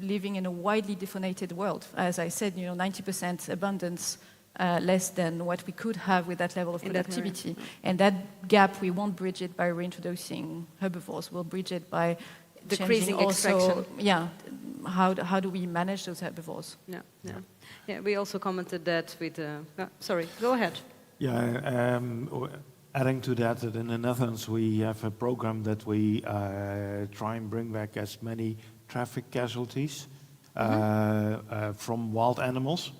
living in a widely defonated world. As I said, 90% abundance, less than what we could have with that level of productivity. And that gap, we won't bridge it by reintroducing herbivores. We'll bridge it by decreasing also, extraction. Yeah, how do we manage those herbivores? Yeah, we also commented that with... sorry, go ahead. Yeah, adding to that, in the Netherlands we have a program that we try and bring back as many traffic casualties from wild animals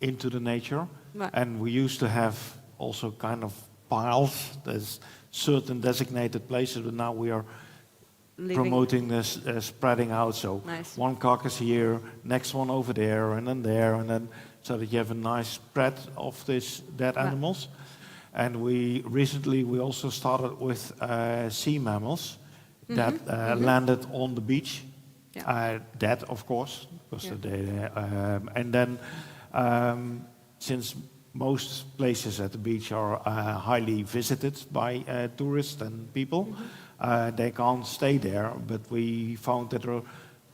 into the nature. Right. And we used to have also kind of piles. There's certain designated places, but now we are promoting this spreading out. So one carcass here, next one over there, and then so that you have a nice spread of these dead animals. And we also started with sea mammals that landed on the beach, dead of course, because and then since most places at the beach are highly visited by tourists and people, they can't stay there, but we found that there are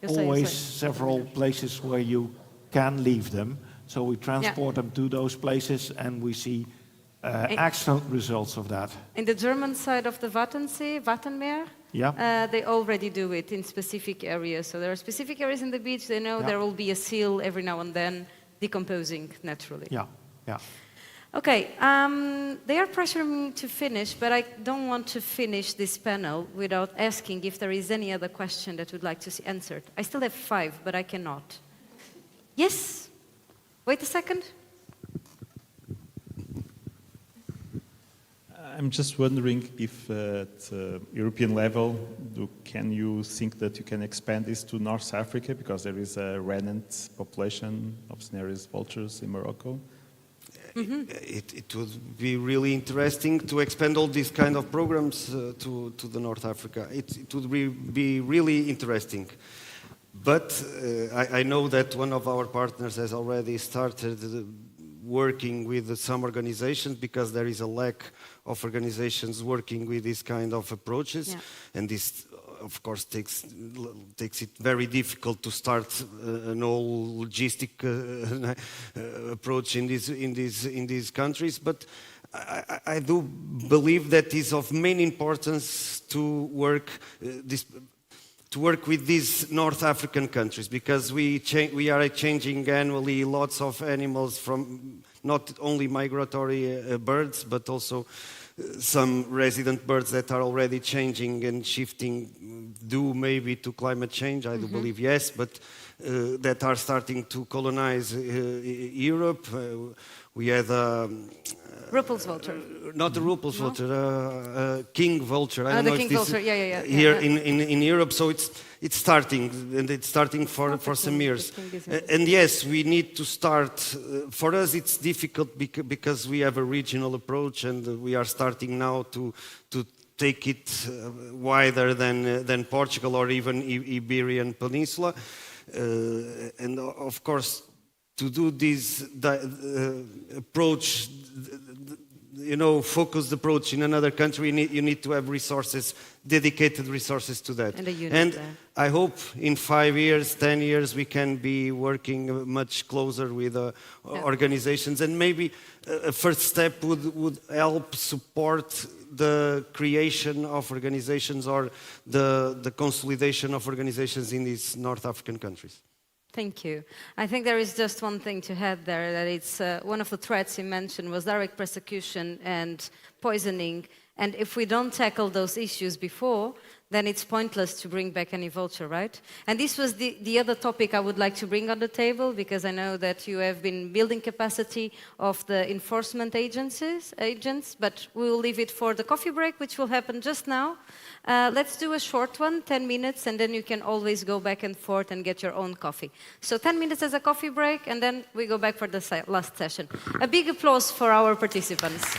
always several places where you can leave them, so we transport them to those places, and we see excellent results of that. In the German side of the Wattensee, Wattenmeer, they already do it in specific areas. So there are specific areas in the beach, they know there will be a seal every now and then, decomposing naturally. Okay, they are pressuring me to finish, but I don't want to finish this panel without asking if there is any other question that would like to see answered. I still have 5, but I cannot. Yes? Wait a second. I'm just wondering if at European level, can you think that you can expand this to North Africa, because there is a remnant population of Cinereous vultures in Morocco? It would be really interesting to expand all these kind of programs to the North Africa. It would be really interesting. But I know that one of our partners has already started working with some organizations, because there is a lack of organizations working with this kind of approaches, and this of course takes it very difficult to start an all logistic approach in these countries. But I do believe that is of main importance to work with these North African countries, because we are changing annually lots of animals, from not only migratory birds, but also some resident birds that are already changing and shifting due maybe to climate change. I do believe yes, but that are starting to colonize Europe. We had Ruppel's vulture. Not the Ruppel's vulture, king vulture. I don't know the king vulture, here in Europe. So it's starting, and it's starting for some years. And yes, we need to start. For us, it's difficult because we have a regional approach, and we are starting now to take it wider than Portugal or even Iberian Peninsula. And of course, to do this approach, focused approach in another country, you need to have resources, dedicated resources to that. And I hope in 5 years, 10 years, we can be working much closer with organizations, and maybe a first step would help support the creation of organizations, or the consolidation of organizations in these North African countries. Thank you. I think there is just one thing to add there, that it's one of the threats you mentioned was direct persecution and poisoning And if we don't tackle those issues before, then it's pointless to bring back any vulture, right? And this was the other topic I would like to bring on the table, because I know that you have been building capacity of the enforcement agents, but we will leave it for the coffee break, which will happen just now. Let's do a short one, 10 minutes, and then you can always go back and forth and get your own coffee. So 10 minutes as a coffee break, and then we go back for the last session. A big applause for our participants.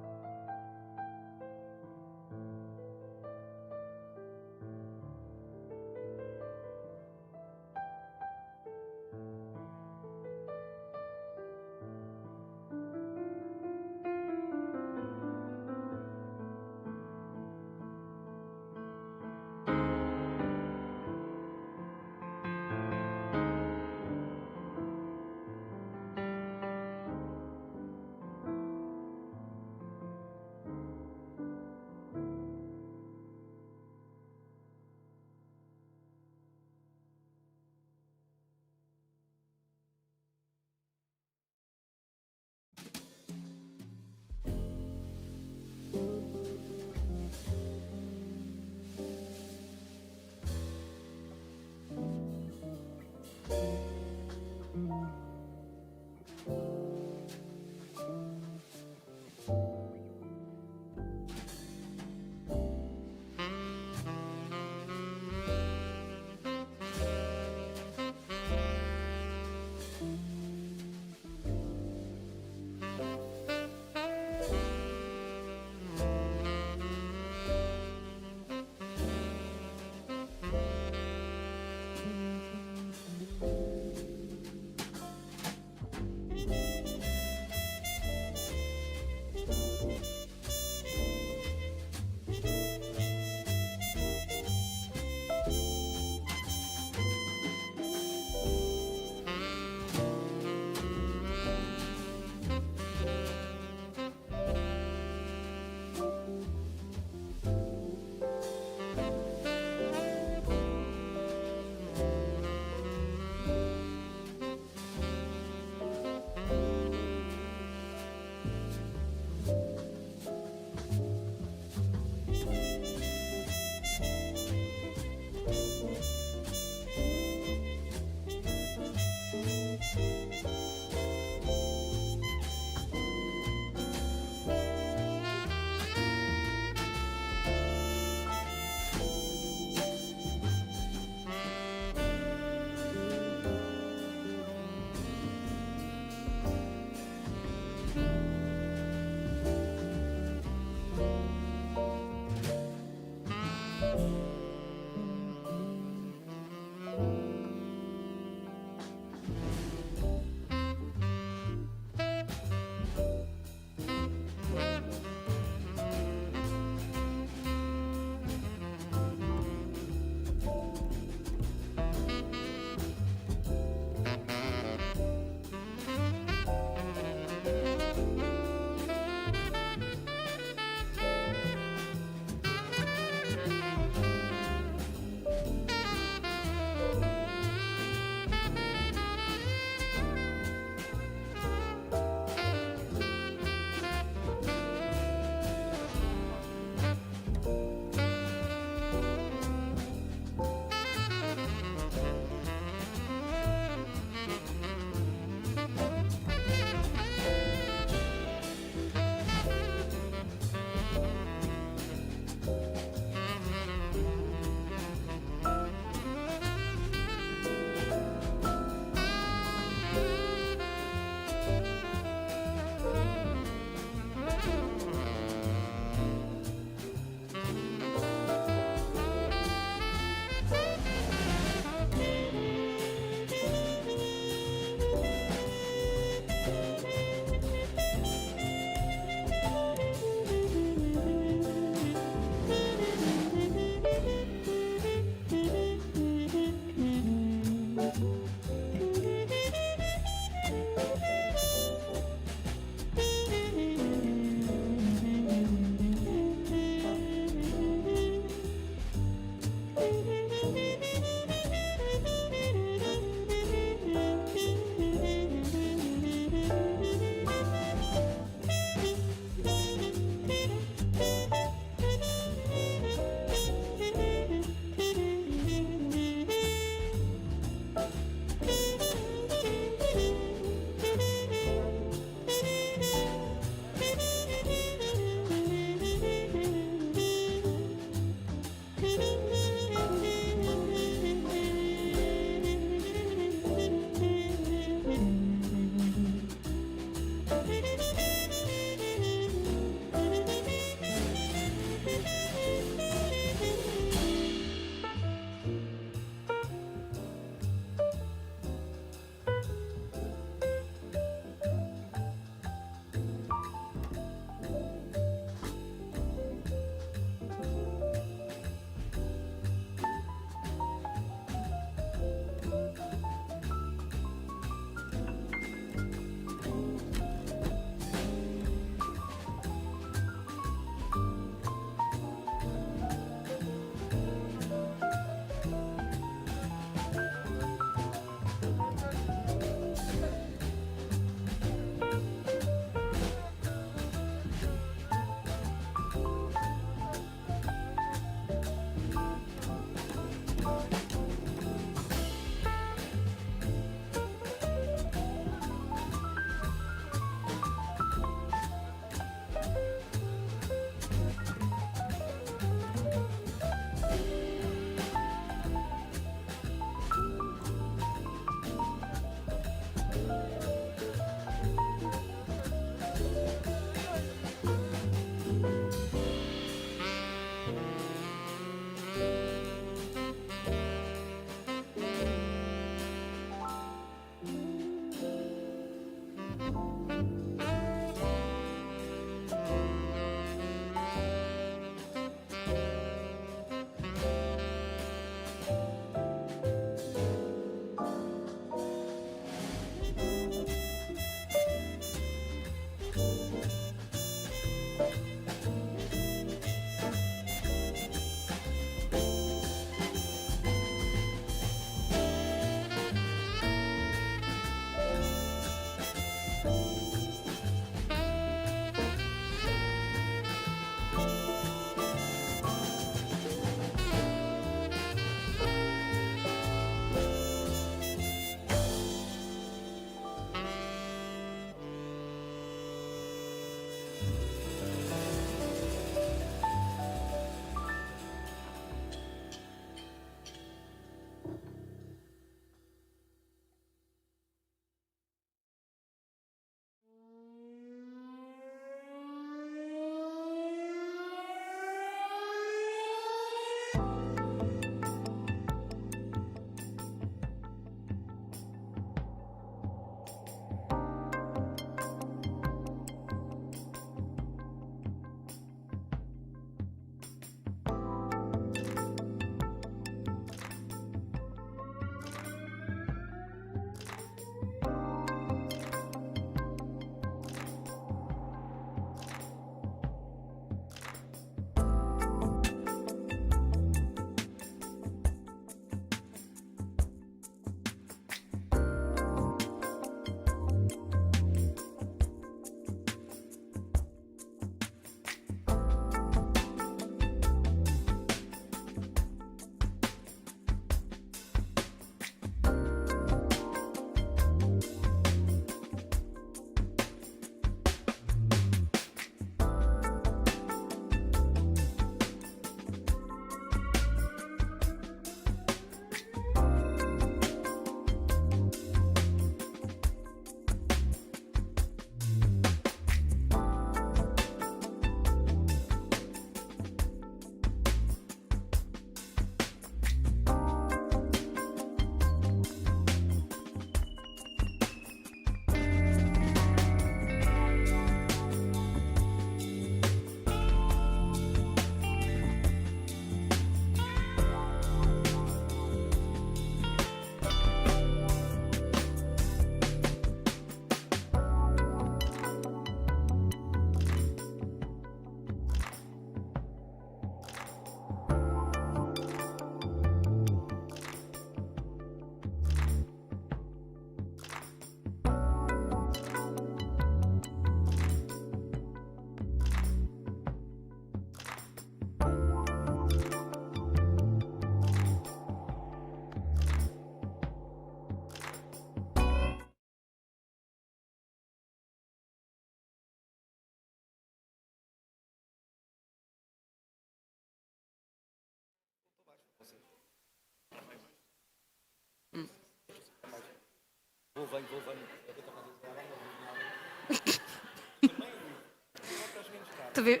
Basta ver.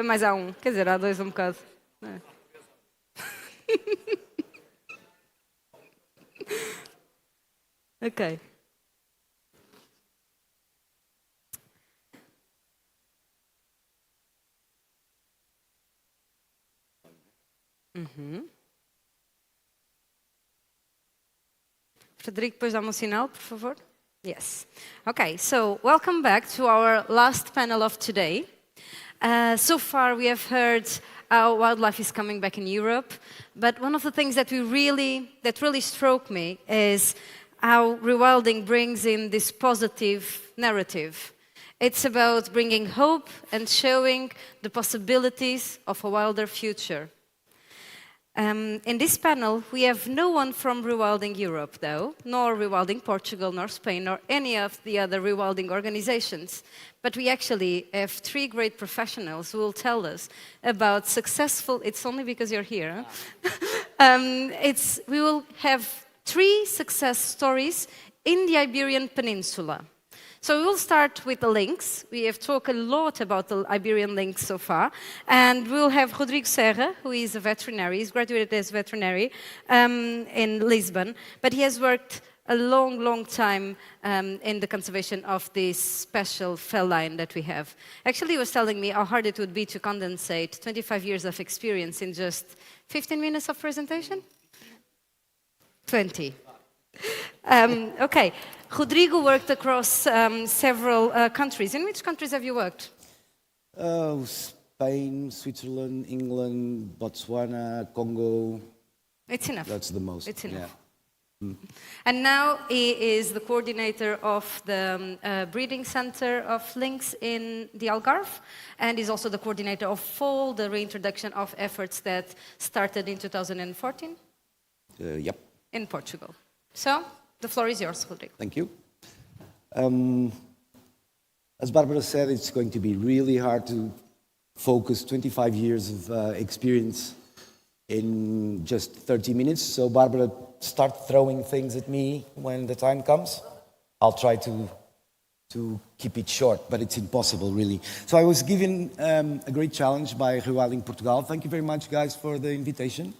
Mais há um. Quer dizer, há dois um bocado. É. Ok. Frederico, depois dá-me um sinal, por favor. Yes. Okay, so welcome back to our last panel of today. So far we have heard how wildlife is coming back in Europe, but one of the things that really struck me is how rewilding brings in this positive narrative. It's about bringing hope and showing the possibilities of a wilder future. In this panel, we have no one from Rewilding Europe, though, nor Rewilding Portugal, nor Spain, nor any of the other rewilding organizations. But we actually have three great professionals who will tell us about successful... It's only because you're here. Huh? We will have 3 success stories in the Iberian Peninsula. So we will start with the lynx. We have talked a lot about the Iberian lynx so far. And we'll have Rodrigo Serra, who is a veterinary. He's graduated as veterinary in Lisbon. But he has worked a long, long time in the conservation of this special feline that we have. Actually, he was telling me how hard it would be to condensate 25 years of experience in just 15 minutes of presentation? 20. Okay. Rodrigo worked across several countries. In which countries have you worked? Spain, Switzerland, England, Botswana, Congo. It's enough. That's the most. It's enough. Yeah. And now he is the coordinator of the breeding center of lynx in the Algarve, and is also the coordinator of all the reintroduction of efforts that started in 2014? Yep. In Portugal. So, the floor is yours, Rodrigo. Thank you. As Barbara said, it's going to be really hard to focus 25 years of experience in just 30 minutes. So Barbara, start throwing things at me when the time comes. I'll try to keep it short, but it's impossible, really. So I was given a great challenge by Rewilding Portugal. Thank you very much, guys, for the invitation.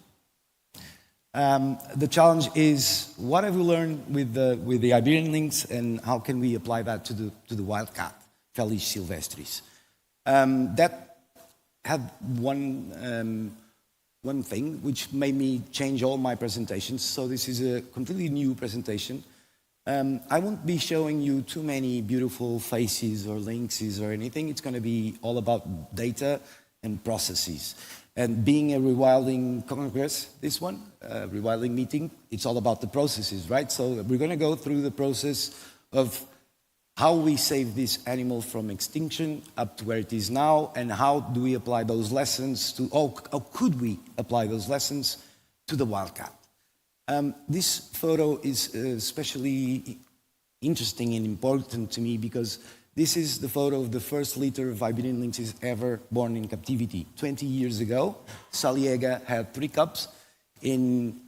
The challenge is, what have we learned with the Iberian lynx, and how can we apply that to the wildcat, Felis silvestris? That had one thing which made me change all my presentations. So this is a completely new presentation. I won't be showing you too many beautiful faces or lynxes or anything. It's going to be all about data and processes. And being a rewilding congress, this one, rewilding meeting, it's all about the processes, right? So we're going to go through the process of how we save this animal from extinction up to where it is now, and how do we apply those lessons to, how could we apply those lessons to the wildcat? This photo is especially interesting and important to me because this is the photo of the first litter of Iberian lynxes ever born in captivity. 20 years ago, Saliega had 3 cubs in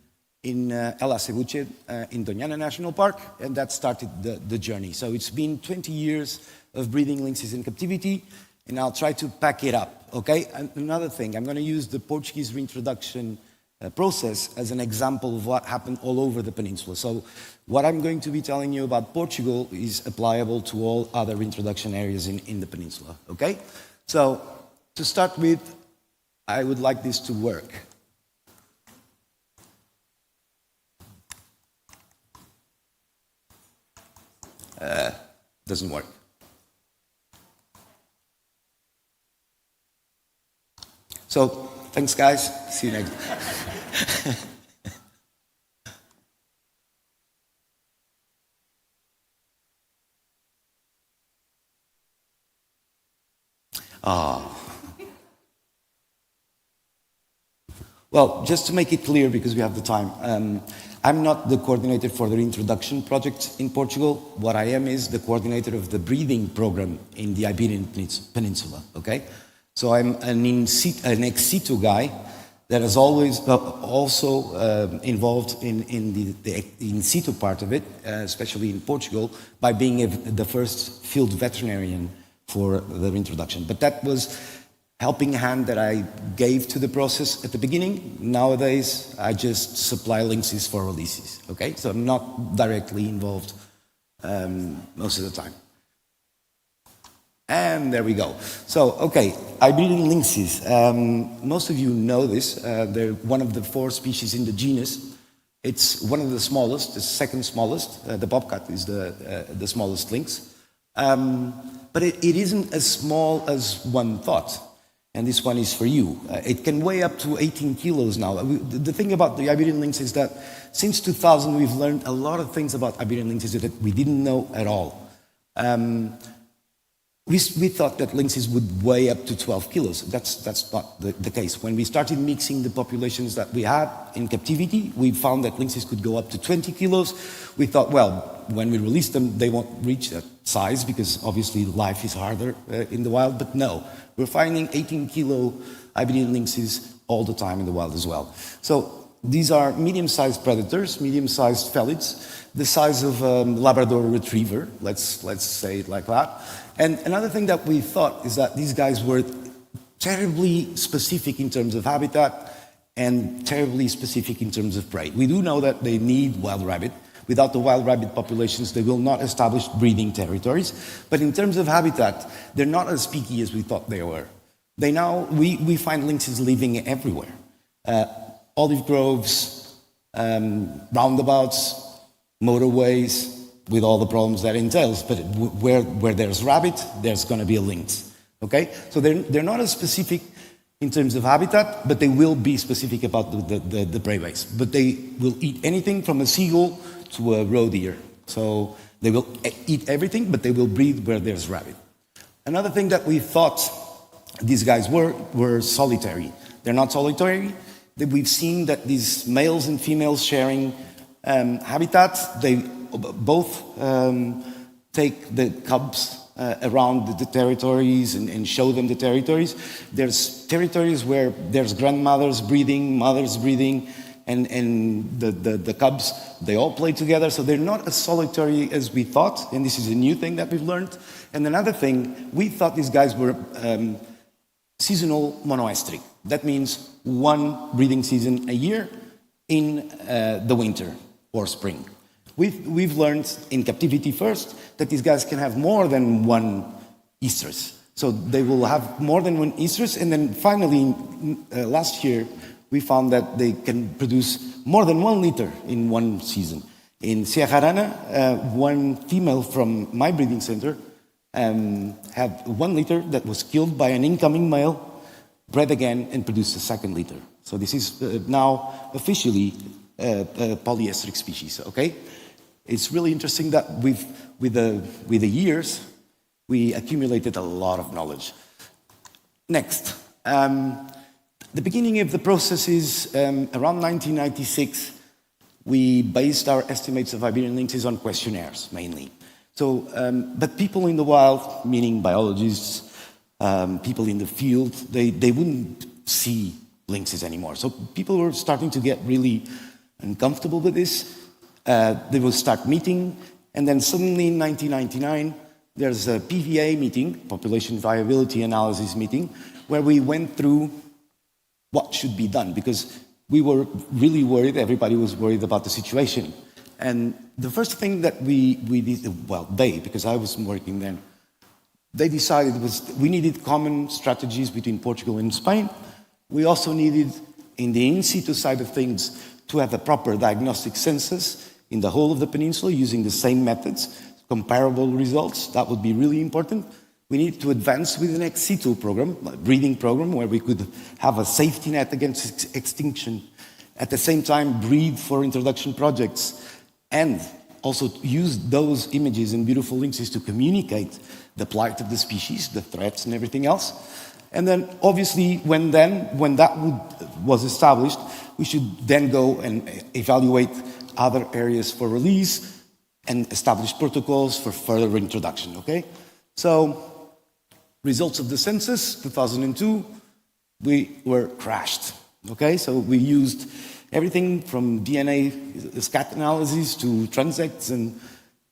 El Acebuche in Doñana National Park, and that started the journey. So it's been 20 years of breeding lynxes in captivity, and I'll try to pack it up, okay? And another thing, I'm going to use the Portuguese reintroduction process as an example of what happened all over the peninsula. So what I'm going to be telling you about Portugal is applicable to all other reintroduction areas in the peninsula, okay? So to start with, I would like this to work. Doesn't work. So, thanks guys, see you next. Well, just to make it clear, because we have the time, I'm not the coordinator for the reintroduction project in Portugal. What I am is the coordinator of the breeding program in the Iberian Peninsula, okay? So I'm an ex situ guy that is always also involved in the in situ part of it, especially in Portugal, by being the first field veterinarian for the reintroduction. But that was helping hand that I gave to the process at the beginning. Nowadays, I just supply lynxes for releases, okay? So I'm not directly involved most of the time. And there we go. So, okay, Iberian lynxes. Most of you know this. They're one of the 4 species in the genus. It's one of the smallest, the second smallest. The bobcat is the smallest lynx. But it isn't as small as one thought. And this one is for you. It can weigh up to 18 kilos now. The thing about the Iberian lynx is that since 2000, we've learned a lot of things about Iberian lynxes that we didn't know at all. We thought that lynxes would weigh up to 12 kilos. That's not the case. When we started mixing the populations that we had in captivity, we found that lynxes could go up to 20 kilos. We thought, well, when we release them, they won't reach that size because obviously life is harder in the wild. But no, we're finding 18-kilo Iberian lynxes all the time in the wild as well. So these are medium-sized predators, medium-sized felids, the size of a Labrador retriever, let's say it like that. And another thing that we thought is that these guys were terribly specific in terms of habitat and terribly specific in terms of prey. We do know that they need wild rabbit. Without the wild rabbit populations, they will not establish breeding territories. But in terms of habitat, they're not as picky as we thought they were. We find lynxes living everywhere. Olive groves, roundabouts, motorways, with all the problems that entails, but where there's rabbit, there's going to be a lynx, okay? So they're not as specific in terms of habitat, but they will be specific about the prey base. But they will eat anything from a seagull to a roe deer. So they will eat everything, but they will breed where there's rabbit. Another thing that we thought these guys were solitary. They're not solitary. We've seen that these males and females sharing habitat, they both take the cubs around the territories and show them the territories. There's territories where there's grandmothers breeding, mothers breeding, and the cubs, they all play together. So they're not as solitary as we thought, and this is a new thing that we've learned. And another thing, we thought these guys were seasonal monoestric. That means one breeding season a year in the winter or spring. We've learned in captivity first that these guys can have more than one estrus. So they will have more than one estrus, and then finally, last year, we found that they can produce more than 1 liter in one season. In Sierra Arana, one female from my breeding center had 1 liter that was killed by an incoming male, bred again, and produced a 2nd liter. So this is now officially a polyestric species, okay? It's really interesting that with the years, we accumulated a lot of knowledge. Next, the beginning of the process is around 1996. We based our estimates of Iberian lynxes on questionnaires, mainly. So, but people in the wild, meaning biologists, people in the field, they wouldn't see lynxes anymore. So people were starting to get really uncomfortable with this. They will start meeting, and then suddenly in 1999, there's a PVA meeting, Population Viability Analysis meeting, where we went through what should be done, because we were really worried, everybody was worried about the situation. And the first thing that we did, well, because I was working then, they decided was we needed common strategies between Portugal and Spain. We also needed, in the in situ side of things, to have a proper diagnostic census in the whole of the peninsula using the same methods, comparable results. That would be really important. We need to advance with an ex situ program, a breeding program, where we could have a safety net against extinction. At the same time, breed for introduction projects, and also use those images and beautiful lynxes to communicate the plight of the species, the threats and everything else. And then, obviously, when that was established, we should then go and evaluate other areas for release and establish protocols for further introduction, okay? So, results of the census, 2002, we were crashed, okay? So we used everything from DNA scat analysis to transects and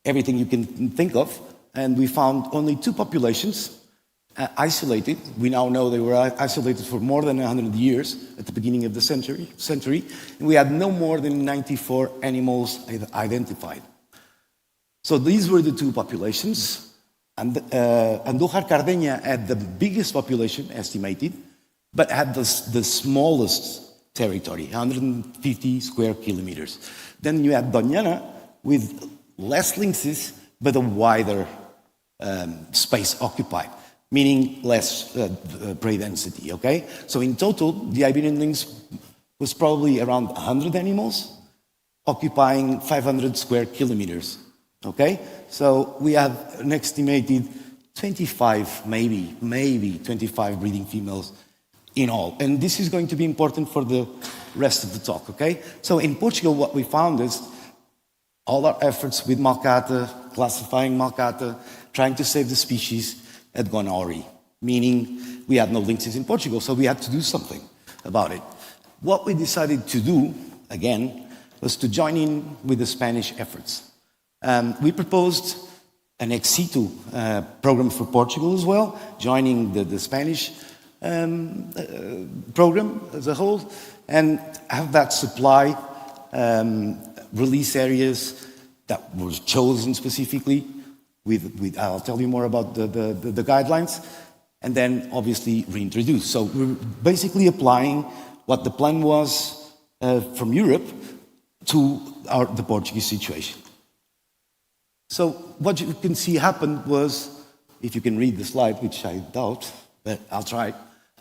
everything you can think of, and we found only 2 populations isolated. We now know they were isolated for more than 100 years at the beginning of the century, and we had no more than 94 animals identified. So these were the two populations. And Andújar Cardeña had the biggest population estimated, but had the smallest territory, 150 square kilometers. Then you had Doñana with less lynxes, but a wider space occupied, meaning less prey density, okay? So in total, the Iberian lynx was probably around 100 animals, occupying 500 square kilometers, okay? So we have an estimated 25, maybe 25 breeding females in all. And this is going to be important for the rest of the talk, okay? So in Portugal, what we found is all our efforts with Malcata, classifying Malcata, trying to save the species, had gone awry, meaning we had no lynxes in Portugal, so we had to do something about it. What we decided to do, again, was to join in with the Spanish efforts. We proposed an ex situ program for Portugal as well, joining the Spanish program as a whole, and have that supply release areas that were chosen specifically with I'll tell you more about the guidelines, and then obviously reintroduce. So we're basically applying what the plan was from Europe to the Portuguese situation. So what you can see happened was, if you can read the slide, which I doubt, but I'll try.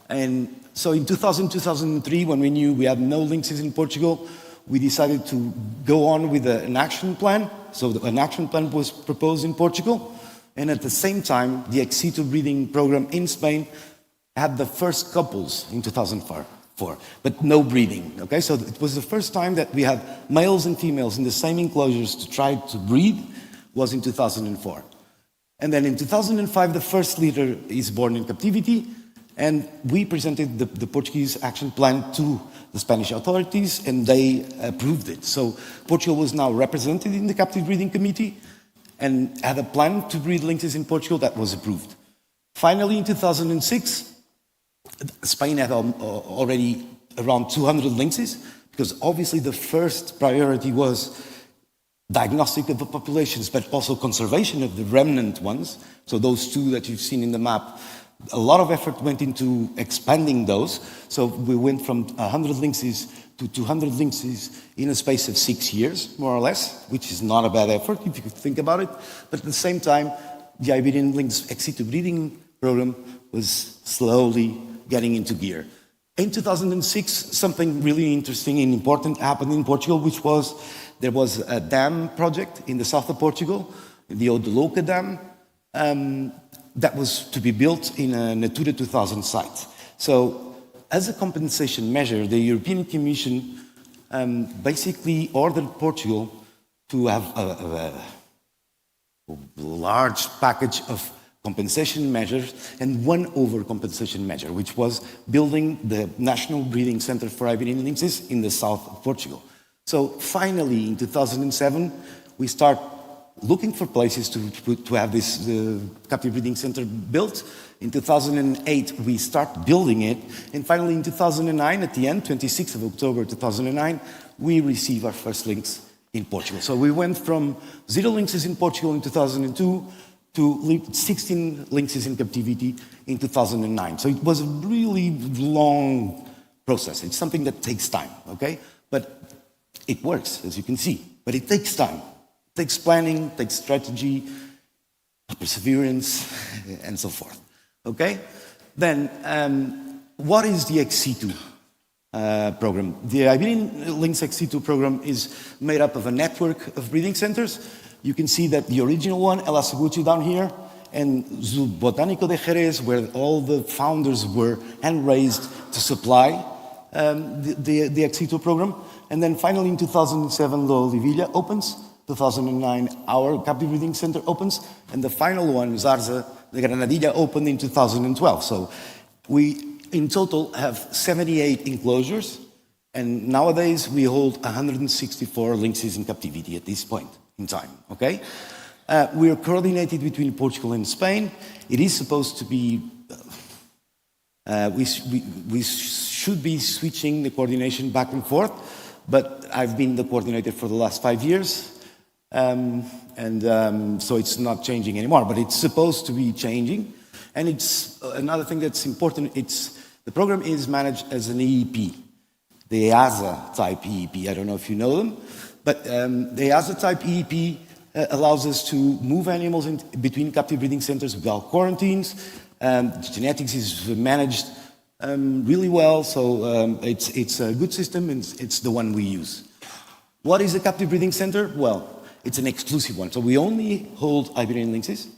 And so in 2003, when we knew we had no lynxes in Portugal, we decided to go on with an action plan. So an action plan was proposed in Portugal. And at the same time, the ex situ breeding program in Spain had the first couples in 2004, but no breeding, okay? So it was the first time that we had males and females in the same enclosures to try to breed, was in 2004. And then in 2005, the first litter is born in captivity, and we presented the Portuguese action plan to the Spanish authorities, and they approved it. So Portugal was now represented in the captive breeding committee and had a plan to breed lynxes in Portugal that was approved. Finally, in 2006, Spain had already around 200 lynxes, because obviously the first priority was diagnostic of the populations, but also conservation of the remnant ones. So those two that you've seen in the map, a lot of effort went into expanding those. So we went from 100 lynxes to 200 lynxes in a space of 6 years, more or less, which is not a bad effort if you could think about it. But at the same time, the Iberian lynx ex situ breeding program was slowly getting into gear. In 2006, something really interesting and important happened in Portugal, which was there was a dam project in the south of Portugal, the Odoloca Dam, that was to be built in a Natura 2000 site. So as a compensation measure, the European Commission basically ordered Portugal to have a large package of compensation measures and one overcompensation measure, which was building the National Breeding Center for Iberian lynxes in the south of Portugal. So finally, in 2007, we start looking for places to have this captive breeding center built. In 2008, we start building it. And finally, in 2009, at the end, 26th of October 2009, we receive our first lynx in Portugal. So we went from 0 lynxes in Portugal in 2002 to 16 lynxes in captivity in 2009. So it was a really long process. It's something that takes time, okay? But it works, as you can see. But it takes time. It takes planning, takes strategy, perseverance, and so forth. Okay? Then, what is the ex situ program? The Iberian Lynx ex situ program is made up of a network of breeding centers. You can see that the original one, El Asaguchi down here, and Zoo Botánico de Jerez, where all the founders were hand-raised to supply the ex situ program. And then finally in 2007, La Olivilla opens. 2009, our captive breeding center opens. And the final one, Zarza de Granadilla, opened in 2012. So we, in total, have 78 enclosures. And nowadays, we hold 164 lynxes in captivity at this point in time, okay? We are coordinated between Portugal and Spain. It is supposed to be We should be switching the coordination back and forth, but I've been the coordinator for the last 5 years, so it's not changing anymore, but it's supposed to be changing. And it's another thing that's important, the program is managed as an EEP, the EASA type EEP. I don't know if you know them, but the EASA type EEP allows us to move animals between captive breeding centers without quarantines. Genetics is managed really well, so it's a good system, and it's the one we use. What is a captive breeding center? Well, it's an exclusive one, so we only hold Iberian lynxes.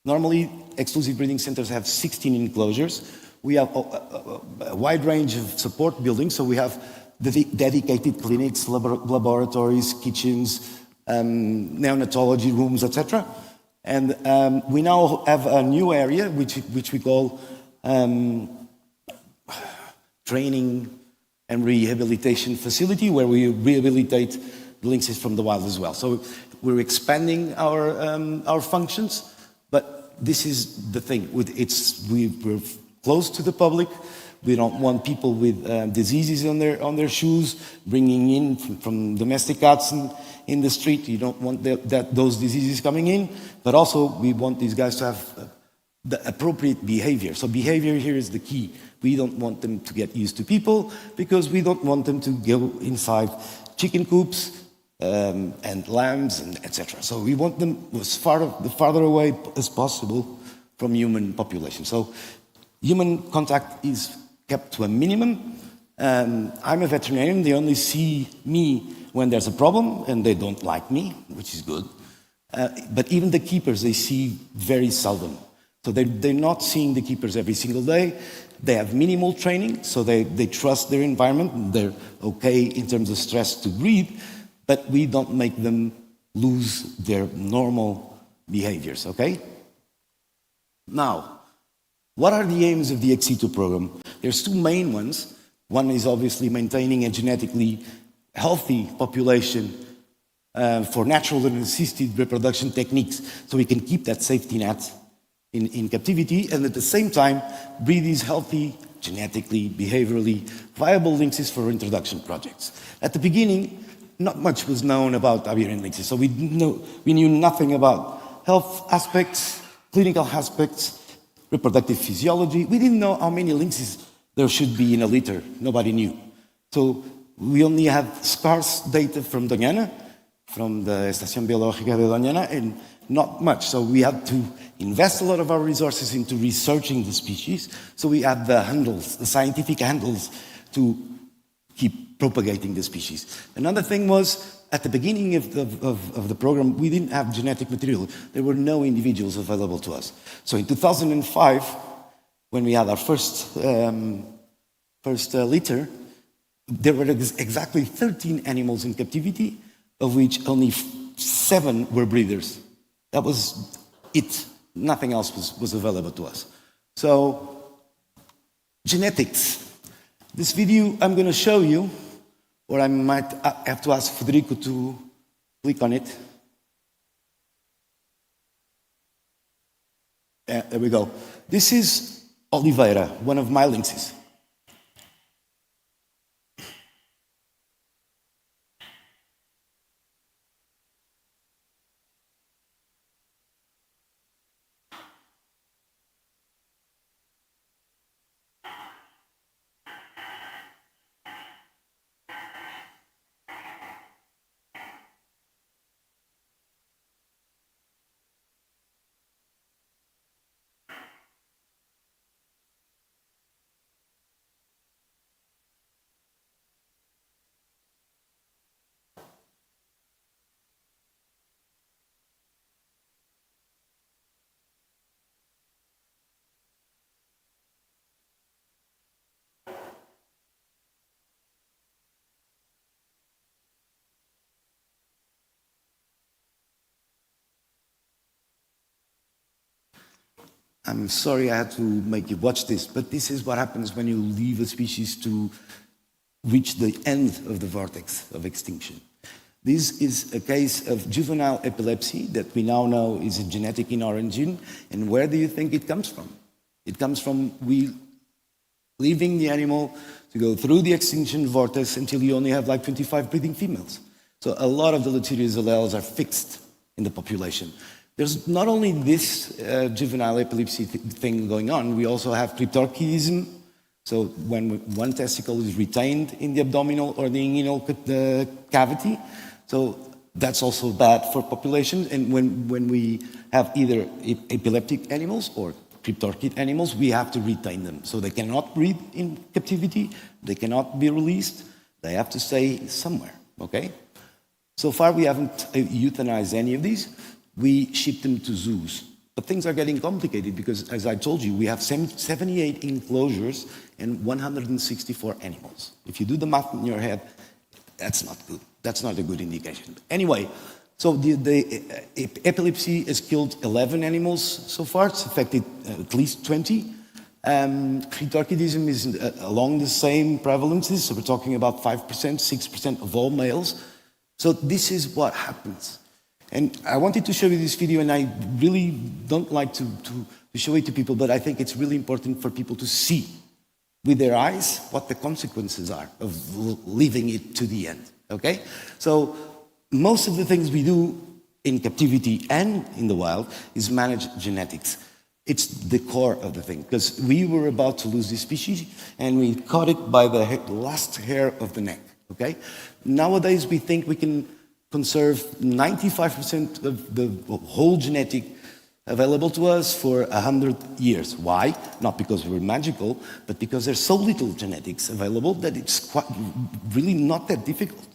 Normally, exclusive breeding centers have 16 enclosures. We have a wide range of support buildings, so we have dedicated clinics, laboratories, kitchens, neonatology rooms, etc. And we now have a new area, which we call training and rehabilitation facility, where we rehabilitate the lynxes from the wild as well. So we're expanding our functions, but this is the thing. We're close to the public. We don't want people with diseases on their shoes, bringing in from domestic cats in the street. You don't want those diseases coming in, but also we want these guys to have the appropriate behavior. So behavior here is the key. We don't want them to get used to people, because we don't want them to go inside chicken coops and lambs and etc. So we want them as farther away as possible from human population. So human contact is kept to a minimum. I'm a veterinarian. They only see me when there's a problem, and they don't like me, which is good. But even the keepers, they see very seldom. So they're not seeing the keepers every single day. They have minimal training, so they trust their environment. They're okay in terms of stress to breed, but we don't make them lose their normal behaviors, okay? Now, what are the aims of the Ex-situ program? There's two main ones. One is obviously maintaining a genetically healthy population for natural and assisted reproduction techniques, so we can keep that safety net in captivity, and at the same time breed these healthy, genetically, behaviorally viable lynxes for introduction projects. At the beginning, not much was known about Iberian lynxes, so we knew nothing about health aspects, clinical aspects, reproductive physiology. We didn't know how many lynxes there should be in a litter. Nobody knew. So we only had scarce data from Doñana, from the Estación Biológica de Doñana, and not much. So we had to invest a lot of our resources into researching the species. So we had the handles, the scientific handles, to keep propagating the species. Another thing was, at the beginning of the program, we didn't have genetic material. There were no individuals available to us. So in 2005, when we had our first litter, there were exactly 13 animals in captivity, of which only 7 were breeders. That was it. Nothing else was available to us. So, genetics. This video I'm going to show you, or I might have to ask Federico to click on it. Yeah, there we go. This is Oliveira, one of my lynxes. I'm sorry I had to make you watch this, but this is what happens when you leave a species to reach the end of the vortex of extinction. This is a case of juvenile epilepsy that we now know is a genetic in origin. And where do you think it comes from? It comes from we leaving the animal to go through the extinction vortex until you only have like 25 breeding females. So a lot of the deleterious alleles are fixed in the population. There's not only this juvenile epilepsy thing going on, we also have cryptorchidism. So when one testicle is retained in the abdominal or the inguinal cavity, so that's also bad for population. And when we have either epileptic animals or cryptorchid animals, we have to retain them. So they cannot breed in captivity, they cannot be released, they have to stay somewhere, okay? So far we haven't euthanized any of these. We ship them to zoos. But things are getting complicated because, as I told you, we have 78 enclosures and 164 animals. If you do the math in your head, that's not good. That's not a good indication. Anyway, so the epilepsy has killed 11 animals so far. It's affected at least 20. Cryptorchidism is along the same prevalences. So we're talking about 5%, 6% of all males. So this is what happens. And I wanted to show you this video, and I really don't like to show it to people, but I think it's really important for people to see with their eyes what the consequences are of leaving it to the end, okay? So most of the things we do in captivity and in the wild is manage genetics. It's the core of the thing, because we were about to lose this species, and we caught it by the last hair of the neck, okay? Nowadays, we think we can conserve 95% of the whole genetic available to us for 100 years. Why? Not because we're magical, but because there's so little genetics available that it's really not that difficult.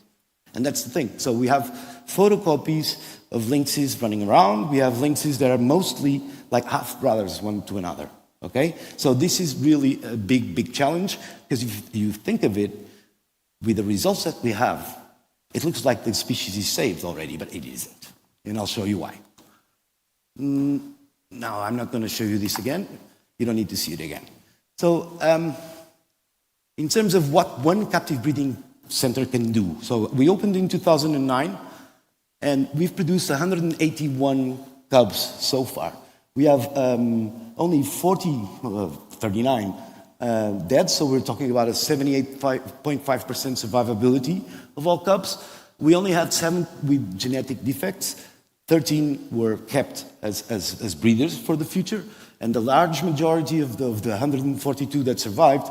And that's the thing. So we have photocopies of lynxes running around. We have lynxes that are mostly like half-brothers one to another, okay? So this is really a big, big challenge, because if you think of it, with the results that we have, it looks like the species is saved already, but it isn't. And I'll show you why. No, I'm not going to show you this again. You don't need to see it again. So in terms of what one captive breeding center can do, so we opened in 2009, and we've produced 181 cubs so far. We have only 39 dead, so we're talking about a 78.5% survivability of all cubs. We only had 7 with genetic defects. 13 were kept as breeders for the future, and the large majority of the 142 that survived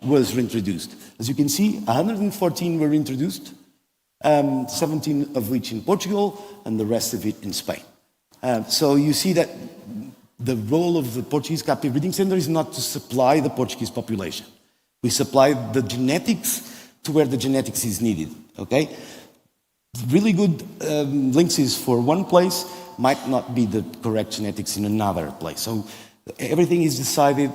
was reintroduced. As you can see, 114 were introduced, 17 of which in Portugal, and the rest of it in Spain. So you see that the role of the Portuguese Captive Breeding Center is not to supply the Portuguese population. We supply the genetics to where the genetics is needed, okay? Really good lynxes for one place might not be the correct genetics in another place. So everything is decided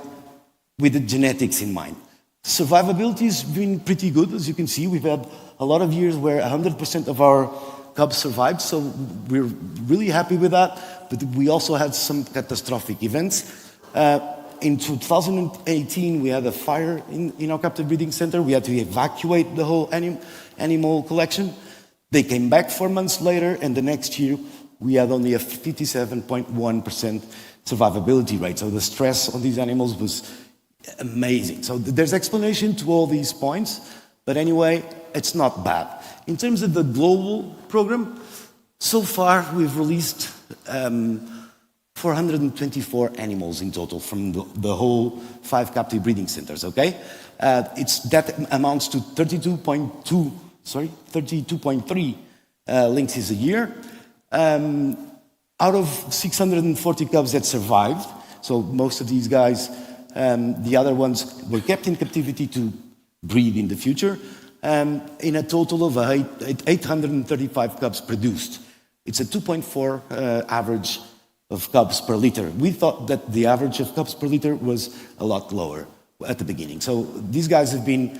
with the genetics in mind. Survivability has been pretty good. As you can see, we've had a lot of years where 100% of our cubs survived, so we're really happy with that. But we also had some catastrophic events. In 2018, we had a fire in our captive breeding center. We had to evacuate the whole animal collection. They came back 4 months later, and the next year, we had only a 57.1% survivability rate. So the stress on these animals was amazing. So there's explanation to all these points, but anyway, it's not bad. In terms of the global program, so far we've released 424 animals in total from the whole 5 captive breeding centers, okay? That amounts to 32.3 lynxes a year. Out of 640 cubs that survived, so most of these guys, the other ones were kept in captivity to breed in the future, in a total of 835 cubs produced. It's a 2.4 average of cubs per liter. We thought that the average of cubs per liter was a lot lower at the beginning. So these guys have been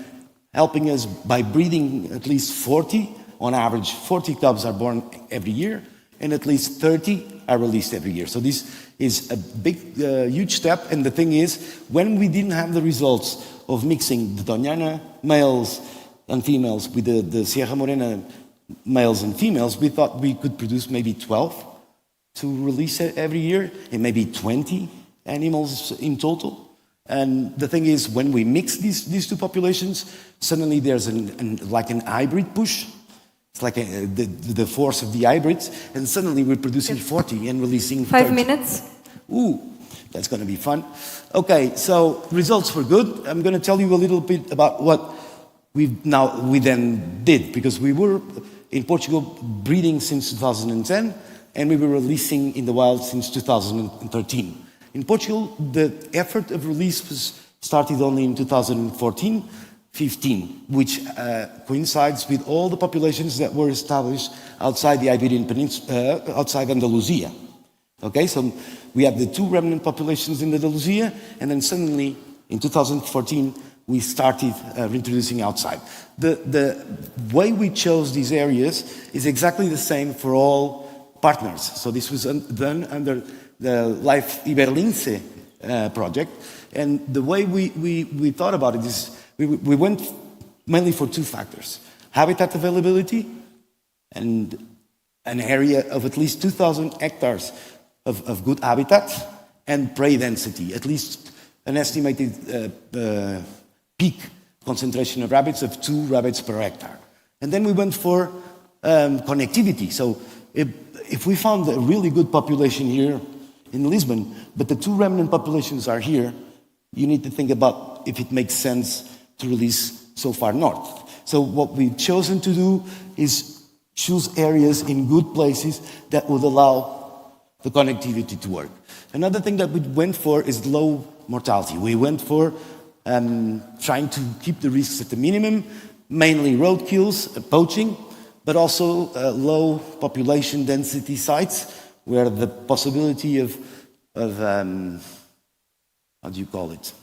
helping us by breeding at least 40. On average, 40 cubs are born every year, and at least 30 are released every year. So this is a big, huge step. And the thing is, when we didn't have the results of mixing the Doñana males and females with the Sierra Morena males and females, we thought we could produce maybe 12 to release every year, and maybe 20 animals in total. And the thing is, when we mix these two populations, suddenly there's like an hybrid push. It's like the force of the hybrids, and suddenly we're producing 40 and releasing 30. 5 minutes. Ooh, that's going to be fun. Okay, so results were good. I'm going to tell you a little bit about what we then did, because we were in Portugal breeding since 2010, and we were releasing in the wild since 2013. In Portugal, the effort of release was started only in 2014-15, which coincides with all the populations that were established outside the Iberian Peninsula, outside Andalusia. Okay, so we have the two remnant populations in Andalusia, and then suddenly in 2014 we started reintroducing outside. The way we chose these areas is exactly the same for all partners. So this was done under the Life Iberlince project, and the way we thought about it is we went mainly for two factors: habitat availability and an area of at least 2,000 hectares of good habitat, and prey density, at least an estimated peak concentration of rabbits of 2 rabbits per hectare. And then we went for connectivity. So if we found a really good population here in Lisbon, but the 2 remnant populations are here, you need to think about if it makes sense to release so far north. So what we've chosen to do is choose areas in good places that would allow the connectivity to work. Another thing that we went for is low mortality. We went for trying to keep the risks at the minimum, mainly roadkills, poaching, but also low population density sites where the possibility of how do you call it?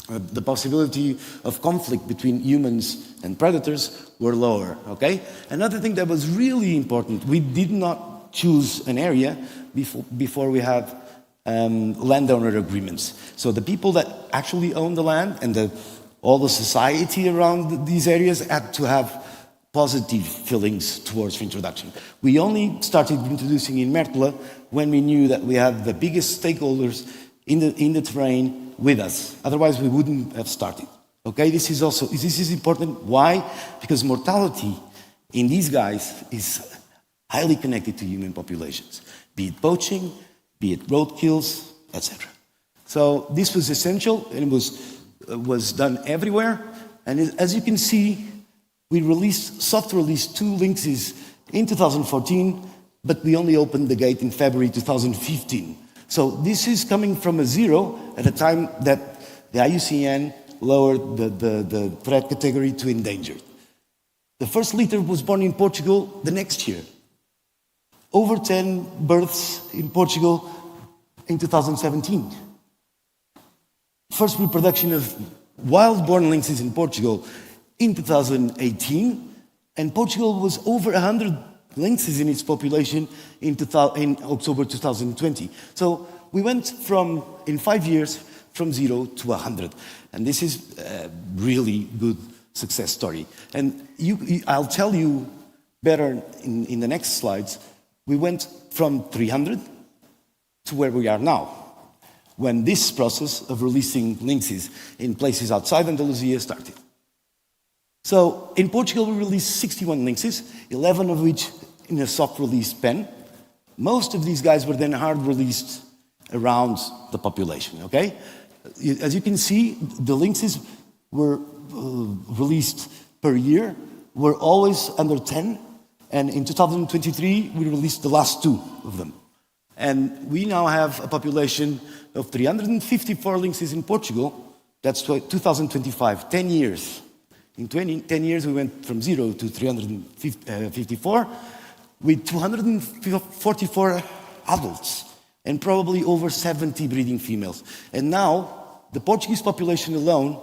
The possibility of conflict between humans and predators were lower, okay? Another thing that was really important, we did not choose an area before we have landowner agreements. So the people that actually own the land and all the society around these areas had to have positive feelings towards reintroduction. We only started introducing in Mertla when we knew that we had the biggest stakeholders in the terrain with us. Otherwise, we wouldn't have started. Okay, this is important. Why? Because mortality in these guys is highly connected to human populations, be it poaching, be it roadkills, etc. So this was essential, and it was done everywhere. And as you can see, we soft released 2 lynxes in 2014, but we only opened the gate in February 2015. So this is coming from a 0 at a time that the IUCN lowered the threat category to endangered. The first litter was born in Portugal the next year. Over 10 births in Portugal in 2017. First reproduction of wild-born lynxes in Portugal in 2018, and Portugal was over 100 lynxes in its population in October 2020. So we went from, in 5 years, from 0 to 100. And this is a really good success story. And I'll tell you better in the next slides. We went from 300 to where we are now, when this process of releasing lynxes in places outside Andalusia started. So in Portugal, we released 61 lynxes, 11 of which in a soft release pen. Most of these guys were then hard released around the population, okay? As you can see, the lynxes were released per year, were always under 10, and in 2023, we released the last 2 of them. And we now have a population of 354 lynxes in Portugal. That's 2025, 10 years. In 10 years, we went from 0 to 354 with 244 adults and probably over 70 breeding females. And now, the Portuguese population alone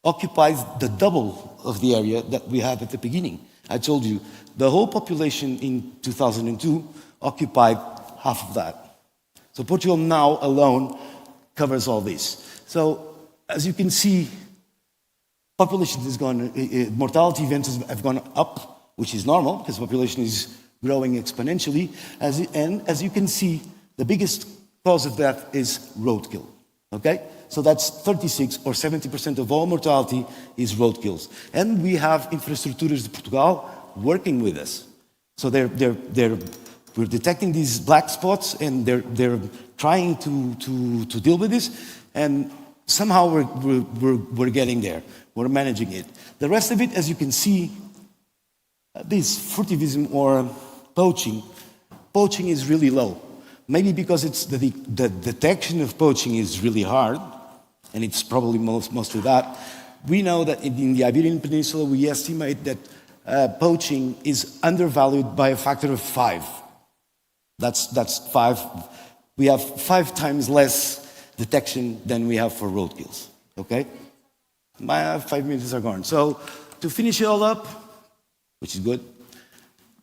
occupies the double of the area that we had at the beginning. I told you, the whole population in 2002 occupied half of that. So Portugal now alone covers all this. So as you can see, population has gone, mortality events have gone up, which is normal because population is growing exponentially. And as you can see, the biggest cause of death is roadkill. Okay? So that's 36 or 70% of all mortality is roadkills. And we have Infraestruturas de Portugal working with us. So we're detecting these black spots and they're trying to deal with this. And somehow we're getting there. We're managing it. The rest of it, as you can see, this furtivism or poaching is really low. Maybe because it's the detection of poaching is really hard, and it's probably mostly that. We know that in the Iberian Peninsula, we estimate that poaching is undervalued by a factor of 5. That's 5. We have 5 times less detection than we have for roadkills. Okay? My 5 minutes are gone. So to finish it all up, which is good,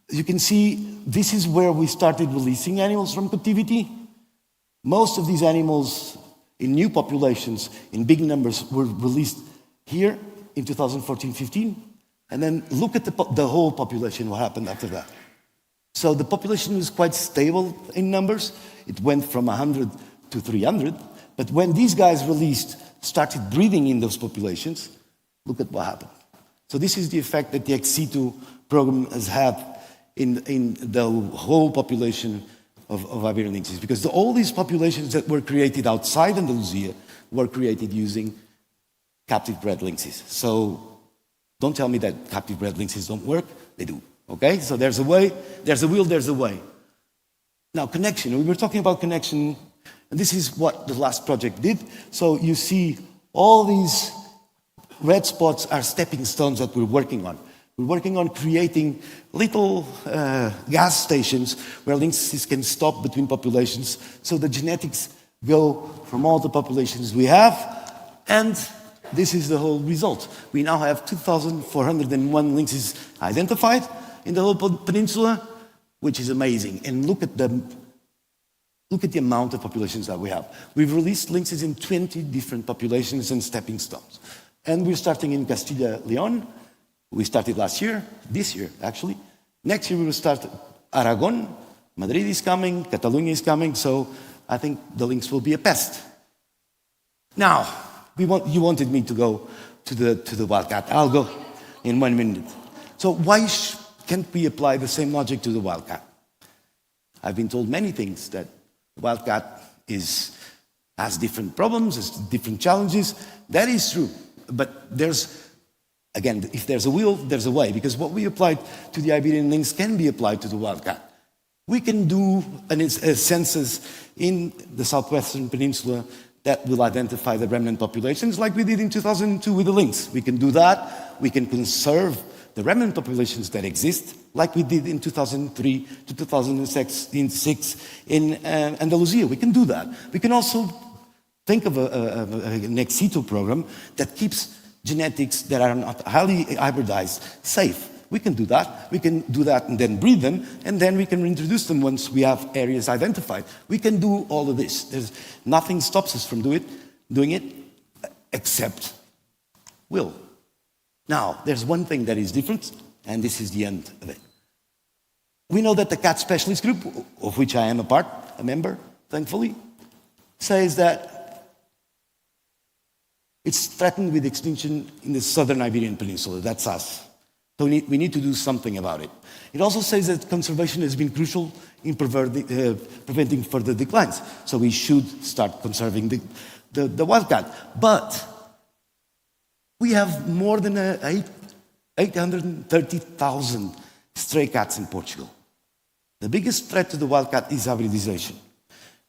you can see this is where we started releasing animals from captivity. Most of these animals in new populations, in big numbers, were released here in 2014-15. And then look at the whole population, what happened after that. So the population was quite stable in numbers. It went from 100 to 300. But when these guys started breeding in those populations, look at what happened. So this is the effect that the ex situ program has had in the whole population of Iberian lynxes. Because all these populations that were created outside Andalusia were created using captive bred lynxes. So don't tell me that captive bred lynxes don't work. They do. Okay? So there's a way, there's a will, there's a way. Now, connection. We were talking about connection, and this is what the last project did. So you see all these red spots are stepping stones that we're working on. We're working on creating little gas stations where lynxes can stop between populations, so the genetics go from all the populations we have, and this is the whole result. We now have 2,401 lynxes identified in the whole peninsula, which is amazing. And look at the amount of populations that we have. We've released lynxes in 20 different populations and stepping stones. And we're starting in Castilla-León. We started last year, this year actually. Next year we will start Aragon. Madrid is coming, Catalonia is coming, so I think the lynx will be a pest. Now, you wanted me to go to the wildcat. I'll go in 1 minute. So why can't we apply the same logic to the wildcat? I've been told many things, that the wildcat has different problems, has different challenges. That is true, but again, if there's a will, there's a way, because what we applied to the Iberian lynx can be applied to the wildcat. We can do a census in the southwestern peninsula that will identify the remnant populations like we did in 2002 with the lynx. We can do that. We can conserve the remnant populations that exist like we did in 2003 to 2006 in Andalusia. We can do that. We can also think of an ex situ program that keeps genetics that are not highly hybridized safe. We can do that. We can do that and then breed them, and then we can reintroduce them once we have areas identified. We can do all of this. Nothing stops us from doing it except will. Now, there's one thing that is different, and this is the end of it. We know that the cat specialist group, of which I am a member, thankfully, says that it's threatened with extinction in the southern Iberian Peninsula. That's us. So we need to do something about it. It also says that conservation has been crucial in preventing further declines. So we should start conserving the wildcat. But we have more than 830,000 stray cats in Portugal. The biggest threat to the wildcat is hybridization.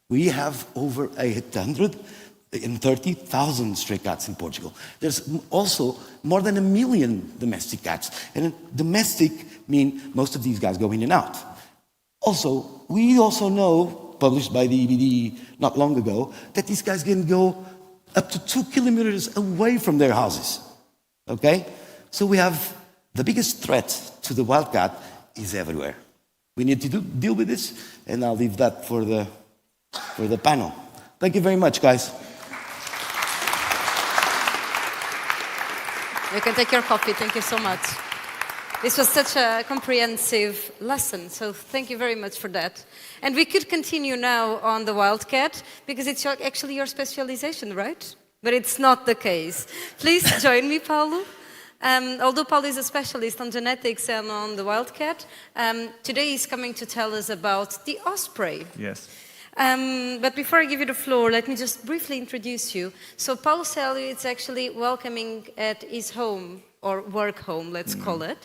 We have over 830,000 stray cats in Portugal. There's also more than 1 million domestic cats. And domestic mean most of these guys go in and out. We also know, published by the EBD not long ago, that these guys can go up to 2 kilometers away from their houses. Okay? So we have the biggest threat to the wildcat is everywhere. We need to deal with this, and I'll leave that for the panel. Thank you very much, guys. You can take your coffee. Thank you so much. This was such a comprehensive lesson, so thank you very much for that. And we could continue now on the wildcat, because it's actually your specialization, right? But it's not the case. Please join me, Paulo. Although Paulo is a specialist on genetics and on the wildcat, today he's coming to tell us about the osprey. Yes. But before I give you the floor, let me just briefly introduce you. So Paulo Célio is actually welcoming at his home, or work home, let's call it.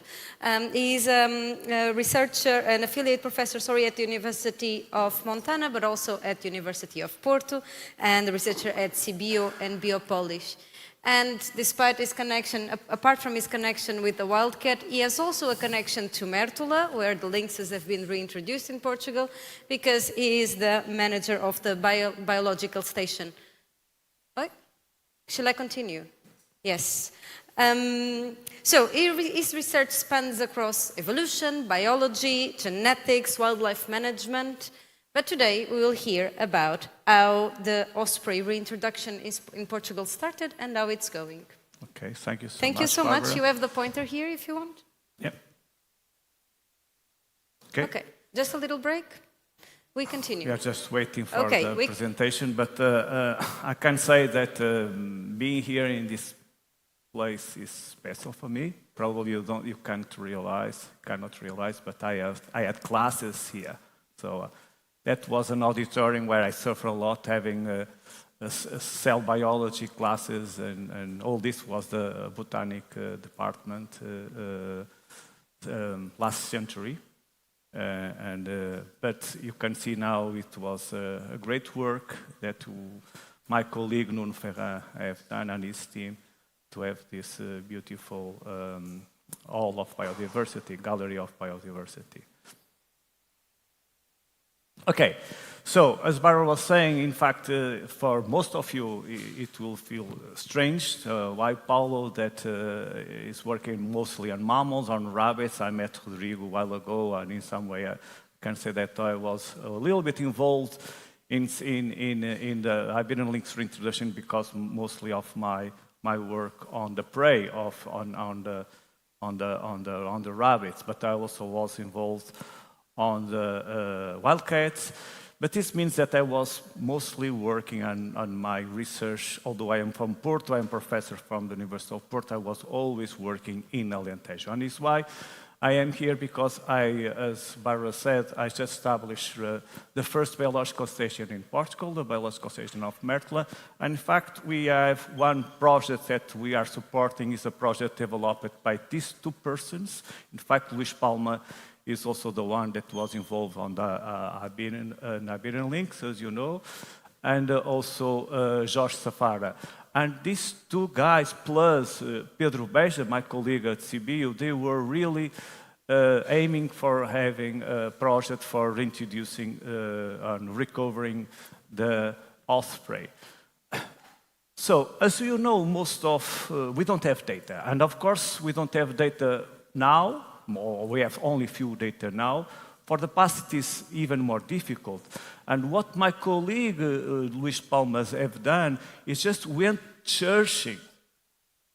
He's a researcher, an affiliate professor, at the University of Montana, but also at the University of Porto, and a researcher at CBio and Biopolis. And despite his connection, apart from his connection with the wildcat, he has also a connection to Mértola, where the lynxes have been reintroduced in Portugal, because he is the manager of the biological station. Shall I continue? Yes. So his research spans across evolution, biology, genetics, wildlife management. But today we will hear about how the osprey reintroduction in Portugal started and how it's going. Okay, thank you so much. Thank you so much. Barbara. You have the pointer here if you want. Yep. Okay, just a little break. We continue. We are just waiting for the presentation, but I can say that being here in this place is special for me. Probably you cannot realize, but I had classes here. So that was an auditorium where I suffered a lot, having cell biology classes, and all this was the botanic department last century. But you can see now it was a great work that my colleague Nuno Ferran have done and his team to have this beautiful Hall of Biodiversity, Gallery of Biodiversity. Okay, so as Barbara was saying, in fact, for most of you, it will feel strange why Paulo, that is working mostly on mammals, on rabbits. I met Rodrigo a while ago, and in some way I can say that I was a little bit involved in the I've been in Lynx Reintroduction because mostly of my work on the prey on the rabbits, but I also was involved on the wildcats. But this means that I was mostly working on my research. Although I am from Porto, I am professor from the University of Porto, I was always working in Alentejo. And it's why I am here, because as Barbara said, I just established the first biological station in Portugal, the biological station of Mértola. And in fact, we have one project that we are supporting, is a project developed by these two persons. In fact, Luís Palma is also the one that was involved on the Iberian lynx, as you know, and also Jorge Safara. And these two guys, plus Pedro Beja, my colleague at CBio, they were really aiming for having a project for reintroducing and recovering the osprey. So, as you know, we don't have data. And of course, we don't have data now. We have only few data now. For the past, it is even more difficult. And what my colleague, Luís Palmas, have done is just went searching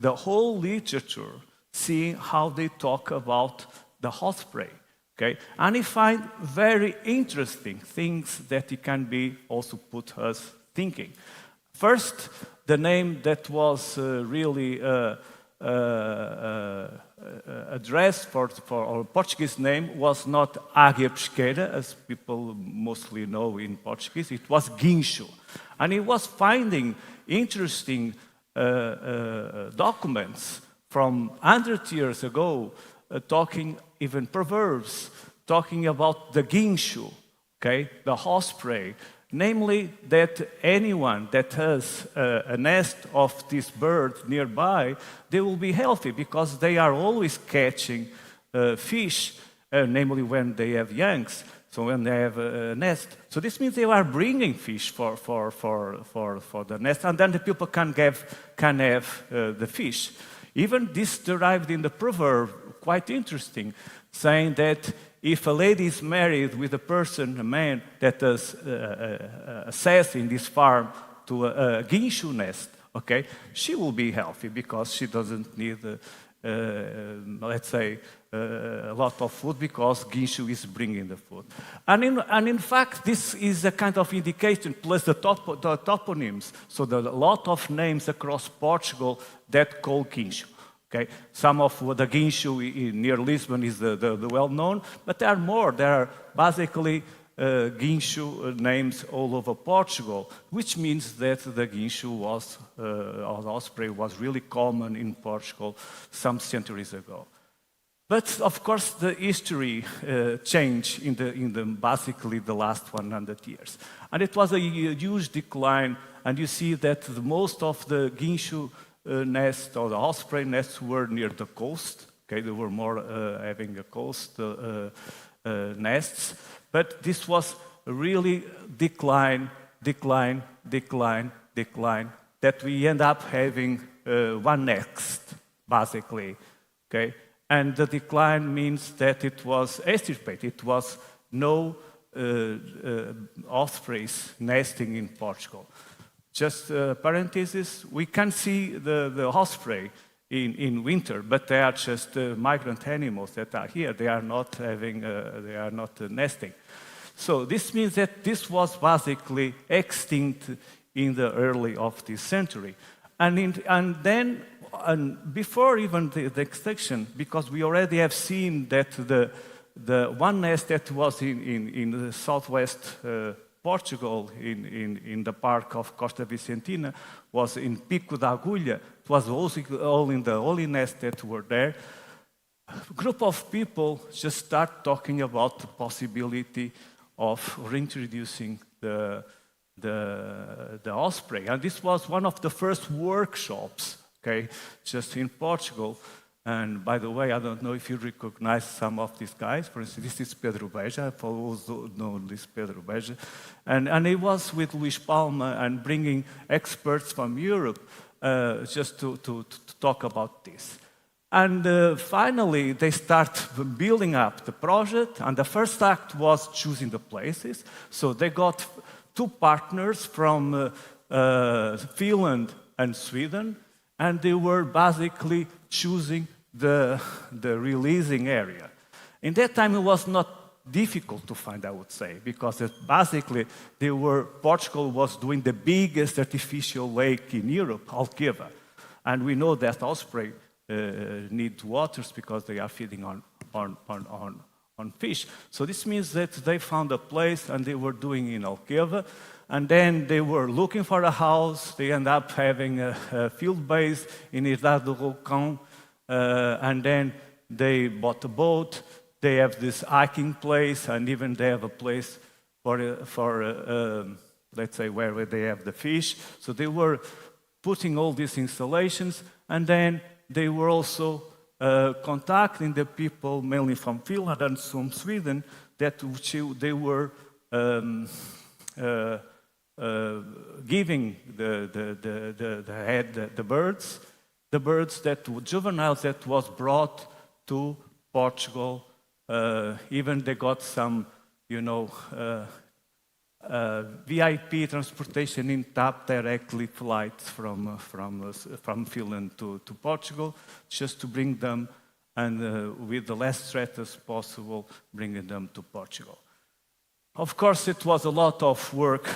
the whole literature, seeing how they talk about the osprey. Okay? And he find very interesting things that it can be also put us thinking. First, the name that was really addressed for our Portuguese name was not águia pesqueira, as people mostly know in Portuguese. It was guincho. And he was finding interesting documents from 100 years ago, talking even proverbs, talking about the guincho, okay, the osprey. Namely, that anyone that has a nest of this bird nearby, they will be healthy because they are always catching fish, namely when they have youngs, so when they have a nest. So this means they are bringing fish for the nest, and then the people can have the fish. Even this derived in the proverb, quite interesting, saying that if a lady is married with a person, a man, that is access in this farm to a guincho nest, okay, she will be healthy because she doesn't need, let's say, a lot of food because Guincho is bringing the food. And in fact, this is a kind of indication, plus the toponyms. So there are a lot of names across Portugal that call Guincho. Okay? Some of the Guincho near Lisbon is the well-known, but there are more. There are basically Guincho names all over Portugal, which means that the Guincho was, or the osprey was really common in Portugal some centuries ago. But of course, the history changed in the basically the last 100 years. And it was a huge decline, and you see that most of the Guincho nests or the osprey nests were near the coast. Okay, they were more having a coast nests. But this was really decline, that we end up having one nest, basically, okay? And the decline means that it was extirpated. It was no ospreys nesting in Portugal. Just parenthesis, we can see the osprey in winter, but they are just migrant animals that are here. They are not having, they are not nesting. So this means that this was basically extinct in the early of this century. And then before even the extinction, because we already have seen that the one nest that was in the southwest Portugal, in the park of Costa Vicentina, was in Pico da Agulha. It was also all in the only nest that were there. A group of people just start talking about the possibility of reintroducing the osprey. And this was one of the first workshops, okay, just in Portugal. And by the way, I don't know if you recognize some of these guys. For instance, this is Pedro Beja. For those who know this Pedro Beja. And he was with Luís Palma and bringing experts from Europe just to talk about this. And finally, they start building up the project, and the first act was choosing the places. So they got two partners from Finland and Sweden, and they were basically choosing the releasing area. In that time, it was not difficult to find, I would say, because basically Portugal was doing the biggest artificial lake in Europe, Alqueva. And we know that osprey need waters because they are feeding on fish. So this means that they found a place and they were doing in Alqueva, and then they were looking for a house. They end up having a field base in Idade do Roucão, and then they bought a boat. They have this hiking place, and even they have a place for let's say, where they have the fish. So they were putting all these installations, and then they were also contacting the people, mainly from Finland and from Sweden, that they were giving the birds that juveniles that was brought to Portugal. Even they got some, VIP transportation in TAP, directly flights from Finland to Portugal, just to bring them, and with the less threat as possible, bringing them to Portugal. Of course, it was a lot of work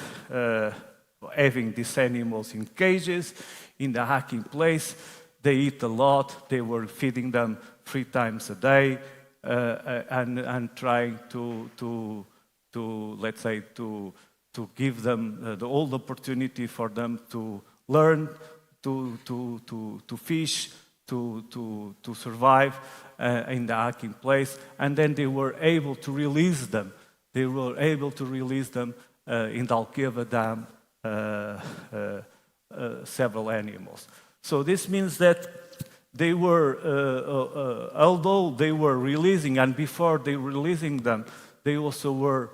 having these animals in cages, in the hacking place. They eat a lot. They were feeding them 3 times a day, and trying to let's say, to give them the whole opportunity for them to learn, to fish, to survive in the hacking place, and then they were able to release them. They were able to release them in the Alqueva Dam, several animals. So this means that they were, although they were releasing, and before they were releasing them, they also were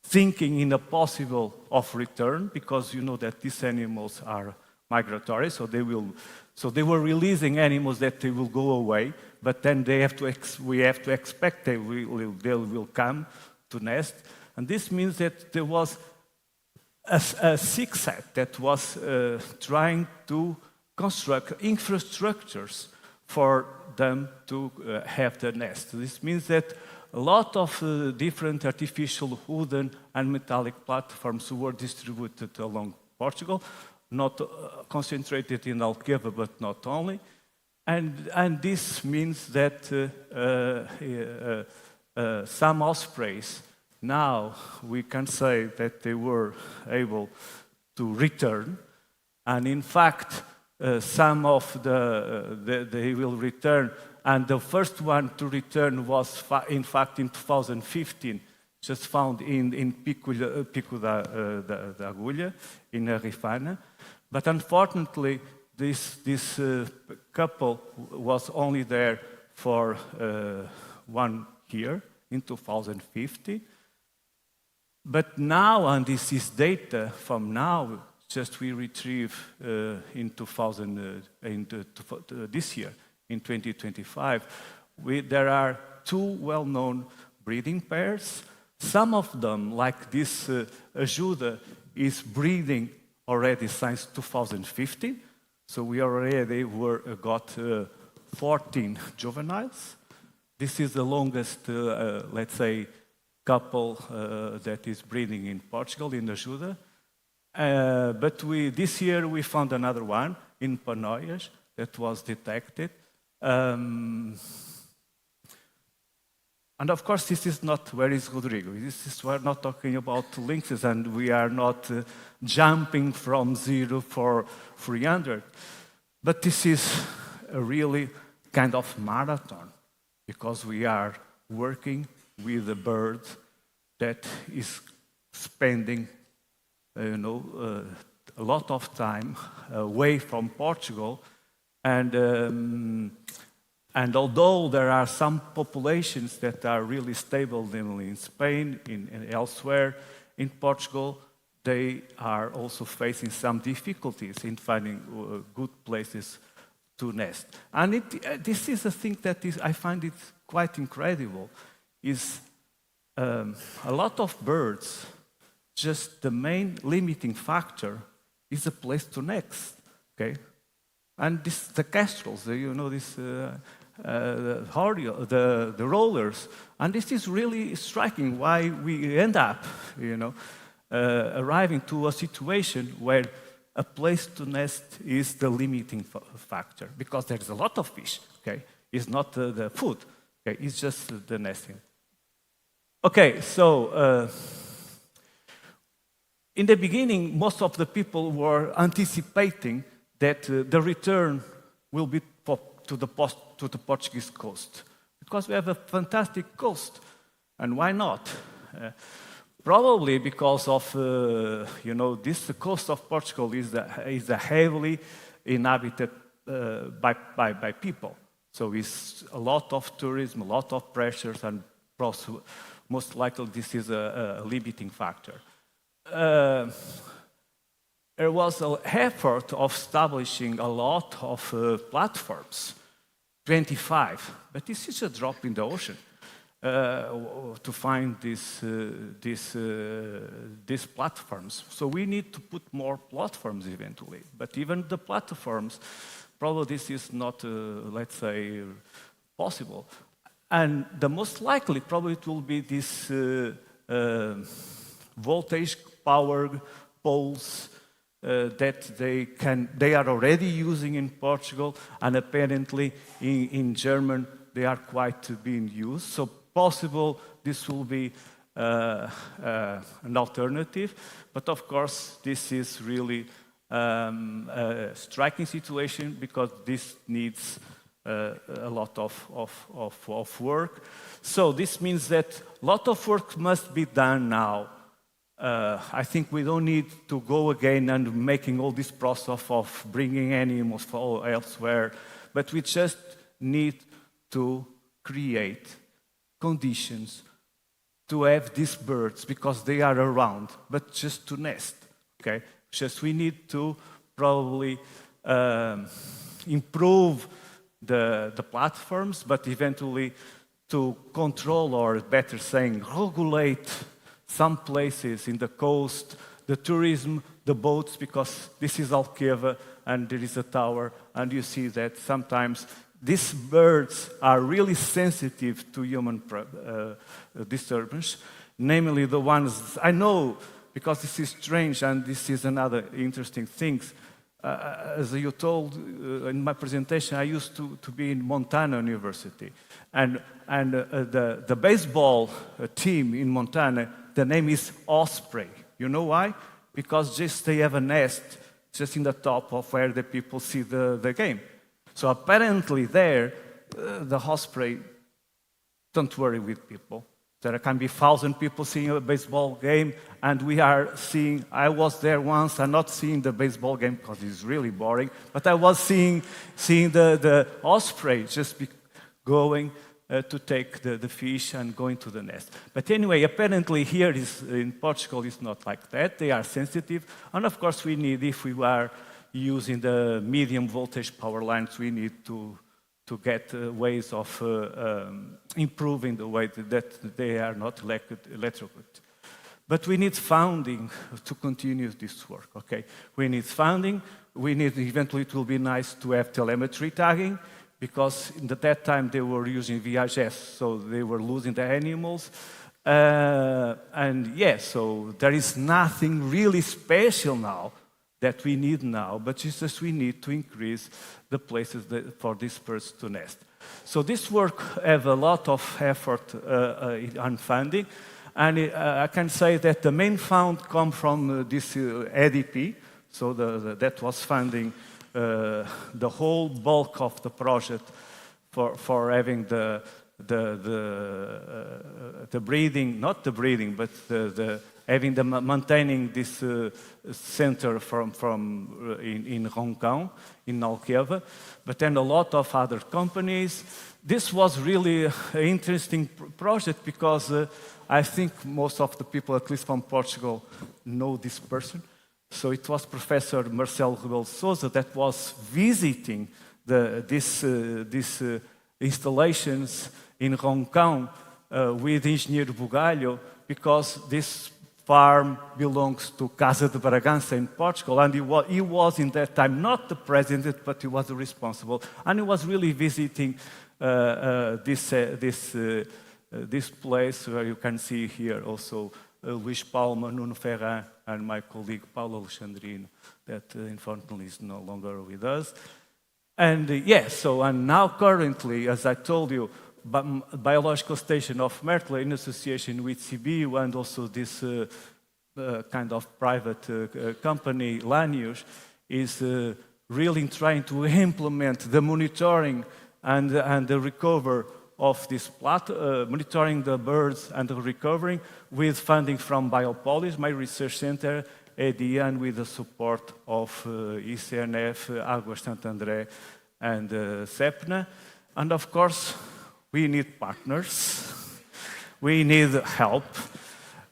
thinking in a possible of return, because you know that these animals are migratory, so they were releasing animals that they will go away, but then we have to expect they will come to nest. And this means that there was a sick set that was trying to construct infrastructures for them to have the nest. This means that a lot of different artificial wooden and metallic platforms were distributed along Portugal, not concentrated in Alqueva, but not only. And this means that some ospreys, now we can say that they were able to return, and in fact, some of they will return, and the first one to return was in fact in 2015, just found in Pico da Agulha, in Rifana. But unfortunately, this couple was only there for 1 year, in 2050. But now, and this is data from now, just we retrieve this year, in 2025, there are 2 well-known breeding pairs. Some of them, like this Ajuda, is breeding already since 2015. So we already got 14 juveniles. This is the longest, let's say, couple that is breeding in Portugal, in Ajuda. But this year we found another one in Panoias that was detected. And of course, this is not where is Rodrigo. We're not talking about lynxes, and we are not jumping from 0 for 300. But this is a really kind of marathon, because we are working with a bird that is spending, a lot of time away from Portugal, and although there are some populations that are really stable, namely in Spain, and elsewhere, in Portugal, they are also facing some difficulties in finding good places to nest. And this is a thing that I find it quite incredible, is a lot of birds, just the main limiting factor is a place to nest, okay? And the kestrels, the rollers, and this is really striking why we end up, arriving to a situation where a place to nest is the limiting factor, because there's a lot of fish, okay? It's not the food, okay? It's just the nesting. Okay, so in the beginning, most of the people were anticipating that the return will be to the Portuguese coast, because we have a fantastic coast, and why not? Probably because of the coast of Portugal is a heavily inhabited by people, so it's a lot of tourism, a lot of pressures, and most likely this is a limiting factor. There was an effort of establishing a lot of platforms, 25, but this is a drop in the ocean to find these platforms. So we need to put more platforms eventually, but even the platforms, probably this is not, let's say, possible. And the most likely, probably it will be this voltage-powered poles that they are already using in Portugal, and apparently in Germany they are quite being used. So possible this will be an alternative, but of course this is really a striking situation, because this needs a lot of work. So this means that a lot of work must be done now. I think we don't need to go again and making all this process of bringing animals from elsewhere, but we just need to create conditions to have these birds, because they are around, but just to nest, okay? Just we need to probably improve the platforms, but eventually to control, or better saying, regulate some places in the coast, the tourism, the boats, because this is Alqueva and there is a tower, and you see that sometimes these birds are really sensitive to human disturbance, namely the ones I know, because this is strange and this is another interesting thing. As you told in my presentation, I used to be in Montana University. And the baseball team in Montana, the name is Osprey. You know why? Because just they have a nest just in the top of where the people see the game. So apparently there, the Osprey don't worry with people. There can be 1,000 people seeing a baseball game, and we are seeing, I was there once, I'm not seeing the baseball game because it's really boring, but I was seeing the osprey just going to take the fish and going to the nest. But anyway, apparently here in Portugal, it's not like that. They are sensitive, and of course we need, if we are using the medium voltage power lines, we need to get ways of improving the way that they are not electrocuted. But we need funding to continue this work, okay? We need funding. We need, eventually it will be nice to have telemetry tagging, because at that time they were using VHS, so they were losing the animals. And yeah, so there is nothing really special now that we need now, but it's just we need to increase the places for these birds to nest. So this work have a lot of effort on funding, and I can say that the main fund come from this EDP, so that was funding the whole bulk of the project for having the breeding, not the breeding, but maintaining this center in Roncão, in Alqueva, but then a lot of other companies. This was really an interesting project because I think most of the people, at least from Portugal, know this person. So it was Professor Marcelo Rebelo de Sousa that was visiting these installations in Roncão with Engenheiro Bugalho, because this farm belongs to Casa de Bragança in Portugal, and he was in that time not the president, but he was responsible, and he was really visiting this place where you can see here also Luís Palma, Nuno Ferran, and my colleague Paulo Alexandrino, that unfortunately is no longer with us. And and now currently, as I told you, Biological Station of Myrtle, in association with CBU and also this kind of private company, Lanius, is really trying to implement the monitoring and the recovery of this monitoring the birds and the recovering with funding from Biopolis, my research center, EDIA, and with the support of ICNF, Águas Santo André, and CEPNA. And of course, we need partners. We need help.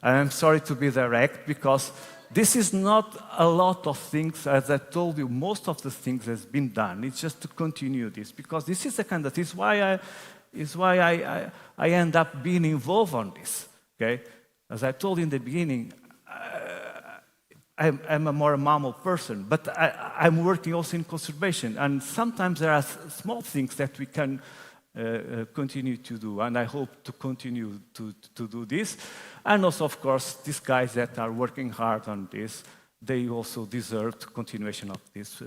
And I'm sorry to be direct, because this is not a lot of things. As I told you, most of the things has been done. It's just to continue this, because this is the kind of, is why I end up being involved on this. Okay, as I told you in the beginning, I'm a more mammal person, but I'm working also in conservation, and sometimes there are small things that we can continue to do, and I hope to continue to do this. And also, of course, these guys that are working hard on this, they also deserve the continuation of this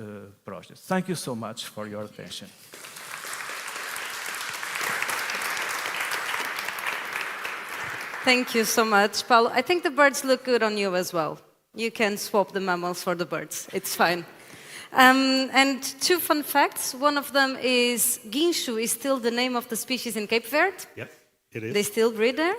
project. Thank you so much for your attention. Thank you so much, Paulo. I think the birds look good on you as well. You can swap the mammals for the birds. It's fine. And two fun facts. One of them is guincho is still the name of the species in Cape Verde. Yep, it is. They still breed there.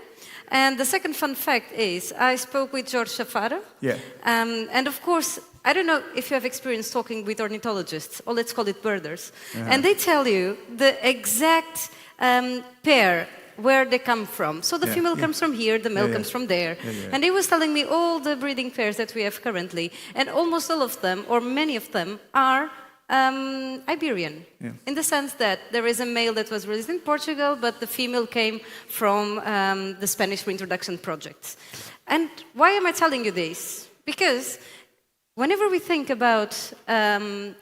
And the second fun fact is I spoke with George Chafara. Yeah. And of course, I don't know if you have experience talking with ornithologists, or let's call it birders. And they tell you the exact pair where they come from. So the female comes from here, the male comes from there. And he was telling me all the breeding pairs that we have currently, and almost all of them, or many of them, are Iberian, in the sense that there is a male that was released in Portugal, but the female came from the Spanish Reintroduction project. And why am I telling you this? Because whenever we think about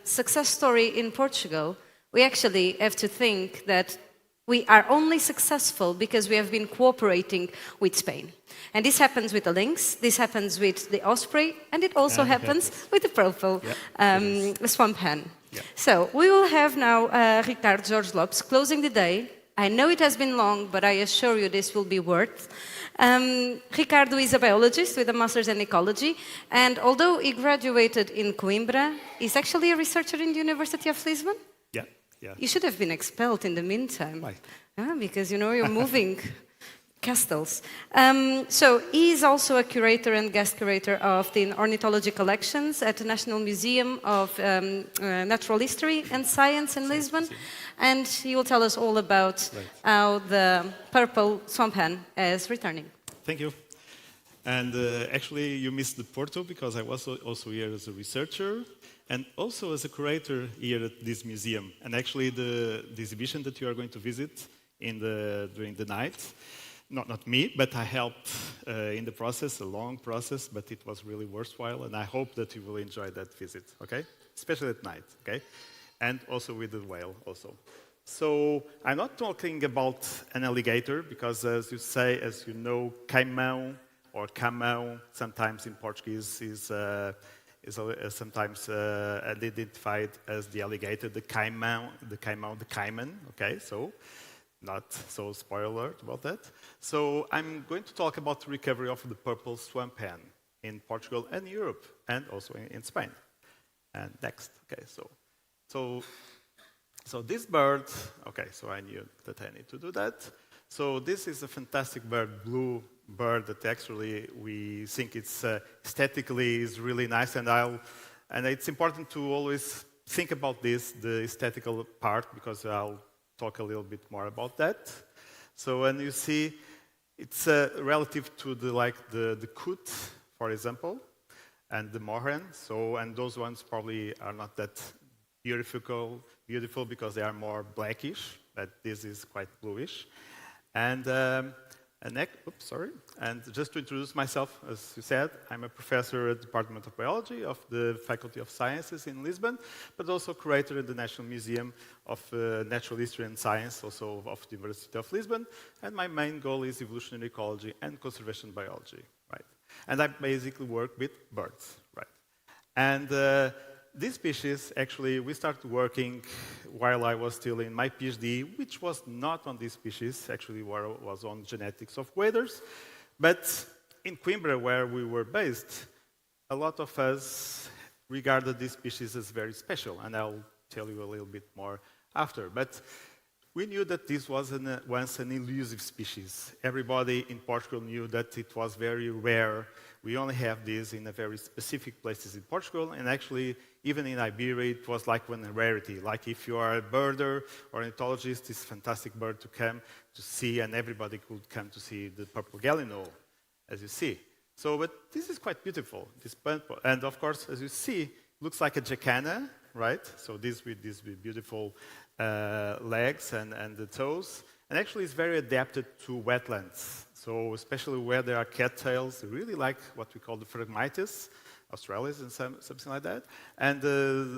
success story in Portugal, We actually have to think that we are only successful because we have been cooperating with Spain. And this happens with the lynx, this happens with the osprey, and it also happens with the purple swamp hen. So we will have now Ricardo Jorge Lopes closing the day. I know it has been long, but I assure you this will be worth. Ricardo is a biologist with a master's in ecology, and although he graduated in Coimbra, he's actually a researcher in the University of Lisbon. Yeah. You should have been expelled in the meantime. Why? Because, you know, you're moving castles. So he's also a curator and guest curator of the ornithology collections at the National Museum of Natural History and Science in Lisbon. And he will tell us all about how the purple swamp hen is returning. Thank you. And actually, you missed the Porto because I was also here as a researcher and also as a curator here at this museum. And actually, the exhibition that you are going to visit during the night, not me, but I helped in the process, a long process, but it was really worthwhile. And I hope that you will enjoy that visit, okay? Especially at night, okay? And also with the whale also. So I'm not talking about an alligator because as you know, caimão or camão, sometimes in Portuguese is sometimes identified as the alligator, the caiman, okay? So not so spoiler alert about that. So I'm going to talk about the recovery of the purple swamp hen in Portugal and Europe and also in Spain. And next, okay, so this bird, okay, so I knew that I need to do that. So this is a fantastic bird, blue bird that actually we think it's aesthetically is really nice, and it's important to always think about this, the aesthetical part, because I'll talk a little bit more about that. So when you see, it's relative to the coot, for example, and the moorhen. So and those ones probably are not that beautiful because they are more blackish, but this is quite bluish. And just to introduce myself, as you said, I'm a professor at the Department of Biology of the Faculty of Sciences in Lisbon, but also curator at the National Museum of Natural History and Science, also of the University of Lisbon. And my main goal is evolutionary ecology and conservation biology, right? And I basically work with birds, right? And this species, actually, we started working while I was still in my PhD, which was not on this species, actually was on genetics of waders. But in Coimbra, where we were based, a lot of us regarded this species as very special, and I'll tell you a little bit more after. But we knew that this was once an elusive species. Everybody in Portugal knew that it was very rare. We only have this in a very specific places in Portugal, and actually, even in Iberia, it was like one rarity. Like if you are a birder or an ornithologist, it's a fantastic bird to come to see, and everybody could come to see the purple gallinule, as you see. So, but this is quite beautiful, this purple. And of course, as you see, looks like a jacana, right? So this with these beautiful legs and the toes. And actually, it's very adapted to wetlands. So especially where there are cattails, they really like what we call the phragmites, Australis and something like that. And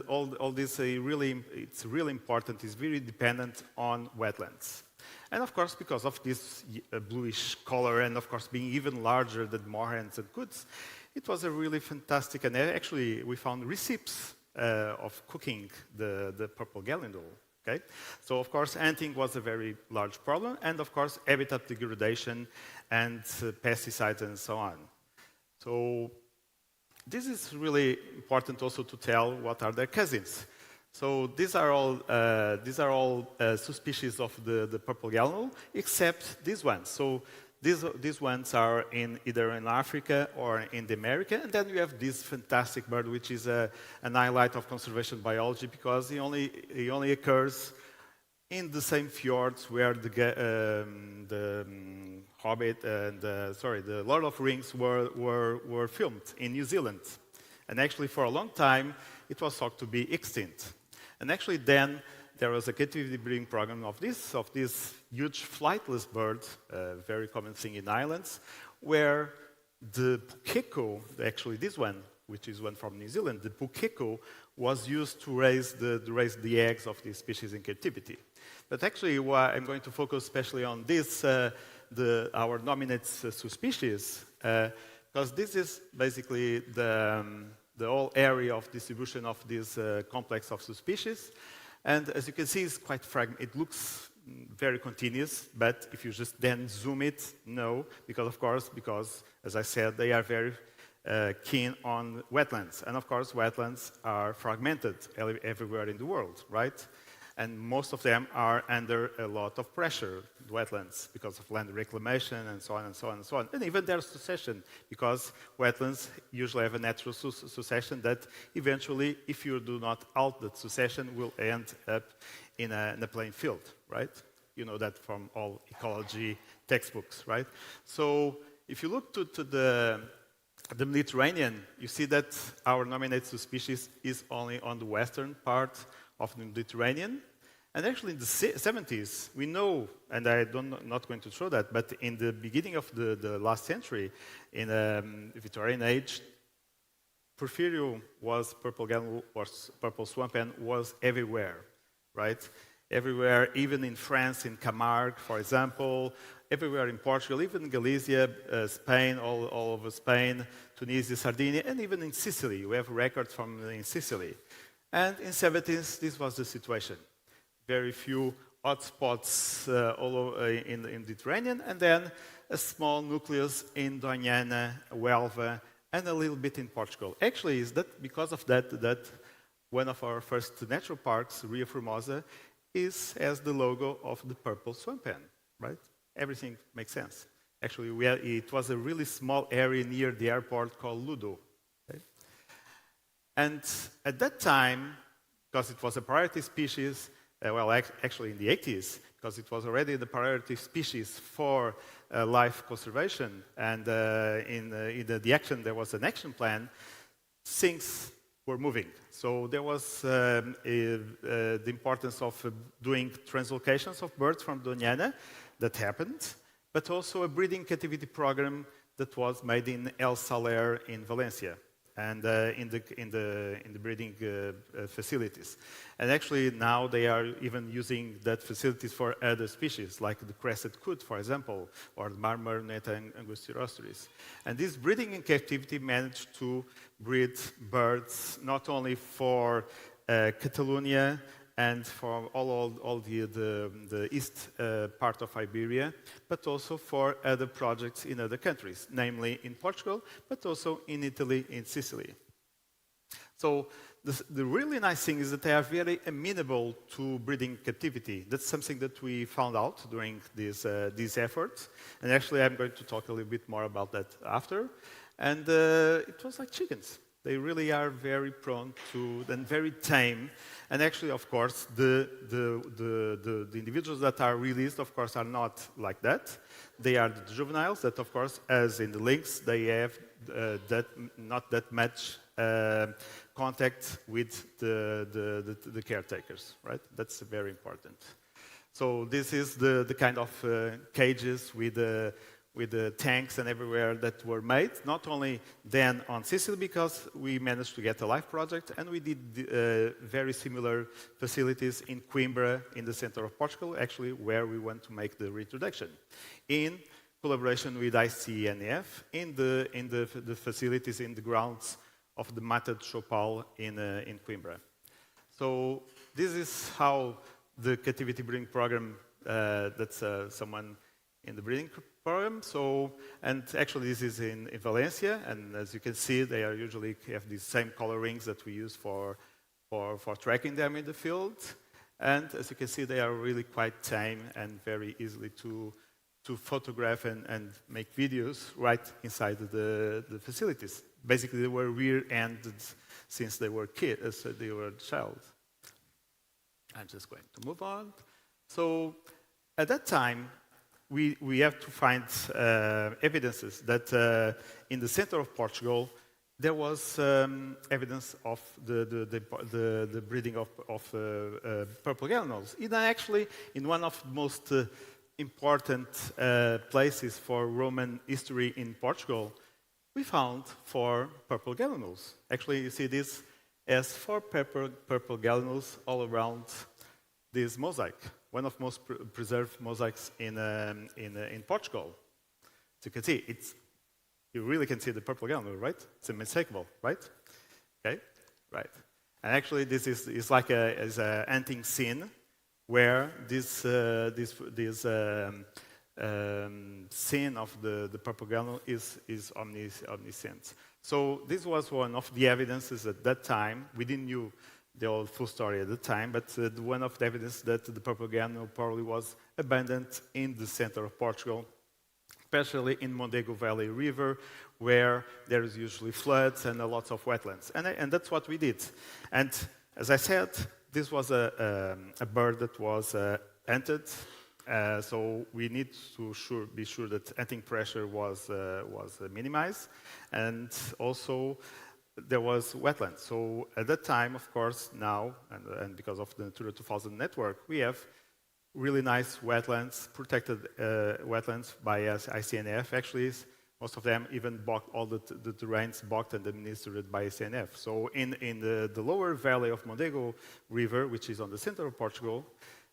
all this, it's really important, it's very dependent on wetlands. And of course, because of this bluish color and of course being even larger than moorhens and coots, it was a really fantastic, and actually we found recipes of cooking the purple gallinule. Okay? So of course, hunting was a very large problem, and of course, habitat degradation and pesticides and so on. So this is really important also to tell what are their cousins. So these are all subspecies of the purple gallinule, except these ones. So these ones are either in Africa or in the America, and then you have this fantastic bird, which is an highlight of conservation biology because he only occurs in the same fjords where the Hobbit and the Lord of the Rings were filmed in New Zealand, and actually for a long time it was thought to be extinct, and actually then. There was a captivity breeding program of this huge flightless bird, a very common thing in islands, where the pukeko, actually this one, which is one from New Zealand, the pukeko, was used to raise the eggs of these species in captivity. But actually, I'm going to focus especially on this, our nominate subspecies, because this is basically the whole area of distribution of this complex of subspecies. And as you can see, it's quite fragmented. It looks very continuous, but if you just then zoom it, no, because as I said, they are very keen on wetlands. And of course, wetlands are fragmented everywhere in the world, right? And most of them are under a lot of pressure, wetlands, because of land reclamation and so on and so on and so on. And even their succession, because wetlands usually have a natural succession that eventually, if you do not halt that succession, will end up in a plain field, right? You know that from all ecology textbooks, right? So if you look to the Mediterranean, you see that our nominated subspecies is only on the western part of the Mediterranean. And actually in the 70s, we know, and I'm not going to show that, but in the beginning of the last century, in the Victorian age, Porphyrio purple swamp hen was everywhere, right? Everywhere, even in France, in Camargue, for example, everywhere in Portugal, even in Galicia, Spain, all over Spain, Tunisia, Sardinia, and even in Sicily. We have records from in Sicily. And in 70s, this was the situation. Very few hotspots all over in the Mediterranean, and then a small nucleus in Doñana, Huelva, and a little bit in Portugal. Actually, is that because of that one of our first natural parks, Rio Formosa, has the logo of the purple swamp hen, right? Everything makes sense. Actually, it was a really small area near the airport called Ludo. Okay? And at that time, because it was a priority species, actually in the 80s, because it was already the priority species for life conservation, and in the action, there was an action plan, things were moving. So there was the importance of doing translocations of birds from Doñana that happened, but also a breeding captivity program that was made in El Saler in Valencia, and in the breeding facilities. And actually now they are even using that facilities for other species, like the crested coot, for example, or the Marmorneta angustiosteris. And this breeding in captivity managed to breed birds not only for Catalonia and for all the east part of Iberia, but also for other projects in other countries, namely in Portugal, but also in Italy, in Sicily. So the really nice thing is that they are very amenable to breeding captivity. That's something that we found out during these efforts. And actually, I'm going to talk a little bit more about that after. And it was like chickens. They really are very prone to, and very tame. And actually, of course, the individuals that are released, of course, are not like that. They are the juveniles that, of course, as in the lynx, they have not that much contact with the caretakers, right? That's very important. So this is the kind of cages with the tanks and everywhere that were made, not only then on Sicily, because we managed to get a live project, and we did very similar facilities in Coimbra, in the center of Portugal, actually, where we want to make the reintroduction, in collaboration with ICNF, in the facilities, in the grounds of the Mata de Chopal in Coimbra. So this is how the captivity breeding program, that's someone in the breeding program. So, and actually this is in Valencia, and as you can see, they are usually have these same color rings that we use for tracking them in the field. And as you can see, they are really quite tame and very easily to photograph and make videos right inside the facilities. Basically, they were rear-ended since they were kids, they were a child. I'm just going to move on. So at that time, we have to find evidences that in the center of Portugal, there was evidence of the breeding of purple animals. Actually, in one of the most important places for Roman history in Portugal, we found 4 purple gallinules. Actually, you see this as 4 purple gallinules all around this mosaic, one of most preserved mosaics in Portugal. As you can see, you really can see the purple gallinule, right? It's unmistakable, right? Okay, right. And actually, this is like a hunting scene where this scene of the purple gallinule is omniscient. So this was one of the evidences at that time. We didn't know the full story at the time, but one of the evidence that the purple gallinule probably was abundant in the center of Portugal, especially in Mondego Valley River, where there is usually floods and lots of wetlands. And that's what we did. And as I said, this was a bird that was hunted, so we need to be sure that hunting pressure was minimized, and also there was wetlands. So at that time, of course, now, and because of the Natura 2000 network, we have really nice wetlands, protected wetlands by ICNF. Actually, most of them even blocked, all the terrains blocked and administered by ICNF. So in the lower valley of Mondego River, which is on the center of Portugal,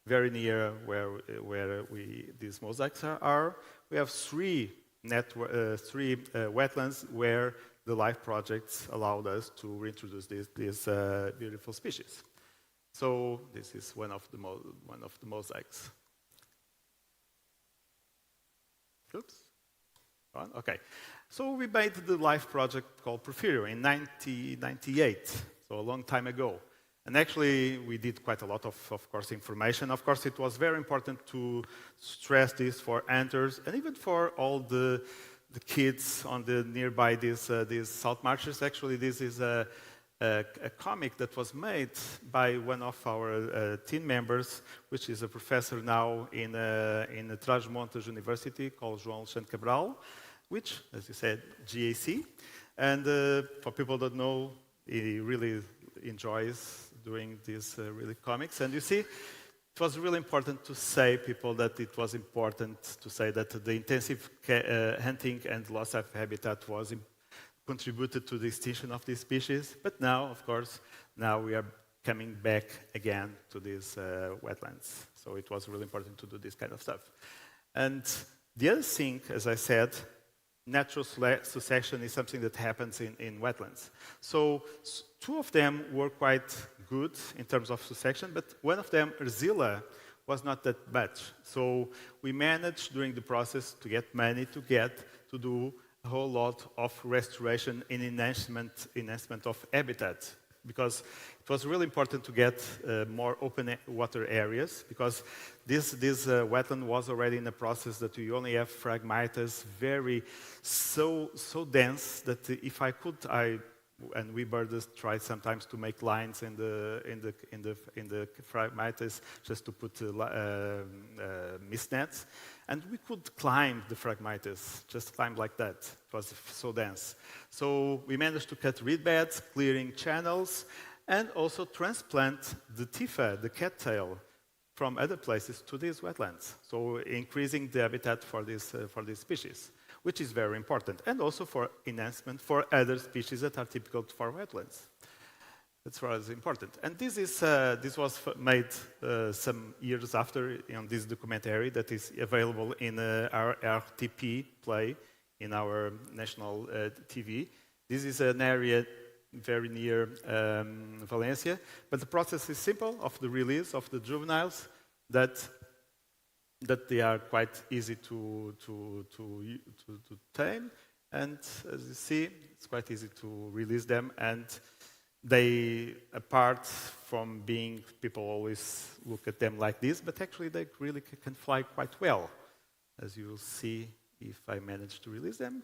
very near where these mosaics are, we have 3 wetlands where the LIFE projects allowed us to reintroduce these beautiful species. So this is one of the mosaics. Oops. Okay. So we made the LIFE project called Porphyrio in 1998, so a long time ago. And actually, we did quite a lot of course, information. Of course, it was very important to stress this for hunters and even for all the kids on the nearby these salt marshes. Actually, this is a comic that was made by one of our team members, which is a professor now in Trás-os-Montes University, called João Alexandre Cabral, which, as you said, GAC. And for people that know, he really enjoys doing these really comics. And you see, it was really important to say, people, that it was important to say that the intensive hunting and loss of habitat was contributed to the extinction of these species. But now, of course, now we are coming back again to these wetlands. So it was really important to do this kind of stuff. And the other thing, as I said, natural succession is something that happens in wetlands. So 2 of them were quite good in terms of succession, but one of them, Urzila, was not that much. So we managed during the process to get money to do a whole lot of restoration and enhancement of habitat, because it was really important to get more open water areas, because this wetland was already in a process that you only have Phragmites, so dense that if I could, and we birders tried sometimes to make lines in the Phragmites just to put mist nets, and we could climb the Phragmites, just climb like that. It was so dense. So we managed to cut reed beds, clearing channels, and also transplant the Tifa, the cattail, from other places to these wetlands. So increasing the habitat for this species, which is very important, and also for enhancement for other species that are typical for wetlands. That's very important. And this was made some years after in this documentary that is available in our RTP play in our national TV. This is an area very near Valencia, but the process is simple of the release of the juveniles that they are quite easy to tame, and as you see, it's quite easy to release them. And they, apart from being, people always look at them like this, but actually they really can fly quite well, as you will see if I manage to release them.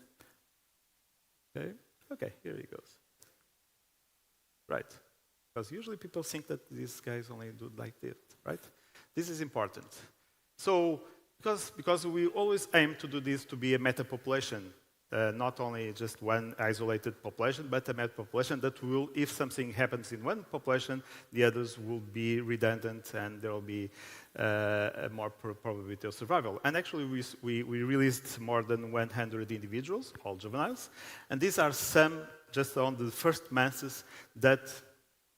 Okay, here he goes. Right, because usually people think that these guys only do like this, right? This is important. So, because we always aim to do this to be a meta-population, not only just one isolated population, but a met population that will, if something happens in one population, the others will be redundant and there will be a more probability of survival. And actually, we released more than 100 individuals, all juveniles, and these are some just on the first months that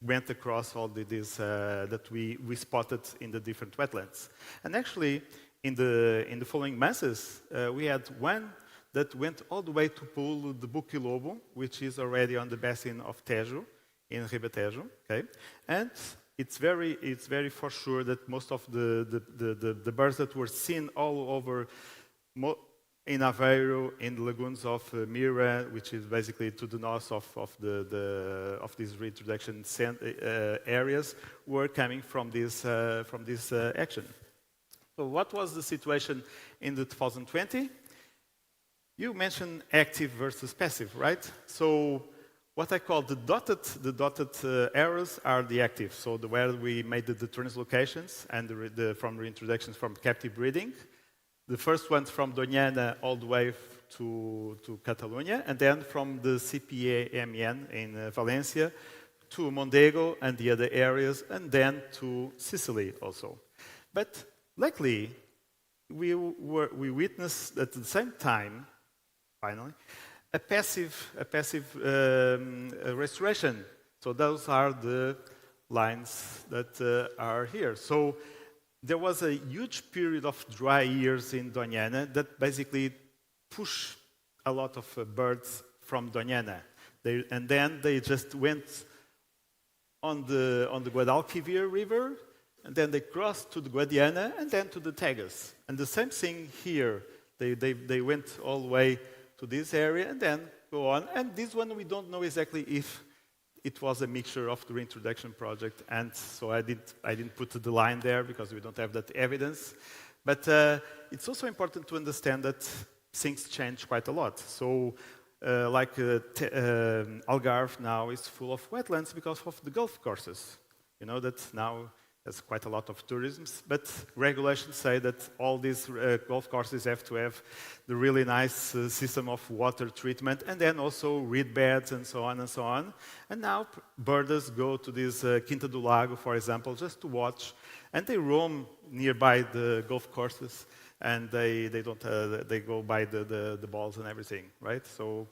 went across all these that we spotted in the different wetlands. And actually, in the following months, we had one that went all the way to Pulo de Buquilobo, which is already on the basin of Tejo, in Ribatejo, okay? And it's very for sure that most of the birds that were seen all over in Aveiro, in the lagoons of Mira, which is basically to the north of these reintroduction areas, were coming from this action. So what was the situation in the 2020? You mentioned active versus passive, right? So what I call the dotted arrows are the active. So where we made the translocations and from reintroductions from captive breeding. The first one from Doñana all the way to Catalonia, and then from the CPA-MN in Valencia to Mondego and the other areas, and then to Sicily also. But luckily, we witnessed at the same time, finally, a passive restoration. So those are the lines that are here. So there was a huge period of dry years in Doñana that basically pushed a lot of birds from Doñana. And then they just went on the Guadalquivir River, and then they crossed to the Guadiana, and then to the Tagus. And the same thing here. They went all the way to this area, and then go on. And this one, we don't know exactly if it was a mixture of the reintroduction project, and so I didn't put the line there because we don't have that evidence. But it's also important to understand that things change quite a lot. So Algarve now is full of wetlands because of the golf courses. You know that now there's quite a lot of tourism, but regulations say that all these golf courses have to have the really nice system of water treatment, and then also reed beds and so on and so on. And now birders go to this Quinta do Lago, for example, just to watch, and they roam nearby the golf courses, and they go by the balls and everything, right? So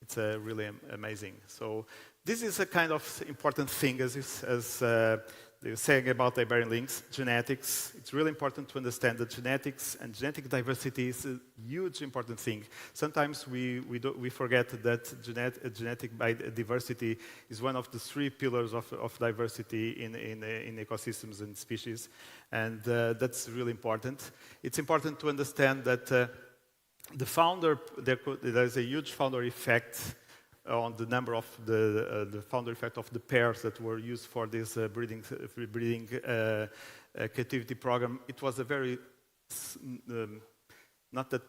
it's really amazing. So this is a kind of important thing as they were saying about the Iberian lynx, genetics. It's really important to understand that genetics and genetic diversity is a huge important thing. Sometimes we forget that genetic biodiversity is one of the three pillars of diversity in ecosystems and species, and that's really important. It's important to understand that there's a huge founder effect on the number of the founder effect of the pairs that were used for this breeding captivity program. It was a very not that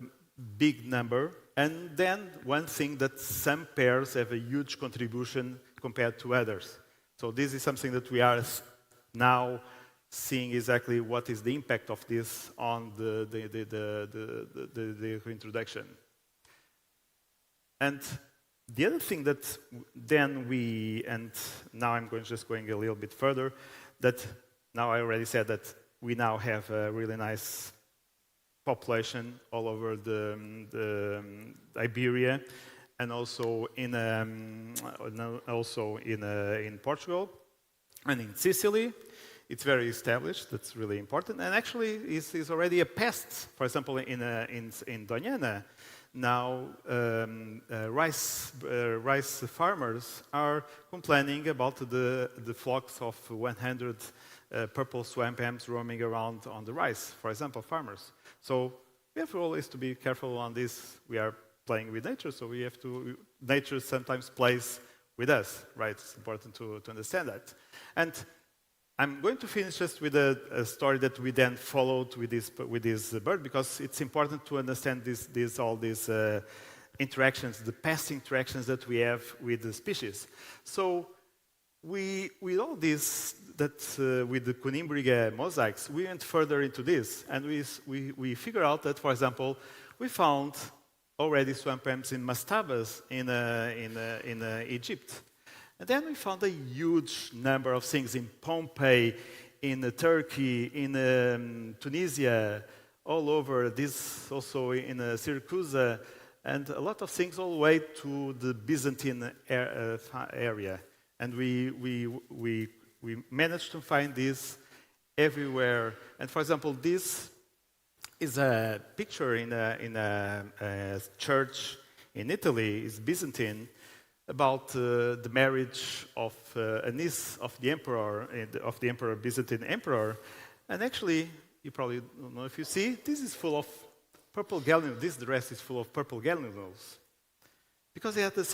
big number. And then one thing that some pairs have a huge contribution compared to others. So this is something that we are now seeing exactly what is the impact of this on the reintroduction. And the other thing that then and now I'm just going a little bit further, that now I already said that we now have a really nice population all over the Iberia, and also in Portugal and in Sicily. It's very established. That's really important. And actually, is already a pest. For example, in Doñana, now rice farmers are complaining about the flocks of 100 purple swamp hens roaming around on the rice. For example, farmers. So we have always to be careful on this. We are playing with nature, so we have to. Nature sometimes plays with us, right? It's important to understand that. And I'm going to finish just with a story that we then followed with this bird, because it's important to understand all these interactions, the past interactions that we have with the species. So with all this, with the Conimbriga mosaics, we went further into this, and we figured out that, for example, we found already swamp ramps in mastabas in Egypt. And then we found a huge number of things in Pompeii, in Turkey, in Tunisia, all over, this also in Syracuse, and a lot of things all the way to the Byzantine area. And we managed to find this everywhere. And for example, this is a picture in a church in Italy, it's Byzantine, about the marriage of a niece of the emperor, Byzantine emperor. And actually, you probably don't know if you see, this is full of purple gallinules. This dress is full of purple gallinules. Because it had the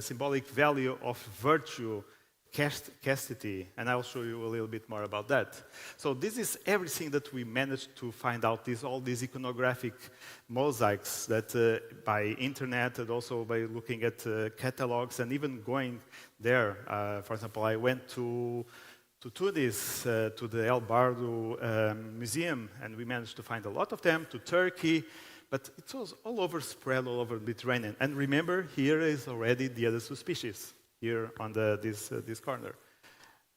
symbolic value of virtue, chastity, and I'll show you a little bit more about that. So this is everything that we managed to find out, all these iconographic mosaics that by internet and also by looking at catalogs and even going there. For example, I went to Tunis, to the El Bardo Museum, and we managed to find a lot of them, to Turkey, but it was all over, spread all over the Mediterranean. And remember, here is already the other two species, here on this corner.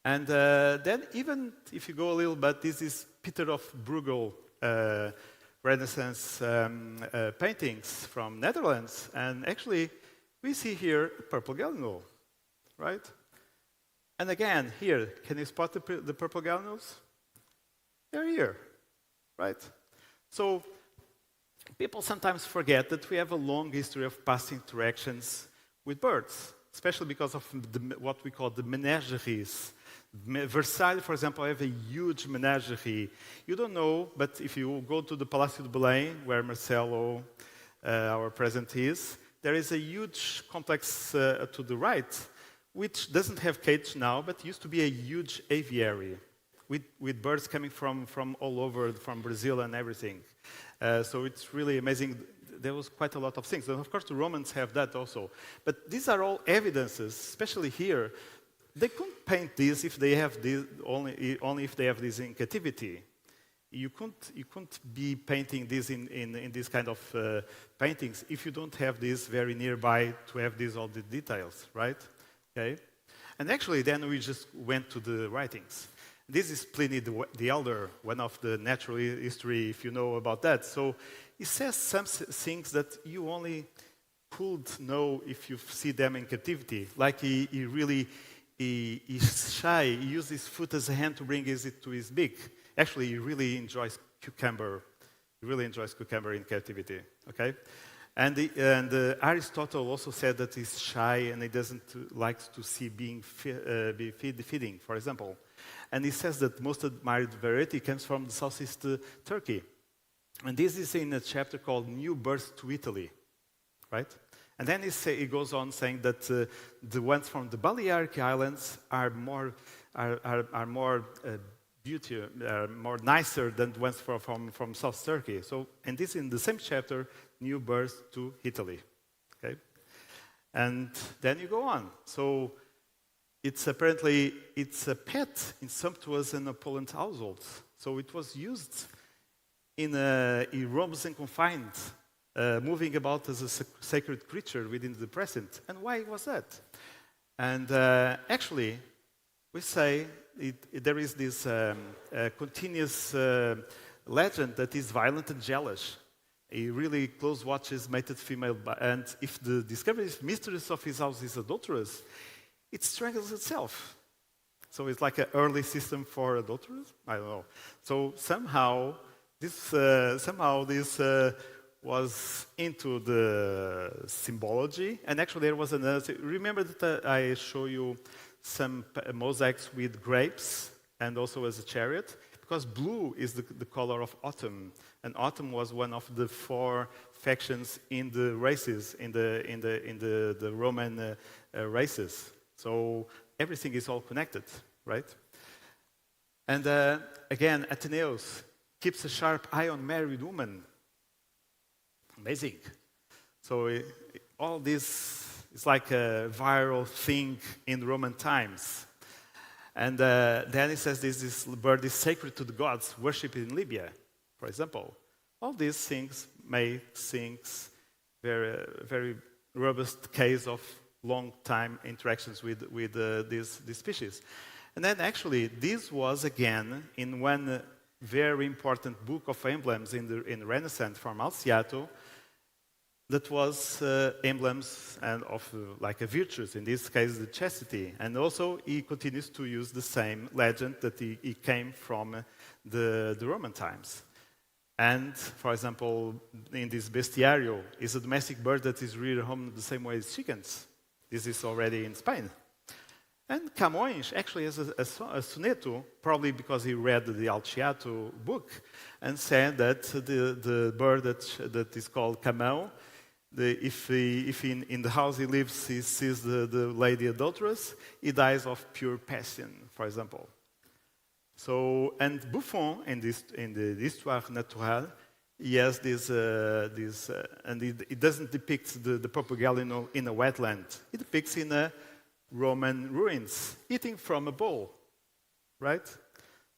And then even if you go a little bit, this is Peter of Bruegel Renaissance paintings from Netherlands. And actually, we see here a purple gallinule, right? And again, here, can you spot the purple gallinules? They're here, right? So people sometimes forget that we have a long history of past interactions with birds, especially because of what we call the menageries. Versailles, for example, have a huge menagerie. You don't know, but if you go to the Palácio de Belém, where Marcelo, our president, is, there is a huge complex to the right, which doesn't have cage now, but used to be a huge aviary with birds coming from all over, from Brazil and everything. So it's really amazing. There was quite a lot of things. And of course, the Romans have that also. But these are all evidences, especially here. They couldn't paint this if they have this, only if they have this in captivity. You couldn't be painting this in this kind of paintings if you don't have this very nearby to have all the details, right? Okay. And actually, then we just went to the writings. This is Pliny the Elder, one of the natural history, if you know about that. So he says some things that you only could know if you see them in captivity. Like he's shy. He uses his foot as a hand to bring it to his beak. Actually, he really enjoys cucumber. He really enjoys cucumber in captivity. Okay. And Aristotle also said that he's shy and he doesn't like to see being feeding, for example. And he says that most admired variety comes from the southeast Turkey. And this is in a chapter called New Birth to Italy, right? And then he goes on saying that the ones from the Balearic Islands are more more nicer than the ones from South Turkey. So, and this in the same chapter, New Birth to Italy. Okay, and then you go on. So it's apparently a pet in sumptuous and opulent households. So it was used in robes and confined, moving about as a sacred creature within the present. And why was that? And actually, we say there is this continuous legend that is violent and jealous. He really close watches mated female, and if the discovery is mistress of his house is adulterous, it strangles itself. So it's like an early system for adulterers? I don't know. So somehow this was into the symbology, and actually there was another. Remember that I show you some mosaics with grapes and also as a chariot, because blue is the color of autumn, and autumn was one of the 4 factions in the races in the Roman races. So everything is all connected, right? And again, Athenaeus keeps a sharp eye on married women. Amazing. So all this is like a viral thing in Roman times. And then he says this bird is sacred to the gods, worshipped in Libya, for example. All these things makes things very robust case of long-time interactions with these species. And then actually, this was again in one very important book of emblems in Renaissance from Alciato, that was emblems and of like virtues, in this case the chastity. And also he continues to use the same legend that he came from the Roman times. And for example, in this bestiario, is a domestic bird that is reared home the same way as chickens. This is already in Spain. And Camões actually has a soneto, probably because he read the Alciato book, and said that the bird that is called Camão, if in the house he lives, he sees the lady adulteress, he dies of pure passion, for example. So, and Buffon, in the Histoire Naturelle, he has this and it doesn't depict the papagaio in a wetland. It depicts in a Roman ruins, eating from a bowl, right?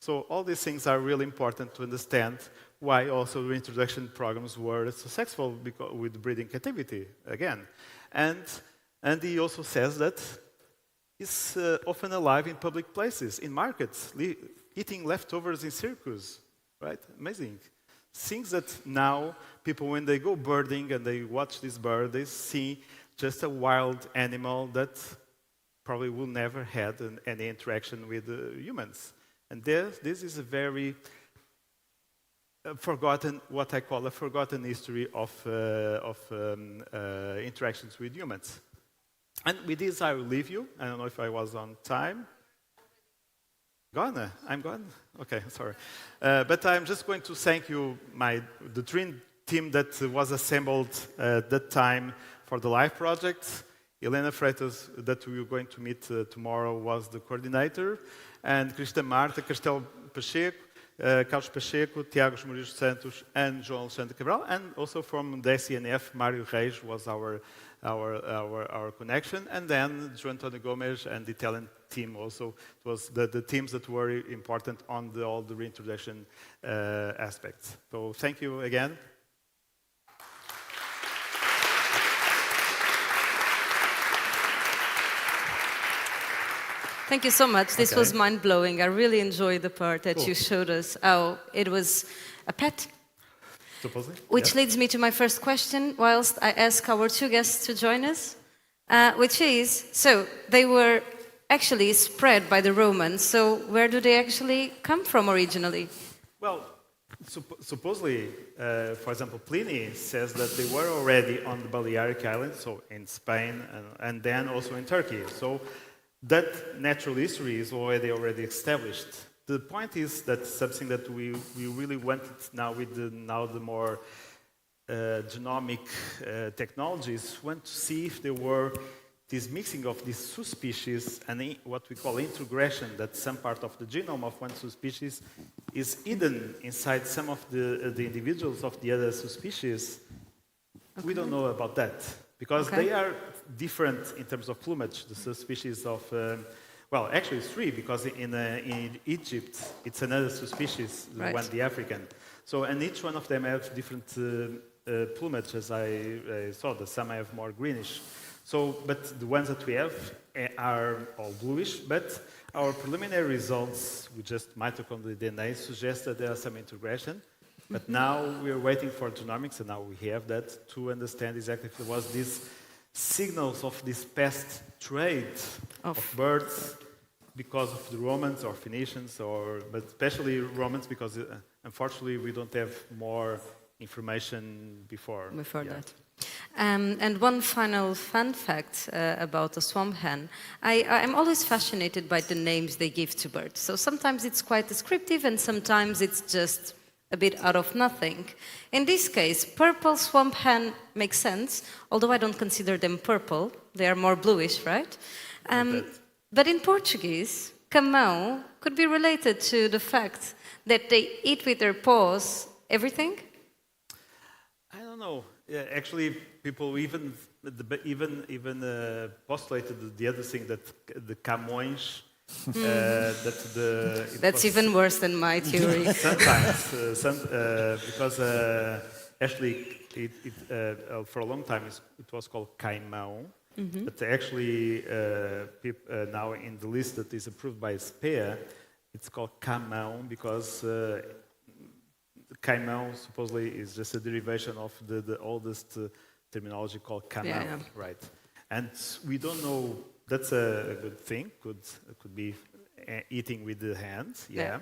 So all these things are really important to understand why also reintroduction programs were successful with breeding captivity, again. And he also says that it's often alive in public places, in markets, eating leftovers in circus, right? Amazing. Things that now people, when they go birding and they watch this bird, they see just a wild animal that probably will never had any interaction with humans. And this is a very forgotten, what I call a forgotten history of interactions with humans. And with this, I will leave you. I don't know if I was on time. Gone? I'm gone? Okay, sorry. But I'm just going to thank you, the dream team that was assembled at that time for the LIFE project. Helena Freitas, that we are going to meet tomorrow, was the coordinator, and Crista Marta, Castelo Pacheco, Carlos Pacheco, Tiago Mourinho Santos, and João Alexandre Cabral, and also from the SCNF, Mário Reis was our connection, and then João António Gomes and the Italian team also. It was the teams that were important on all the reintroduction aspects. So thank you again. Thank you so much. This was mind-blowing. I really enjoyed the part that you showed us how it was a pet. Supposedly. Which leads me to my first question, whilst I ask our two guests to join us, which is, so they were actually spread by the Romans, so where do they actually come from originally? Well, supposedly, for example, Pliny says that they were already on the Balearic Islands, so in Spain, and then also in Turkey. So that natural history is already established. The point is that something that we really wanted now with the more genomic technologies, want to see if there were this mixing of these subspecies and what we call introgression, that some part of the genome of one subspecies is hidden inside some of the individuals of the other subspecies. Okay. We don't know about that, because they are different in terms of plumage. The subspecies of, well, actually it's three, because in Egypt, it's another subspecies, the African. So, and each one of them have different plumage, as I saw, that some have more greenish. So, but the ones that we have are all bluish, but our preliminary results with just mitochondrial DNA suggest that there are some integration. But now we are waiting for genomics, and now we have that to understand exactly if there was these signals of this pest trade of birds because of the Romans or Phoenicians, but especially Romans, because unfortunately we don't have more information before that. And one final fun fact about the swamp hen. I'm always fascinated by the names they give to birds. So sometimes it's quite descriptive, and sometimes it's just a bit out of nothing. In this case, purple swamp hen makes sense, although I don't consider them purple. They are more bluish, right? But in Portuguese, camão could be related to the fact that they eat with their paws everything? I don't know. Yeah, actually, people even postulated the other thing, that the Camões. That's even worse than my theory. Sometimes, because Actually, for a long time, it was called caimão. But actually, now in the list that is approved by SPEA, it's called camão because caimão supposedly is just a derivation of the oldest terminology called camão, right? And we don't know. That's a good thing. Could be eating with the hands. Yeah.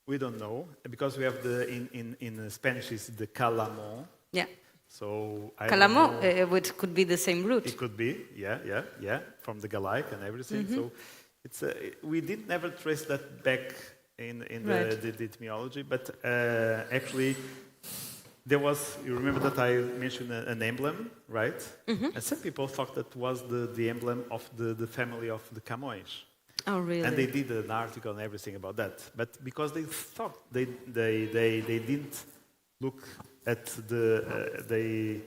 We don't know because we have in Spanish is the calamón. Yeah. So Calamo, which could be the same root. It could be, yeah, from the Galaic and everything. So it's we did never trace that back in the etymology, but actually there was. You remember that I mentioned an emblem, right? And some people thought that was the emblem of the family of the Camões. Oh, really? And they did an article and everything about that. But because they thought they didn't look at they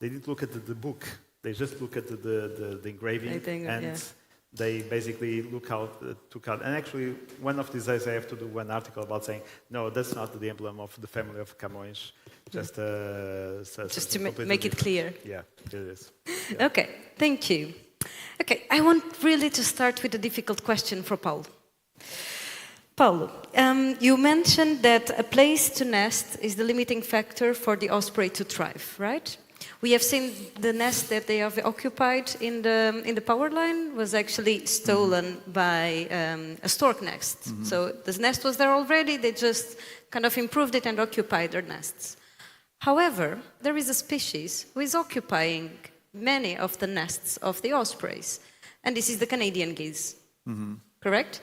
didn't look at the book. They just look at the engraving they basically took out. And actually, one of these days I have to do one article about saying, no, that's not the emblem of the family of Camões. Just to make it clear. Yeah, it is. Yeah. Okay, thank you. Okay, I want really to start with a difficult question for Paulo. Paulo, you mentioned that a place to nest is the limiting factor for the osprey to thrive, right? We have seen the nest that they have occupied in the power line was actually stolen by a stork nest. So this nest was there already, they just kind of improved it and occupied their nests. However, there is a species who is occupying many of the nests of the ospreys, and this is the Canadian geese, correct?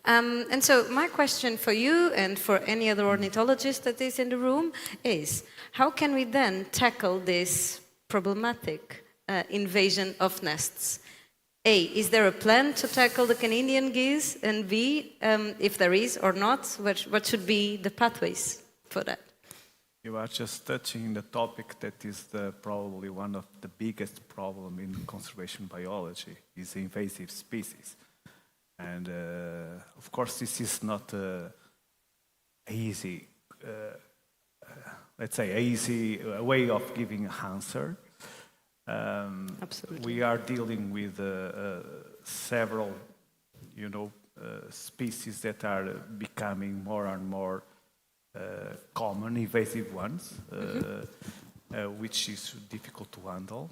And so my question for you and for any other ornithologist that is in the room is, how can we then tackle this problematic invasion of nests? A, is there a plan to tackle the Canadian geese? And B, if there is or not, what should be the pathways for that? You are just touching the topic that is probably one of the biggest problems in conservation biology, is invasive species. And of course, this is not easy, let's say, easy way of giving an answer. Absolutely. We are dealing with several, species that are becoming more and more common, invasive ones, which is difficult to handle.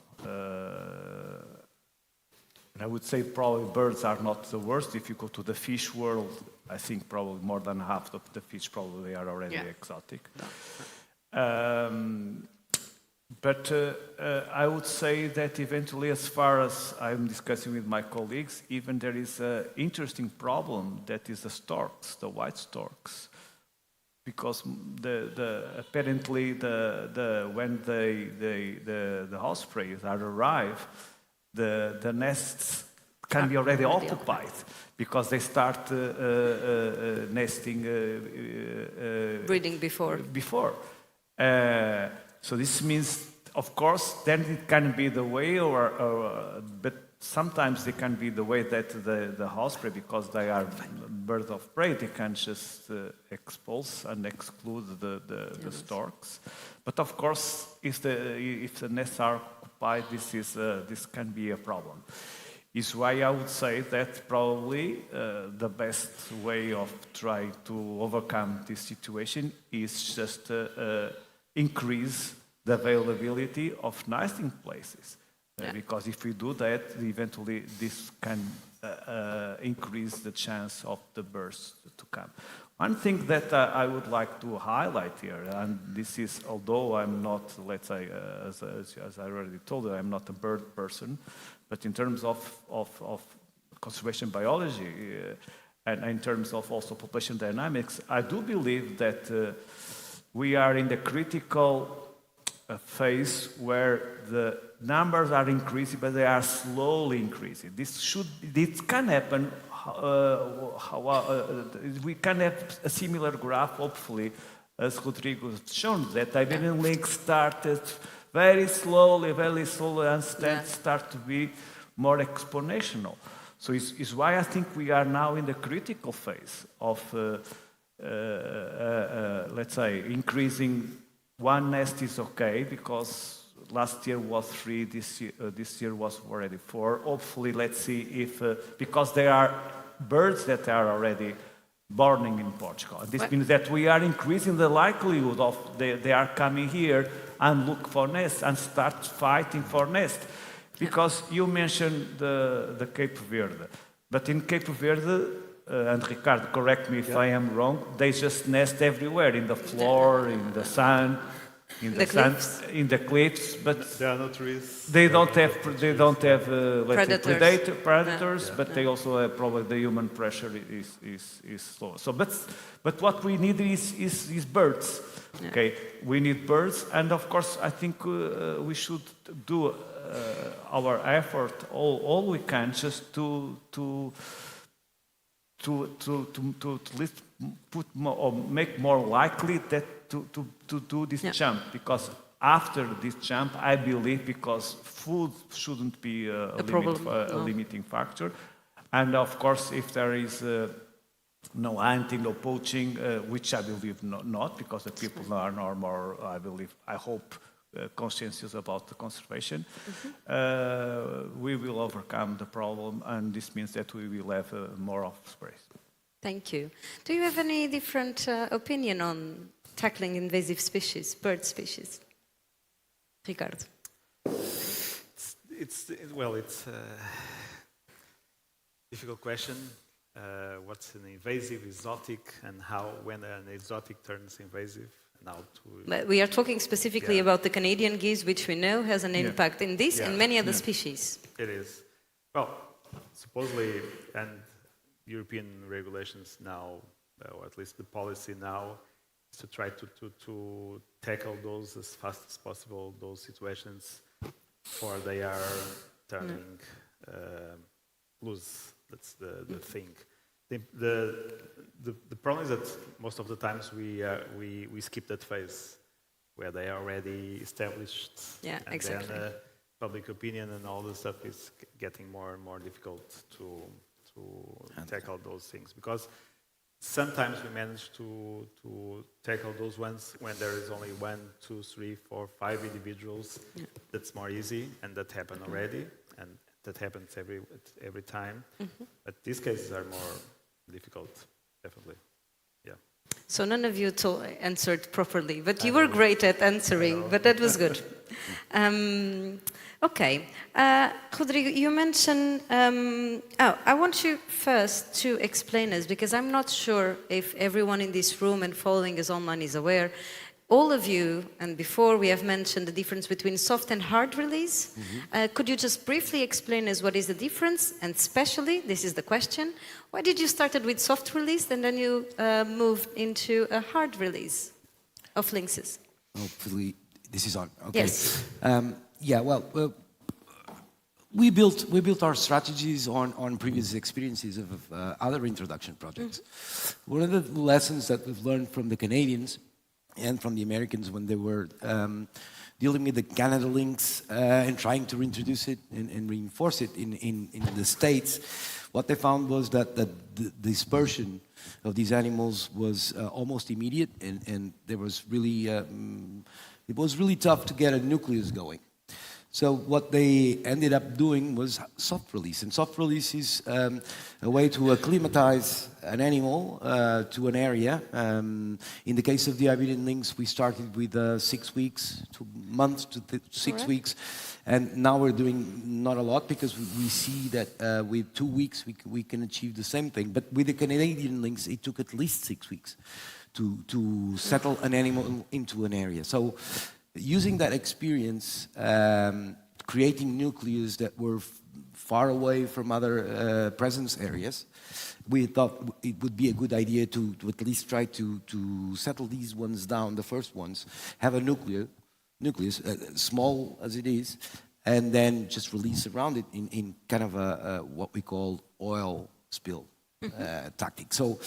And I would say probably birds are not the worst. If you go to the fish world, I think probably more than half of the fish probably are already exotic. But I would say that eventually, as far as I'm discussing with my colleagues, even there is an interesting problem that is the storks, the white storks. Because apparently when the ospreys arrive, the nests can be already occupied because they start nesting breeding before. So this means, of course, then it can be the way, but sometimes it can be the way that the osprey, because they are birds of prey, they can just expulse and exclude the storks. But of course, if the nests are occupied, this can be a problem. Is why I would say that probably the best way of trying to overcome this situation is just increase the availability of nesting places. Because if we do that, eventually this can increase the chance of the birds to come. One thing that I would like to highlight here, and this is, although I'm not, let's say, as I already told you, I'm not a bird person, but in terms of conservation biology and in terms of also population dynamics, I do believe that we are in the critical phase where the numbers are increasing, but they are slowly increasing. This can happen. We can have a similar graph, hopefully, as Rodrigo has shown, that Iberian lynx started very slowly, and start to be more exponential. So it's why I think we are now in the critical phase of, let's say, increasing one nest is okay because last year was 3, this year was already 4. Hopefully, let's see if, because there are birds that are already borning in Portugal. This means that we are increasing the likelihood of they are coming here and look for nests and start fighting for nests. Because you mentioned the Cape Verde, but in Cape Verde, and Ricardo, correct me if I am wrong, they just nest everywhere, in the floor, in the sun, in the sun, in the cliffs, but there are no trees. They don't have let's say predators, No. but they also have probably the human pressure is low. So, but what we need is birds. Yeah. Okay, we need birds, and of course, I think we should do our effort all we can just to at least put more, or make more likely that to do this jump, because after this jump, I believe, because food shouldn't be a limiting factor, and of course, if there is no hunting, no poaching, which I believe not, because the people are more, I believe, I hope, conscientious about the conservation, we will overcome the problem, and this means that we will have more offspring. Thank you. Do you have any different opinion on tackling invasive species, bird species? Ricardo. It's a difficult question. What's an invasive, exotic, and when an exotic turns invasive? But we are talking specifically about the Canadian geese, which we know has an impact in this and many other species. It is. Well, supposedly, and European regulations now, or at least the policy now, is to try to tackle those as fast as possible, those situations before they are turning loose. That's the thing. The problem is that most of the times we skip that phase where they are already established, and exactly. then public opinion and all this stuff is getting more and more difficult to tackle those things, because sometimes we manage to tackle those ones when there is only 1, 2, 3, 4, 5 individuals. That's more easy, and that happened already, and that happens every time. But these cases are more difficult, definitely. Yeah. So none of you answered properly, but you were great at answering, but that was good. Okay. Rodrigo, you mentioned... I want you first to explain us, because I'm not sure if everyone in this room and following us online is aware. All of you, and before we have mentioned the difference between soft and hard release. Could you just briefly explain us what is the difference? And especially, this is the question, why did you start with soft release and then you moved into a hard release of lynxes? Hopefully this is on. Okay. Yes. We built our strategies on previous experiences of other introduction projects. One of the lessons that we've learned from the Canadians and from the Americans when they were dealing with the Canada lynx and trying to reintroduce it and reinforce it in the States, what they found was that the dispersion of these animals was almost immediate, and there was really it was really tough to get a nucleus going. So what they ended up doing was soft release, and soft release is a way to acclimatize an animal to an area. In the case of the Iberian lynx, we started with 6 weeks, 2 months to 6 weeks, and now we're doing not a lot because we see that with 2 weeks we can achieve the same thing. But with the Canadian lynx, it took at least 6 weeks to settle an animal into an area. So using that experience, creating nucleus that were far away from other presence areas, we thought it would be a good idea to at least try to settle these ones down, the first ones, have a nucleus, small as it is, and then just release around it in kind of a what we call oil spill tactic. So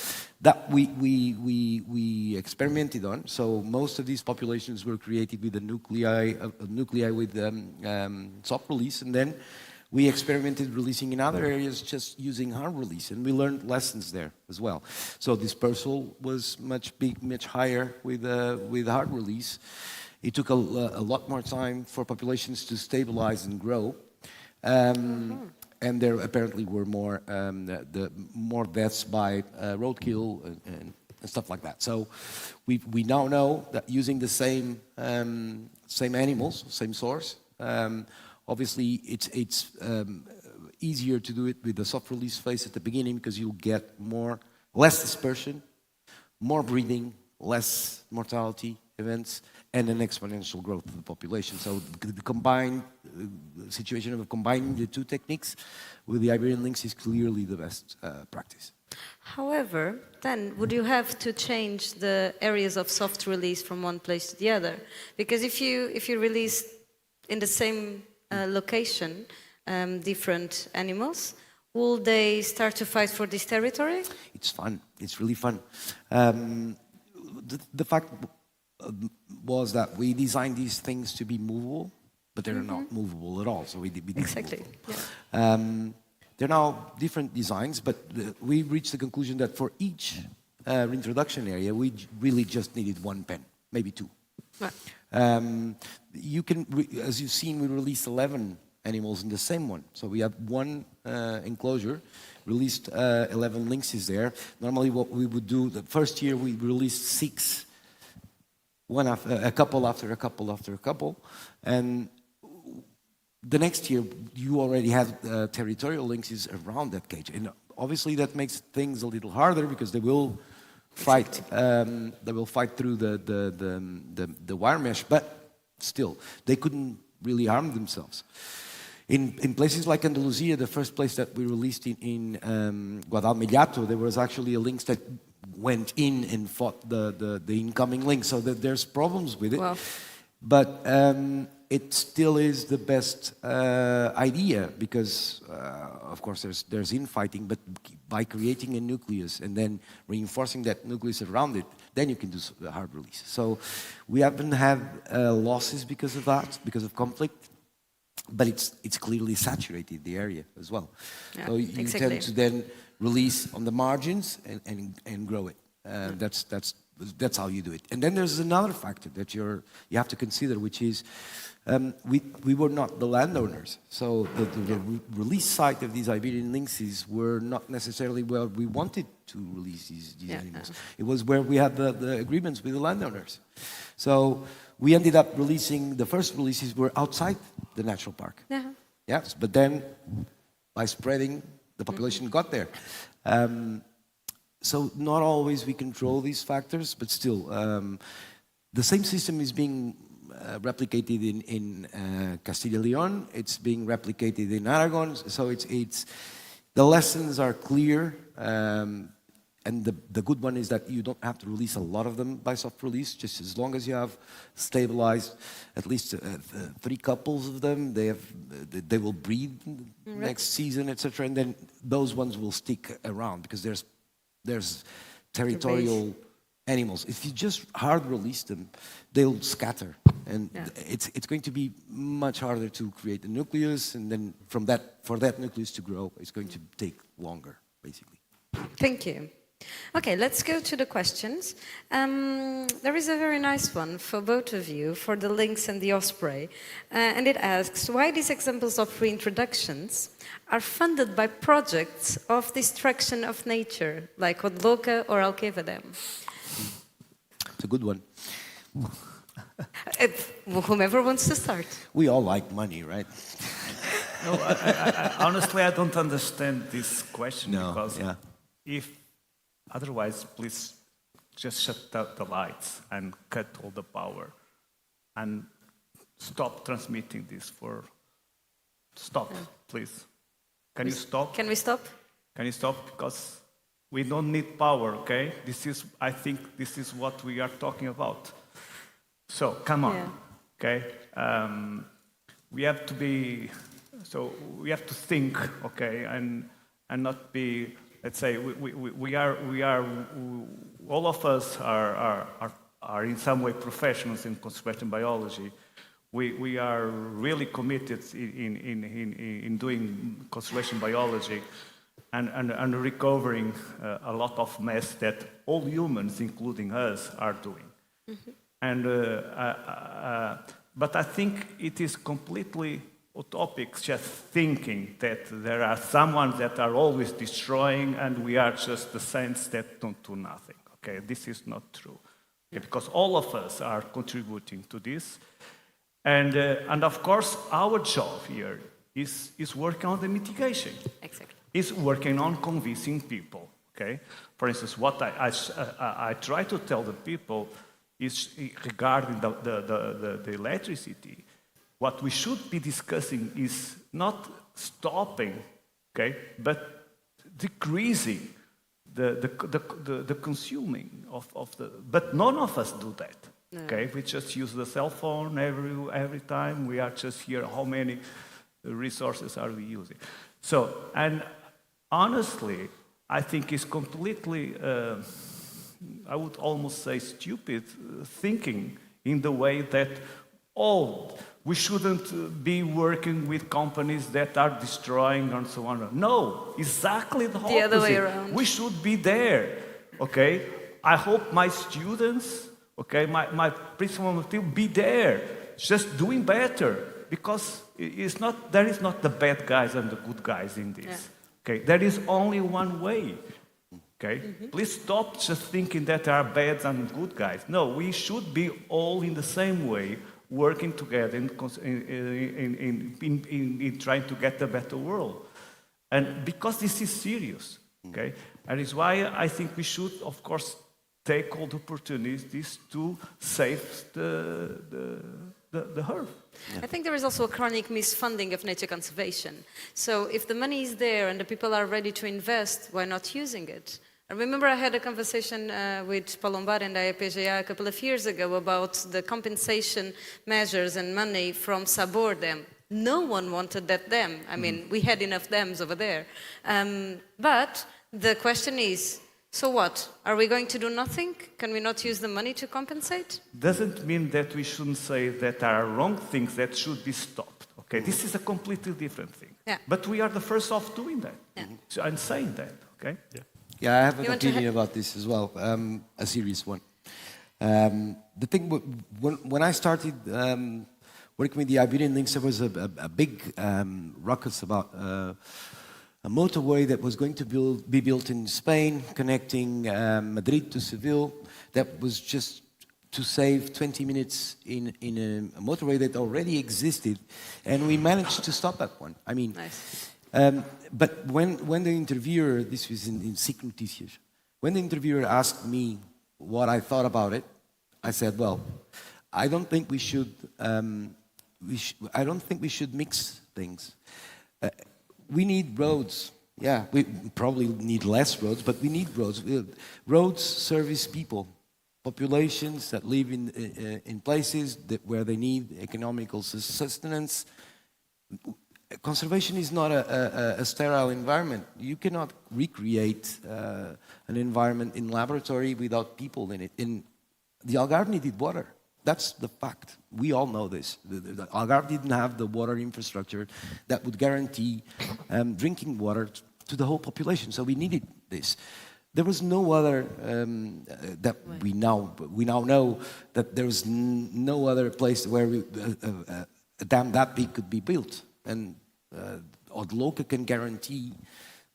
that we experimented on. So most of these populations were created with a nuclei with soft release, and then we experimented releasing in other areas just using hard release, and we learned lessons there as well. So dispersal was much higher with hard release. It took a lot more time for populations to stabilize and grow. And there apparently were more deaths by roadkill and stuff like that. So we now know that using the same animals, same source, obviously it's easier to do it with the soft release phase at the beginning because you'll get less dispersion, more breeding, less mortality events, and an exponential growth of the population. So the combined situation of combining the two techniques with the Iberian lynx is clearly the best practice. However, then would you have to change the areas of soft release from one place to the other? Because if you release in the same location different animals, will they start to fight for this territory? It's fun. It's really fun. The fact was that we designed these things to be movable, but they're not movable at all. So we did exactly. Yeah. They're now different designs, but we reached the conclusion that for each reintroduction area, we really just needed one pen, maybe two. Right. You can, as you've seen, we released 11 animals in the same one. So we have one enclosure, released 11 lynxes there. Normally what we would do, the first year we released 6, one after, a couple after a couple after a couple. And the next year you already have territorial lynxes around that cage. And obviously that makes things a little harder because they will fight, through the wire mesh, but still, they couldn't really harm themselves. In places like Andalusia, the first place that we released in Guadalmellado, there was actually a lynx that went in and fought the incoming lynx. So that there's problems with it. Wow. But it still is the best idea because, of course, there's infighting, but by creating a nucleus and then reinforcing that nucleus around it, then you can do the hard release. So we haven't had losses because of that, because of conflict. But it's clearly saturated the area as well. Yeah, so you tend to then release on the margins and grow it. That's how you do it. And then there's another factor that you have to consider, which is we were not the landowners. So the release site of these Iberian lynxes were not necessarily where we wanted to release these animals. It was where we had the agreements with the landowners. So we ended up releasing, the first releases were outside the national park. Yes, but then by spreading, the population got there. So not always we control these factors, but still, the same system is being replicated in Castilla y León. It's being replicated in Aragon. So it's the lessons are clear. And the good one is that you don't have to release a lot of them by soft release, just as long as you have stabilized at least 3 couples of them, they will breed next season, etc. And then those ones will stick around because there's territorial animals. If you just hard release them, they'll scatter. And it's going to be much harder to create a nucleus, and then for that nucleus to grow, it's going to take longer, basically. Thank you. Okay, let's go to the questions. There is a very nice one for both of you, for the lynx and the osprey. And it asks, why these examples of reintroductions are funded by projects of destruction of nature, like Odloka or Alquevedem? It's a good one. Whomever wants to start. We all like money, right? No, honestly, I don't understand this question because if otherwise, please just shut down the lights and cut all the power and stop transmitting this Stop, please. Can you stop? Can we stop? Can you stop? Because we don't need power, okay? I think this is what we are talking about. So, come on, okay? We have to think, okay, and not be, let's say, all of us are in some way professionals in conservation biology. We are really committed in doing conservation biology and recovering a lot of mess that all humans, including us, are doing. And, but I think it is completely utopic just thinking that there are someone that are always destroying and we are just the saints that don't do nothing. Okay, this is not true. Okay, because all of us are contributing to this. And of course, our job here is working on the mitigation. Exactly. Is working on convincing people. Okay. For instance, what I try to tell the people is regarding the electricity. What we should be discussing is not stopping, okay, but decreasing the consuming of the. But none of us do that. No. Okay, we just use the cell phone every time. We are just here. How many resources are we using? So, and honestly, I think it's completely, I would almost say stupid, thinking in the way that, we shouldn't be working with companies that are destroying and so on. No, exactly the opposite. Other way around. We should be there, okay? I hope my students, okay, my principal will be there, just doing better, because there is not the bad guys and the good guys in this. Yeah. Okay, there is only one way. Okay, please stop just thinking that there are bad and good guys. No, we should be all in the same way, working together in trying to get a better world. And because this is serious, okay, and it's why I think we should, of course, take all the opportunities to save the earth. Yeah. I think there is also a chronic misfunding of nature conservation. So if the money is there and the people are ready to invest, why not using it? I remember I had a conversation with Palombar and IAPGA a couple of years ago about the compensation measures and money from Sabor Dam. No one wanted that dam. I mean, we had enough dams over there. But the question is, so what? Are we going to do nothing? Can we not use the money to compensate? Doesn't mean that we shouldn't say that there are wrong things that should be stopped. Okay, this is a completely different thing. Yeah. But we are the first off doing that. Yeah. So I'm saying that. Okay. Yeah. Yeah, I have an opinion about this as well. A serious one. The thing when I started working with the Iberian Lynx, there was a big ruckus about. A motorway that was going to be built in Spain, connecting Madrid to Seville, that was just to save 20 minutes in a motorway that already existed, and we managed to stop that one. I mean, nice. But when the interviewer, this was in Secret Noticias, when the interviewer asked me what I thought about it, I said, well, I don't think we should. I don't think we should mix things. We need roads. Yeah, we probably need less roads, but we need roads. Roads service people, populations that live in places where they need economical sustenance. Conservation is not a sterile environment. You cannot recreate an environment in laboratory without people in it. The Algarve needed water. That's the fact. We all know this. The Algarve didn't have the water infrastructure that would guarantee drinking water to the whole population. So we needed this. There was no other that we now know that there was no other place where a dam that big could be built, and Odloka can guarantee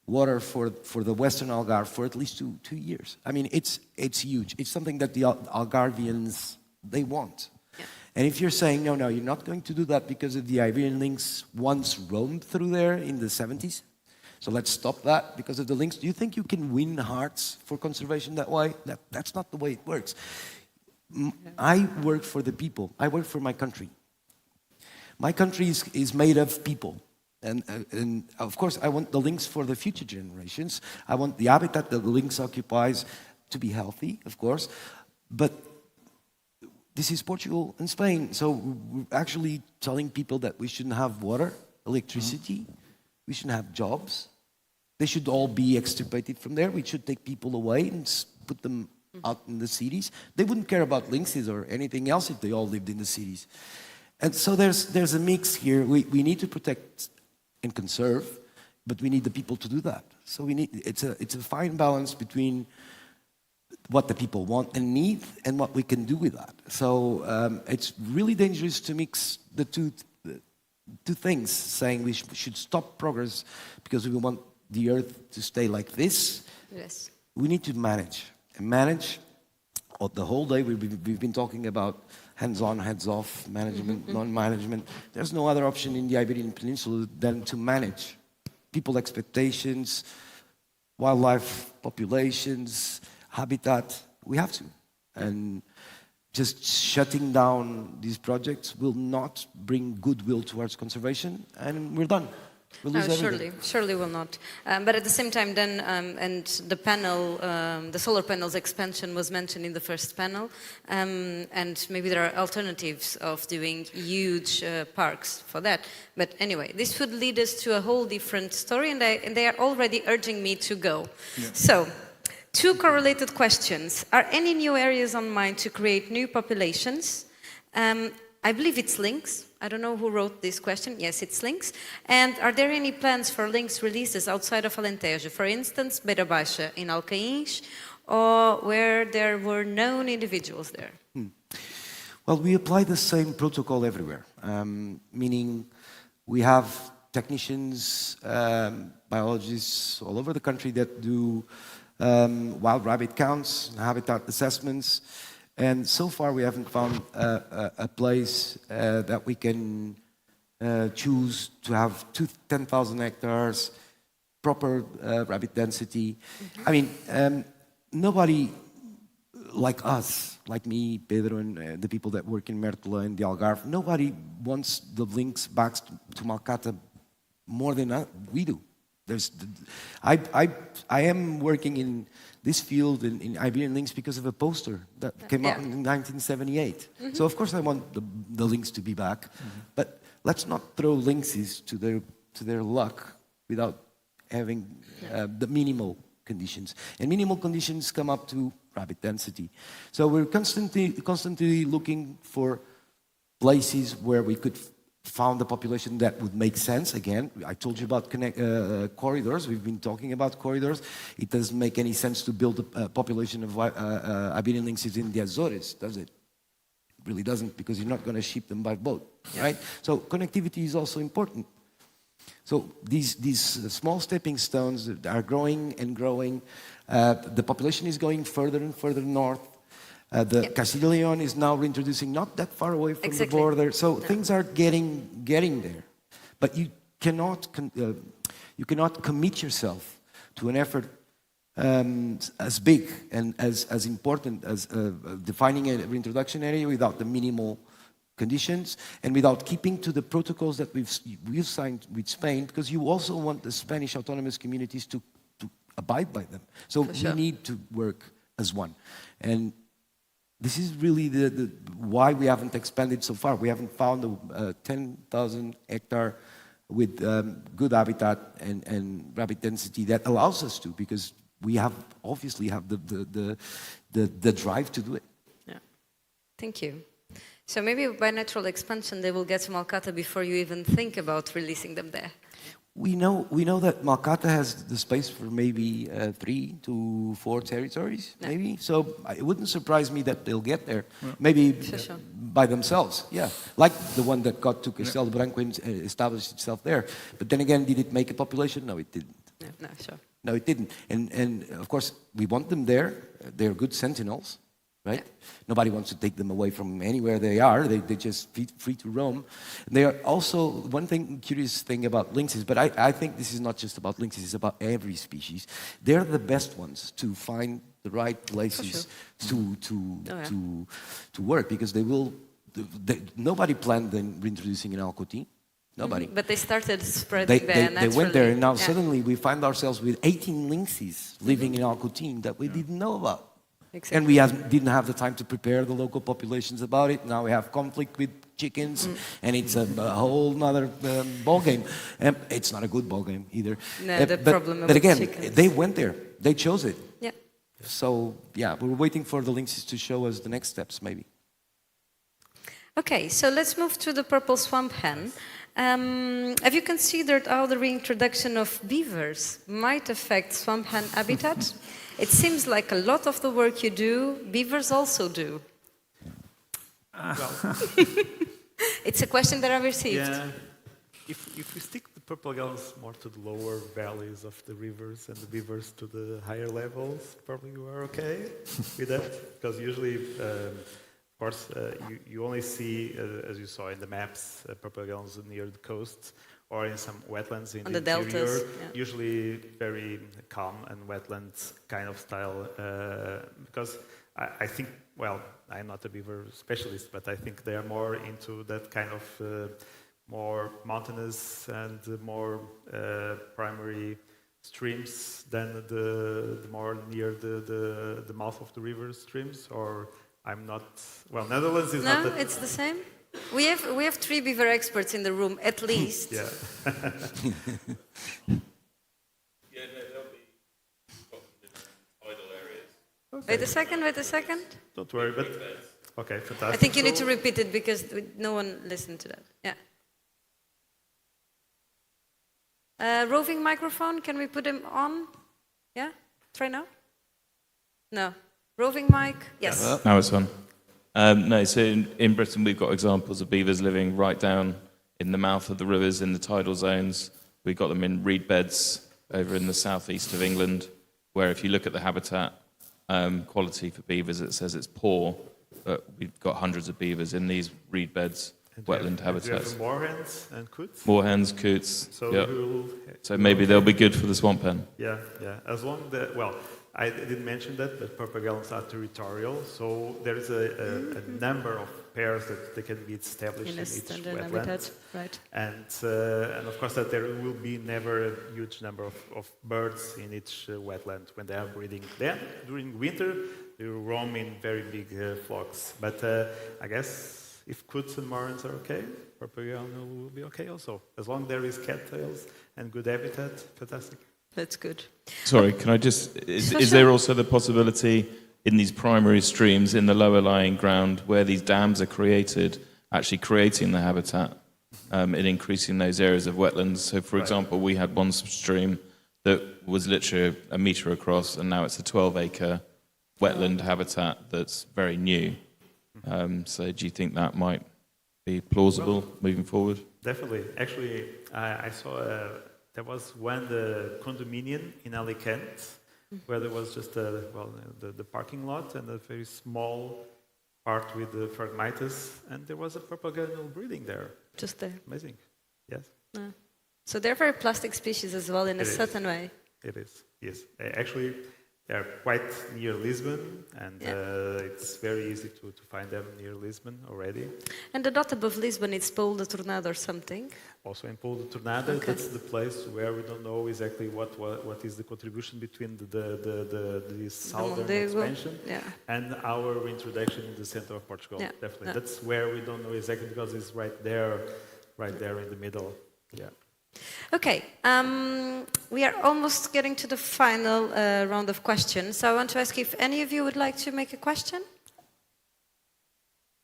water for the Western Algarve for at least two years. I mean, it's huge. It's something that the Algarvians they want. Yeah. And if you're saying, no, you're not going to do that because of the Iberian lynx once roamed through there in the 70s, so let's stop that because of the lynx. Do you think you can win hearts for conservation that way? That's not the way it works. I work for the people. I work for my country. My country is made of people. And of course, I want the lynx for the future generations. I want the habitat that the lynx occupies to be healthy, of course. But this is Portugal and Spain, so we're actually telling people that we shouldn't have water, electricity, we shouldn't have jobs. They should all be extirpated from there. We should take people away and put them out in the cities. They wouldn't care about lynxes or anything else if they all lived in the cities. And so there's a mix here. We need to protect and conserve, but we need the people to do that. So it's a fine balance between what the people want and need and what we can do with that. So it's really dangerous to mix the two things, saying we should stop progress because we want the Earth to stay like this. Yes. We need to manage. And manage, the whole day we've been talking about hands-on, hands-off, management, non-management. There's no other option in the Iberian Peninsula than to manage people expectations, wildlife populations, habitat. We have to. And just shutting down these projects will not bring goodwill towards conservation, and we're done. We'll lose everything. Surely will not. But at the same time then, and the panel, the solar panels expansion was mentioned in the first panel, and maybe there are alternatives of doing huge parks for that. But anyway, this would lead us to a whole different story, and they are already urging me to go. Yeah. So, 2 correlated questions. Are any new areas on mind to create new populations? I believe it's Lynx. I don't know who wrote this question. Yes, it's Lynx. And are there any plans for Lynx releases outside of Alentejo? For instance, Beira Baixa in Alcaíns, or where there were known individuals there? Well, we apply the same protocol everywhere, meaning we have technicians, biologists all over the country that do wild rabbit counts, habitat assessments. And so far, we haven't found a place that we can choose to have 10,000 hectares, proper rabbit density. I mean, nobody like us, like me, Pedro, and the people that work in Mértola and the Algarve, nobody wants the Lynx back to Malcata more than we do. I am working in this field in Iberian Lynx because of a poster that came out in 1978. So of course I want the lynx to be back, but let's not throw lynxes to their luck without having the minimal conditions. And minimal conditions come up to rabbit density. So we're constantly looking for places where we could found a population that would make sense. Again, I told you about corridors. We've been talking about corridors. It doesn't make any sense to build a population of Iberian lynxes in the Azores, does it? It really doesn't, because you're not going to ship them by boat, right? So connectivity is also important. So these small stepping stones are growing and growing. The population is going further and further north. Castilla y León is now reintroducing not that far away from the border, so things are getting there. But you cannot commit yourself to an effort as big and as important as defining a reintroduction area without the minimal conditions and without keeping to the protocols that we've signed with Spain, because you also want the Spanish autonomous communities to abide by them. So we need to work as one. And this is really why we haven't expanded so far. We haven't found a 10,000 hectare with good habitat and rabbit density that allows us to, because we obviously have the drive to do it. Yeah, thank you. So maybe by natural expansion they will get to Malcata before you even think about releasing them there. We know that Malcata has the space for maybe 3 to 4 territories, maybe. So it wouldn't surprise me that they'll get there, maybe by themselves. Yeah, like the one that got to Castelo Branco and established itself there. But then again, did it make a population? No, it didn't. No, sure. No, it didn't. And of course, we want them there. They're good sentinels. Right? Nobody wants to take them away from anywhere they are. They're just free to roam. They are also, curious thing about lynxes, but I think this is not just about lynxes, it's about every species. They're the best ones to find the right places to work, because nobody planned them reintroducing in Alcotim. Nobody. But they started spreading there naturally. They went there, and now suddenly we find ourselves with 18 lynxes living in Alcotim that we didn't know about. Exactly. And we didn't have the time to prepare the local populations about it. Now we have conflict with chickens, and it's a whole other ball game. And it's not a good ball game either. No, but again, chickens. They went there. They chose it. Yeah. So yeah, we're waiting for the lynxes to show us the next steps, maybe. Okay, so let's move to the purple swamp hen. Have you considered how the reintroduction of beavers might affect swamp hen habitat? It seems like a lot of the work you do, beavers also do. It's a question that I received. Yeah. If we stick the purple gulls more to the lower valleys of the rivers and the beavers to the higher levels, probably you are okay with that. Because usually, of course, you only see, as you saw in the maps, purple gulls near the coast or in some wetlands in the interior. Deltas, usually very calm and wetlands kind of style. Because I think, well, I'm not a beaver specialist, but I think they are more into that kind of more mountainous and more primary streams than the more near the mouth of the river streams. Or I'm not, well, Netherlands is not... No, it's the same. We have 3 beaver experts in the room, at least. Yeah. Okay. Wait a second. Don't worry, but okay, fantastic. I think you need to repeat it because no one listened to that. Yeah. Roving microphone, can we put him on? Yeah? Try now? No. Roving mic? Yes. Now it's on. No, so in Britain we've got examples of beavers living right down in the mouth of the rivers in the tidal zones. We've got them in reed beds over in the southeast of England, where if you look at the habitat quality for beavers, it says it's poor, but we've got hundreds of beavers in these reed beds, wetland habitats. Do you have moorhens and coots? Moorhens, coots, So, yep. So maybe they'll be good for the swamp hen. Yeah. As long as, well, I didn't mention that, but purple gallons are territorial, so there is a number of pairs that they can be established in each wetland. Right. And of course that there will be never a huge number of birds in each wetland when they are breeding. Then during winter they will roam in very big flocks. But I guess if coots and moorhens are okay, purple gallon will be okay also. As long as there is cattails and good habitat, fantastic. That's good. Sorry, can I just... Is there also the possibility in these primary streams in the lower lying ground where these dams are created, actually creating the habitat and increasing those areas of wetlands? So, for example, we had one stream that was literally a metre across, and now it's a 12-acre wetland habitat that's very new. So do you think that might be plausible moving forward? Definitely. Actually, I saw... there was one condominium in Alicante where there was just the parking lot and a very small part with the phragmites, and there was a purple gallon breeding there. Just there. Amazing. Yes. So they're very plastic species as well in a certain way. It is. Yes. Actually, they're quite near Lisbon, and it's very easy to find them near Lisbon already. And the dot above Lisbon, it's Polo de Tornado or something? Also in Polo de Tornado, that's the place where we don't know exactly what is the contribution between the southern expansion and our reintroduction in the center of Portugal. Yeah. Definitely. That's where we don't know exactly because it's right there in the middle. Yeah. Okay, we are almost getting to the final round of questions. So I want to ask if any of you would like to make a question?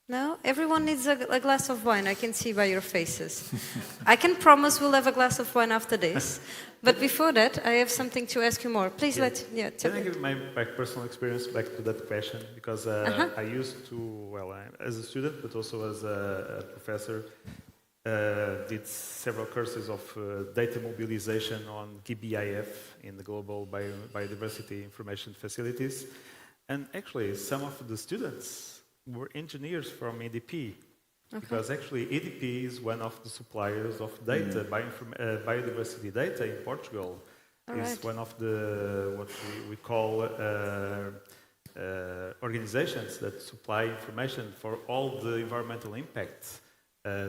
No? Everyone needs a glass of wine, I can see by your faces. I can promise we'll have a glass of wine after this. But before that, I have something to ask you more. Please Can I give my personal experience back to that question? Because I used to, as a student, but also as a professor, did several courses of data mobilization on GBIF in the Global Biodiversity Information Facilities. And actually, some of the students were engineers from EDP. Because actually, EDP is one of the suppliers of data, biodiversity data in Portugal. It's one of the, what we call organizations that supply information for all the environmental impacts.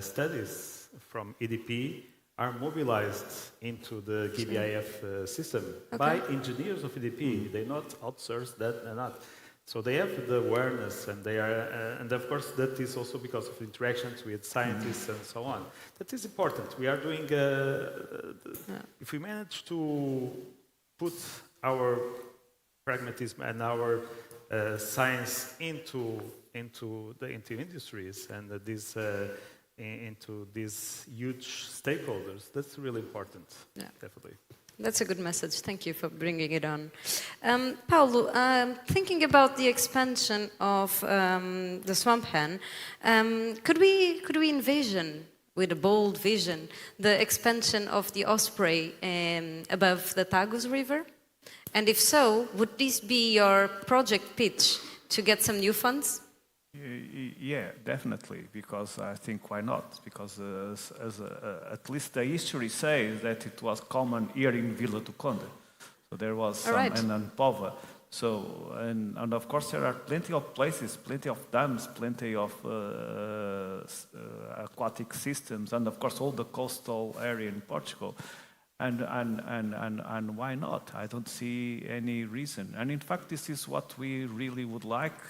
Studies from EDP are mobilized into the GBIF system by engineers of EDP. They not outsource that and not. So they have the awareness, and they are, and of course that is also because of interactions with scientists and so on. That is important. We are doing. If we manage to put our pragmatism and our science into industries and these into these huge stakeholders. That's really important, definitely. That's a good message. Thank you for bringing it on. Paulo, thinking about the expansion of the swamp hen, could we envision, with a bold vision, the expansion of the Osprey above the Tagus River? And if so, would this be your project pitch to get some new funds? Yeah, definitely, because I think why not? Because at least the history says that it was common here in Vila do Conde. So there was some, and Pova. So, and of course there are plenty of places, plenty of dams, plenty of aquatic systems, and of course all the coastal area in Portugal. And why not? I don't see any reason. And in fact, this is what we really would like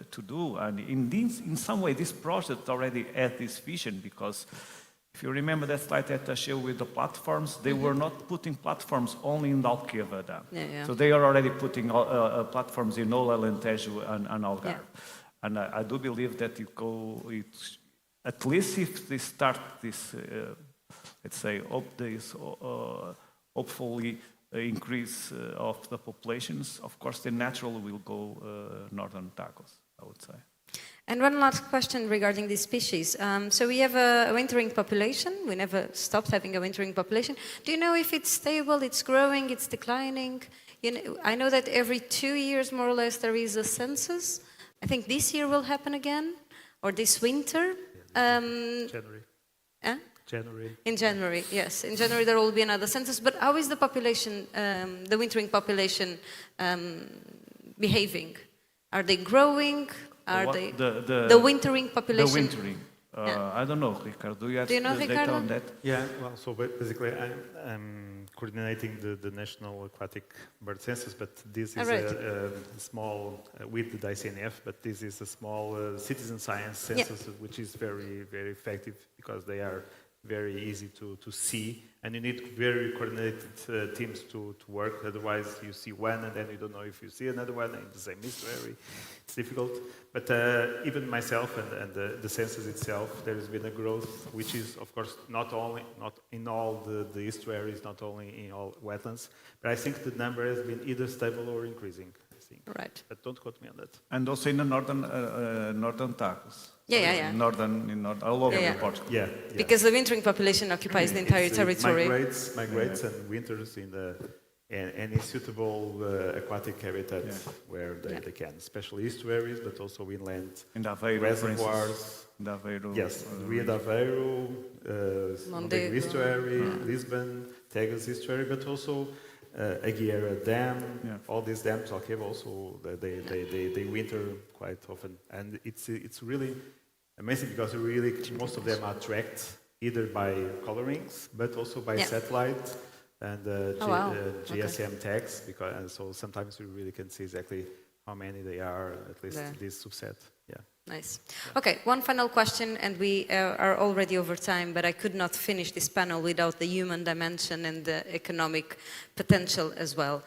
to do. And in some way, this project already had this vision, because if you remember that slide that I showed with the platforms, they were not putting platforms only in the Alqueva Dam. So they are already putting platforms in Ola, Alentejo, and Algarve. And I do believe that at least if they start this let's say, hopefully increase of the populations, of course, they naturally will go northern Tagus, I would say. And one last question regarding these species. So we have a wintering population. We never stopped having a wintering population. Do you know if it's stable, it's growing, it's declining? I know that every 2 years, more or less, there is a census. I think this year will happen again, or this winter. January. January. In January, yes. In January there will be another census. But how is the population, the wintering population, behaving? Are they growing? Are they the wintering population? The wintering. I don't know, Ricardo. Do you have data on that? Yeah. Well, so basically, I'm coordinating the National Aquatic Bird Census, but this is a small with the ICNF. But this is a small citizen science census, which is very, very effective because they are very easy to see, and you need very coordinated teams to work. Otherwise, you see one, and then you don't know if you see another one in the same estuary. It's difficult. But even myself and the census itself, there has been a growth, which is, of course, not in all the estuaries, not only in all wetlands. But I think the number has been either stable or increasing. I think. Right. But don't quote me on that. And also in the northern Tagus. Northern, all over Portugal. Yeah. Because the wintering population occupies the entire territory. Migrates and winters in any suitable aquatic habitat where they can, especially estuaries, but also inland reservoirs. Yes, Rio de Aveiro, Mondego Estuary, Lisbon, Tagus Estuary, but also Aguilera Dam. All these dams, Alqueva also, they winter quite often, and it's really amazing because most of them are tracked either by colorings, but also by satellite and GSM tags, and so sometimes we really can see exactly how many they are, at least this subset. Yeah. Nice. Okay, one final question, and we are already over time, but I could not finish this panel without the human dimension and the economic potential as well.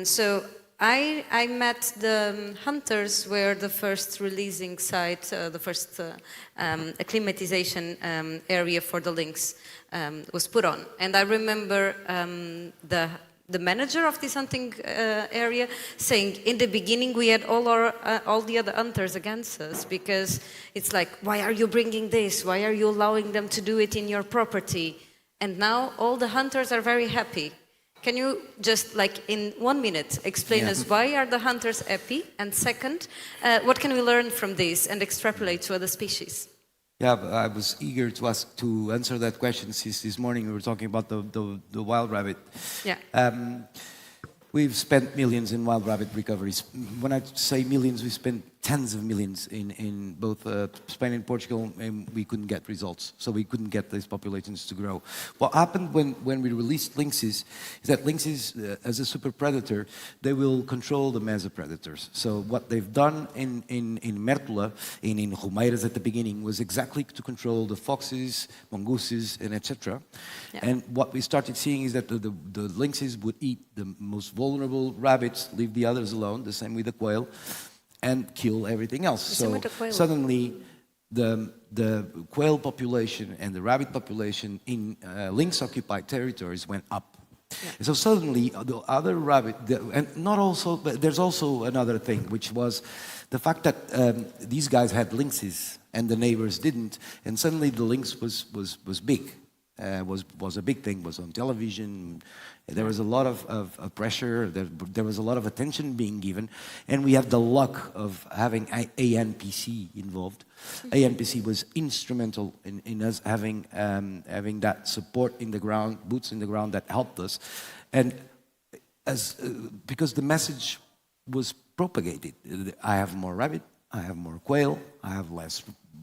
So I met the hunters where the first releasing site, the first acclimatization area for the lynx was put on. And I remember the manager of this hunting area saying, in the beginning we had all the other hunters against us, because it's like, why are you bringing this? Why are you allowing them to do it in your property? And now all the hunters are very happy. Can you just, like, in 1 minute, explain us why are the hunters happy? And second, what can we learn from this and extrapolate to other species? Yeah, I was eager to answer that question since this morning we were talking about the wild rabbit. Yeah. We've spent millions in wild rabbit recoveries. When I say millions, we spent tens of millions in both Spain and Portugal, and we couldn't get results. So we couldn't get these populations to grow. What happened when we released lynxes is that lynxes, as a super predator, they will control the mesopredators. So what they've done in Mértola, in Romeiras at the beginning, was exactly to control the foxes, mongooses, and etc. Yeah. And what we started seeing is that the lynxes would eat the most vulnerable rabbits, leave the others alone, the same with the quail, and kill everything else. So suddenly the quail population and the rabbit population in lynx-occupied territories went up. Yeah. So suddenly, the other rabbit, and not also, but there's also another thing, which was the fact that these guys had lynxes and the neighbors didn't, and suddenly the lynx was big, was a big thing, was on television. There was a lot of pressure, there was a lot of attention being given, and we had the luck of having ANPC involved. ANPC was instrumental in us having that support in the ground, boots in the ground that helped us, and because the message was propagated. I have more rabbit, I have more quail, I have less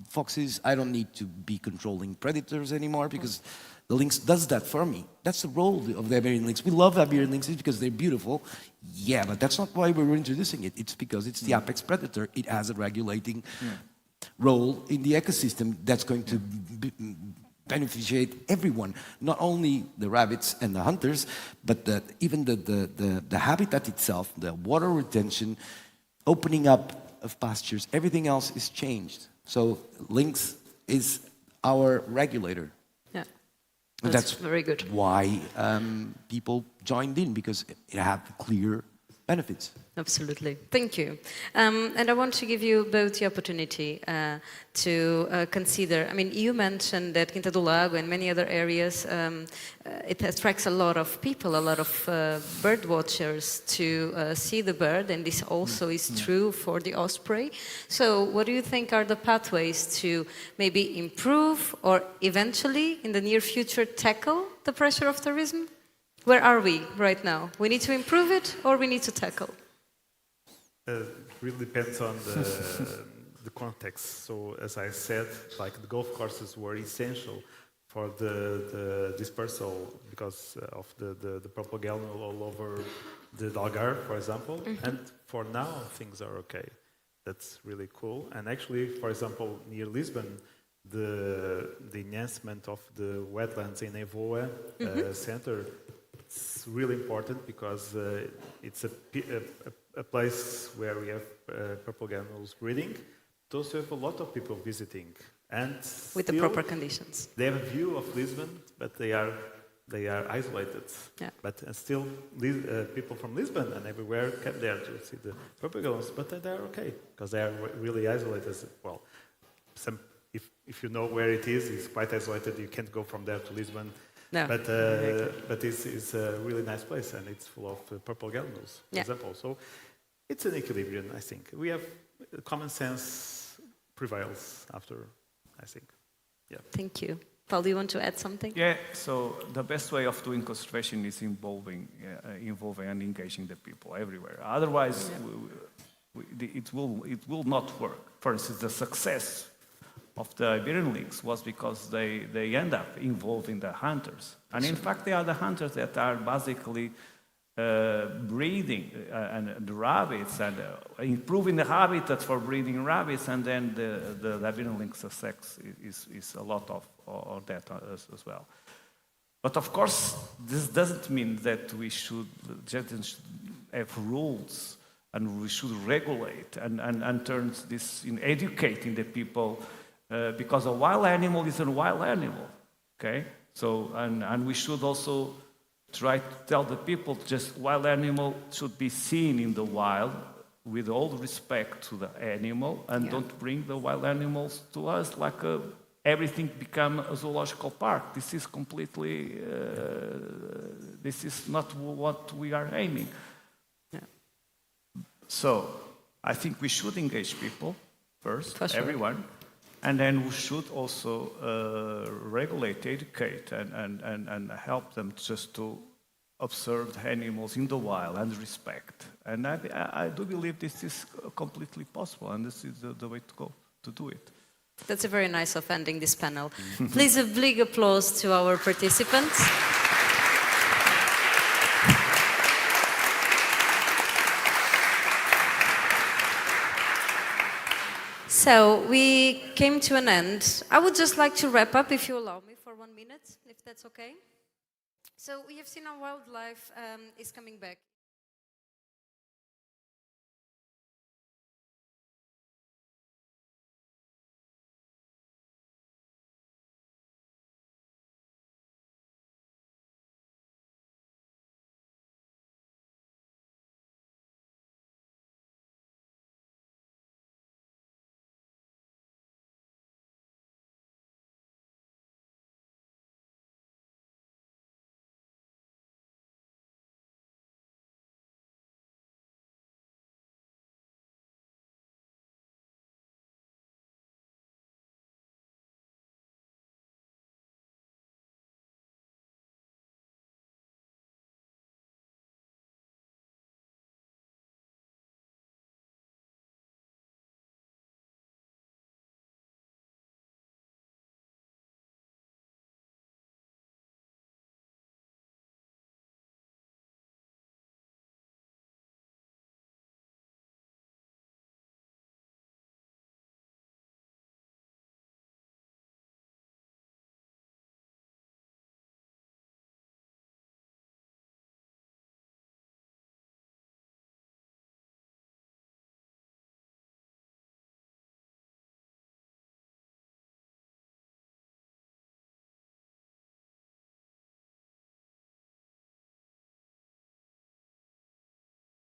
foxes, I don't need to be controlling predators anymore because the lynx does that for me. That's the role of the Iberian lynx. We love Iberian lynxes because they're beautiful. Yeah, but that's not why we're introducing it. It's because it's the apex predator. It has a regulating role in the ecosystem that's going to beneficiate everyone, not only the rabbits and the hunters, but even the habitat itself, the water retention, opening up of pastures, everything else is changed. So lynx is our regulator. Yeah, that's very good. Why people joined in, because it had clear benefits. Absolutely. Thank you. And I want to give you both the opportunity to consider, I mean, you mentioned that Quinta do Lago and many other areas, it attracts a lot of people, a lot of bird watchers to see the bird, and this also is true for the osprey. So what do you think are the pathways to maybe improve or eventually, in the near future, tackle the pressure of tourism? Where are we right now? We need to improve it or we need to tackle? It really depends on the context. So as I said, like the golf courses were essential for the dispersal because of the propaganda all over the Algarve, for example. And for now, things are okay. That's really cool. And actually, for example, near Lisbon, the enhancement of the wetlands in Evoa center, it's really important because it's a place where we have purple ganoles breeding. But also have a lot of people visiting, and with the proper conditions. They have a view of Lisbon, but they are isolated. Yeah. But still, people from Lisbon and everywhere come there to see the purple ganoles, but they are okay because they are really isolated as well. If you know where it is, it's quite isolated. You can't go from there to Lisbon. No. But it's a really nice place, and it's full of purple ganoles, for example. So it's an equilibrium, I think. We have common sense prevails after, I think. Yeah. Thank you. Paul, do you want to add something? Yeah, so the best way of doing conservation is involving and engaging the people everywhere. Otherwise, it will not work. For instance, the success of the Iberian lynx was because they end up involving the hunters. And in fact, they are the hunters that are basically breeding and the rabbits and improving the habitat for breeding rabbits, and then the Iberian lynx success is a lot of that as well. But of course, this doesn't mean that we should just have rules and we should regulate and turn this in educating the people. Because a wild animal is a wild animal, okay? So, and we should also try to tell the people just wild animal should be seen in the wild with all respect to the animal, and don't bring the wild animals to us like everything become a zoological park. This is completely, this is not what we are aiming. Yeah. So, I think we should engage people first, everyone. And then we should also regulate, educate, and help them just to observe the animals in the wild and respect. And I do believe this is completely possible, and this is the way to go to do it. That's a very nice way of ending this panel. Please, a big applause to our participants. So we came to an end. I would just like to wrap up, if you allow me, for 1 minute, if that's okay. So we have seen our wildlife is coming back.